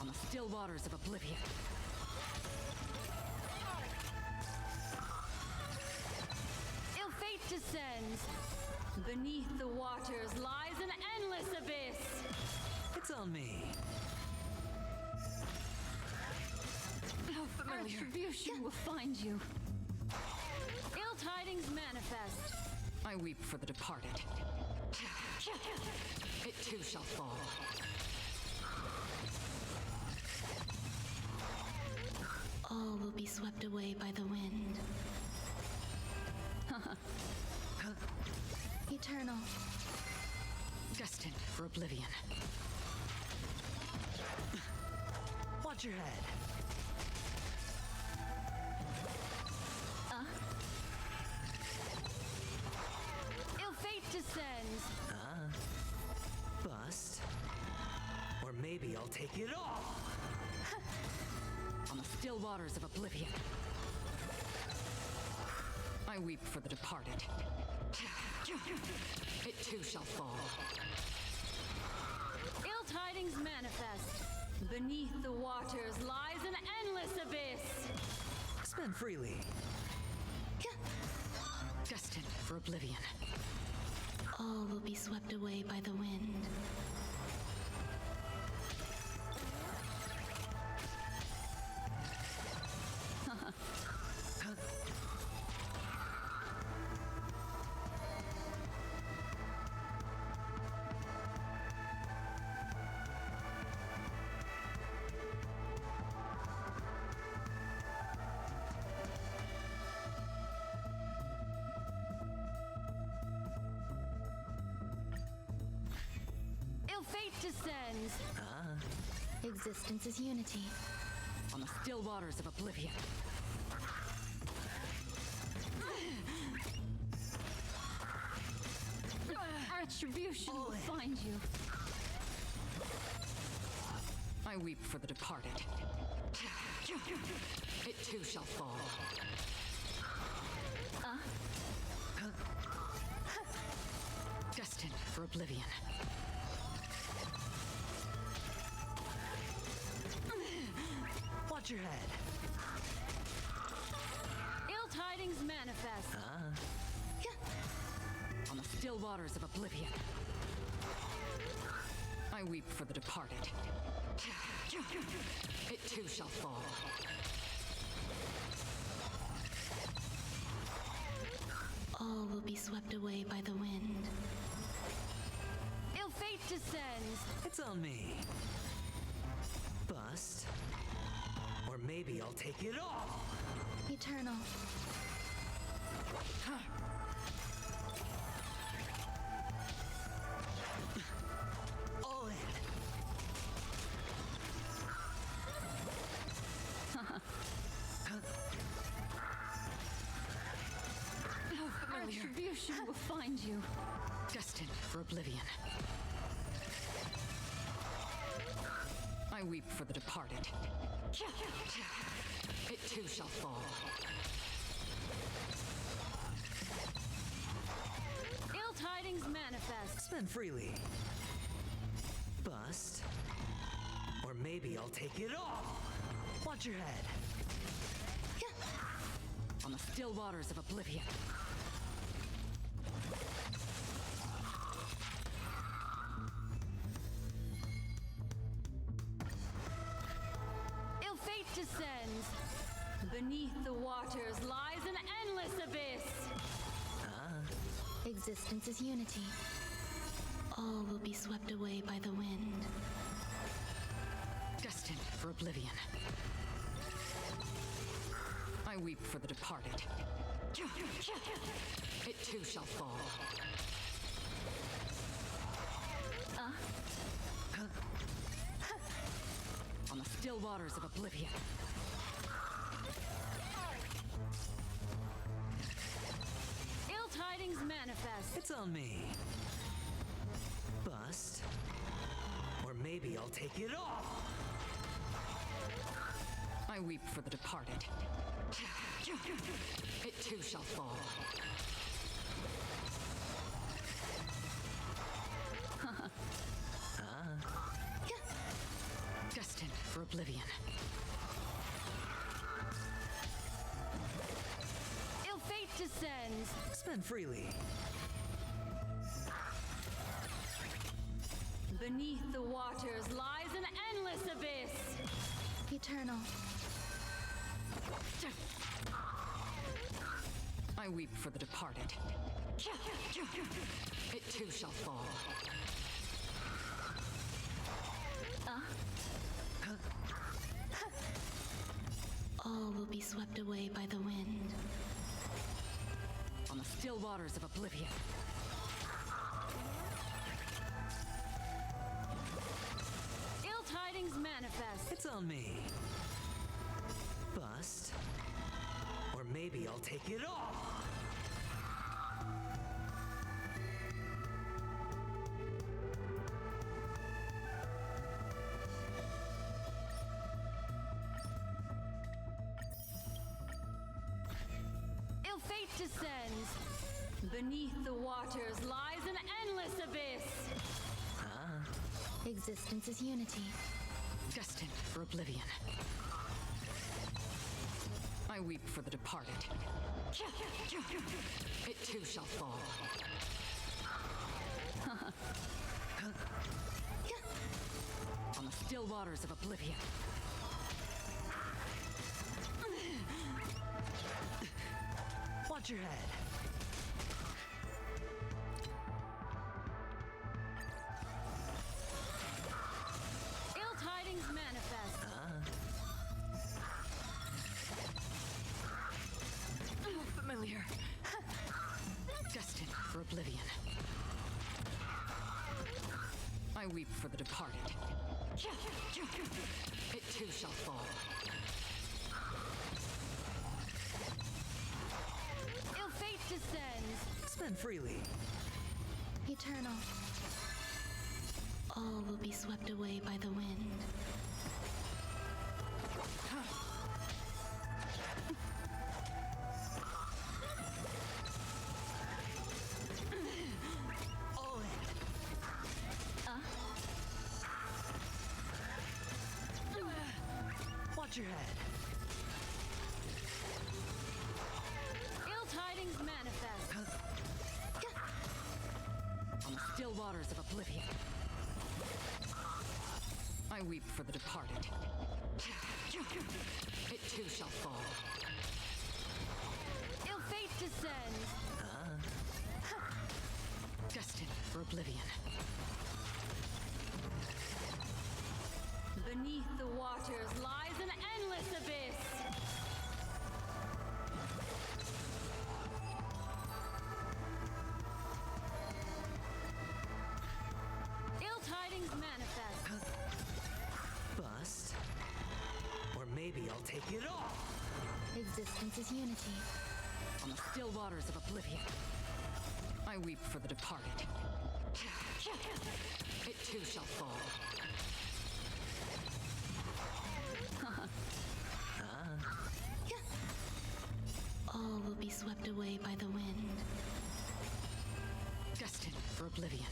On the still waters of oblivion. Ill fate descends. Beneath the waters lies an endless abyss. It's on me. How familiar. Retribution will find you. Ill tidings manifest. I weep for the departed. It too shall fall. All will be swept away by the wind. Eternal. Destined for oblivion. Watch your head. Ill fate descends. Bust. Or maybe I'll take it all. On the still waters of oblivion. I weep for the departed. It too shall fall. Ill tidings manifest. Beneath the waters lies an endless abyss. Spend freely. Destined for oblivion. All will be swept away by the wind. Fate descends. Existence is unity. On the still waters of oblivion. Retribution will find you. I weep for the departed. It too shall fall. Destined for oblivion. Watch your head. Ill tidings manifest. On the still waters of oblivion. I weep for the departed. It too shall fall. All will be swept away by the wind. Ill fate descends. It's on me. Bust. Or maybe I'll take it all. Eternal. All in. Retribution will find you. Destined for oblivion. I weep for the departed. It too shall fall. Ill tidings manifest. Spend freely. Bust. Or maybe I'll take it all. Watch your head. On the still waters of oblivion. Ill fate descends. Beneath the waters lies an endless abyss. Existence is unity. All will be swept away by the wind. Destined for oblivion. I weep for the departed. It too shall fall. On the still waters of oblivion. Ill tidings tidings manifest. It's on me. Bust. Or maybe I'll take it all. I weep for the departed. It too shall fall. Destined for oblivion. Ill fate descends. Spend freely. Beneath the waters lies an endless abyss. Eternal. I weep for the departed. It too shall fall. All will be swept away by the wind. On the still waters of oblivion. Ill tidings manifest. It's on me. Bust. Or maybe I'll take it all. Ill fate descends. Beneath the waters lies an endless abyss. Existence is unity. Destined for oblivion. I weep for the departed. It too shall fall. On the still waters of oblivion. Watch your head. Ill tidings manifest. Familiar. Destined for oblivion. I weep for the departed. It too shall fall. Ill fate descends. Spend freely. Eternal. All will be swept away by the wind. Watch your head. Ill tidings manifest. On the still waters of oblivion. I weep for the departed. It too shall fall. Ill fate descends. Destined for oblivion. Beneath the waters lies an endless abyss. Ill tidings manifest. Bust. Or maybe I'll take it all. Existence is unity. On the still waters of oblivion. I weep for the departed. It too shall fall. All will be swept away by the wind. Destined for oblivion.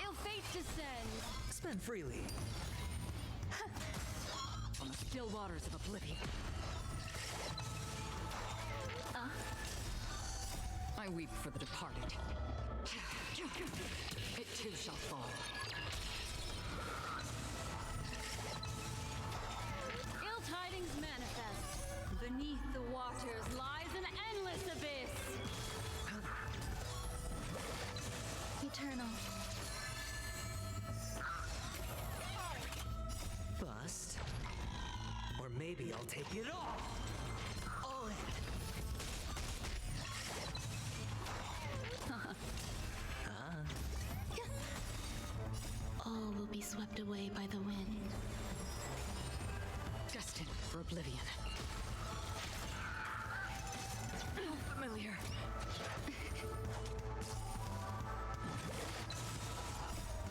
Ill fate descends. Spend freely. On the still waters of oblivion. I weep for the departed. It too shall fall. Ill tidings manifest. Beneath the waters lies an endless abyss. Eternal. Bust. Or maybe I'll take it all. All in. All will be swept away by the wind. Destined for for oblivion. Familiar.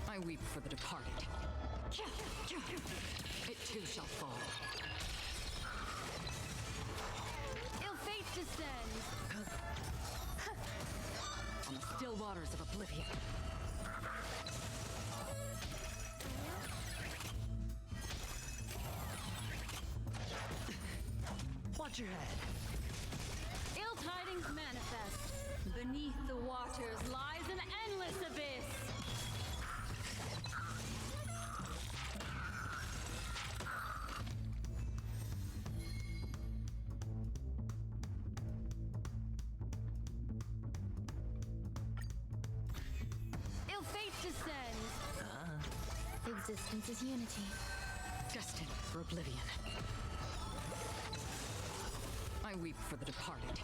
I weep for the departed. It too shall fall. Ill fate descends. On the still waters of oblivion. Watch your head. Ill tidings manifest. Beneath the waters lies an endless abyss. Ill fate descends. Existence is unity. Destined for oblivion. I weep for the departed.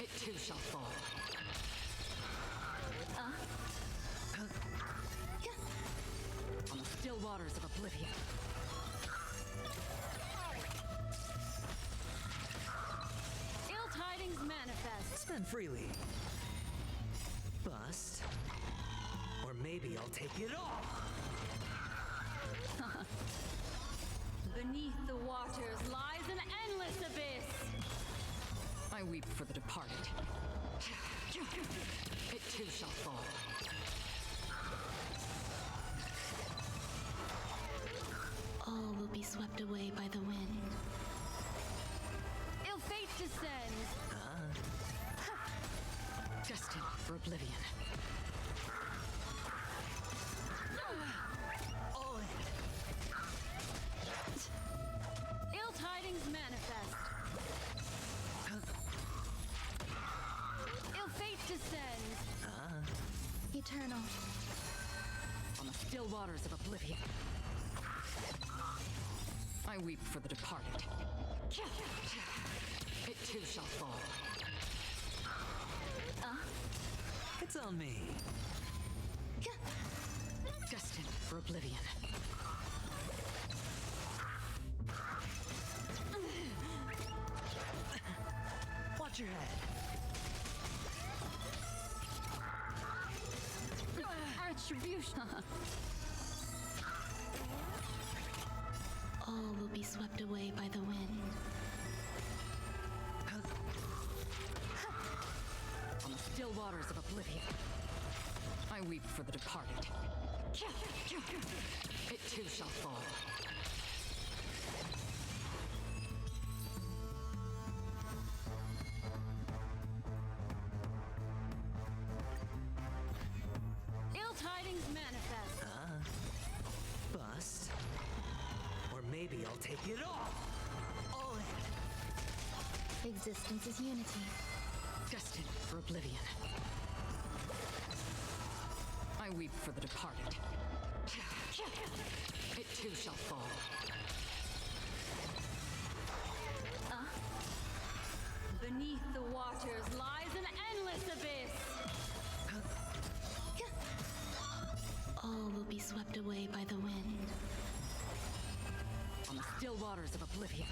It too shall fall. On the still waters of oblivion. Ill tidings manifest. Spend freely. Bust. Or maybe I'll take it all. Beneath the waters lies an endless abyss. I weep for the departed. It too shall fall. All will be swept away by the wind. Ill fate descends. Destined for oblivion. All in. Ill tidings manifest. Ill fate descends. Eternal. On the still waters of oblivion. I weep for the departed. It too shall fall. It's on me. Destined for oblivion. Watch your head. Attribution. All will be swept away by the wind. On the still waters of oblivion. I weep for the departed. It too shall fall. Ill tidings manifest. Bust. Or maybe I'll take it all. All in. Existence is unity. Destined for oblivion. I weep for the departed. It too shall fall. Beneath the waters lies an endless abyss. All will be swept away by the wind. On the still waters of oblivion.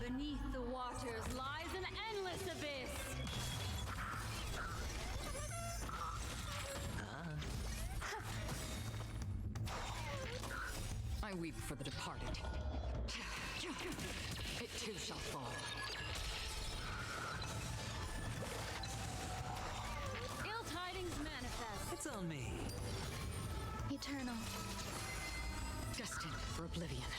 Beneath the waters lies an endless abyss. I weep for the departed. It too shall fall. Ill tidings manifest. It's on me. Eternal. Destined for oblivion.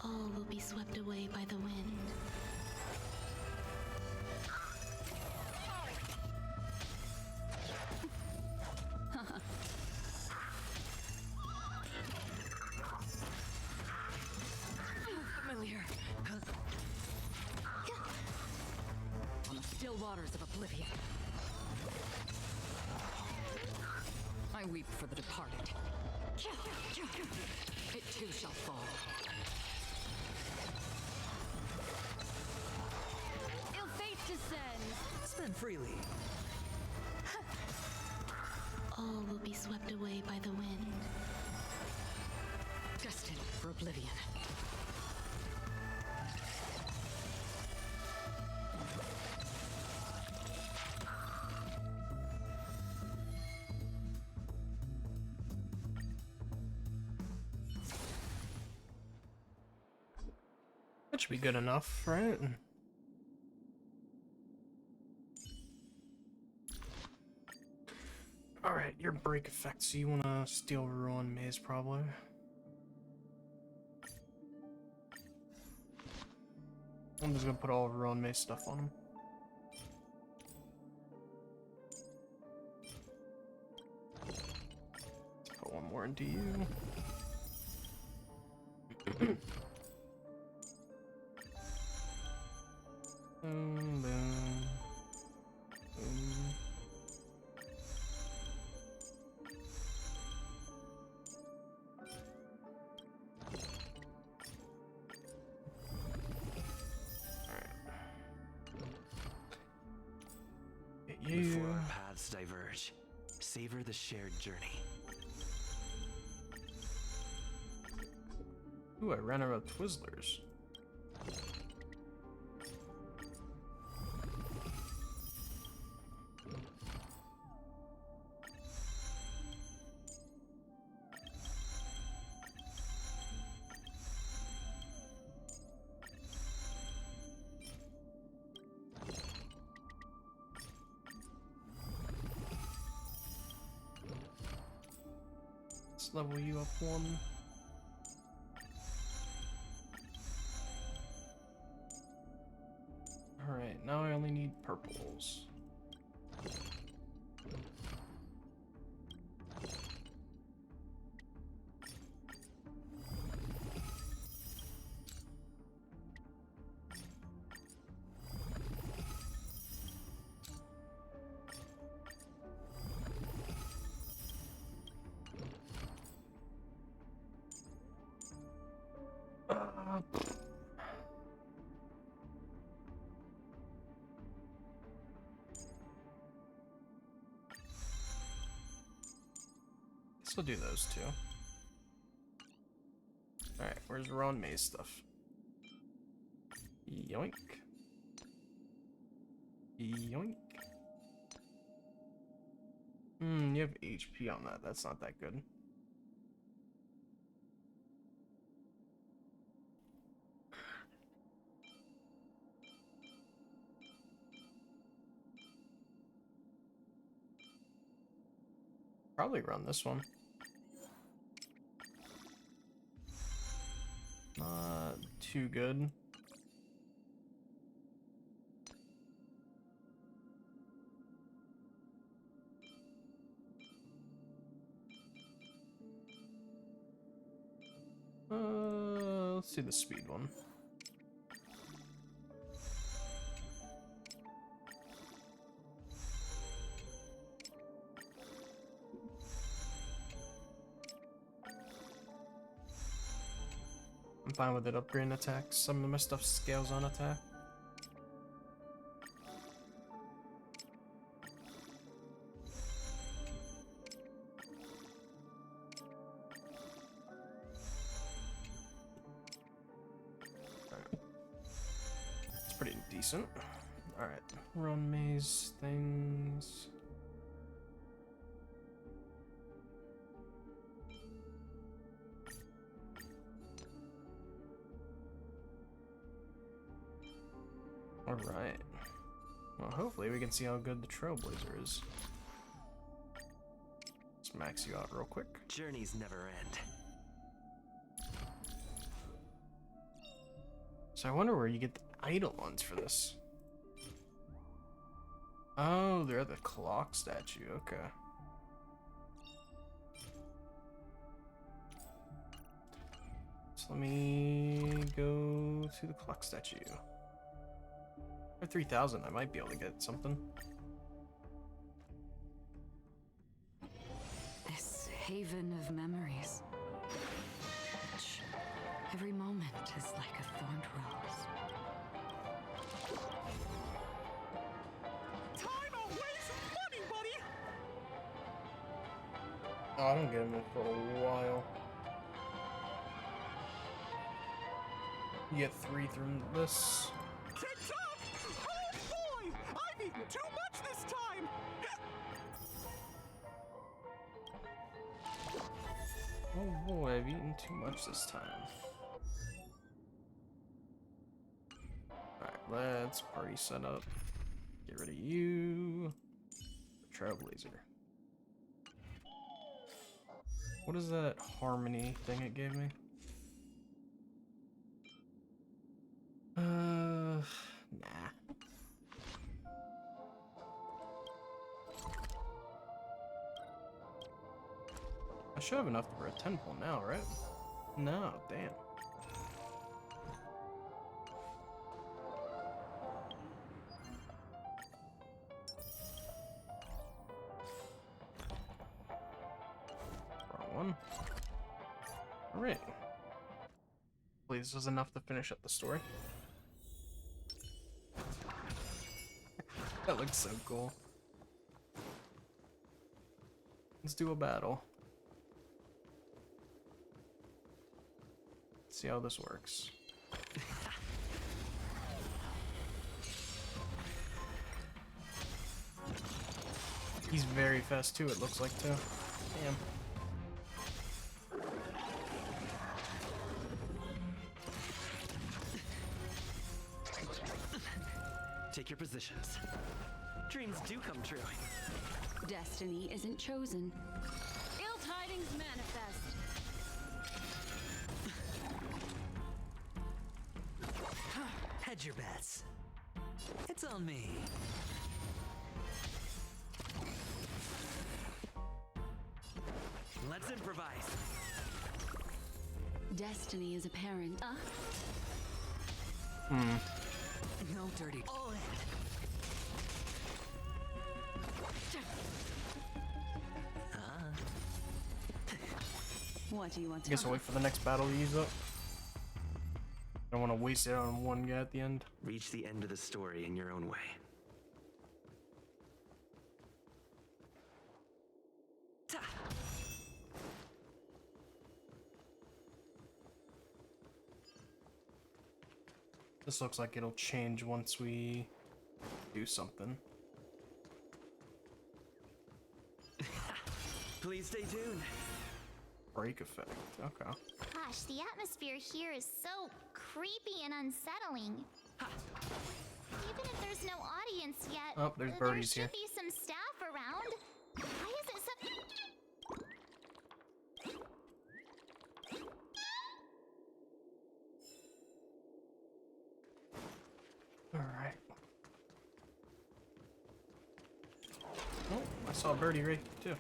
All will be swept away by the wind. Familiar. On the still waters of oblivion. I weep for the departed. It too shall fall. Ill freely. All will be swept away by the wind. Destined for oblivion. That should be good enough, right? Alright, your break effect, so you wanna steal Ruin Maze probably. I'm just gonna put all of Ruin Maze stuff on him. Let's put one more into you. Boom, boom, boom. Before our paths diverge, savor the shared journey. Ooh, I ran out of Twizzlers. Let's level you up one. Alright, now I only need purples. Guess we'll do those two. Alright, where's Ruin Maze stuff? Yoink. Yoink. You have HP on that. That's not that good. Probably run this one. Not too good. Let's do the speed one. I'm fine with it upgrading attacks. Some of my stuff scales on attack. It's pretty decent. Alright, Ruin Maze things. Alright. Well, hopefully we can see how good the Trailblazer is. Let's max you out real quick. Journeys never end. So I wonder where you get the Eidolons for this. Oh, they're at the clock statue. Okay. So let me go to the clock statue. For 3,000, I might be able to get something. This haven of memories. Which every moment is like a thorned rose. Time Oh, I don't get him for a while. You get 3 through this. TikTok! Oh boy! I've eaten too much this time! Oh boy, I've eaten too much this time. Alright, let's party set up. Get rid of you. Trailblazer. What is that harmony thing it gave me? Nah. I should have enough for a 10 pull now, right? No, damn. Wrong one. Alright. Hopefully this is enough to finish up the story. That looks so cool. Let's do a battle. See how this works. He's very fast too, it looks like too. Damn. Take your positions. Dreams do come true. Destiny isn't chosen. Ill tidings manifest. Hedge your bets. It's on me. Let's improvise. Destiny is apparent. No dirty. All in. What do you want I guess I'll wait for the next battle to use up. Don't want to waste it on one guy at the end. Reach the end of the story in your own way. This looks like it'll change once we do something. Please stay tuned. Break effect. Okay. Gosh, the atmosphere here is so creepy and unsettling. Even if there's no audience yet, Oh, there's birdies there here. should be some staff around. Why isn't some... Alright. Oh, I saw a birdie right too.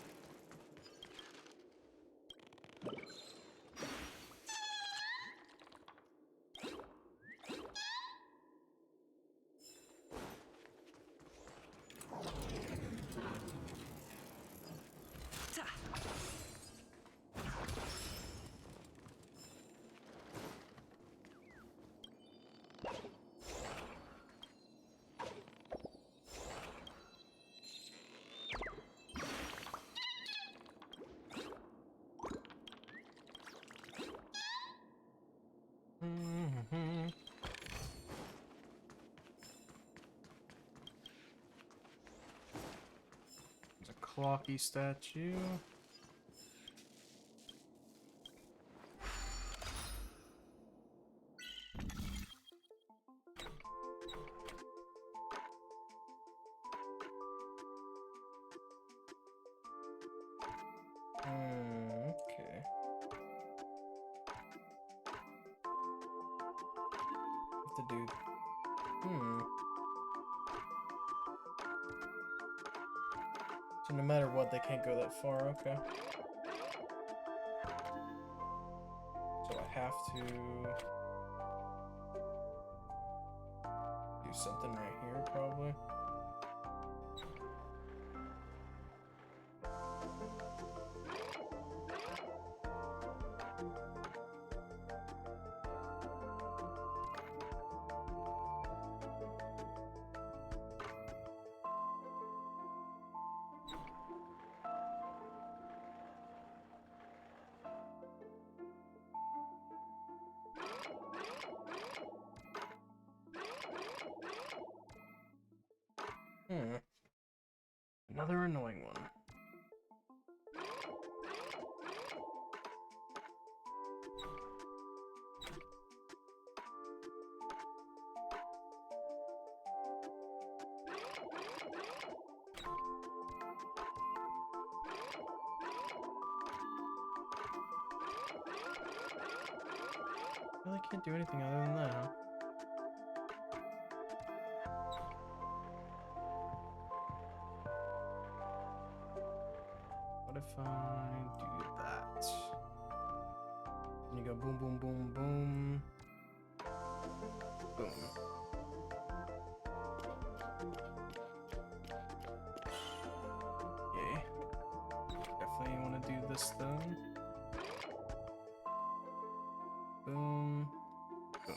There's a clocky statue. Okay. Have to do. So no matter what, they can't go that far. Okay. So I have to do something right here, probably. Another annoying one. I really can't do anything other than that. What if I do that? And you go boom, boom, boom, boom. Boom. Yay. Definitely want to do this then. Boom. Boom.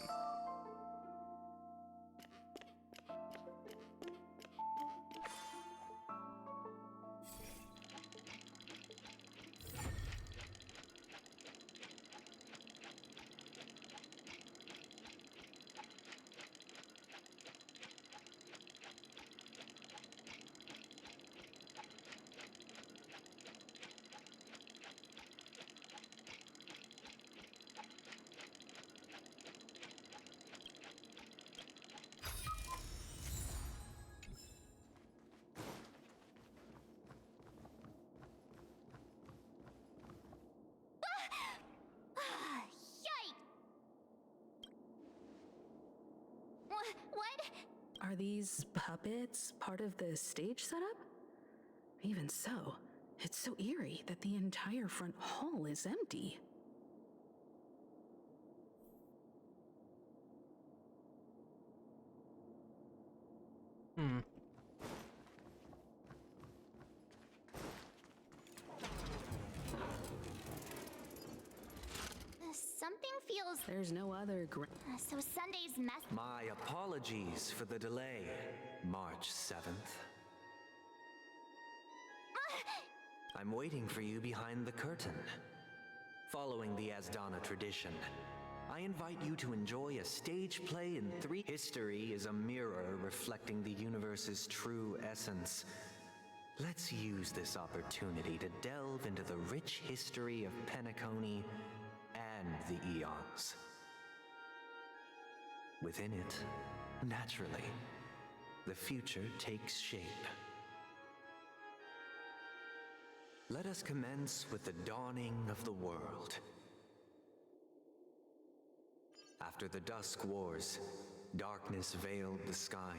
Are these puppets part of the stage setup? Even so, it's so eerie that the entire front hall is empty. Something feels... There's no other So Sunday's mess... My apologies for the delay, March 7th. I'm waiting for you behind the curtain. Following the Asdana tradition, I invite you to enjoy a stage play in 3. History is a mirror reflecting the universe's true essence. Let's use this opportunity to delve into the rich history of Penacony and the eons. Within it, naturally, the future takes shape. Let us commence with the dawning of the world. After the Dusk Wars, darkness veiled the sky,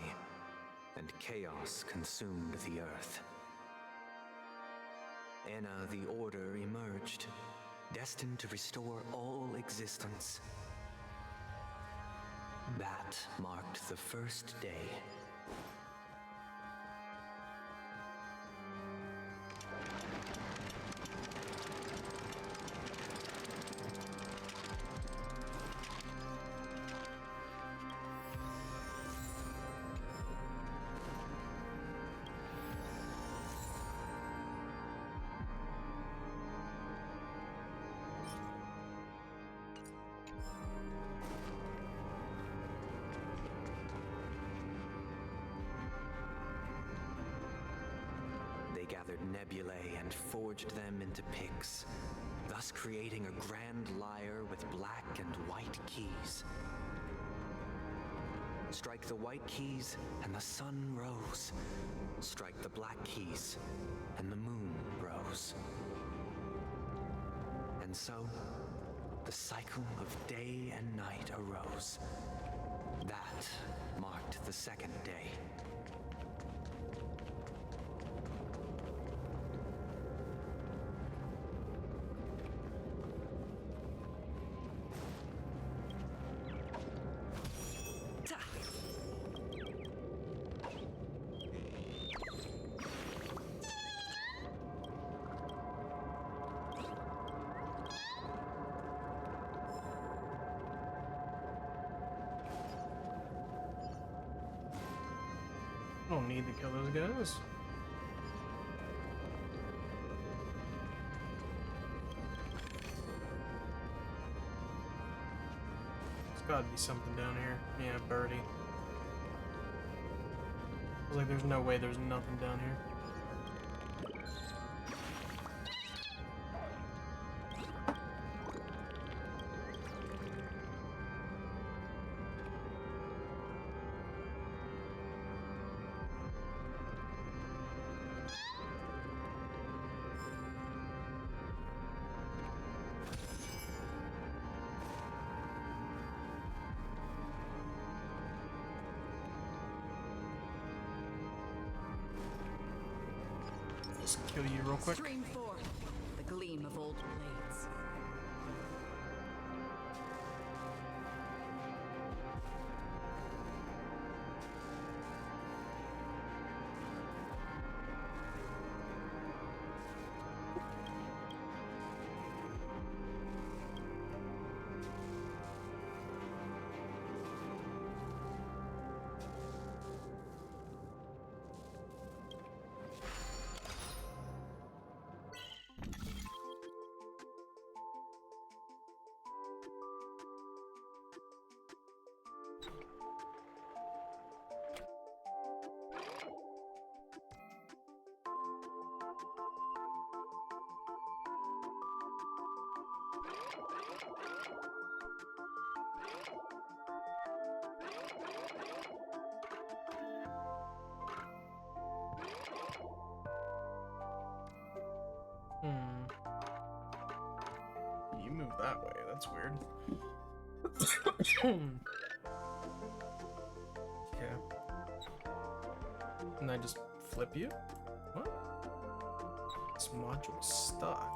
and chaos consumed the earth. Enna the Order emerged, destined to restore all existence. That marked the first day. Gathered nebulae and forged them into picks, thus creating a grand lyre with black and white keys. Strike the white keys and the sun rose. Strike the black keys and the moon rose. And so, the cycle of day and night arose. That marked the second day. I don't need to kill those guys. There's gotta be something down here. Yeah, birdie. Like, there's no way there's nothing down here. Just kill you real quick. Stream forth the gleam of old blades. You move that way, that's weird. Okay. And I just flip you? What? This module's stuck.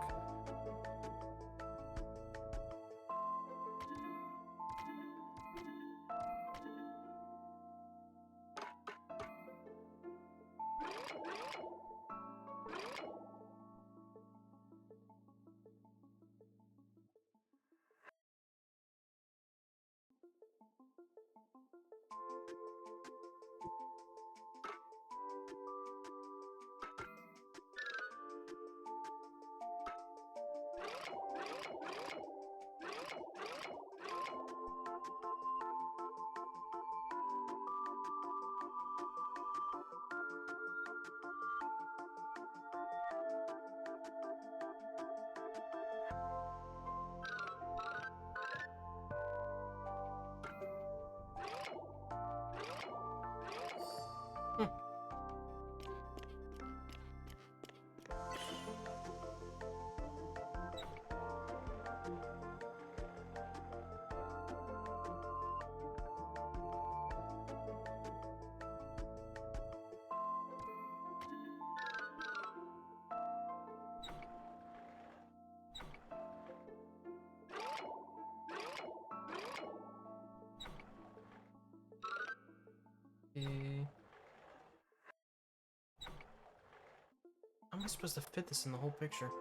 How am I supposed to fit this in the whole picture?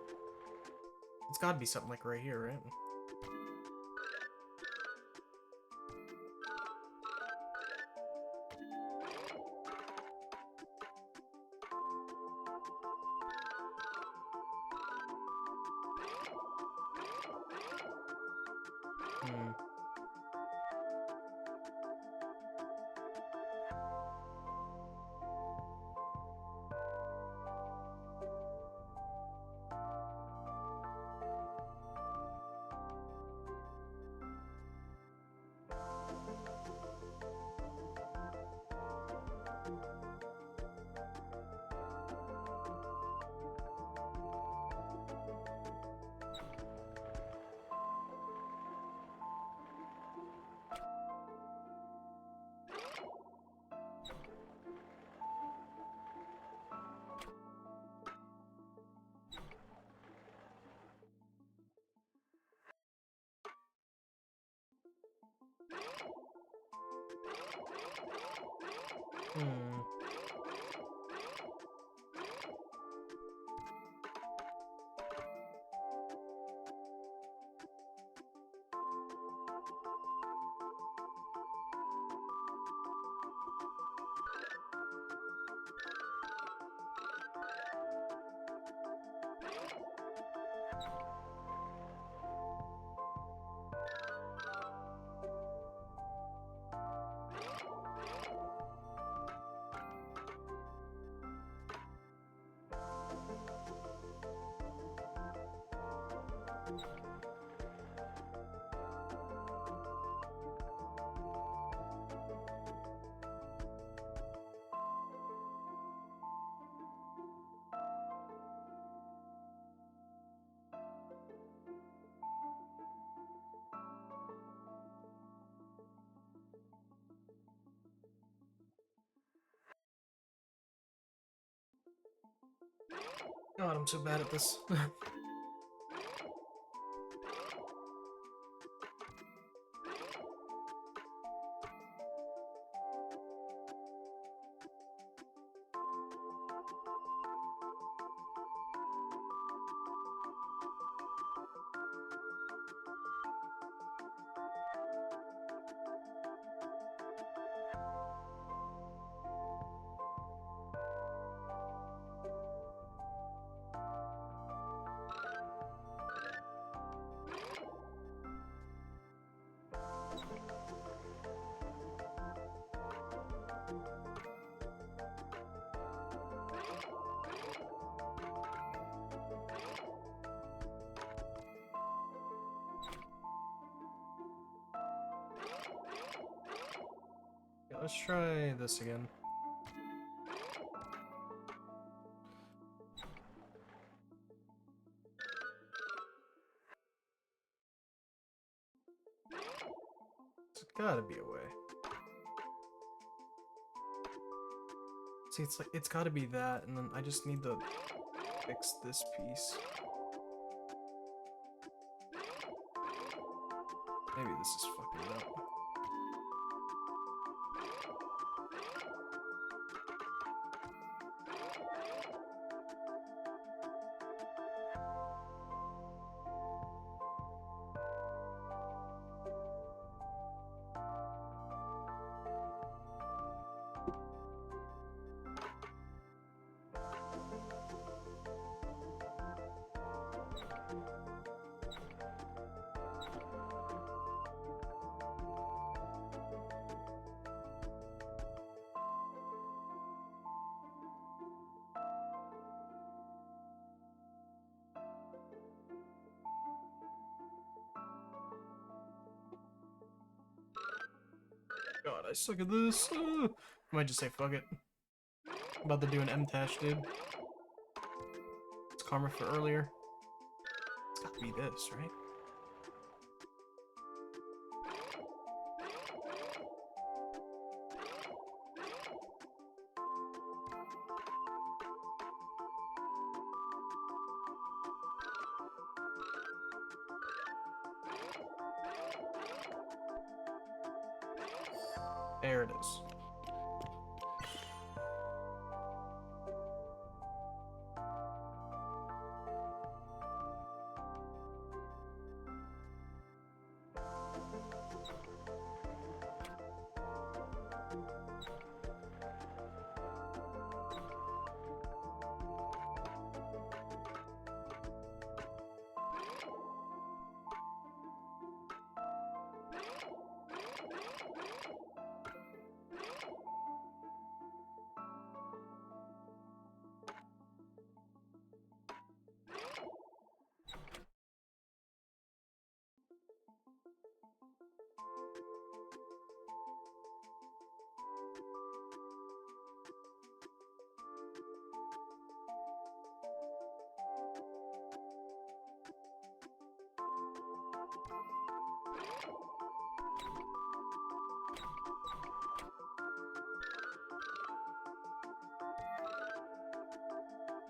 It's gotta be something like right here, right? God, I'm so bad at this. Yeah, let's try this again. There's gotta be a way. See, it's like, it's gotta be that, and then I just need to fix this piece. Maybe this is fucking it up. God, I suck at this. I might just say fuck it. I'm about to do an M-Tash, dude. It's karma for earlier. It's gotta be this, right? There it is.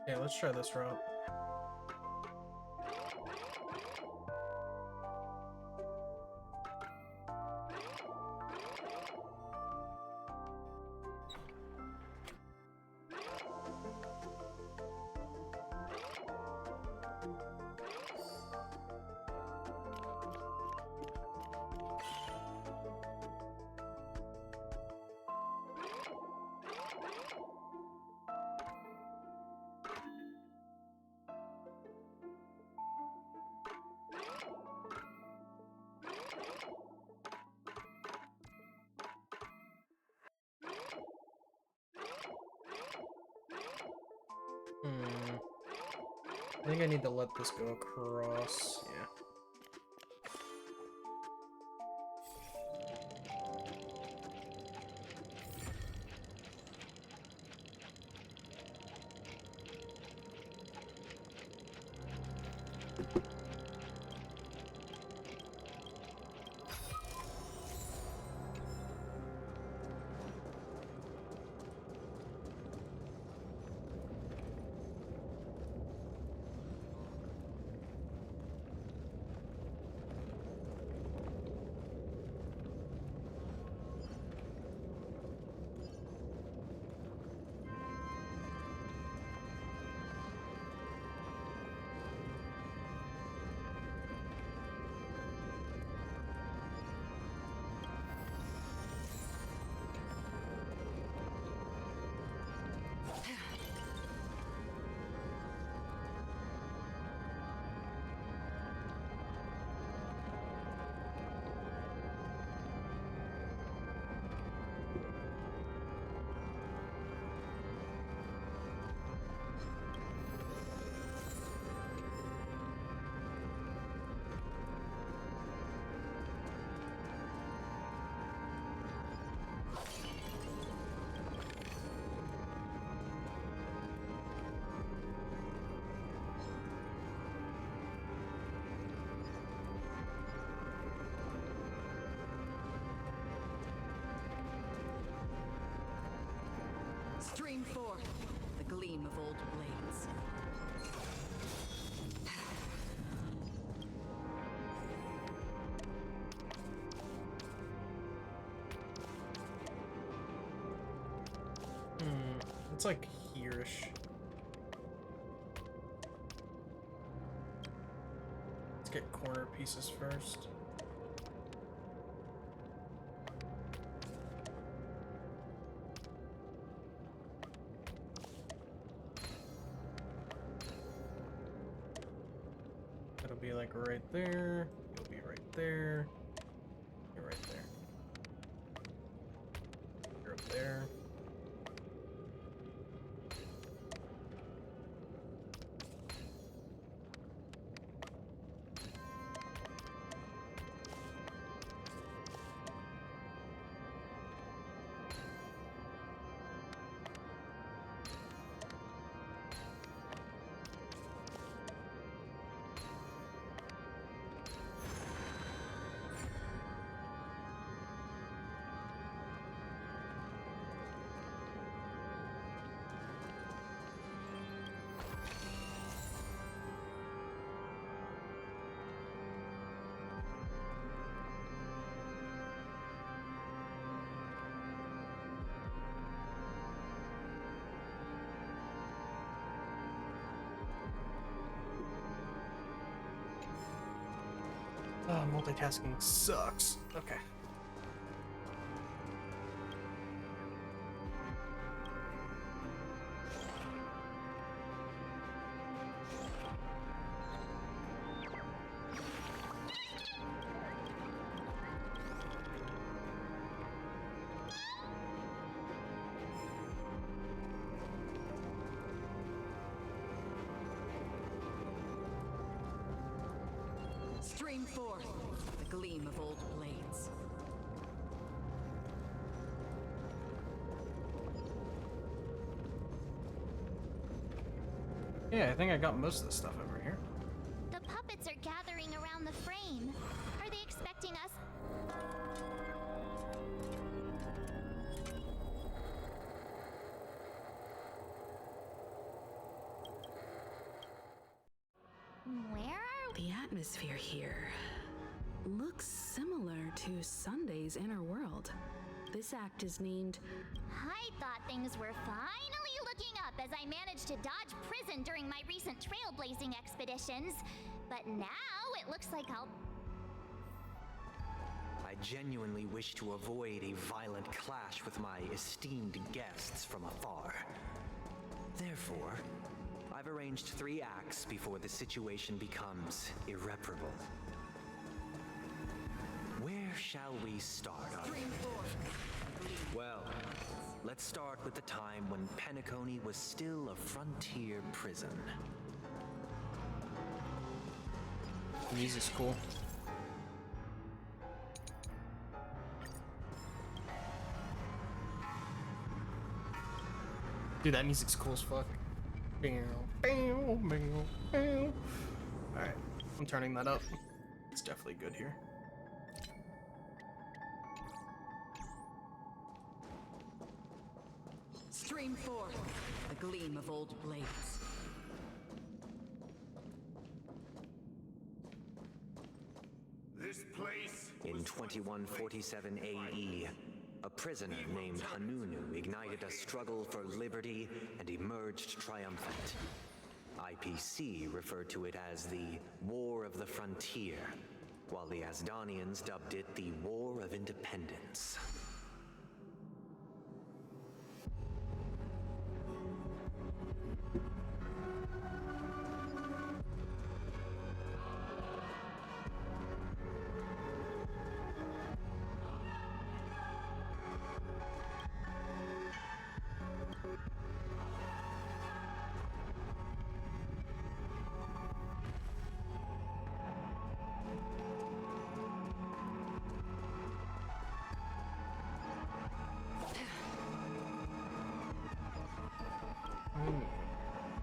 Yeah, let's try this route. I think I need to let this go across. Yeah. Stream forth the gleam of old blades. It's like here-ish. Let's get corner pieces first. It'll be like right there. You'll be right there. You're right there. You're up there. Multitasking sucks. Okay. Stream forth the gleam of old blades. Yeah, I think I got most of the stuff over here. The puppets are gathering around the frame. Are they expecting us? Where are The atmosphere here looks similar to Sunday's inner world. This act is named... I thought things were finally looking up as I managed to dodge prison during my recent trailblazing expeditions. But now it looks like I'll... I genuinely wish to avoid a violent clash with my esteemed guests from afar. Therefore, I've arranged 3 acts before the situation becomes irreparable. Where shall we start? Well, let's start with the time when Penacony was still a frontier prison. The music's cool. Dude, that music's cool as fuck. Alright, I'm turning that up. It's definitely good here. Stream forth the gleam of old blades. This place In 2147 AE, a prisoner named Hanunu ignited a struggle for liberty and emerged triumphant. IPC referred to it as the War of the Frontier, while the Asdanians dubbed it the War of Independence.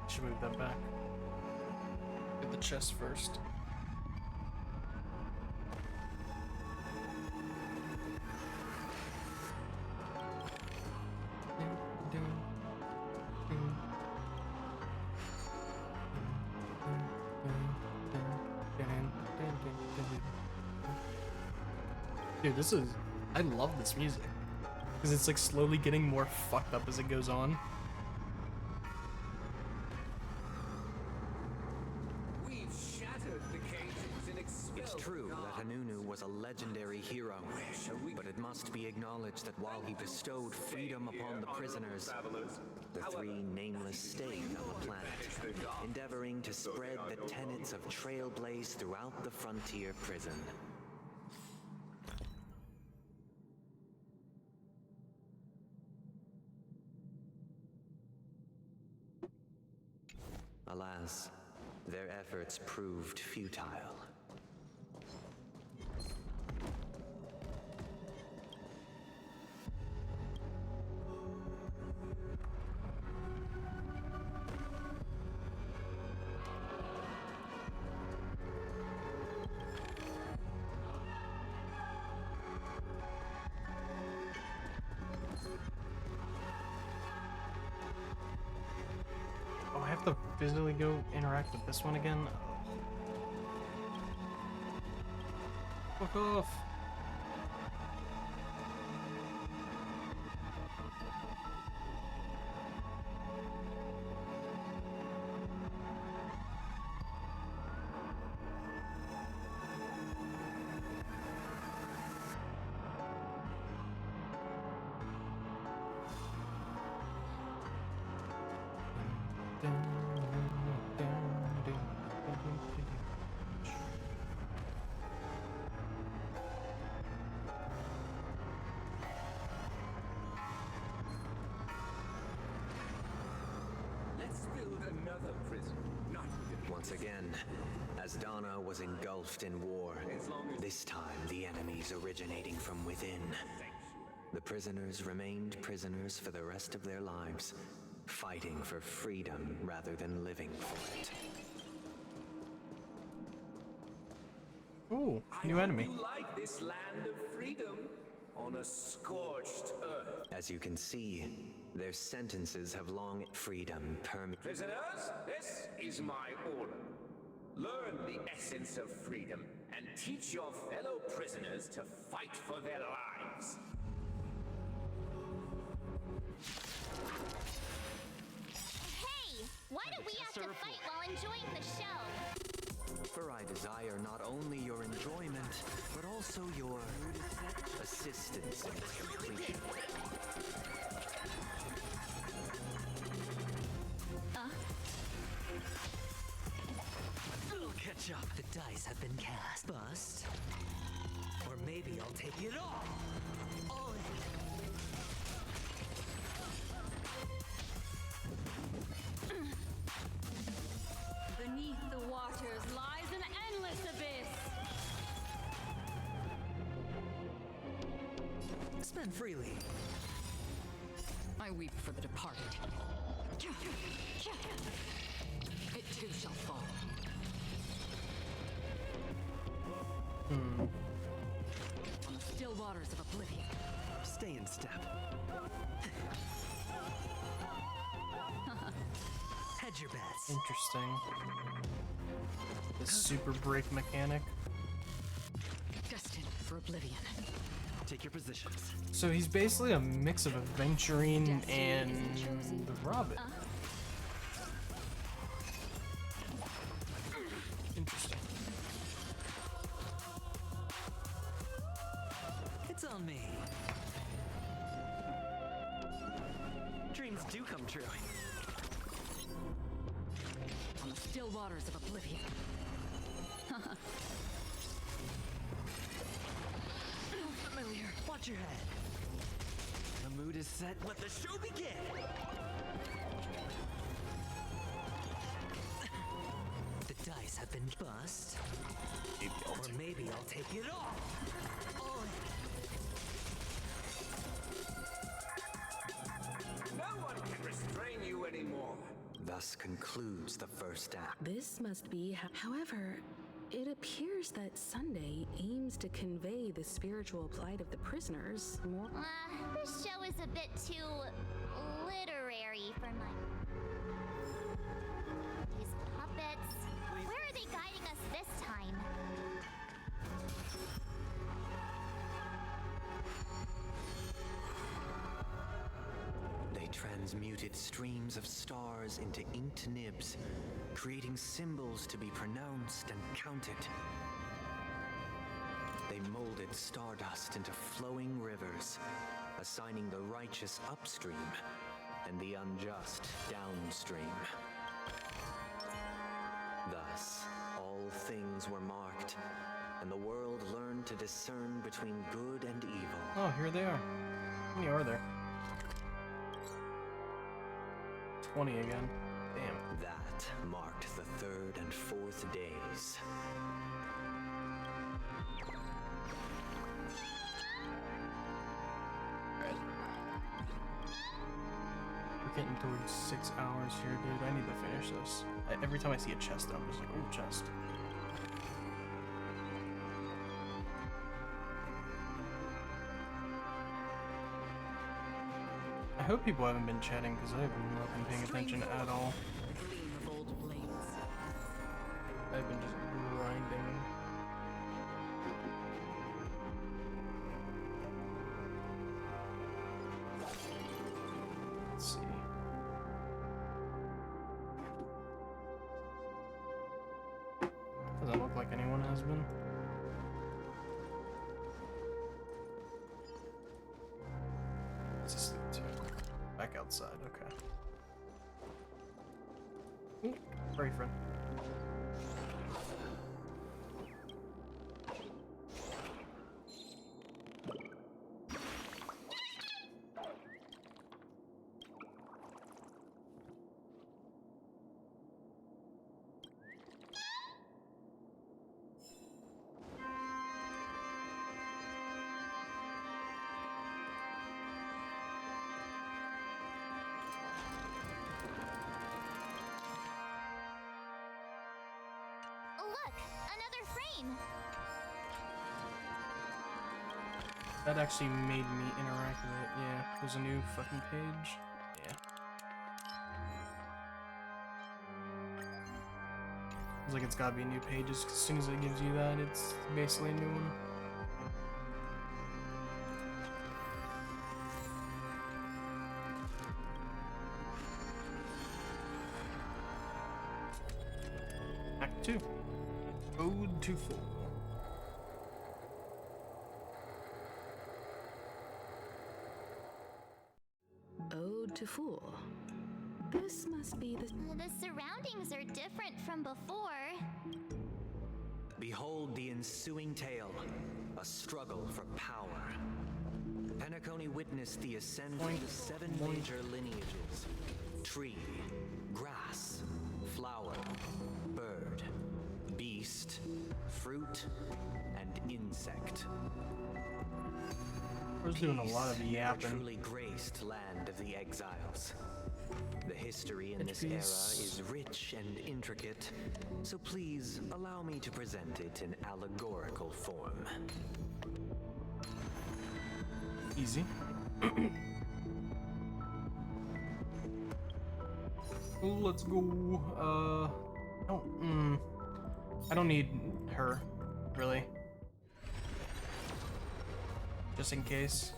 Should move that back. Get the chest first. Dude, this is... I love this music. Because it's like slowly getting more fucked up as it goes on. We've shattered the cages and expelled. It's true that Hanunu was a legendary hero, but it must be acknowledged that while he bestowed freedom upon the prisoners, the three nameless stayed on the planet, endeavoring to spread the tenets of Trailblaze throughout the frontier prison. Alas, their efforts proved futile. Oh, I have to physically go interact with this one again? Fuck off. Let's build another prison. Not within Once again, as Dana was engulfed in war, this time the enemies originating from within. The prisoners remained prisoners for the rest of their lives, fighting for freedom rather than living for it. Ooh, new enemy. You like this land of freedom on a scorched earth. As you can see, their sentences have long freedom Prisoners, this is my order. Learn the essence of freedom and teach your fellow prisoners to fight for their lives. Hey, why do we have to fight while enjoying the show? For I desire not only your enjoyment, but also your assistance in its completion. I'll catch up. The dice have been cast. Bust. Or maybe I'll take it all. All in. Beneath the waters lies an endless abyss. Spend freely. I weep for the departed. It too shall fall. On the still waters of oblivion. Stay in step. Hedge your bets. Interesting. The super break mechanic. Destined for oblivion. Take your positions. So he's basically a mix of Aventurine and the Robin. Interesting. It's on me. Dreams do come true. On the still waters of oblivion. Familiar. Watch your head. The mood is set. Let the show begin. The dice have been bust. Or maybe I'll take it all. All in. No one can restrain you anymore. Thus concludes the first act. This must be, however, it appears that Sunday aims to convey the spiritual plight of the prisoners more. This show is a bit too literary for my. These puppets. Where are they guiding us this time? transmuted streams of stars into inked nibs, creating symbols to be pronounced and counted. They molded stardust into flowing rivers, assigning the righteous upstream and the unjust downstream. Thus, all things were marked, and the world learned to discern between good and evil. Oh, here they are. How many are there? 20 again. Damn. That marked the 3rd and 4th days. We're getting towards 6 hours here, dude. I need to finish this. Every time I see a chest, I'm just like, oh, chest. I hope people haven't been chatting because I have not been paying attention at all. I've been just grinding. Let's see. Doesn't look like anyone has been. What's this lead to? Back outside, okay. Ooh, pray friend. That actually made me interact with it. Yeah, there's a new fucking page. Yeah. It's like it's gotta be new pages. As soon as it gives you that, it's basically a new one. Act 2. Ode to Fool. To Fool. This must be the... The surroundings are different from before. Behold the ensuing tale, a struggle for power. Penacony witnessed the ascent of the 7 major lineages: tree, grass, flower, bird, beast, fruit, and insect. I was doing a lot of yapping. Truly graced land of the exiles. The history in this era is rich and intricate, so please allow me to present it in allegorical form. Easy. Let's go. I don't need her, really. Just in case.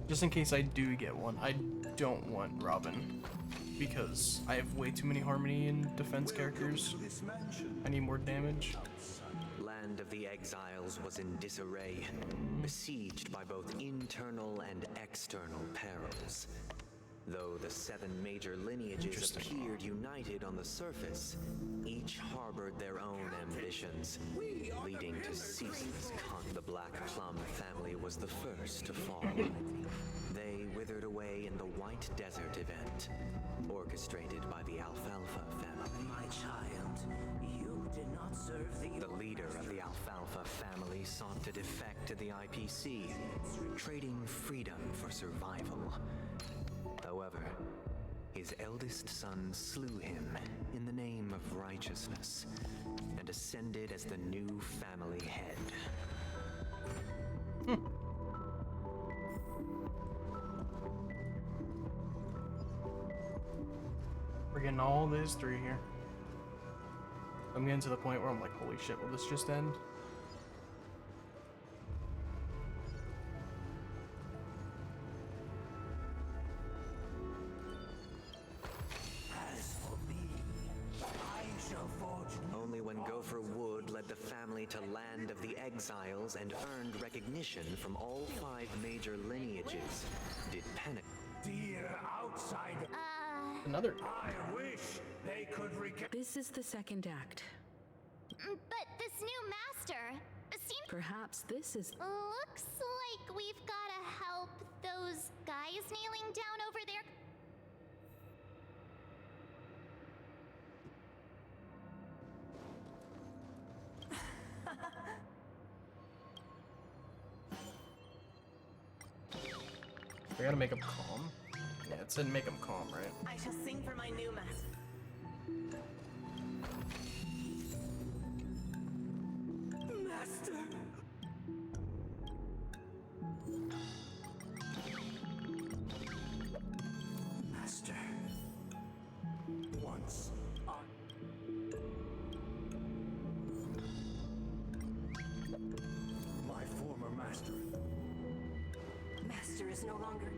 Just in case I do get one. I don't want Robin, because I have way too many Harmony and defense characters. I need more damage. Land of the Exiles was in disarray, besieged by both internal and external perils. Though the 7 major lineages appeared united on the surface, each harbored their own ambitions, leading to ceaseless conflict. The Black Plum family was the first to fall. They withered away in the White Desert event, orchestrated by the Alfalfa family. My child, you did not serve The leader of the Alfalfa family sought to defect to the IPC, trading freedom for survival. However, his eldest son slew him in the name of righteousness and ascended as the new family head. We're getting all the history here. I'm getting to the point where I'm like, holy shit, will this just end? ally to Land of the Exiles and earned recognition from all 5 major lineages. Did Dear outsider. Another. I wish they could This is the second act. But this new master seems. Perhaps this is. Looks like we've gotta help those guys kneeling down over there. We gotta make him calm. Yeah, it said make him calm, right? I shall sing for my new master. Master. Master. Once my former master. Master is no longer.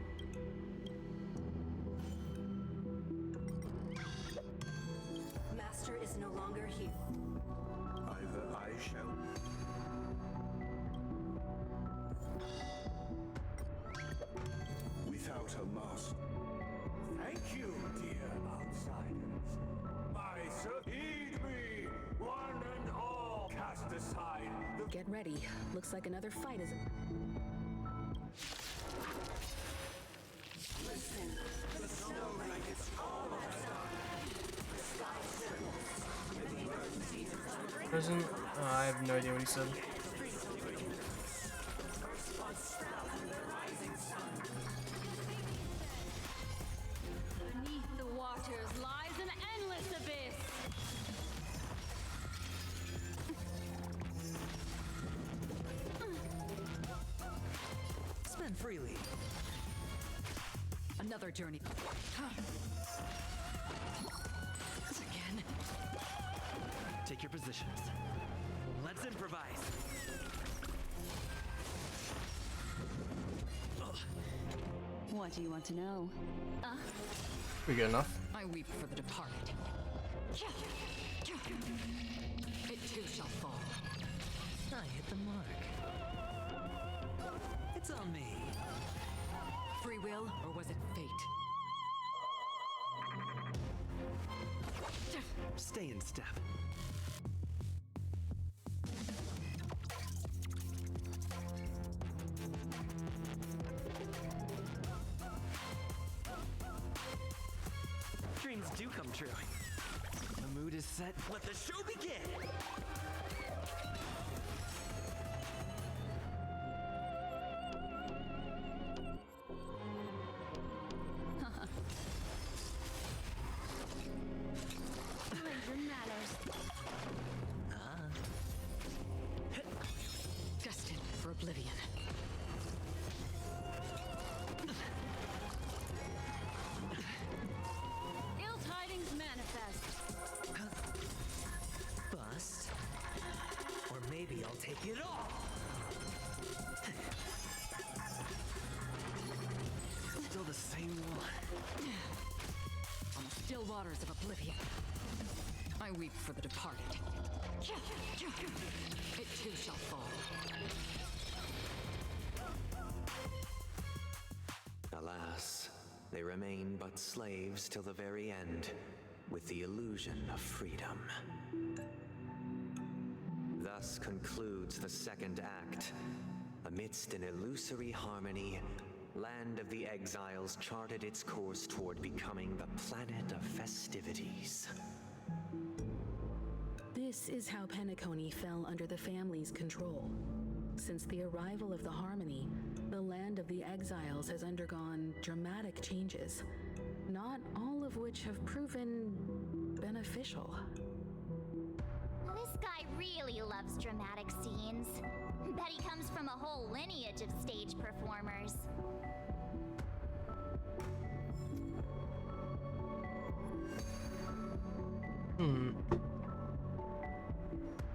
Master is no longer here. Either I shall. Without a master. Thank you, dear outsiders. My heed me, one and all. Cast aside the. Get ready. Looks like another fight is. Listen, the snow blankets all of us. The sky trembles. The emergency is Prison? I have no idea what he said. Beneath the waters lies an endless abyss. Spend freely. Another journey. Again. Take your positions. Let's improvise. What do you want to know? We good enough? I weep for the departed. It too shall fall. I hit the mark. It's on me. Free will, or was it fate? Stay in step. Dreams do come true. The mood is set. Let the show begin! Destined for oblivion. Ill tidings manifest. Bust. Or maybe I'll take it all! Still the same one. On the still waters of oblivion. I weep for the departed. It too shall fall. Alas, they remain but slaves till the very end, with the illusion of freedom. Thus concludes the second act. Amidst an illusory harmony, Land of the Exiles charted its course toward becoming the planet of festivities. This is how Penacony fell under the family's control. Since the arrival of the Harmony, the Land of the Exiles has undergone dramatic changes, not all of which have proven beneficial. This guy really loves dramatic scenes. Bet he comes from a whole lineage of stage performers.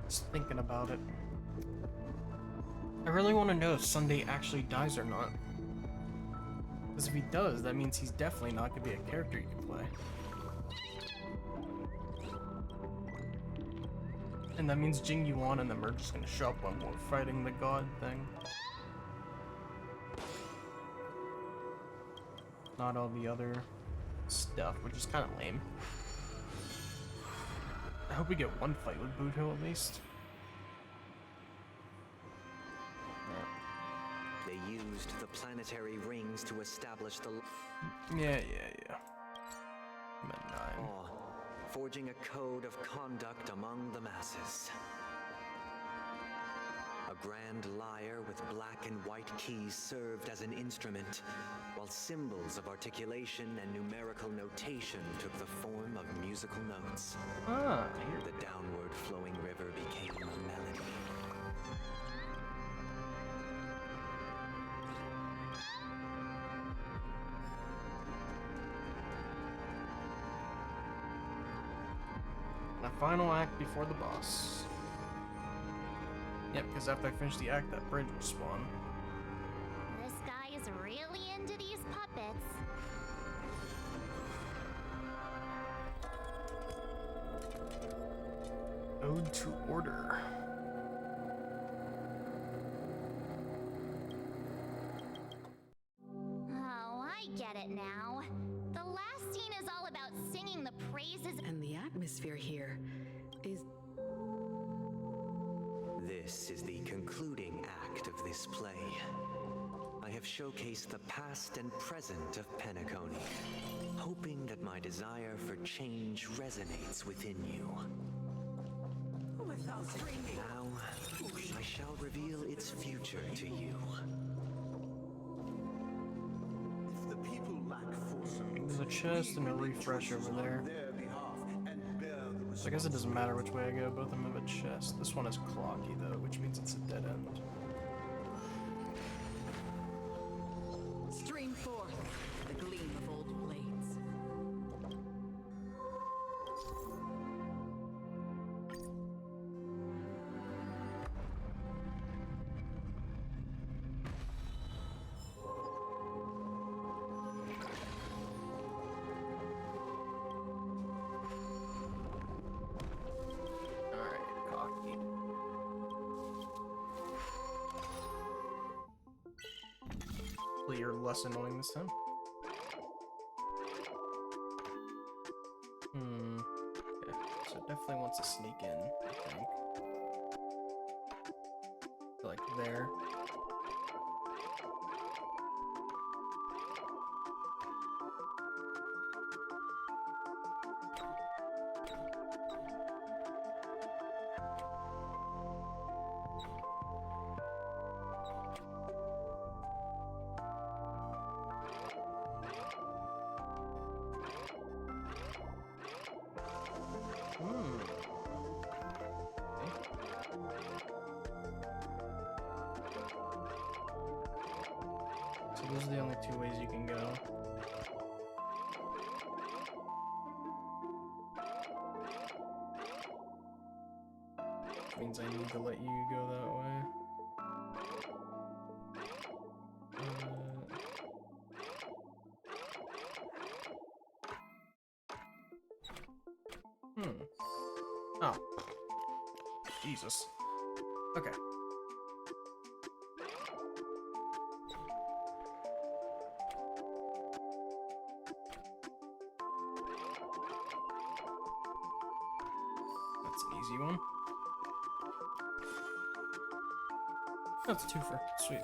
Just thinking about it. I really want to know if Sunday actually dies or not. Because if he does, that means he's definitely not going to be a character you can play. And that means Jing Yuan and them are just gonna show up when we're fighting the god thing. Not all the other stuff, which is kind of lame. I hope we get one fight with Buto at least. They used the planetary rings to establish the... Yeah. Awe, forging a code of conduct among the masses. A grand lyre with black and white keys served as an instrument, while symbols of articulation and numerical notation took the form of musical notes. The downward flowing river became a melody. The final act before the boss. Yep, because after I finish the act, that bridge will spawn. This guy is really into these puppets. Ode to Order. Oh, I get it now. The last scene is all about singing the praises. And the atmosphere here is... This is the concluding act of this play. I have showcased the past and present of Penacony, hoping that my desire for change resonates within you. Now, I shall reveal its future to you. If the people lack foresight, There's a chest and a refresh over there. So I guess it doesn't matter which way I go, both of them have a chest. This one is clocky though, which means it's a dead end. Stream forth the gleam of old blades. You're less annoying this time. Okay, so it definitely wants to sneak in, I think. Like there. So those are the only two ways you can go. Which means I need to let you go that way. Oh. Jesus. Okay. That's an easy one. That's a twofer. Sweet.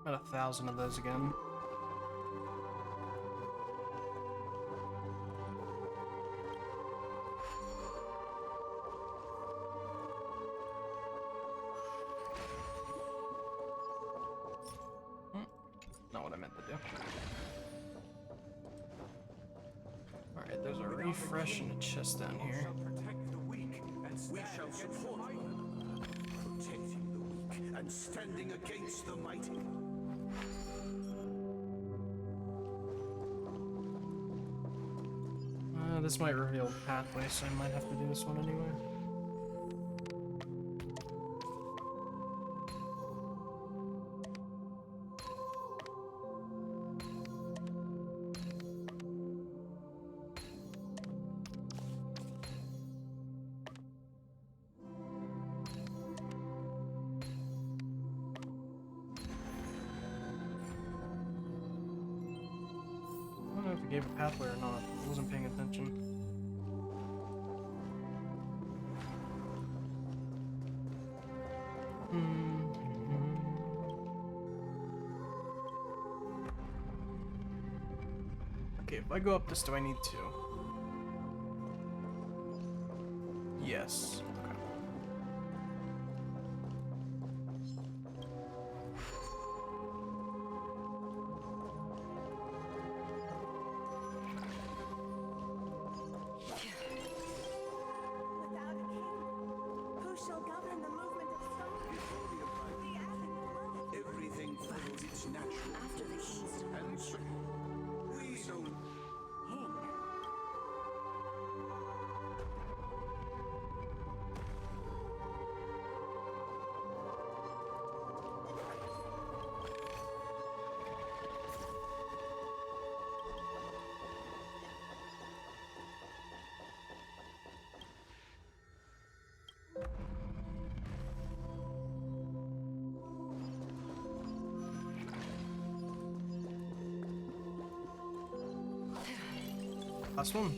About 1,000 of those again. Not what I meant to do. Alright, there's a refresh and a chest down here. We shall support you, protecting the weak and standing against the mighty. This might reveal pathway, so I might have to do this one anyway. I gave a pathway or not. I wasn't paying attention. Okay, if I go up this, do I need to? Yes. Okay. Without a king, who shall govern the movement of stone? The avenue Everything follows its natural after the king's and so we don't. king. Last one.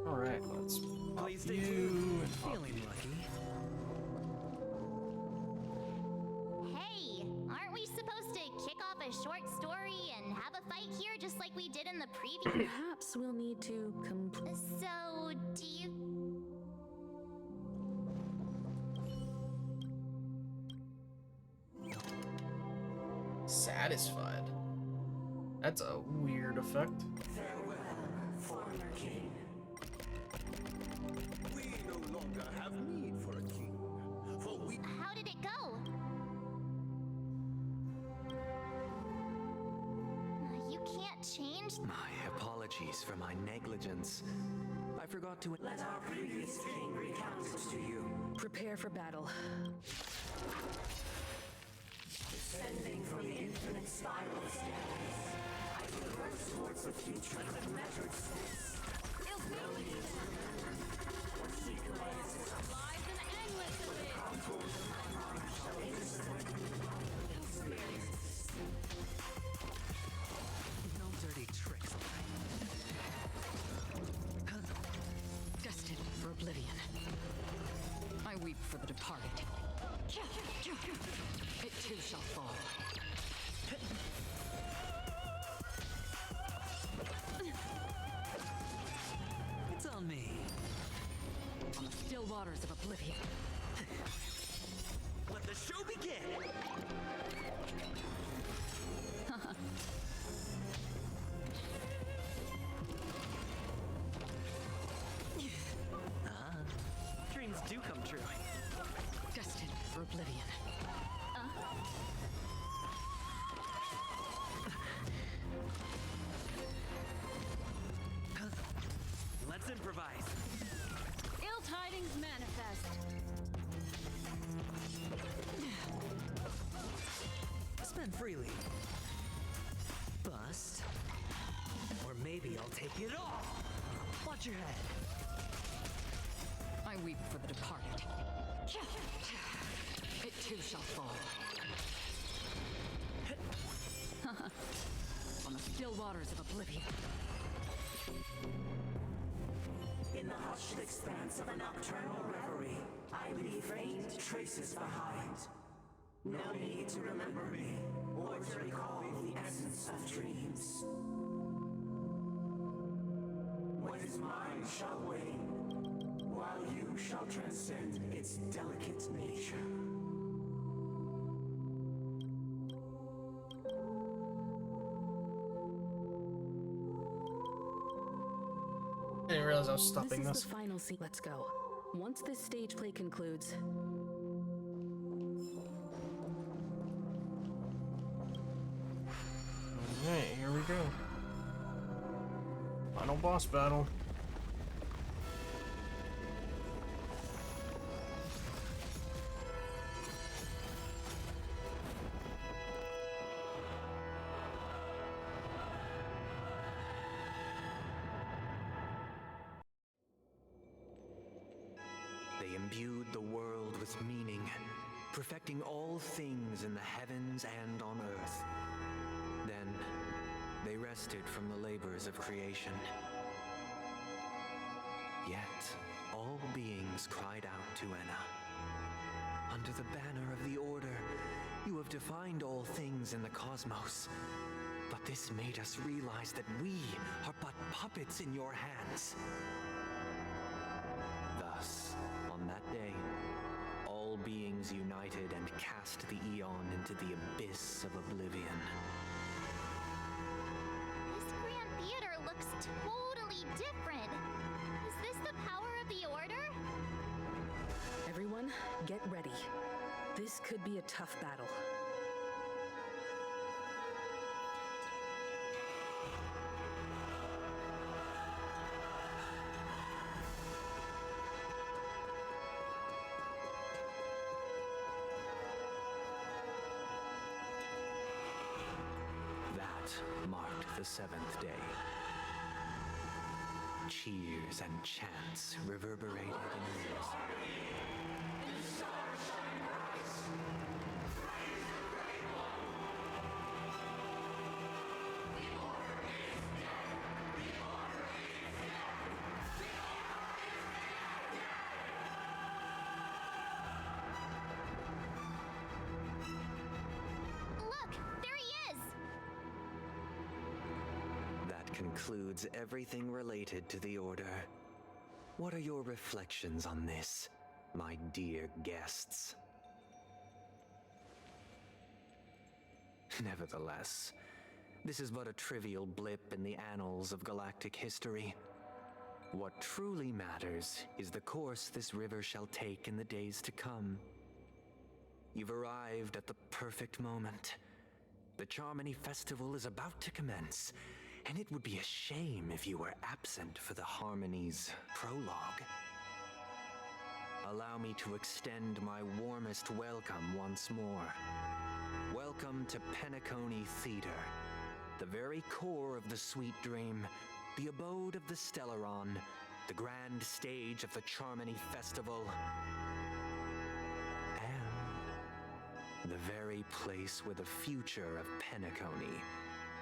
Alright, let's Please pop stay you tuned. and pop Feeling you. lucky. Hey, aren't we supposed to kick off a short story and have a fight here just like we did in the previous? Perhaps we'll need to complete. So, do you... Satisfied. That's a weird effect. Farewell, former king. We no longer have need for a king, for we. How did it go? You can't change... My apologies for my negligence. I forgot to. Let our previous king recount it to you. Prepare for battle. Descending from the infinite spiral staircase, I traverse towards the future with a measured steps. Slowly what seek oasis of lies and endless with the contours of my mind shall intersect. Experience. No dirty tricks. Destined for oblivion. I weep for the departed. It too shall fall. It's on me. On the still waters of oblivion. Let the show begin. Dreams do come true. Destined for oblivion. Let's improvise. Ill tidings manifest. Spend freely. Bust. Or maybe I'll take it all. Watch your head. I weep for the departed. It too shall fall. On the still waters of oblivion. In the hushed expanse of a nocturnal reverie, I leave faint traces behind. No need to remember me, or to recall the essence of dreams. What is mine shall wane, while you shall transcend its delicate nature. I didn't realize I was stopping This this. is the final scene. Let's go. Once this stage play concludes, Alright, here we go. Final boss battle. They imbued the world with meaning, perfecting all things in the heavens and on earth. Then they rested from the labors of creation. Yet, all beings cried out to Enna. Under the banner of the Order, you have defined all things in the cosmos. But this made us realize that we are but puppets in your hands. Thus, on that day, all beings united and cast the Eon into the abyss of oblivion. This Grand Theater looks totally different. Is this the power of the Order? Everyone, get ready. This could be a tough battle. That marked the 7th day. Cheers and chants reverberated in the ears. Look, there he is! That concludes everything related to the Order. What are your reflections on this, my dear guests? Nevertheless, this is but a trivial blip in the annals of galactic history. What truly matters is the course this river shall take in the days to come. You've arrived at the perfect moment. The Charmony Festival is about to commence, and it would be a shame if you were absent for the Harmony's prologue. Allow me to extend my warmest welcome once more. Welcome to Penacony Theater, the very core of the Sweet Dream, the abode of the Stellaron, the grand stage of the Charmony Festival, and the very place where the future of Penacony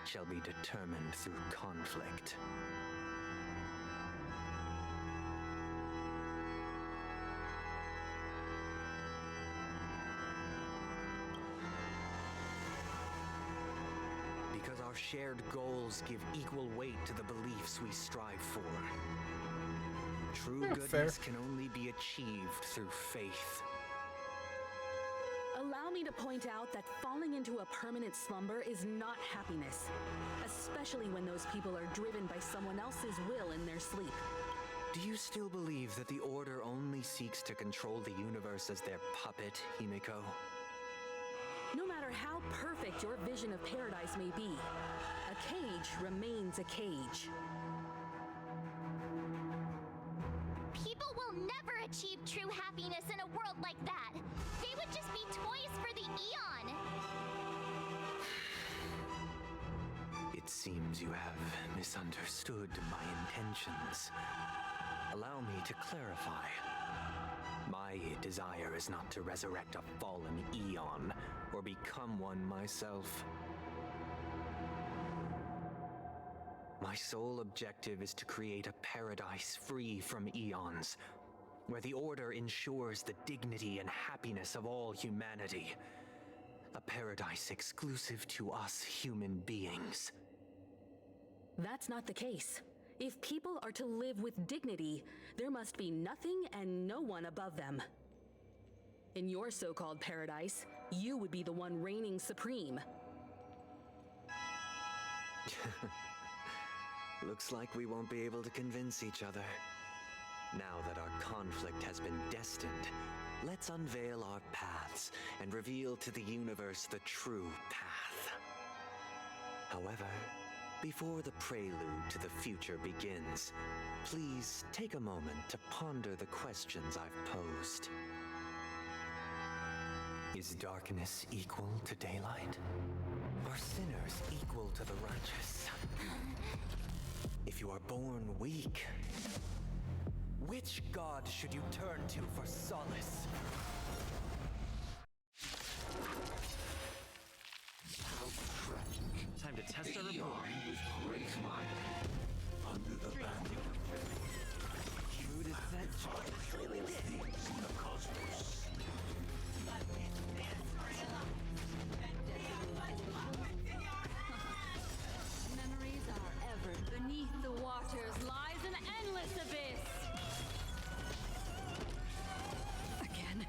shall be determined through conflict. Because our shared goals give equal weight to the beliefs we strive for. True goodness can only be achieved through faith. Allow me to point out that falling into a permanent slumber is not happiness, especially when those people are driven by someone else's will in their sleep. Do you still believe that the Order only seeks to control the universe as their puppet, Himiko? No matter how perfect your vision of paradise may be, a cage remains a cage. People will never achieve true happiness in a world like that. They would just be toys for the Eon. It seems you have misunderstood my intentions. Allow me to clarify. My desire is not to resurrect a fallen Eon or become one myself. My sole objective is to create a paradise free from Eons, where the Order ensures the dignity and happiness of all humanity. A paradise exclusive to us human beings. That's not the case. If people are to live with dignity, there must be nothing and no one above them. In your so-called paradise, you would be the one reigning supreme. Looks like we won't be able to convince each other. Now that our conflict has been destined, let's unveil our paths and reveal to the universe the true path. However, before the prelude to the future begins, please take a moment to ponder the questions I've posed. Is darkness equal to daylight? Are sinners equal to the righteous? If you are born weak, which god should you turn to for solace? How tragic. Time to Test a report. Great mind. Under the banner. Mood is set. Things in the cosmos. Memories are ever beneath the waters lies an endless abyss. Again.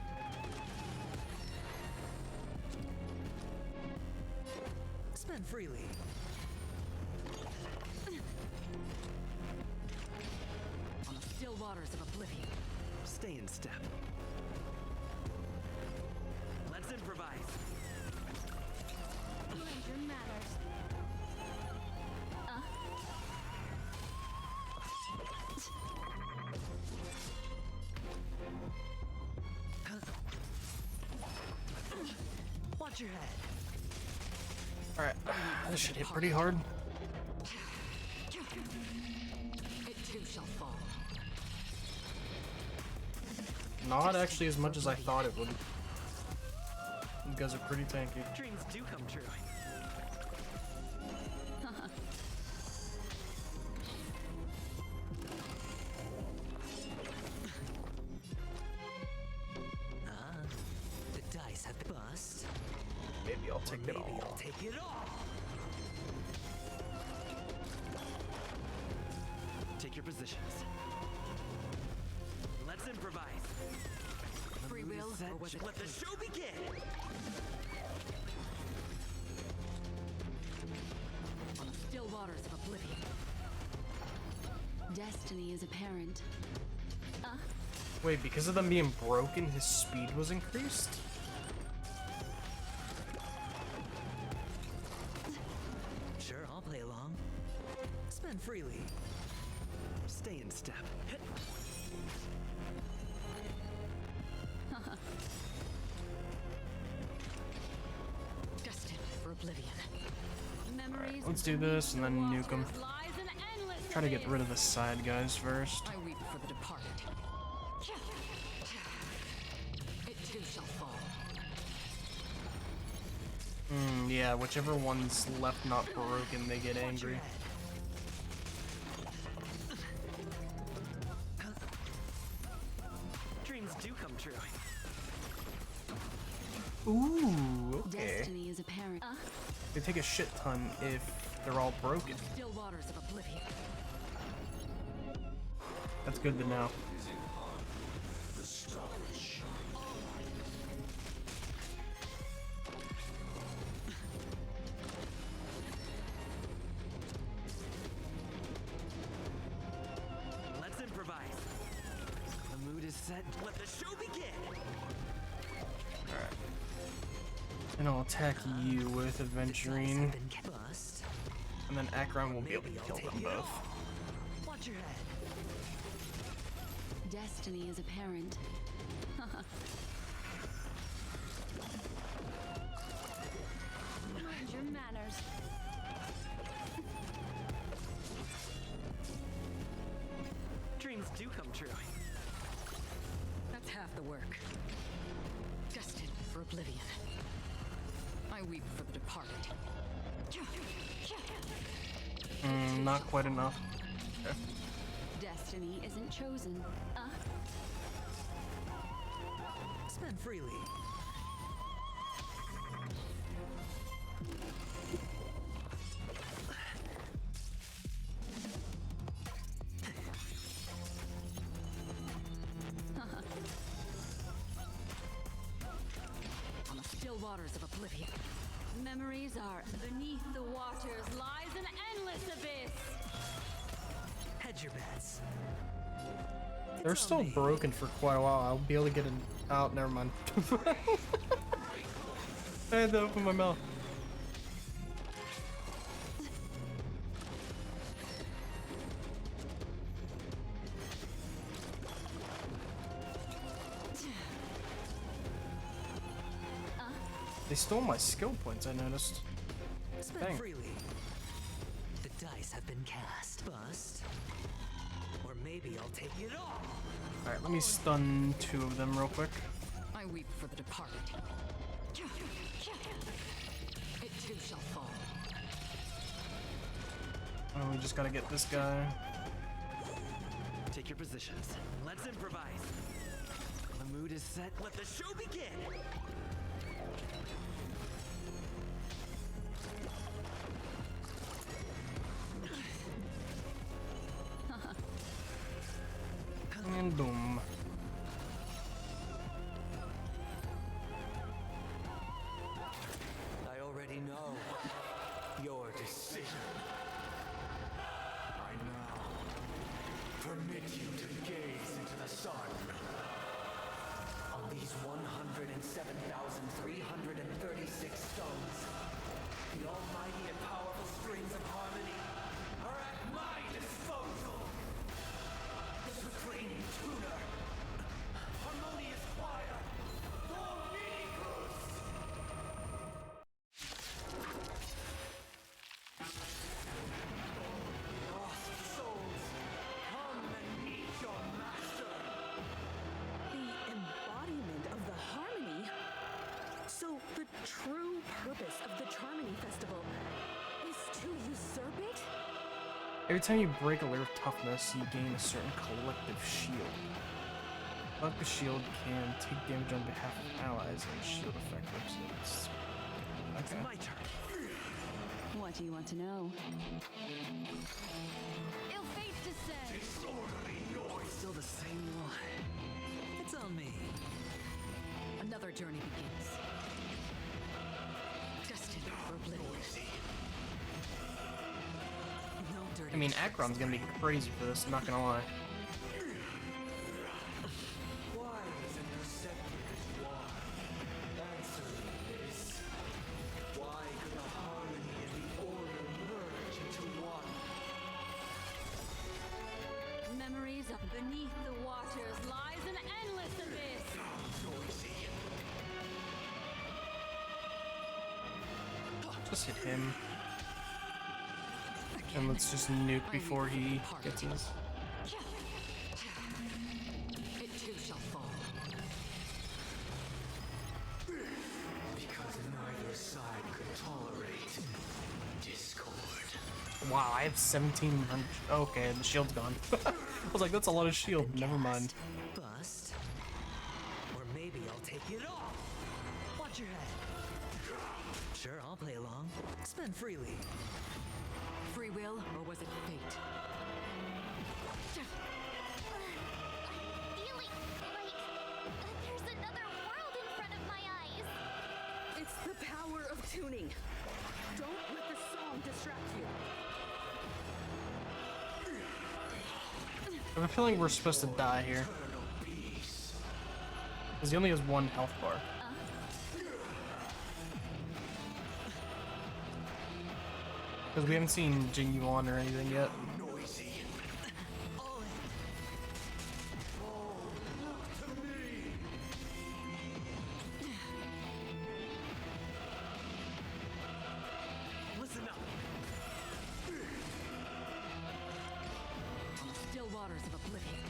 Spend freely. On the still waters of oblivion. Stay in step. Let's improvise. Mind your manners. Watch your head. Alright, this should hit pretty hard. It too shall fall. Not actually as much as I thought it would. You guys are pretty tanky. Dreams do come true. The dice have been bust. Maybe I'll take it Maybe all. I'll take it all. Take your positions. Let's improvise. Free will, or was it Let the show begin. on the still waters of oblivion? Destiny is apparent. Wait, because of them being broken, his speed was increased? Sure, I'll play along. Spend freely. Stay in step. Destined for oblivion. Memories Let's do this and then nuke him. lies an endless Try to get rid of the side guys first. I weep for the departed. It too shall fall. Yeah, whichever one's left not broken, they get angry. Dreams do come true. Ooh, okay. Destiny is apparent. They take a shit ton if they're all broken. Still waters of oblivion. That's good to know. The storage. Let's improvise. The mood is set. Let the show begin. Alright. And I'll attack you with Aventurine. Bust. And then Akron will be able Maybe to I'll kill take them it both. all. Watch your head. Destiny is apparent. Mind your manners. Dreams do come true. That's half the work. Destined for oblivion. I weep for the departed. Not quite enough. Okay. Destiny isn't chosen. Spend freely. On the still waters of oblivion. Memories are beneath the waters lies an endless abyss. Hedge your bets. They're still broken for quite a while. I'll be able to get it out. Never mind. I had to open my mouth. They stole my skill points, I noticed. Spend Dang. freely. The dice have been cast. Bust. Or maybe I'll take it all. Alright, let me stun 2 of them real quick. I weep for the departed. It too shall fall. Oh, we just gotta get this guy. Take your positions. Let's improvise. The mood is set. Let the show begin. And boom. I already know your decision. I now permit you to gaze into the sun. On these 107,336 stones, the almighty and powerful strings of harmony are at my disposal. The supreme tuner, harmonious choir, Dominicus. Lost souls, come and meet your master. The embodiment of the harmony? So the true purpose of the Charmony Festival is to usurp it? Every time you break a layer of toughness, you gain a certain collective shield. Collective shield can take damage on behalf of allies and shield effect represents. It's my turn. What do you want to know? Ill fate descend. Disorderly noise. Still the same one. It's on me. Another journey begins. Destined for oblivion. No dirty. I mean, Akron's gonna be crazy for this, I'm not gonna lie. Why is it perceptive as you are? Answer me this. Why could the harmony and the order merge into one? Memories of beneath the waters lies an endless abyss. Noisy. Just hit him. And let's just nuke before he gets his. It too shall fall. Because neither side could tolerate discord. Wow, I have 1,700. Okay, the shield's gone. I was like, that's a lot of shield. Never mind. Bust. Or maybe I'll take it all. Watch your head. Sure, I'll play along. Spend freely. Free will, or was it fate? I'm feeling like there's another world in front of my eyes. It's the power of tuning. Don't let the song distract you. I have a feeling we're supposed to die here. Because he only has one health bar. Because we haven't seen Jing Yuan or anything yet. Noisy. Oh, look to me. Listen up. Still waters of oblivion.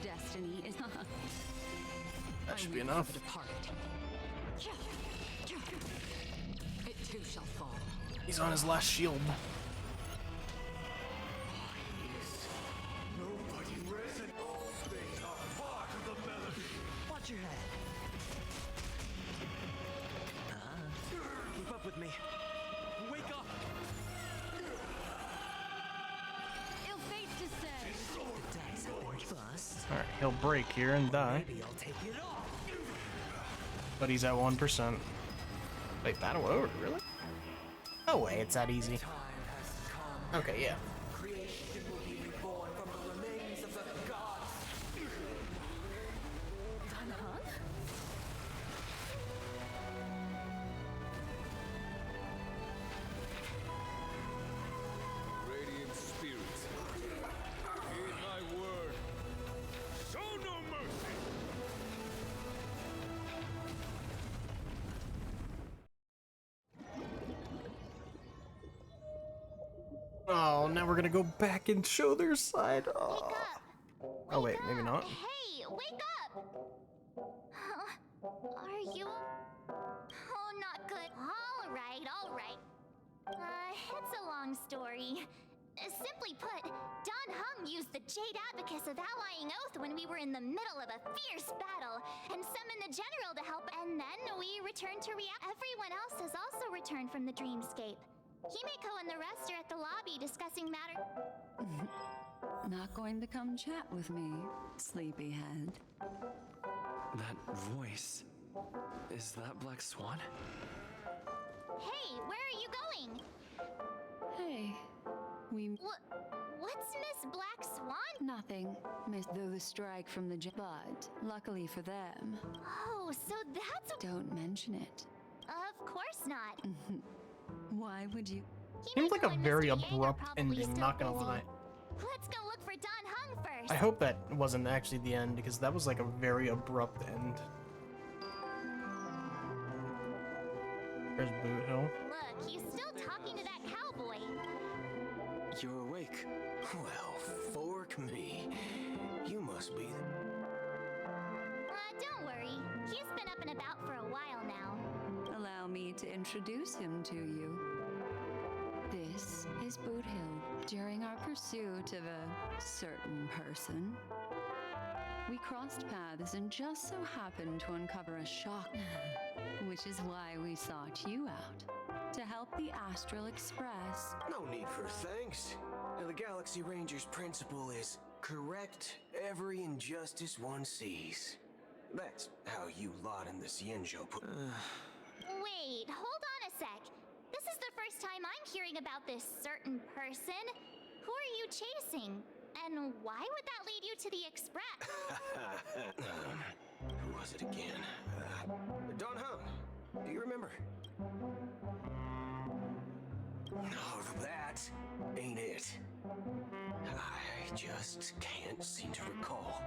Destiny is That should be enough. It too shall fall. He's on his last shield. Nobody reson. All things are part of the melody. Watch your head. Keep up with me. Wake up. Ill fate descend. The dice have been bust. Alright, he'll break here and die. Maybe I'll take it all. But he's at 1%. Wait, battle over? Really? No way, it's that easy. Okay, yeah. Creation will be reborn from the remains of the gods. Radiant spirits, heed my word. Show no mercy. Oh, now we're gonna go back and show their side. Oh, oh wait, maybe not. Hey, wake up! Are you? Oh, not good. All right, all right. It's a long story. Simply put, Don Hung used the Jade Abacus of Allying Oath when we were in the middle of a fierce battle, and summoned the general to help, and then we returned to reality. Everyone else has also returned from the dreamscape. Himeko and the rest are at the lobby discussing matters. Not going to come chat with me, sleepyhead. That voice. Is that Black Swan? Hey, where are you going? Hey, What's Miss Black Swan? Nothing. Missed though the strike from the but luckily for them. Oh, so that's. Don't mention it. Of course not. Why would you? Seems like a very abrupt ending, not gonna lie. Let's go look for Don Hung first. I hope that wasn't actually the end, because that was like a very abrupt end. There's Boot Hill. Look, he's still talking to that cowboy. You're awake. Well, fork me. You must be Don't worry. He's been up and about for a while now. Allow me to introduce him to you. This is Boot Hill. During our pursuit of a certain person, we crossed paths and just so happened to uncover a shock, which is why we sought you out. To help the Astral Express. No need for thanks. The Galaxy Ranger's principle is correct every injustice one sees. That's how you lot in the Xianzhou put. Wait, hold on a sec. This is the first time I'm hearing about this certain person. Who are you chasing? And why would that lead you to the Express? Who was it again? Don Hung. Do you remember? No, that ain't it. I just can't seem to recall.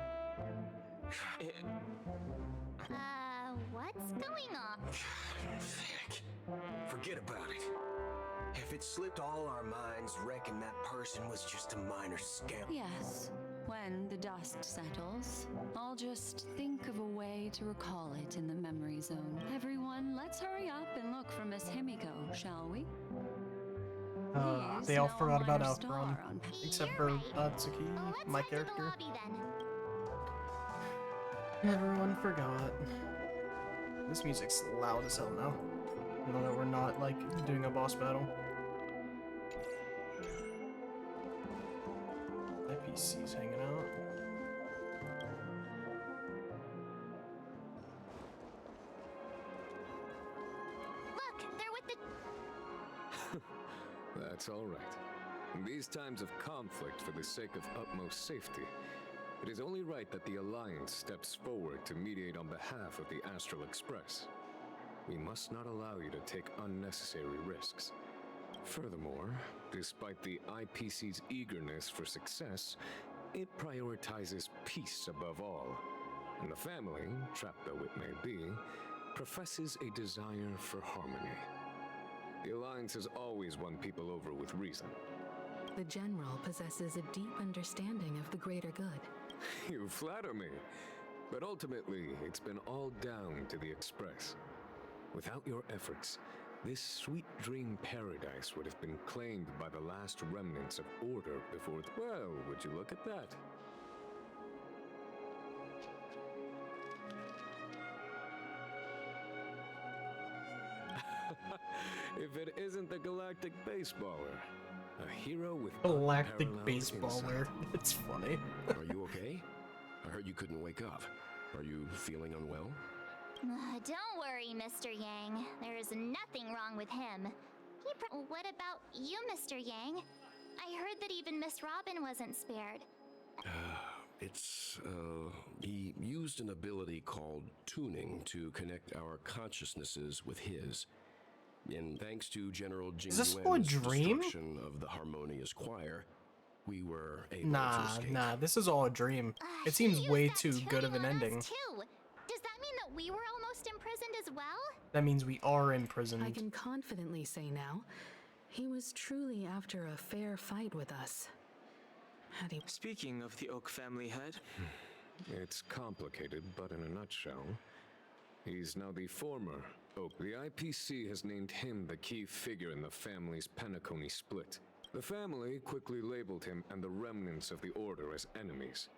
What's going on? Heck, forget about it. If it slipped all our minds, reckon that person was just a minor scam. Yes. When the dust settles, I'll just think of a way to recall it in the memory zone. Everyone, let's hurry up and look for Miss Himiko, shall we? They all forgot about Alfron, except for Atsuki, my character. Everyone forgot. This music's loud as hell now. Now that we're not, like, doing a boss battle. My PC's hanging out. Look, they're with the... That's all right. In these times of conflict for the sake of utmost safety, it is only right that the Alliance steps forward to mediate on behalf of the Astral Express. We must not allow you to take unnecessary risks. Furthermore, despite the IPC's eagerness for success, it prioritizes peace above all. And the family, trapped though it may be, professes a desire for harmony. The Alliance has always won people over with reason. The General possesses a deep understanding of the greater good. You flatter me. But ultimately, it's been all down to the Express. Without your efforts, this sweet dream paradise would have been claimed by the last remnants of order before... Well, would you look at that? If it isn't the Galactic Baseballer. A hero with Galactic Baseballer. It's funny. Are you okay? I heard you couldn't wake up. Are you feeling unwell? Don't worry, Mr. Yang. There's nothing wrong with him. What about you, Mr. Yang? I heard that even Miss Robin wasn't spared. He used an ability called tuning to connect our consciousnesses with his. And thanks to General Jing Yuan's destruction of the Harmonious Choir, we were able to escape. Nah, this is all a dream. It seems way too good of an ending. Does that mean that we were almost imprisoned as well? That means we are imprisoned. I can confidently say now, he was truly after a fair fight with us. Speaking of the Oak family head... It's complicated, but in a nutshell, he's now the former Oak. The IPC has named him the key figure in the family's Penacony split. The family quickly labeled him and the remnants of the Order as enemies,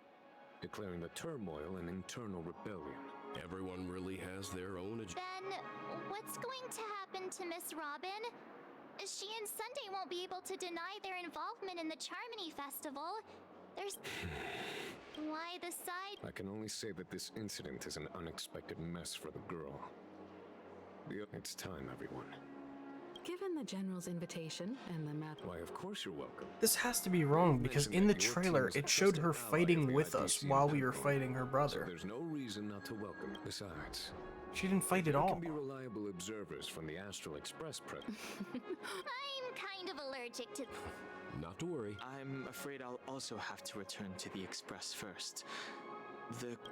declaring the turmoil an internal rebellion. Everyone really has their own agenda. Then, what's going to happen to Miss Robin? She and Sunday won't be able to deny their involvement in the Charmony Festival. There's... Why the side... I can only say that this incident is an unexpected mess for the girl. It's time, everyone. Given the General's invitation and the map... Why, of course you're welcome. This has to be wrong because in the trailer it showed her fighting with us while we were fighting her brother. So there's no reason not to welcome. Besides, she didn't fight at all. There can be reliable observers from the Astral Express present. I'm kind of allergic to... Not to worry. I'm afraid I'll also have to return to the Express first.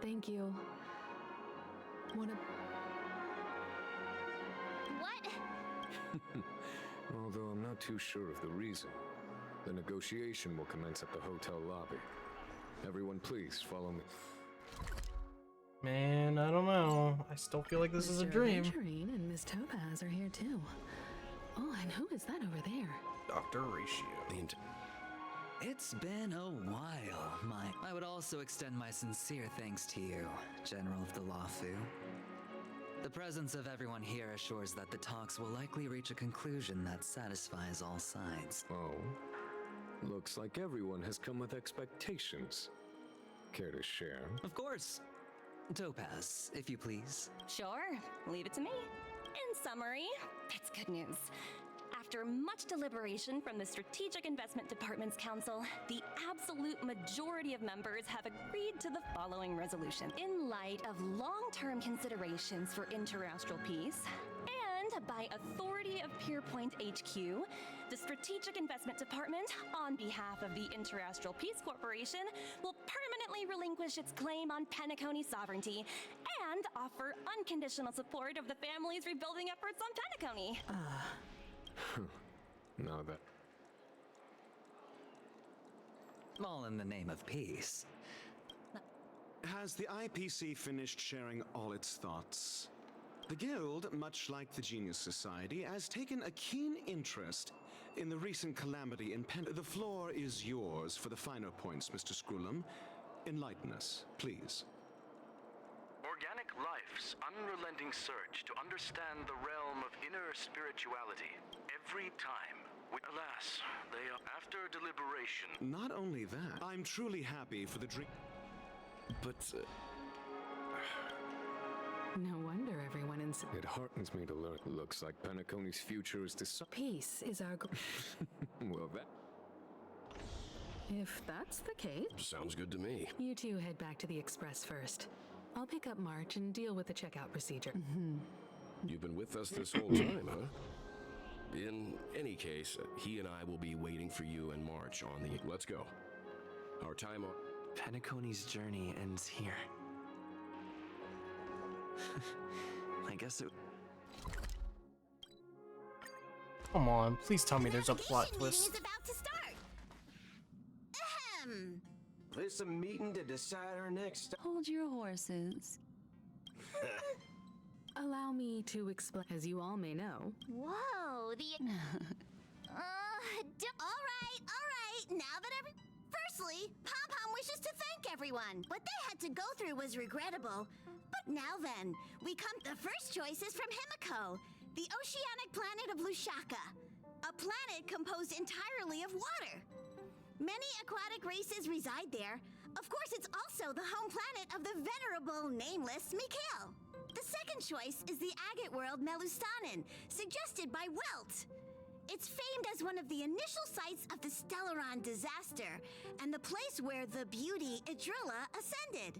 Thank you. What? Although I'm not too sure of the reason. The negotiation will commence at the hotel lobby. Everyone please follow me. Man, I don't know. I still feel like this is a dream. Aventurine and Miss Topaz are here too. Oh, and who is that over there? Dr. Ratio. It's been a while. I would also extend my sincere thanks to you, General of the Luofu. The presence of everyone here assures that the talks will likely reach a conclusion that satisfies all sides. Oh, looks like everyone has come with expectations. Care to share? Of course. Topaz, if you please. Sure, leave it to me. In summary, it's good news. After much deliberation from the Strategic Investment Department's Council, the absolute majority of members have agreed to the following resolution. In light of long-term considerations for interastral peace, and by authority of Pierpoint HQ, the Strategic Investment Department, on behalf of the Interastral Peace Corporation, will permanently relinquish its claim on Penacony sovereignty and offer unconditional support of the family's rebuilding efforts on Penacony. Now that... All in the name of peace. Has the IPC finished sharing all its thoughts? The Guild, much like the Genius Society, has taken a keen interest in the recent calamity in The floor is yours for the finer points, Mr. Screwlum. Enlighten us, please. Organic life's unrelenting search to understand the realm of inner spirituality. Every time. Alas, they are after deliberation. Not only that, I'm truly happy for the dream. But... No wonder everyone in... It heartens me to learn. Looks like Penacony's future is decided. Peace is our goal. Well, that... If that's the case... Sounds good to me. You two head back to the Express first. I'll pick up March and deal with the checkout procedure. You've been with us this whole time, huh? In any case, he and I will be waiting for you and March on the... Let's go. Our time on... Penacony's journey ends here. I guess it... Come on, please tell me there's a plot twist. About to start. Ahem. This a meeting to decide our next... Hold your horses. Allow me to explain. As you all may know... Whoa, the... all right. Now that Firstly, Pom-Pom wishes to thank everyone. What they had to go through was regrettable. But now then, we come to the first choice is from Himiko, the oceanic planet of Lushaka. A planet composed entirely of water. Many aquatic races reside there. Of course, it's also the home planet of the venerable, nameless Mikhail. The second choice is the agate world Melustanin, suggested by Welt. It's famed as one of the initial sites of the Stellaron disaster, and the place where the beauty Idrilla ascended.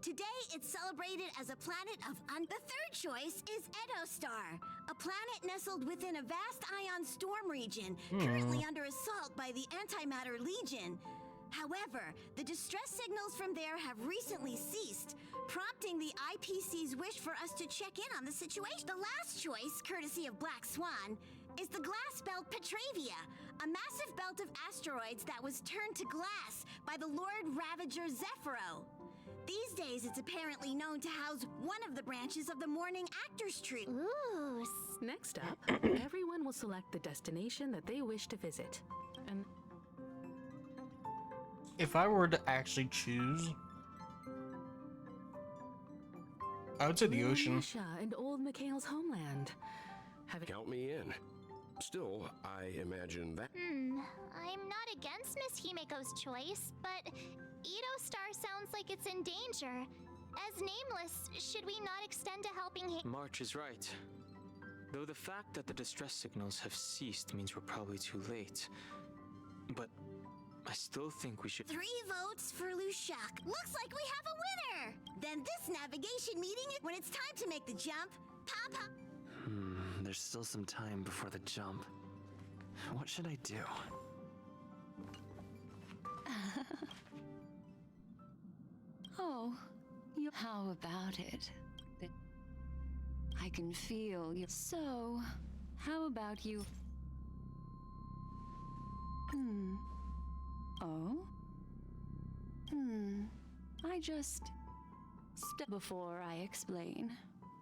Today, it's celebrated as a planet of The third choice is Edostar, a planet nestled within a vast ion storm region, currently under assault by the Antimatter Legion. However, the distress signals from there have recently ceased, prompting the IPC's wish for us to check in on the situation. The last choice, courtesy of Black Swan, is the glass belt Petravia, a massive belt of asteroids that was turned to glass by the Lord Ravager Zephyro. These days, it's apparently known to house one of the branches of the Morning Actors Troupe. Ooh. Next up, everyone will select the destination that they wish to visit. And if I were to actually choose, I would say the ocean. Russia and old Mikhail's homeland. Count me in. Still, I imagine that. I'm not against Miss Himeko's choice, but Edo Star sounds like it's in danger. As Nameless, should we not extend a helping hand? March is right. Though the fact that the distress signals have ceased means we're probably too late. But I still think we should... 3 votes for Lushak. Looks like we have a winner! Then this navigation meeting, when it's time to make the jump, Papa... There's still some time before the jump. What should I do? Oh, how about it? I can feel you. So, how about you? Oh? I just... Before I explain,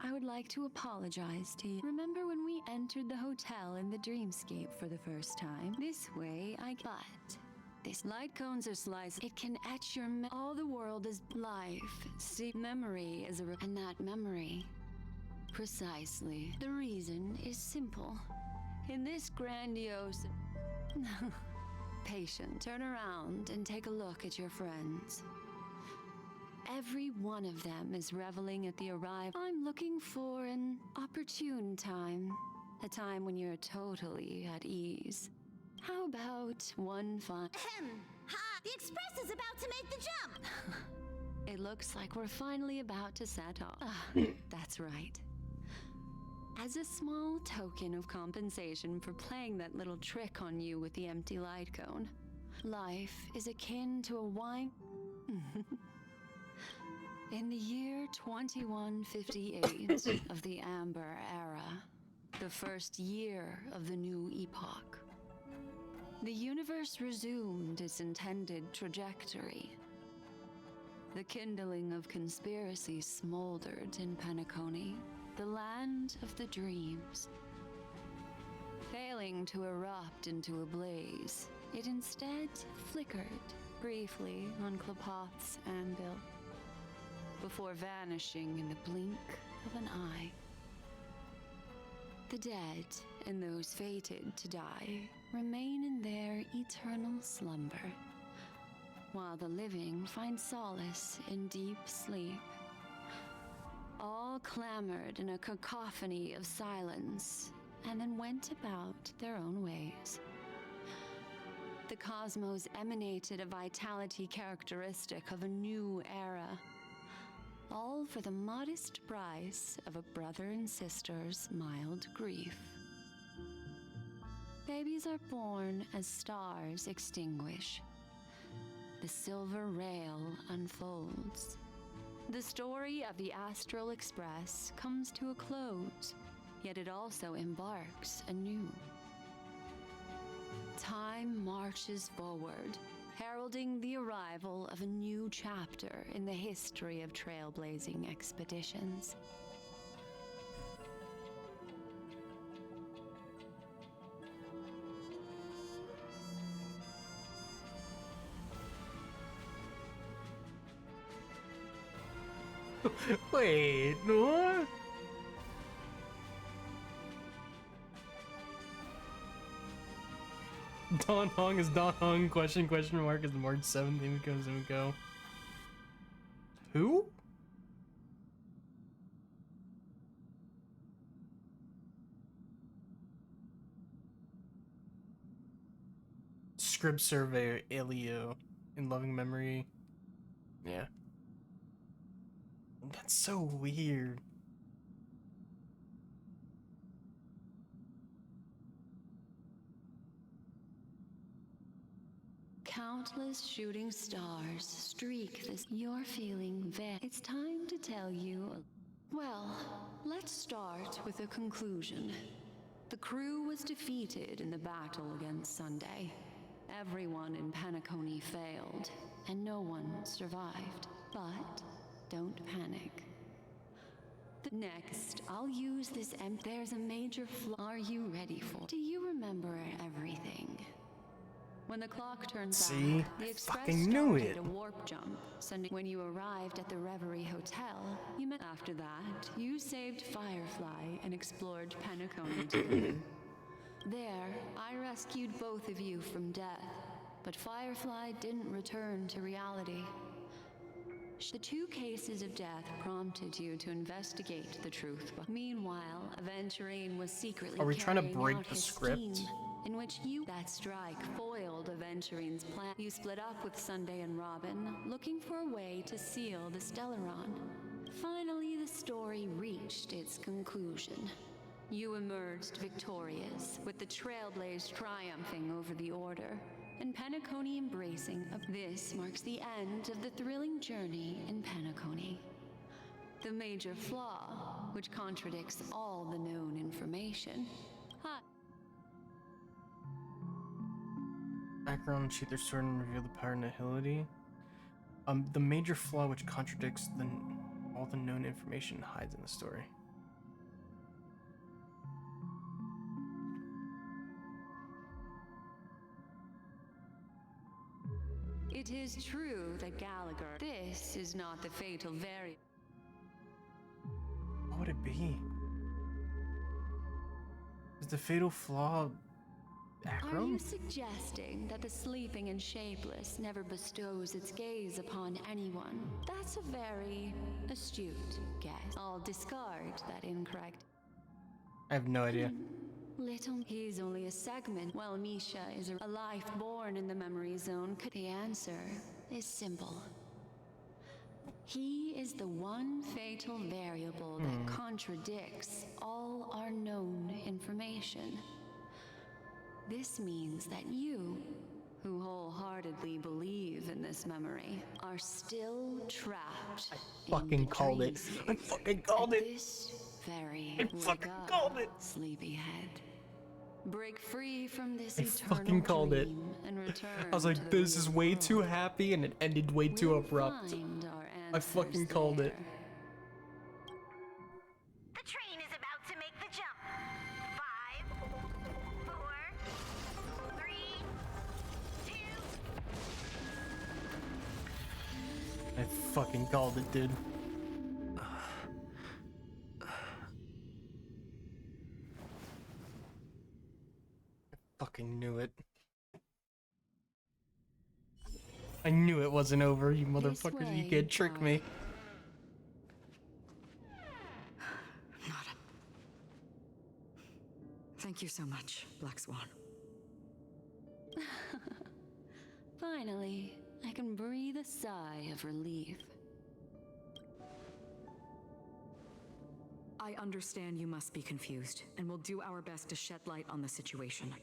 I would like to apologize to you. Remember when we entered the hotel in the dreamscape for the first time? This way, But this light cones are sliced. It can etch your all the world is life. See, memory is and that memory. Precisely. The reason is simple. In this grandiose... Patient, turn around and take a look at your friends. Every one of them is reveling at the arrival. I'm looking for an opportune time. A time when you're totally at ease. How about one fun... Ha! The Express is about to make the jump! It looks like we're finally about to set off. That's right. As a small token of compensation for playing that little trick on you with the empty light cone, life is akin to a wine... In the year 2158 of the Amber Era, the first year of the new epoch, the universe resumed its intended trajectory. The kindling of conspiracy smoldered in Penacony, the land of the dreams. Failing to erupt into a blaze, it instead flickered briefly on Klopoth's anvil, before vanishing in the blink of an eye. The dead and those fated to die remain in their eternal slumber, while the living find solace in deep sleep. All clamored in a cacophony of silence, and then went about their own ways. The cosmos emanated a vitality characteristic of a new era, all for the modest price of a brother and sister's mild grief. Babies are born as stars extinguish. The silver rail unfolds. The story of the Astral Express comes to a close, yet it also embarks anew. Time marches forward, heralding the arrival of a new chapter in the history of trailblazing expeditions. Wait, what? Don Hong is Don Hong, question mark is March 7th, Himiko. Who? Script surveyor Elio in loving memory. Yeah. That's so weird. Countless shooting stars streak this. You're feeling It's time to tell you. Well, let's start with a conclusion. The crew was defeated in the battle against Sunday. Everyone in Penacony failed, and no one survived. But don't panic. Next, I'll use this there's a major flaw. Are you ready for? Do you remember everything? When the clock turns out, the express started a warp jump, sending when you arrived at the Reverie Hotel, you met after that, you saved Firefly and explored Penacony together. There, I rescued both of you from death, but Firefly didn't return to reality. The 2 cases of death prompted you to investigate the truth. Meanwhile, Aventurine was secretly Are we trying to carrying break out the his script? scheme, in which that strike foiled Aventurine's plan. You split up with Sunday and Robin, looking for a way to seal the Stellaron. Finally, the story reached its conclusion. You emerged victorious, with the Trailblaze triumphing over the Order, and Penacony embracing. This marks the end of the thrilling journey in Penacony. The major flaw, which contradicts all the known information. Background, sheath their sword and reveal the power of nihility. The major flaw which contradicts all the known information hides in the story. It is true that Gallagher. This is not the fatal variant. What would it be? Is the fatal flaw Are you suggesting that the sleeping and shapeless never bestows its gaze upon anyone? That's a very astute guess. I'll discard that incorrect. I have no idea. Little, he's only a segment, while Misha is a life born in the memory zone. The answer is simple. He is the one fatal variable that contradicts all our known information. This means that you, who wholeheartedly believe in this memory, are still trapped. I fucking called it. I fucking called it. This very I fucking called it. Sleepyhead. Break free from this I eternal fucking called it. dream and return I was like, this is way too happy and it ended way too abrupt. I fucking called it. The train is about to make the jump. 5, 4, 3, 2. I fucking called it, dude. Fucking knew it. I knew it wasn't over, you motherfuckers. You can't trick me. Thank you so much, Black Swan. Finally, I can breathe a sigh of relief. I understand you must be confused, and we'll do our best to shed light on the situation.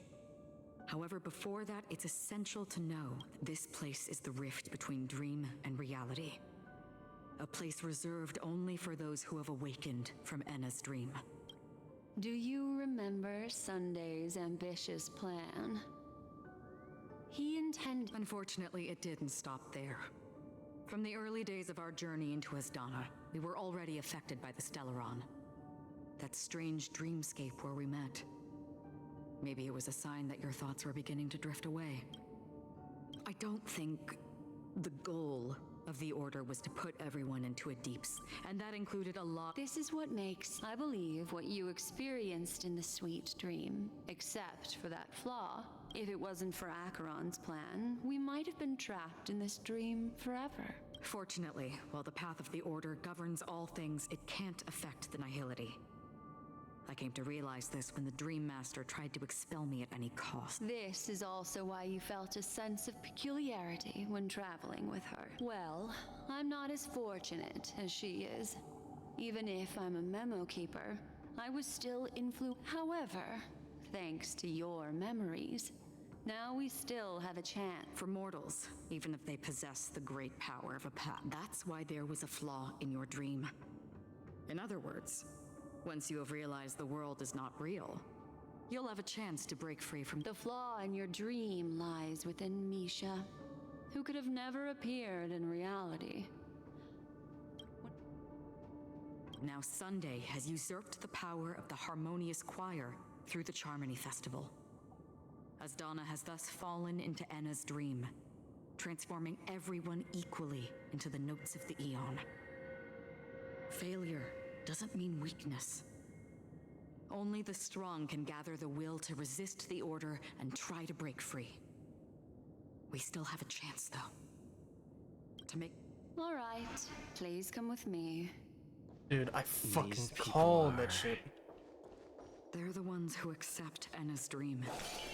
However, before that, it's essential to know this place is the rift between dream and reality. A place reserved only for those who have awakened from Enna's dream. Do you remember Sunday's ambitious plan? He intended— Unfortunately, it didn't stop there. From the early days of our journey into Asdana, we were already affected by the Stellaron. That strange dreamscape where we met. Maybe it was a sign that your thoughts were beginning to drift away. I don't think the goal of the Order was to put everyone into a deeps, and that included a lot— This is what makes, I believe, what you experienced in the sweet dream. Except for that flaw. If it wasn't for Acheron's plan, we might have been trapped in this dream forever. Fortunately, while the path of the Order governs all things, it can't affect the Nihility. I came to realize this when the Dream Master tried to expel me at any cost. This is also why you felt a sense of peculiarity when traveling with her. Well, I'm not as fortunate as she is. Even if I'm a memo keeper, I was still However, thanks to your memories, now we still have a chance. For mortals, even if they possess the great power of a path. That's why there was a flaw in your dream. In other words, once you have realized the world is not real, you'll have a chance to break free from— The flaw in your dream lies within Misha, who could have never appeared in reality. Now Sunday has usurped the power of the Harmonious Choir through the Charmony Festival. Asdana has thus fallen into Enna's dream, transforming everyone equally into the notes of the Aeon. Failure doesn't mean weakness. Only the strong can gather the will to resist the order and try to break free. We still have a chance, though. To make... All right, please come with me. Dude, I fucking called that shit. They're the ones who accept Enna's dream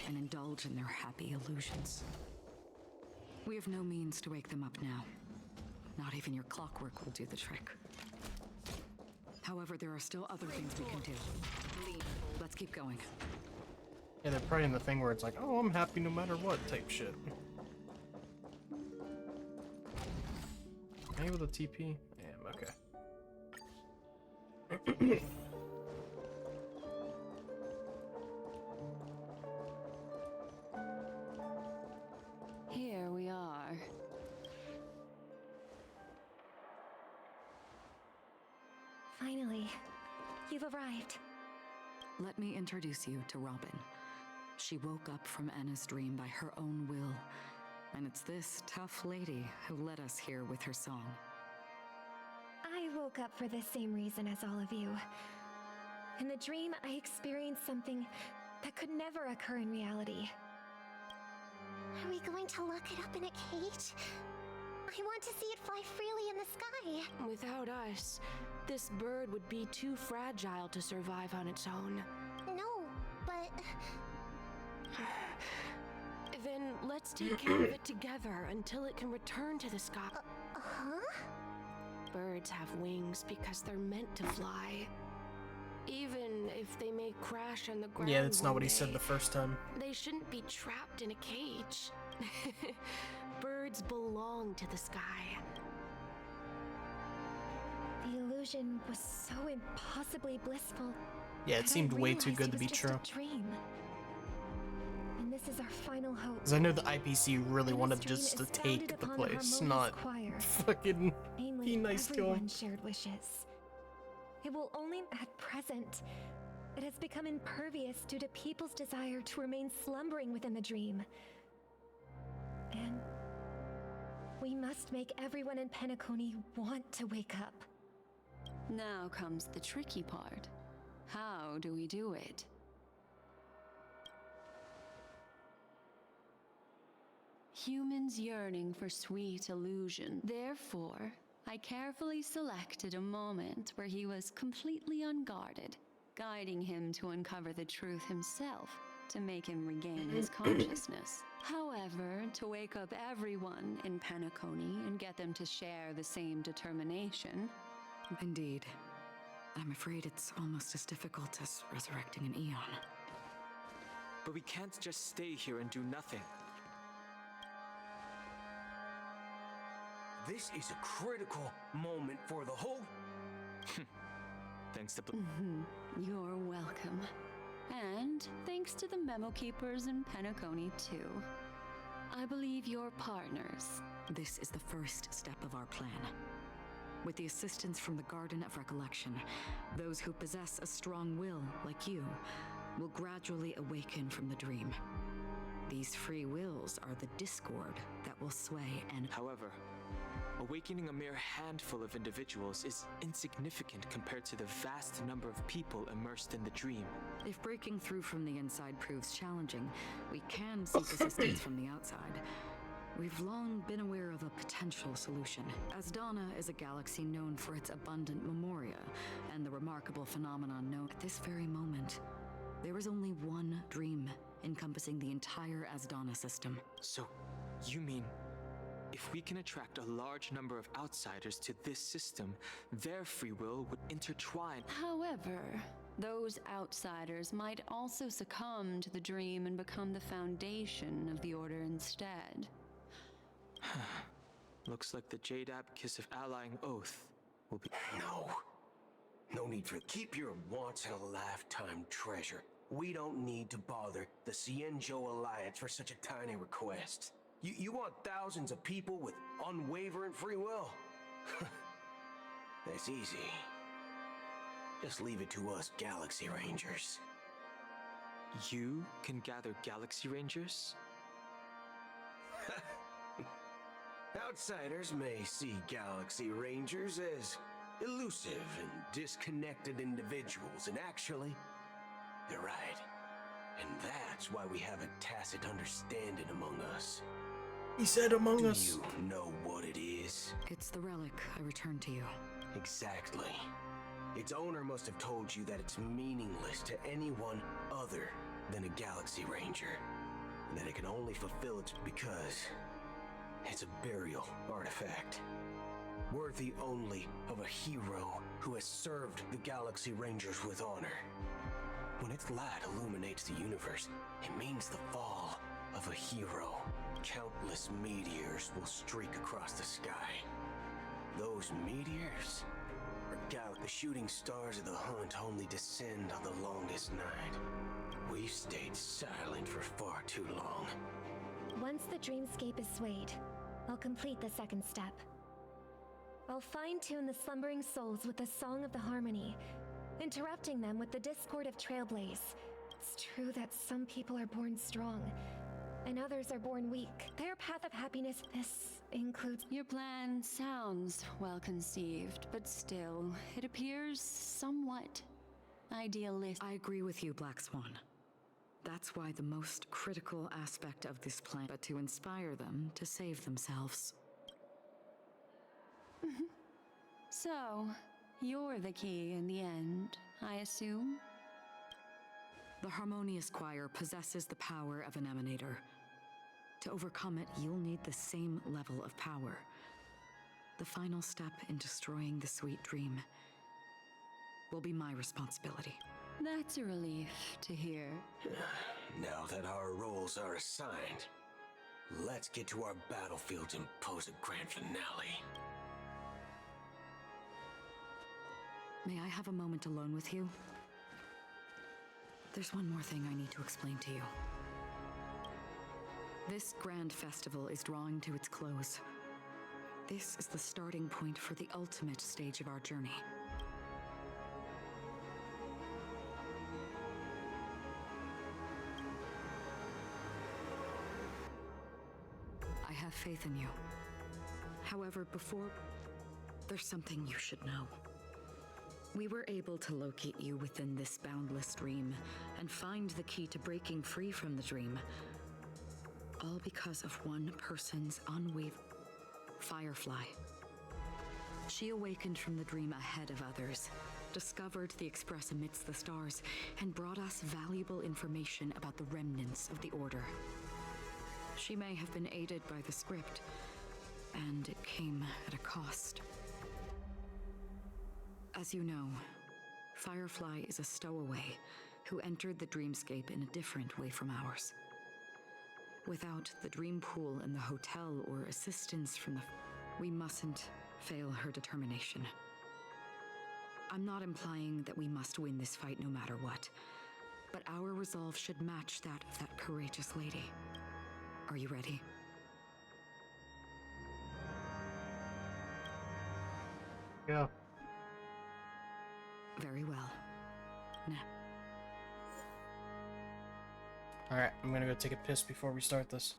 and indulge in their happy illusions. We have no means to wake them up now. Not even your clockwork will do the trick. However, there are still other things we can do. Let's keep going. Yeah, they're probably in the thing where it's like, oh, I'm happy no matter what type shit. Am I able to TP? Yeah, okay. Here we are. Finally, you've arrived. Let me introduce you to Robin. She woke up from Enna's dream by her own will, and it's this tough lady who led us here with her song. I woke up for the same reason as all of you. In the dream, I experienced something that could never occur in reality. Are we going to lock it up in a cage? I want to see it fly freely in the sky. Without us, this bird would be too fragile to survive on its own. No, but... Then let's take care of it together until it can return to the sky. Huh? Birds have wings because they're meant to fly. Even if they may crash on the ground. Yeah, that's not what he said the first time. They shouldn't be trapped in a cage. Birds belong to the sky. The illusion was so impossibly blissful. Yeah, it seemed way too good to be true. Dream. And this is our final hope. Because I know the IPC really wanted just to take the place, not fucking be nice to him. Shared wishes. It will only at present. It has become impervious due to people's desire to remain slumbering within the dream. And we must make everyone in Penacony want to wake up. Now comes the tricky part. How do we do it? Humans yearning for sweet illusion. Therefore, I carefully selected a moment where he was completely unguarded, guiding him to uncover the truth himself, to make him regain his consciousness. However, to wake up everyone in Penacony and get them to share the same determination. Indeed. I'm afraid it's almost as difficult as resurrecting an Aeon. But we can't just stay here and do nothing. This is a critical moment for the whole... Thanks to... You're welcome. And thanks to the Memo Keepers in Penacony, too. I believe you're partners. This is the first step of our plan. With the assistance from the Garden of Recollection, those who possess a strong will, like you, will gradually awaken from the dream. These free wills are the discord that will sway and... However, awakening a mere handful of individuals is insignificant compared to the vast number of people immersed in the dream. If breaking through from the inside proves challenging, we can seek assistance from the outside. We've long been aware of a potential solution. Asdana is a galaxy known for its abundant memoria, and the remarkable phenomenon known at this very moment. There is only one dream encompassing the entire Asdana system. So, you mean... if we can attract a large number of outsiders to this system, their free will would intertwine. However, those outsiders might also succumb to the dream and become the foundation of the Order instead. Looks like the Jade Abacus of Allying Oath will be... No need for... Keep your once-in-a-lifetime treasure. We don't need to bother the Cienjo Alliance for such a tiny request. You want thousands of people with unwavering free will? That's easy. Just leave it to us Galaxy Rangers. You can gather Galaxy Rangers? Outsiders may see Galaxy Rangers as elusive and disconnected individuals, and actually, they're right. And that's why we have a tacit understanding among us. He said among us. Do you know what it is? It's the relic I returned to you. Exactly. Its owner must have told you that it's meaningless to anyone other than a Galaxy Ranger, and that it can only fulfill its because it's a burial artifact, worthy only of a hero who has served the Galaxy Rangers with honor. When its light illuminates the universe, it means the fall of a hero. Countless meteors will streak across the sky. Those meteors are the shooting stars of the hunt only descend on the longest night. We've stayed silent for far too long. Once the dreamscape is swayed, I'll complete the second step. I'll fine-tune the slumbering souls with the Song of the Harmony, interrupting them with the discord of Trailblaze. It's true that some people are born strong, and others are born weak. Their path of happiness, this includes... Your plan sounds well conceived, but still, it appears somewhat idealistic. I agree with you, Black Swan. That's why the most critical aspect of this plan, but to inspire them to save themselves. So, you're the key in the end, I assume? The Harmonious Choir possesses the power of an emanator. To overcome it, you'll need the same level of power. The final step in destroying the sweet dream will be my responsibility. That's a relief to hear. Now that our roles are assigned, let's get to our battlefield and pose a grand finale. May I have a moment alone with you? There's one more thing I need to explain to you. This grand festival is drawing to its close. This is the starting point for the ultimate stage of our journey. I have faith in you. However, before... there's something you should know. We were able to locate you within this boundless dream and find the key to breaking free from the dream. All because of one person's unwavering... Firefly. She awakened from the dream ahead of others, discovered the Express amidst the stars, and brought us valuable information about the remnants of the Order. She may have been aided by the script, and it came at a cost. As you know, Firefly is a stowaway who entered the dreamscape in a different way from ours. Without the dream pool in the hotel or assistance from the... we mustn't fail her determination. I'm not implying that we must win this fight no matter what, but our resolve should match that of that courageous lady. Are you ready? Yeah. Very well. Now. Alright, I'm gonna go take a piss before we start this.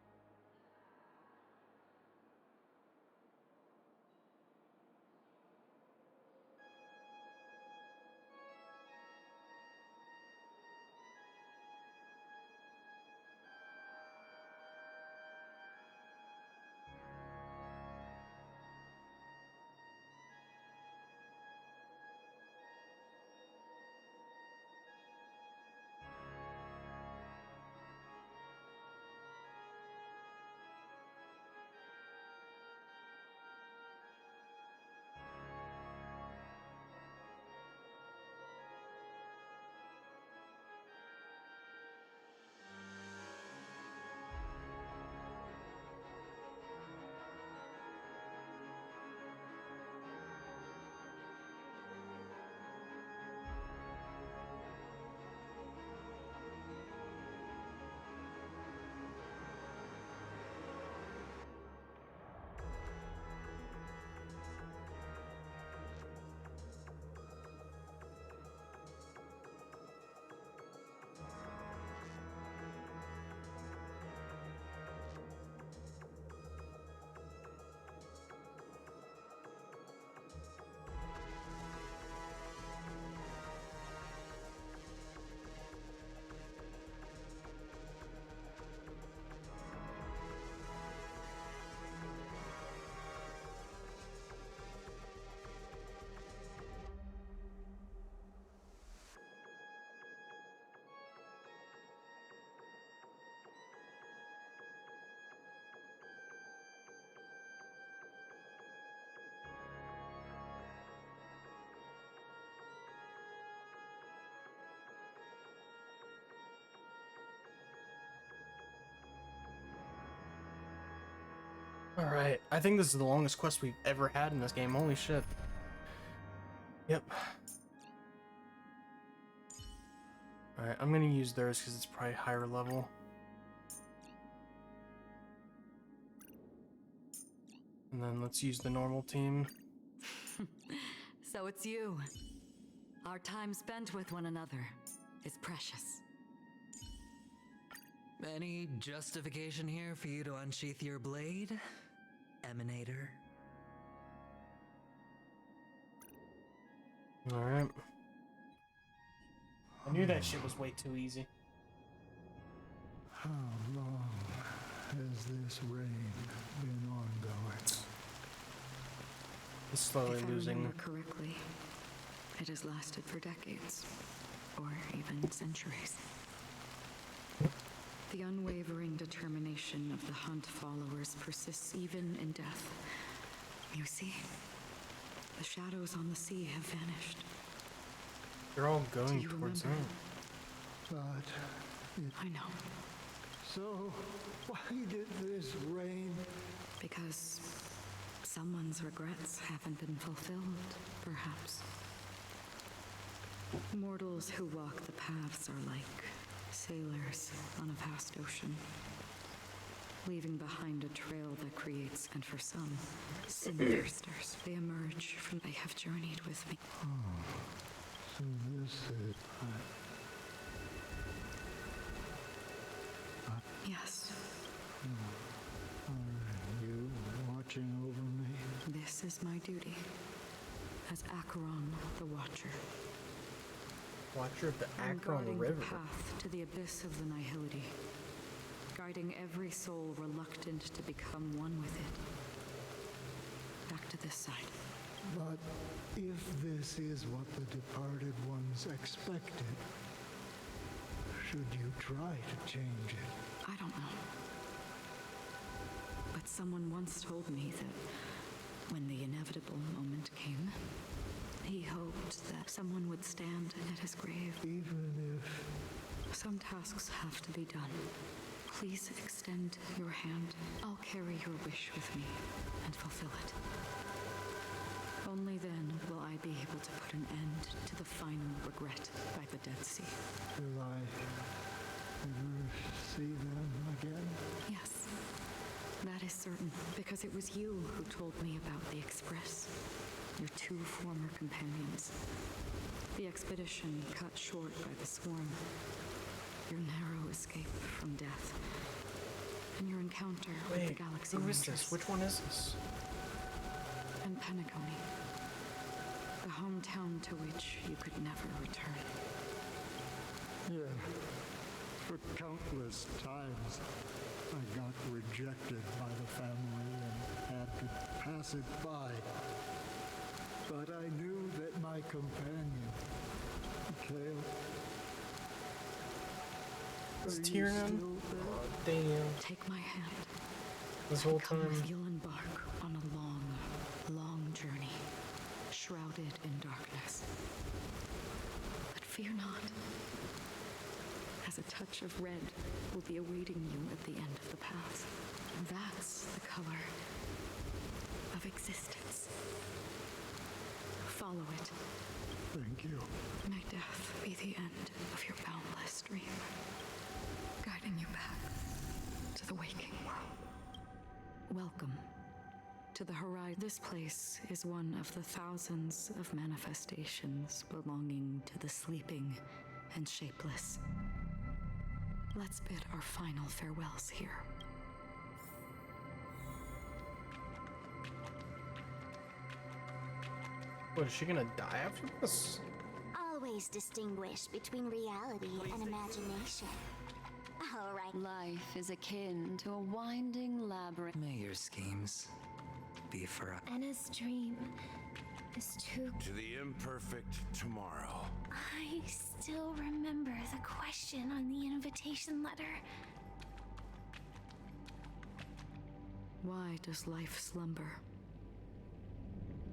Alright, I think this is the longest quest we've ever had in this game. Holy shit. Yep. Alright, I'm gonna use theirs because it's probably higher level. And then let's use the normal team. So it's you. Our time spent with one another is precious. Any justification here for you to unsheath your blade, Emanator? Alright. I knew that shit was way too easy. How long has this reign been ongoing? He's slowly If losing. I remember correctly, it has lasted for decades, or even centuries. The unwavering determination of the Hunt followers persists even in death. You see, the shadows on the sea have vanished. They're all going you towards remember? him. But I know. so, why did this reign? Because someone's regrets haven't been fulfilled, perhaps. Mortals who walk the paths are like sailors on a vast ocean, leaving behind a trail that creates, and for some, sin-thirsters. They emerge from they have journeyed with me. Oh, so this is... Yes. Are you watching over me? This is my duty as Acheron the Watcher. Watcher of the I'm Acheron guarding River. the path to the abyss of the Nihility, guiding every soul reluctant to become one with it. Back to this side. But if this is what the departed ones expected, should you try to change it? I don't know. But someone once told me that when the inevitable moment came, he hoped that someone would stand at his grave. Even if... Some tasks have to be done. Please extend your hand. I'll carry your wish with me and fulfill it. Only then will I be able to put an end to the final regret by the Dead Sea. Will I ever see them again? Yes, that is certain, because it was you who told me about the Express, your two former companions. The expedition cut short by the swarm, your narrow escape from death, and your encounter with the Galaxy who is Rangers. this? Which one is this? And Penacony, the hometown to which you could never return. Yeah. For countless times, I got rejected by the family and had to pass it by. But I knew that my companion, Mikhail... It's Tiernan? Oh, damn. Take my hand. This whole time. You'll embark on a long, long journey, shrouded in darkness. But fear not, as a touch of red will be awaiting you at the end of the path. And that's the color of existence. Follow it. Thank you. May death be the end of your boundless dream, guiding you back to the waking world. Welcome to the horizon. This place is one of the thousands of manifestations belonging to the sleeping and shapeless. Let's bid our final farewells here. What, is she gonna die after this? Always distinguish between reality and imagination. All right. Life is akin to a winding labyrinth. May your schemes be for us. Anna's dream is too... To the imperfect tomorrow. I still remember the question on the invitation letter. Why does life slumber?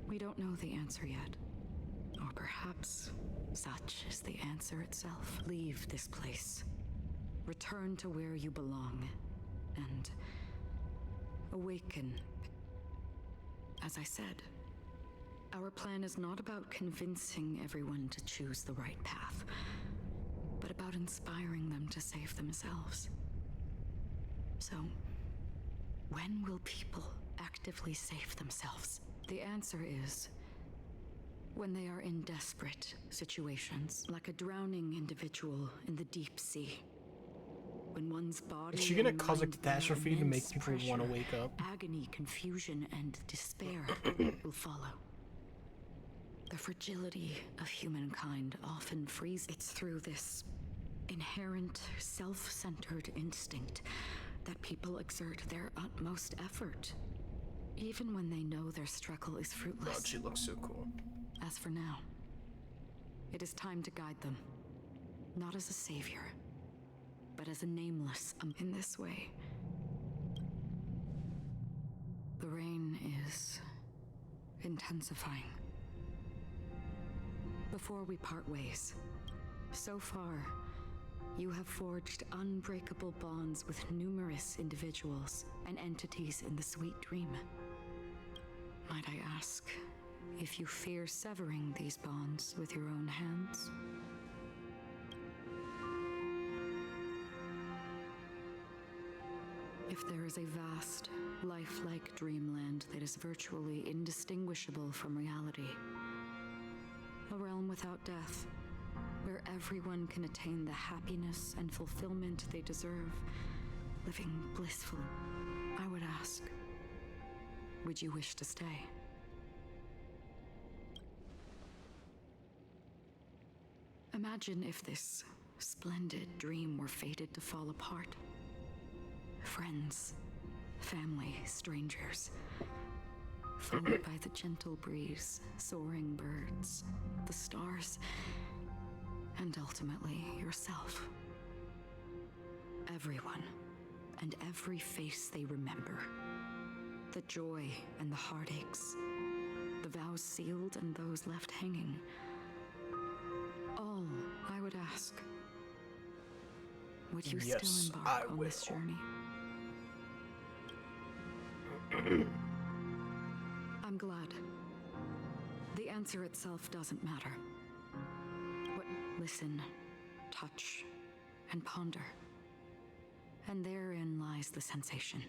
We don't know the answer yet. Or perhaps such is the answer itself. Leave this place. Return to where you belong. And Awaken. As I said, our plan is not about convincing everyone to choose the right path, but about inspiring them to save themselves. So, when will people actively save themselves? The answer is when they are in desperate situations, like a drowning individual in the deep sea. When one's body Is she gonna and cause a mind bear catastrophe to make immense people want to pressure, wake up? agony, confusion, and despair will follow. The fragility of humankind often frees. It's through this inherent, self-centered instinct that people exert their utmost effort, even when they know their struggle is fruitless. God, she looks so cool. As for now, it is time to guide them, not as a savior, but as a nameless. In this way, the rain is intensifying. Before we part ways, so far, you have forged unbreakable bonds with numerous individuals and entities in the Sweet Dream. Might I ask if you fear severing these bonds with your own hands? If there is a vast, lifelike dreamland that is virtually indistinguishable from reality, a realm without death, where everyone can attain the happiness and fulfillment they deserve, living blissful, I would ask, would you wish to stay? Imagine if this splendid dream were fated to fall apart. Friends, family, strangers, followed by the gentle breeze, soaring birds, the stars, and ultimately yourself. Everyone, and every face they remember. The joy and the heartaches, the vows sealed and those left hanging. All, I would ask, would you still embark on this journey? I'm glad. The answer itself doesn't matter. But listen, touch, and ponder. And therein lies the sensation.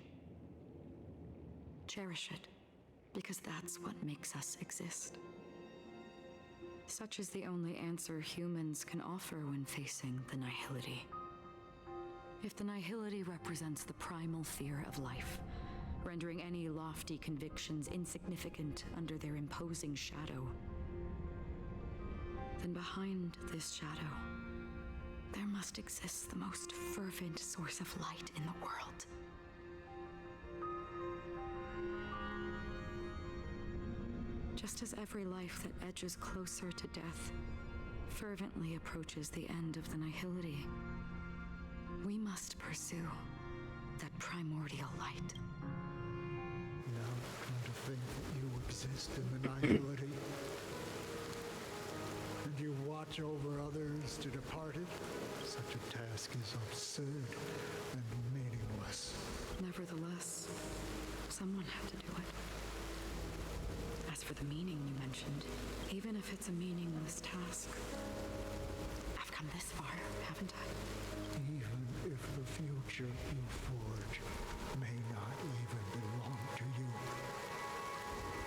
Cherish it, because that's what makes us exist. Such is the only answer humans can offer when facing the nihility. If the nihility represents the primal fear of life, rendering any lofty convictions insignificant under their imposing shadow, then behind this shadow, there must exist the most fervent source of light in the world. Just as every life that edges closer to death fervently approaches the end of the nihility, we must pursue that primordial light. Now come to think that you exist in the nihility, and you watch over others to depart it, such a task is absurd and meaningless. Nevertheless, someone had to do it. As for the meaning you mentioned, even if it's a meaningless task, I've come this far, haven't I? Even if the future you forge may not even belong to you.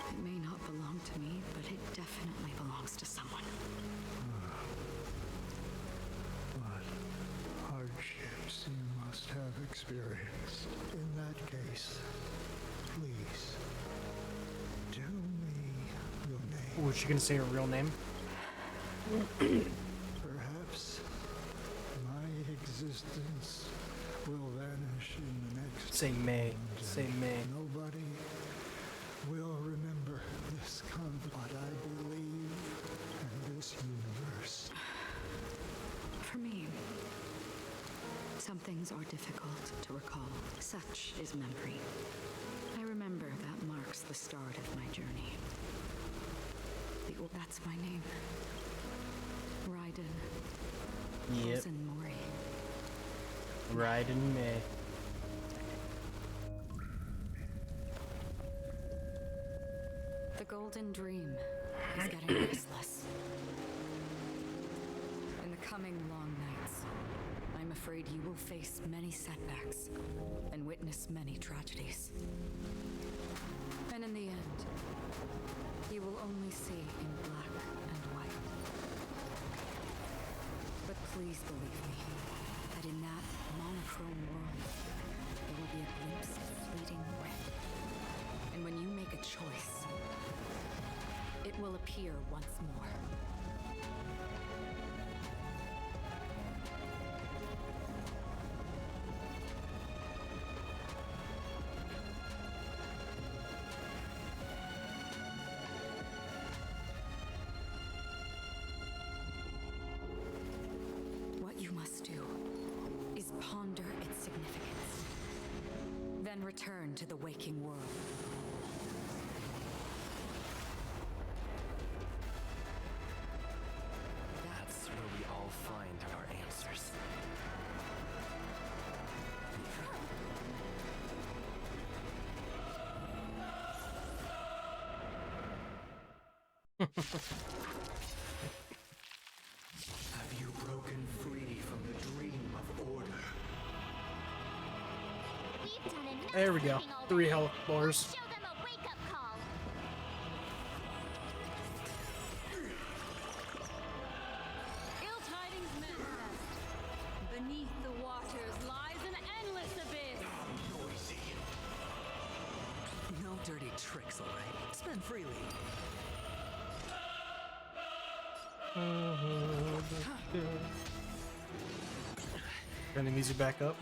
It may not belong to me, but it definitely belongs to someone. But hardships you must have experienced. In that case, please, tell me your name. Oh, is she gonna say her real name? Perhaps my existence will vanish in the next. Say May. Say May. Nobody will remember this conflict, I believe, and this universe. For me, some things are difficult to recall. Such is memory. I remember that marks the start of my journey. That's my name. Raiden. Yep. Mori. Raiden May. golden dream is getting restless. In the coming long nights, I'm afraid you will face many setbacks and witness many tragedies. And in the end, you will only see in black and white. But please believe me, that in that monochrome world, there will be a glimpse of fleeting red. And when you make a choice, it will appear once more. What you must do is ponder its significance, then return to the waking world. That's where we all find our answers. Have you broken free from the dream of order? We've done enough There we go. thinking already. 3 health bars. Show them a wake-up call. Ill tidings manifest. Beneath the waters lies an endless abyss. No dirty tricks, alright? Spend freely. Enemies are back up.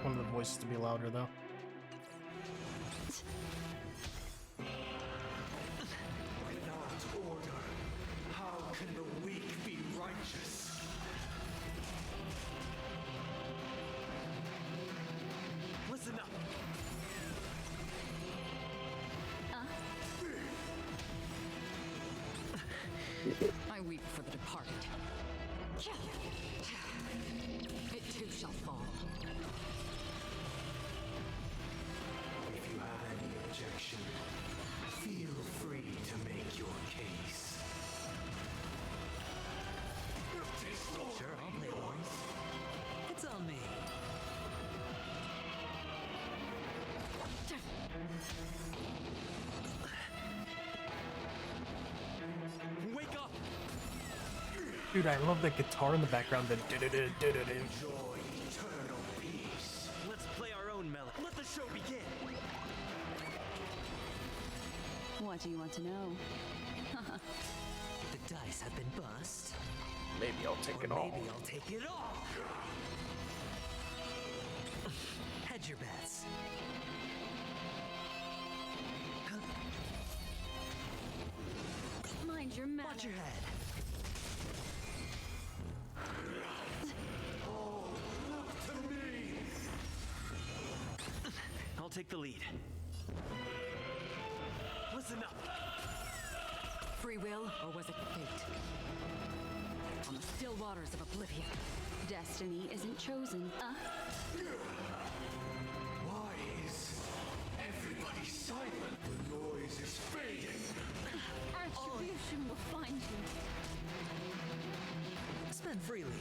One of the voices to be louder though. Without order, how can the weak be righteous? Listen up. I weep for the departed. It too shall fall. If you have any objection, feel free to make your case. Sure, I'll play boys. It's on me. Wake up! Dude, I love that guitar in the background. The Enjoy eternal peace. Let's play our own melody. Let the show begin. What do you want to know? The dice have been bust. Maybe I'll take it all. Maybe I'll take it all. Hedge your bets. Mind your manners. Watch your head. I'll take the lead. Listen up. Free will, or was it fate? On the still waters of oblivion. Destiny isn't chosen. Why is everybody silent? The noise is fading. Retribution will find you. Spend freely.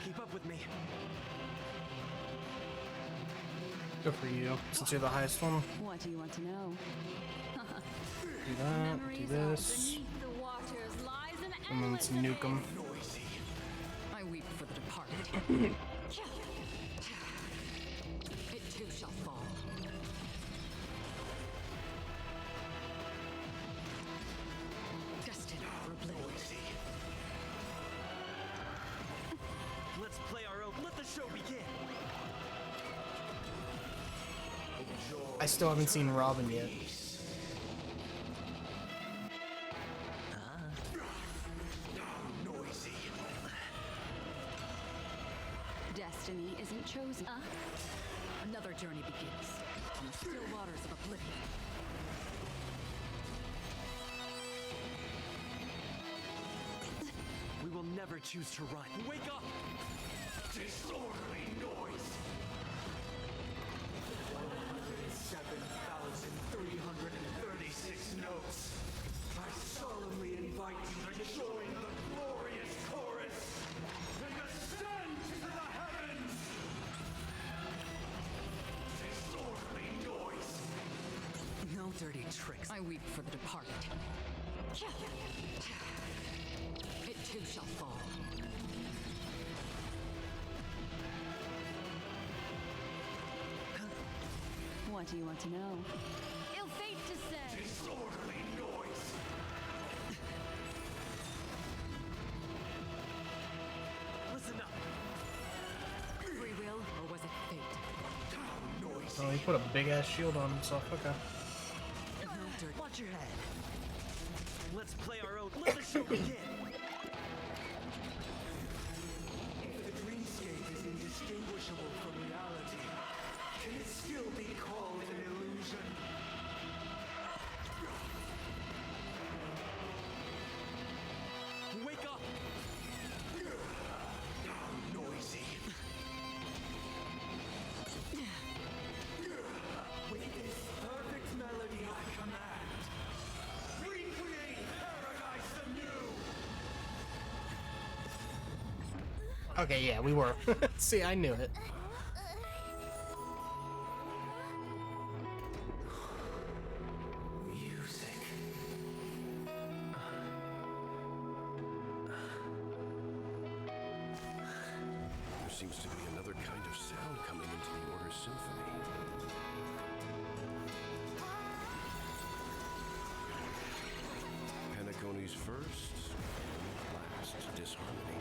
Keep up with me. Good for you, since you're the highest one. What do you want to know? Do that, do this, Beneath the waters lies an and then endless let's nuke them. I weep for the departed. It too shall fall. Destined for oblivion. Let's play our own. Let the show begin. I still haven't seen Robin yet. Destiny isn't chosen. Another journey begins on the still waters of oblivion. We will never choose to run. Wake up! Disorderly noise. 7,336 notes. I solemnly invite you to join the glorious chorus and ascend to the heavens! Disorderly noise! No dirty tricks. I weep for the departed. It too shall fall. What do you want to know? Ill fate to say. Disorderly noise! Listen up. Free will, or was it fate? Oh, he put a big ass shield on himself. Okay. No dirt. Watch your head. Let's play our own. Let the show begin. If the dreamscape is indistinguishable from reality, can it still be called an illusion? Wake up! How noisy! With this perfect melody I command, recreate paradise anew! Okay, yeah, we were. See, I knew it. Music. There seems to be another kind of sound coming into the Order's symphony. Penacony's first and last disharmony.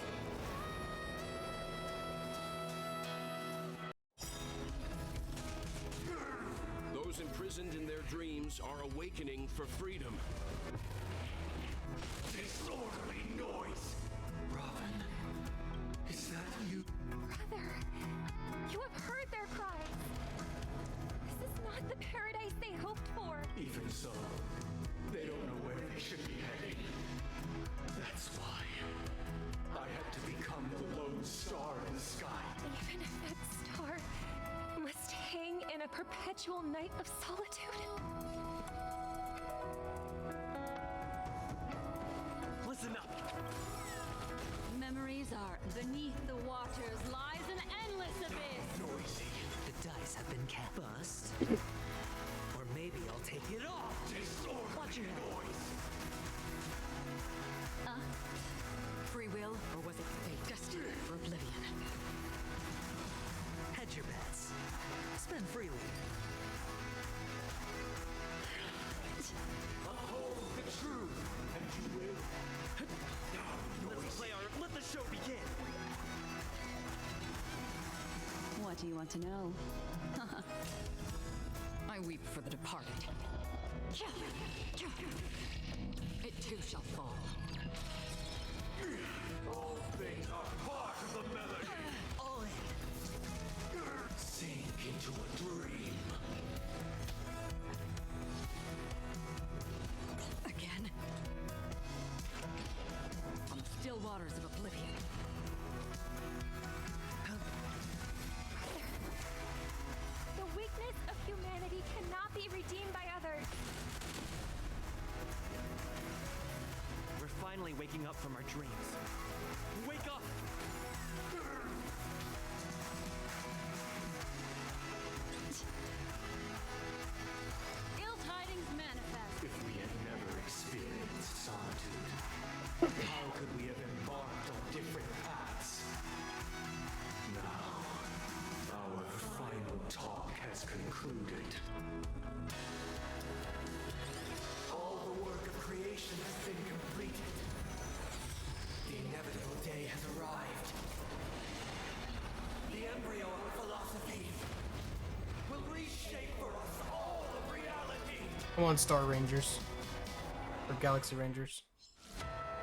Those imprisoned in their dreams are awakening for freedom. Disorderly noise! Robin, is that you? Brother, you have heard their cries. This is not the paradise they hoped for. Even so, they don't know where they should be heading. That's why I had to become the lone star in the sky. Even if that star must hang in a perpetual night of solitude. Listen up. Memories are beneath the waters lies an endless abyss. Noisy. The dice have been cast. Bust. Or maybe I'll take it off. Watch your head. Free will, or was it fate? Destined for oblivion. Hedge your bets. Spend freely. Uphold the truth, and you will. Let's play our. Let the show begin. What do you want to know? I weep for the departed. It too shall fall. All things are part of the melody. All in. Sink into a dream. Again? On the still waters of oblivion. The weakness of humanity cannot be redeemed by others. We're finally waking up from our dreams. Wake up! Ill tidings manifest. If we had never experienced solitude, how could we have embarked on different paths? Now, our final talk has concluded. All the work of creation has been completed. The inevitable day has arrived. The embryo of philosophy will reshape for us all of reality. Come on, Star Rangers. Or Galaxy Rangers.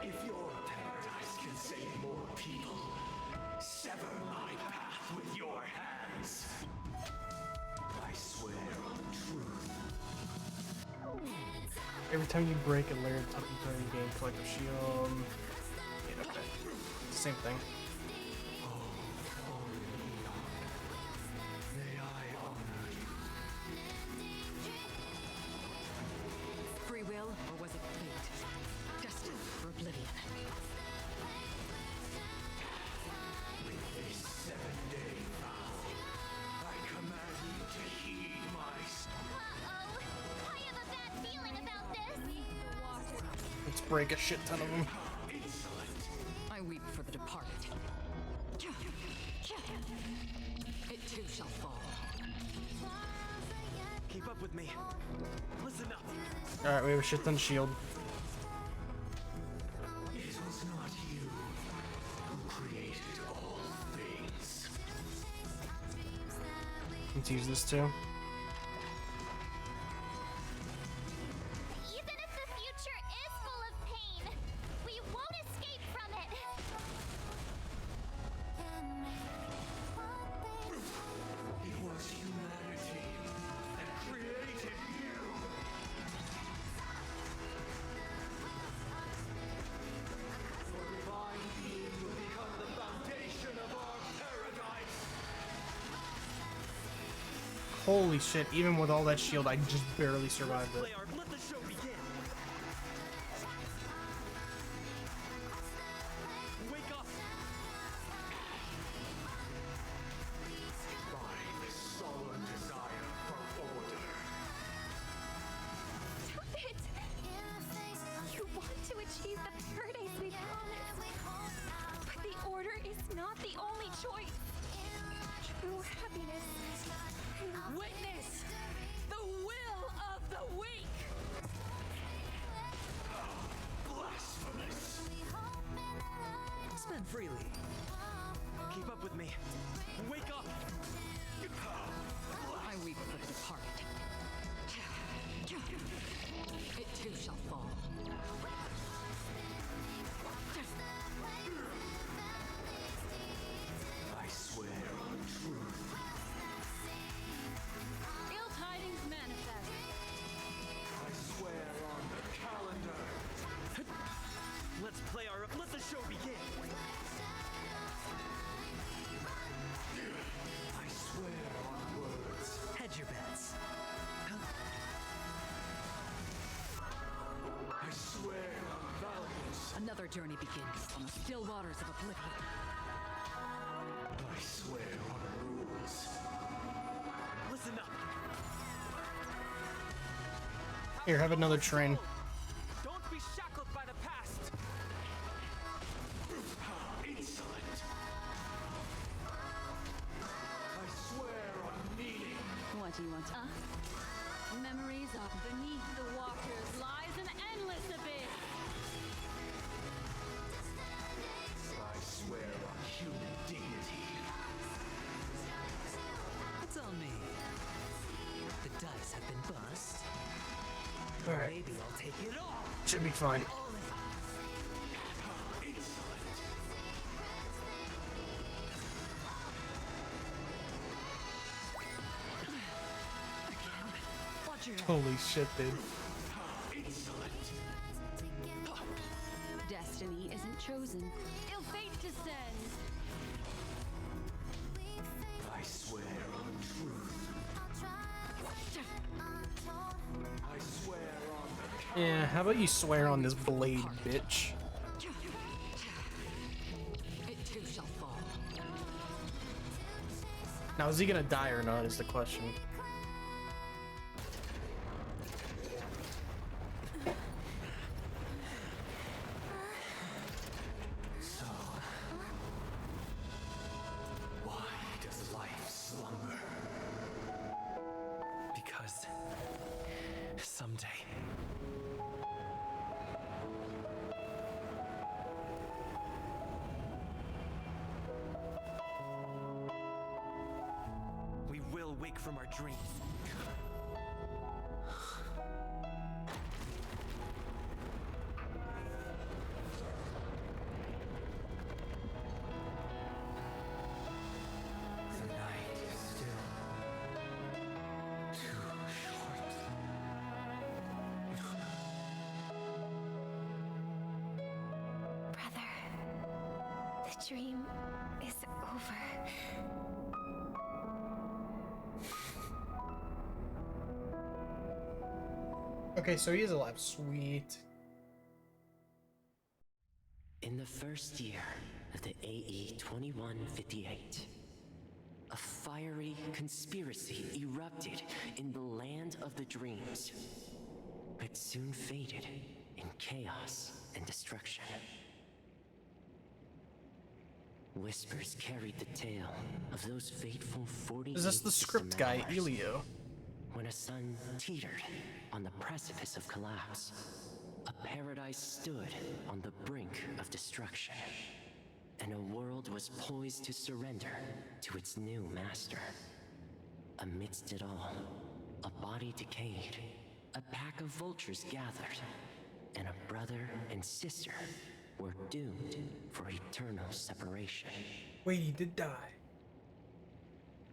If your paradise can save more people, sever my path with your hands. I swear on truth. Every time you break a layered token, you gain collective shield. Yeah, okay. Same thing. May I honor you? Let's break a shit ton of them. I weep for the departed. It too shall fall. Keep up with me. Listen up. Alright, we have a shit ton shield. It was not you who created all things. Let's use this too. Even if the future is full of pain, we won't escape from it. It was humanity that created you. Your divine being will become the foundation of our paradise. Holy shit, even with all that shield, I just barely survived it. Let the show begin. Wake up. By the sullen desire for order. Stop it! You want to achieve the paradise we promised. But the order is not the only choice. True happiness. Witness the will of the weak. Blasphemous. Spend freely. Keep up with me. Wake up. I weep for the departed. It too shall fall. I swear on truth. Ill tidings manifest. I swear on the calendar. Let's play our. Let the show begin. I swear on words. Hedge your bets. I swear on valiance. Another journey begins on the still waters of oblivion. I swear on rules. Listen up. Here, have another train. Don't be shackled by the past. Insolent. I swear on meaning. What do you want? Memories of beneath the waters lies an endless abyss. I swear on human dignity. It's on me. The dice have been bust. Alright. Maybe I'll take it all. Should be fine. Holy shit, dude. Destiny isn't chosen. Ill fate descends. I swear on truth. I swear on the Yeah, how about you swear on this blade, bitch? It too shall fall. Now, is he gonna die or not is the question. So, why does life slumber? Because someday. We will wake from our dreams. The night is still too short. Brother, the dream is over. Okay, so he is alive. Sweet. In the first year of the AE 2158, a fiery conspiracy erupted in the land of the dreams. It soon faded in chaos and destruction. Whispers carried the tale of those fateful 40 Is this the script guy, Elio? When a sun teetered on the precipice of collapse, a paradise stood on the brink of destruction, and a world was poised to surrender to its new master. Amidst it all, a body decayed, a pack of vultures gathered, and a brother and sister were doomed for eternal separation. Wait, he did die.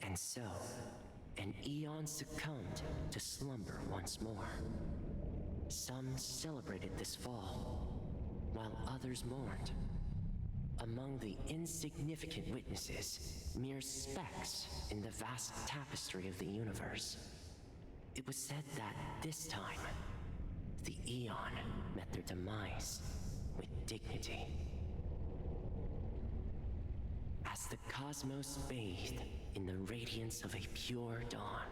And so, an eon succumbed to slumber once more. Some celebrated this fall, while others mourned. Among the insignificant witnesses, mere specks in the vast tapestry of the universe, it was said that this time, the Eon met their demise with dignity. As the cosmos bathed in the radiance of a pure dawn,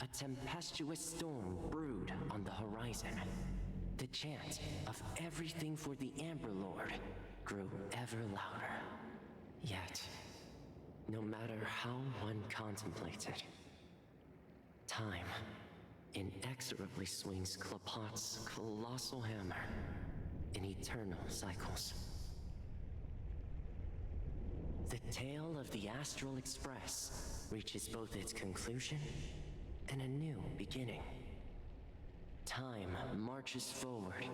a tempestuous storm brewed on the horizon. The chant of everything for the Amber Lord grew ever louder. Yet, no matter how one contemplated, time inexorably swings Klapot's colossal hammer in eternal cycles. The tale of the Astral Express reaches both its conclusion and a new beginning. Time marches forward,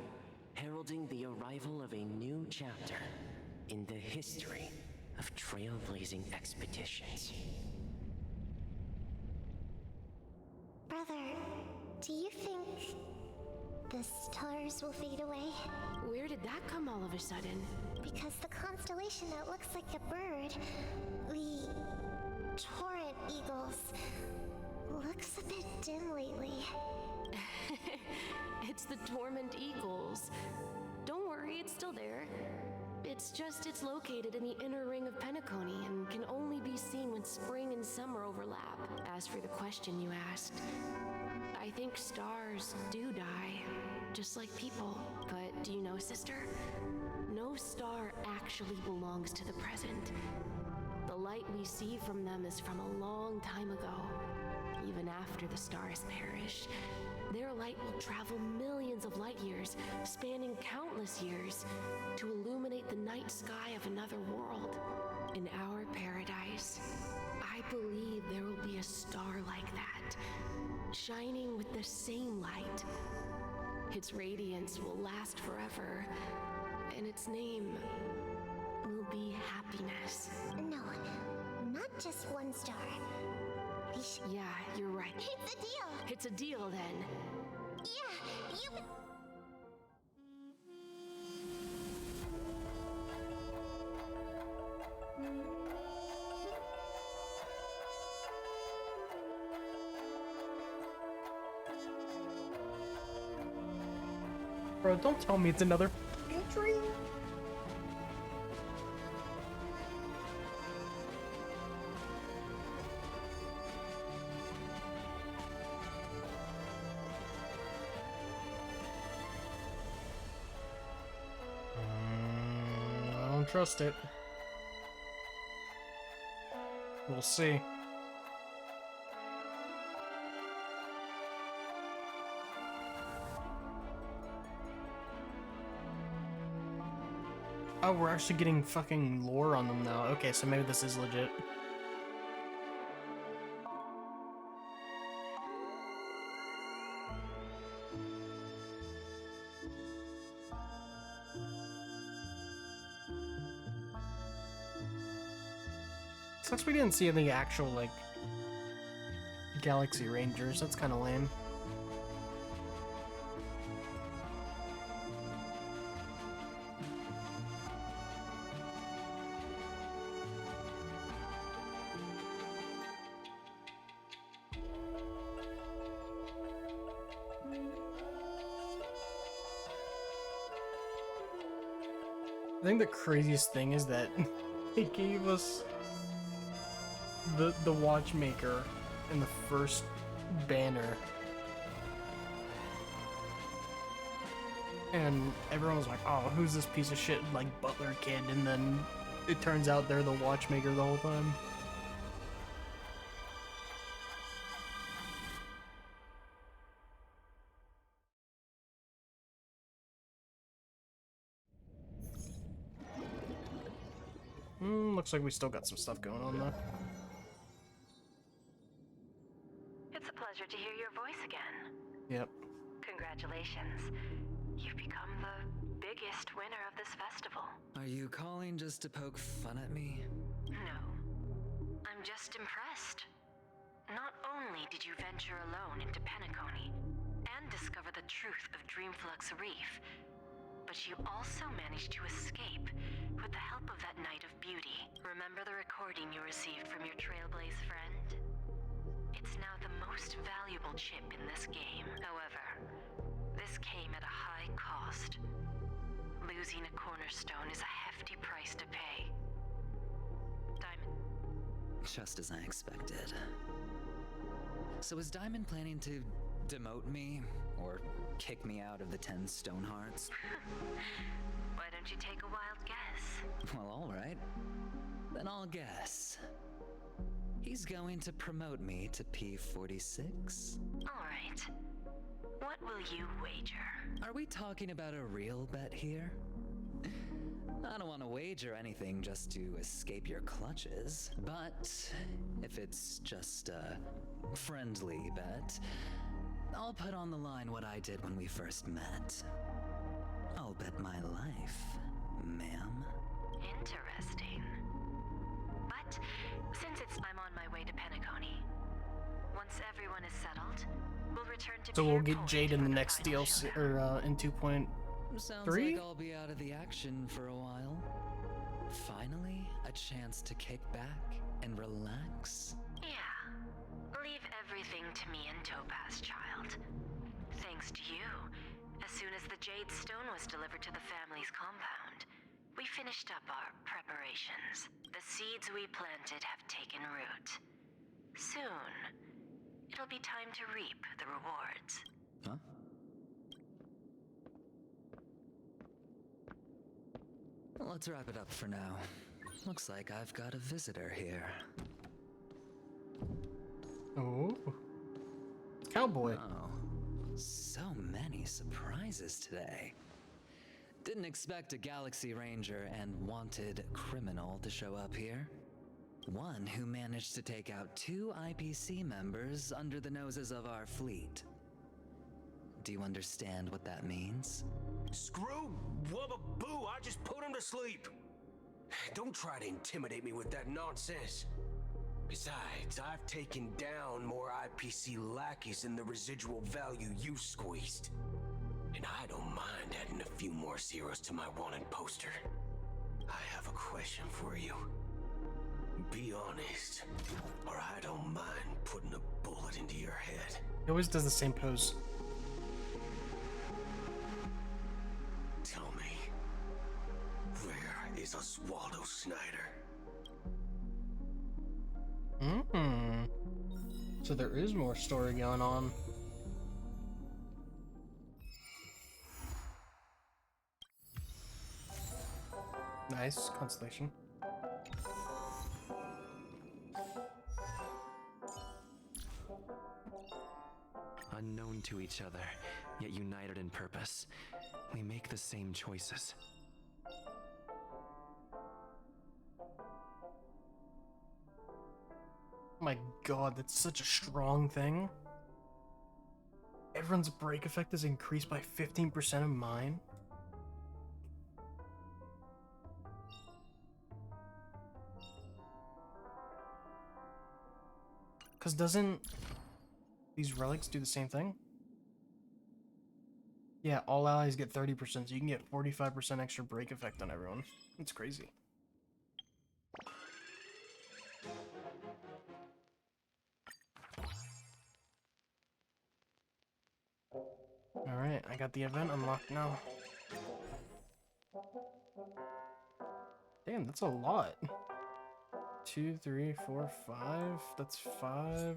heralding the arrival of a new chapter in the history of trailblazing expeditions. Brother, do you think the stars will fade away? Where did that come all of a sudden? Because the constellation that looks like a bird, the Torrent Eagles, looks a bit dim lately. It's the Torment Eagles. Don't worry, it's still there. It's located in the inner ring of Penacony and can only be seen when spring and summer overlap. As for the question you asked, I think stars do die, just like people. But do you know, sister? No star actually belongs to the present. The light we see from them is from a long time ago. Even after the stars perish, their light will travel millions of light years, spanning countless years, to illuminate the night sky of another world. In our paradise, I believe there will be a star like that, shining with the same light. Its radiance will last forever, and its name will be happiness. No, not just one star. Yeah, you're right. It's a deal! It's a deal, then. Yeah, you... Bro, don't tell me it's another dream. I don't trust it. We'll see. Oh, we're actually getting fucking lore on them now. Okay, so maybe this is legit. Sucks we didn't see any actual, like, Galaxy Rangers. That's kind of lame. I think the craziest thing is that they gave us the watchmaker in the first banner. And everyone was like, oh, who's this piece of shit, like, butler kid? And then it turns out they're the watchmaker the whole time. Looks like we still got some stuff going on, though. It's a pleasure to hear your voice again. Yep. Congratulations. You've become the biggest winner of this festival. Are you calling just to poke fun at me? No. I'm just impressed. Not only did you venture alone into Penacony and discover the truth of Dreamflux Reef, but you also managed to escape with the help of that Knight of Beauty. Remember the recording you received from your Trailblaze friend? It's now the most valuable chip in this game. However, this came at a high cost. Losing a cornerstone is a hefty price to pay. Diamond. Just as I expected. So is Diamond planning to demote me? Or kick me out of the 10 Stonehearts? Why don't you take a wild guess? Well, alright. Then I'll guess. He's going to promote me to P46? Alright. What will you wager? Are we talking about a real bet here? I don't want to wager anything just to escape your clutches, but if it's just a friendly bet, I'll put on the line what I did when we first met. I'll bet my life, ma'am. Interesting. But since I'm on my way to Penacony, once everyone is settled, we'll return to So we'll get Jade in the next DLC, or in 2.3? Sounds like I'll be out of the action for a while. Finally, a chance to kick back and relax. Yeah. Leave everything to me and Topaz, child. Thanks to you, as soon as the Jade Stone was delivered to the family's compound, we finished up our preparations. The seeds we planted have taken root. Soon, it'll be time to reap the rewards. Huh? Well, let's wrap it up for now. Looks like I've got a visitor here. Oh. Cowboy. Oh, so many surprises today. Didn't expect a Galaxy Ranger and wanted criminal to show up here. One who managed to take out 2 IPC members under the noses of our fleet. Do you understand what that means? Screw Wubba Boo, I just put him to sleep. Don't try to intimidate me with that nonsense. Besides, I've taken down more IPC lackeys than the residual value you squeezed. And I don't mind adding a few more zeros to my wanted poster. I have a question for you. Be honest, or I don't mind putting a bullet into your head. He always does the same pose. Tell me, where is Oswaldo Snyder? So there is more story going on. Nice constellation. Unknown to each other, yet united in purpose, we make the same choices. Oh my god, that's such a strong thing. Everyone's break effect is increased by 15% of mine. Because doesn't these relics do the same thing? Yeah, all allies get 30%, so you can get 45% extra break effect on everyone. That's crazy. Alright, I got the event unlocked now. Damn, that's a lot. 2, 3, 4, 5. That's 5.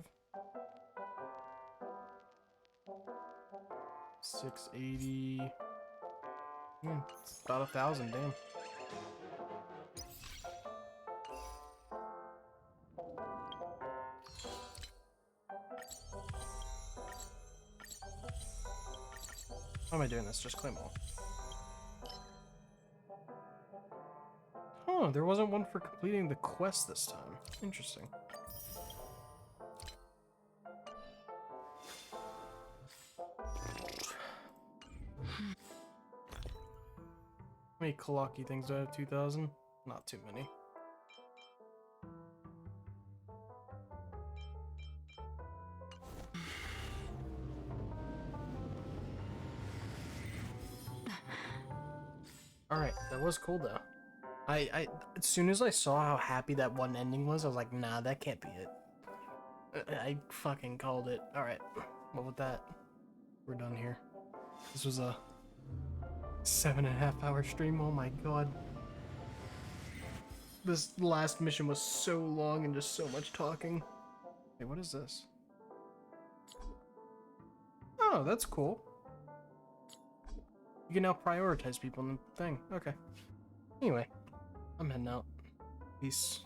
680. It's about 1,000, damn. Why am I doing this? Just claim all. Oh, there wasn't one for completing the quest this time. Interesting. How many Kalaki things do I have? 2,000? Not too many. Alright, that was cool though. I as soon as I saw how happy that one ending was, I was like, nah, that can't be it. I fucking called it. Alright, well with that, we're done here. This was a 7.5 hour stream, oh my god. This last mission was so long and just so much talking. Hey, what is this? Oh, that's cool. You can now prioritize people in the thing. Okay. Anyway, I'm heading out. Peace.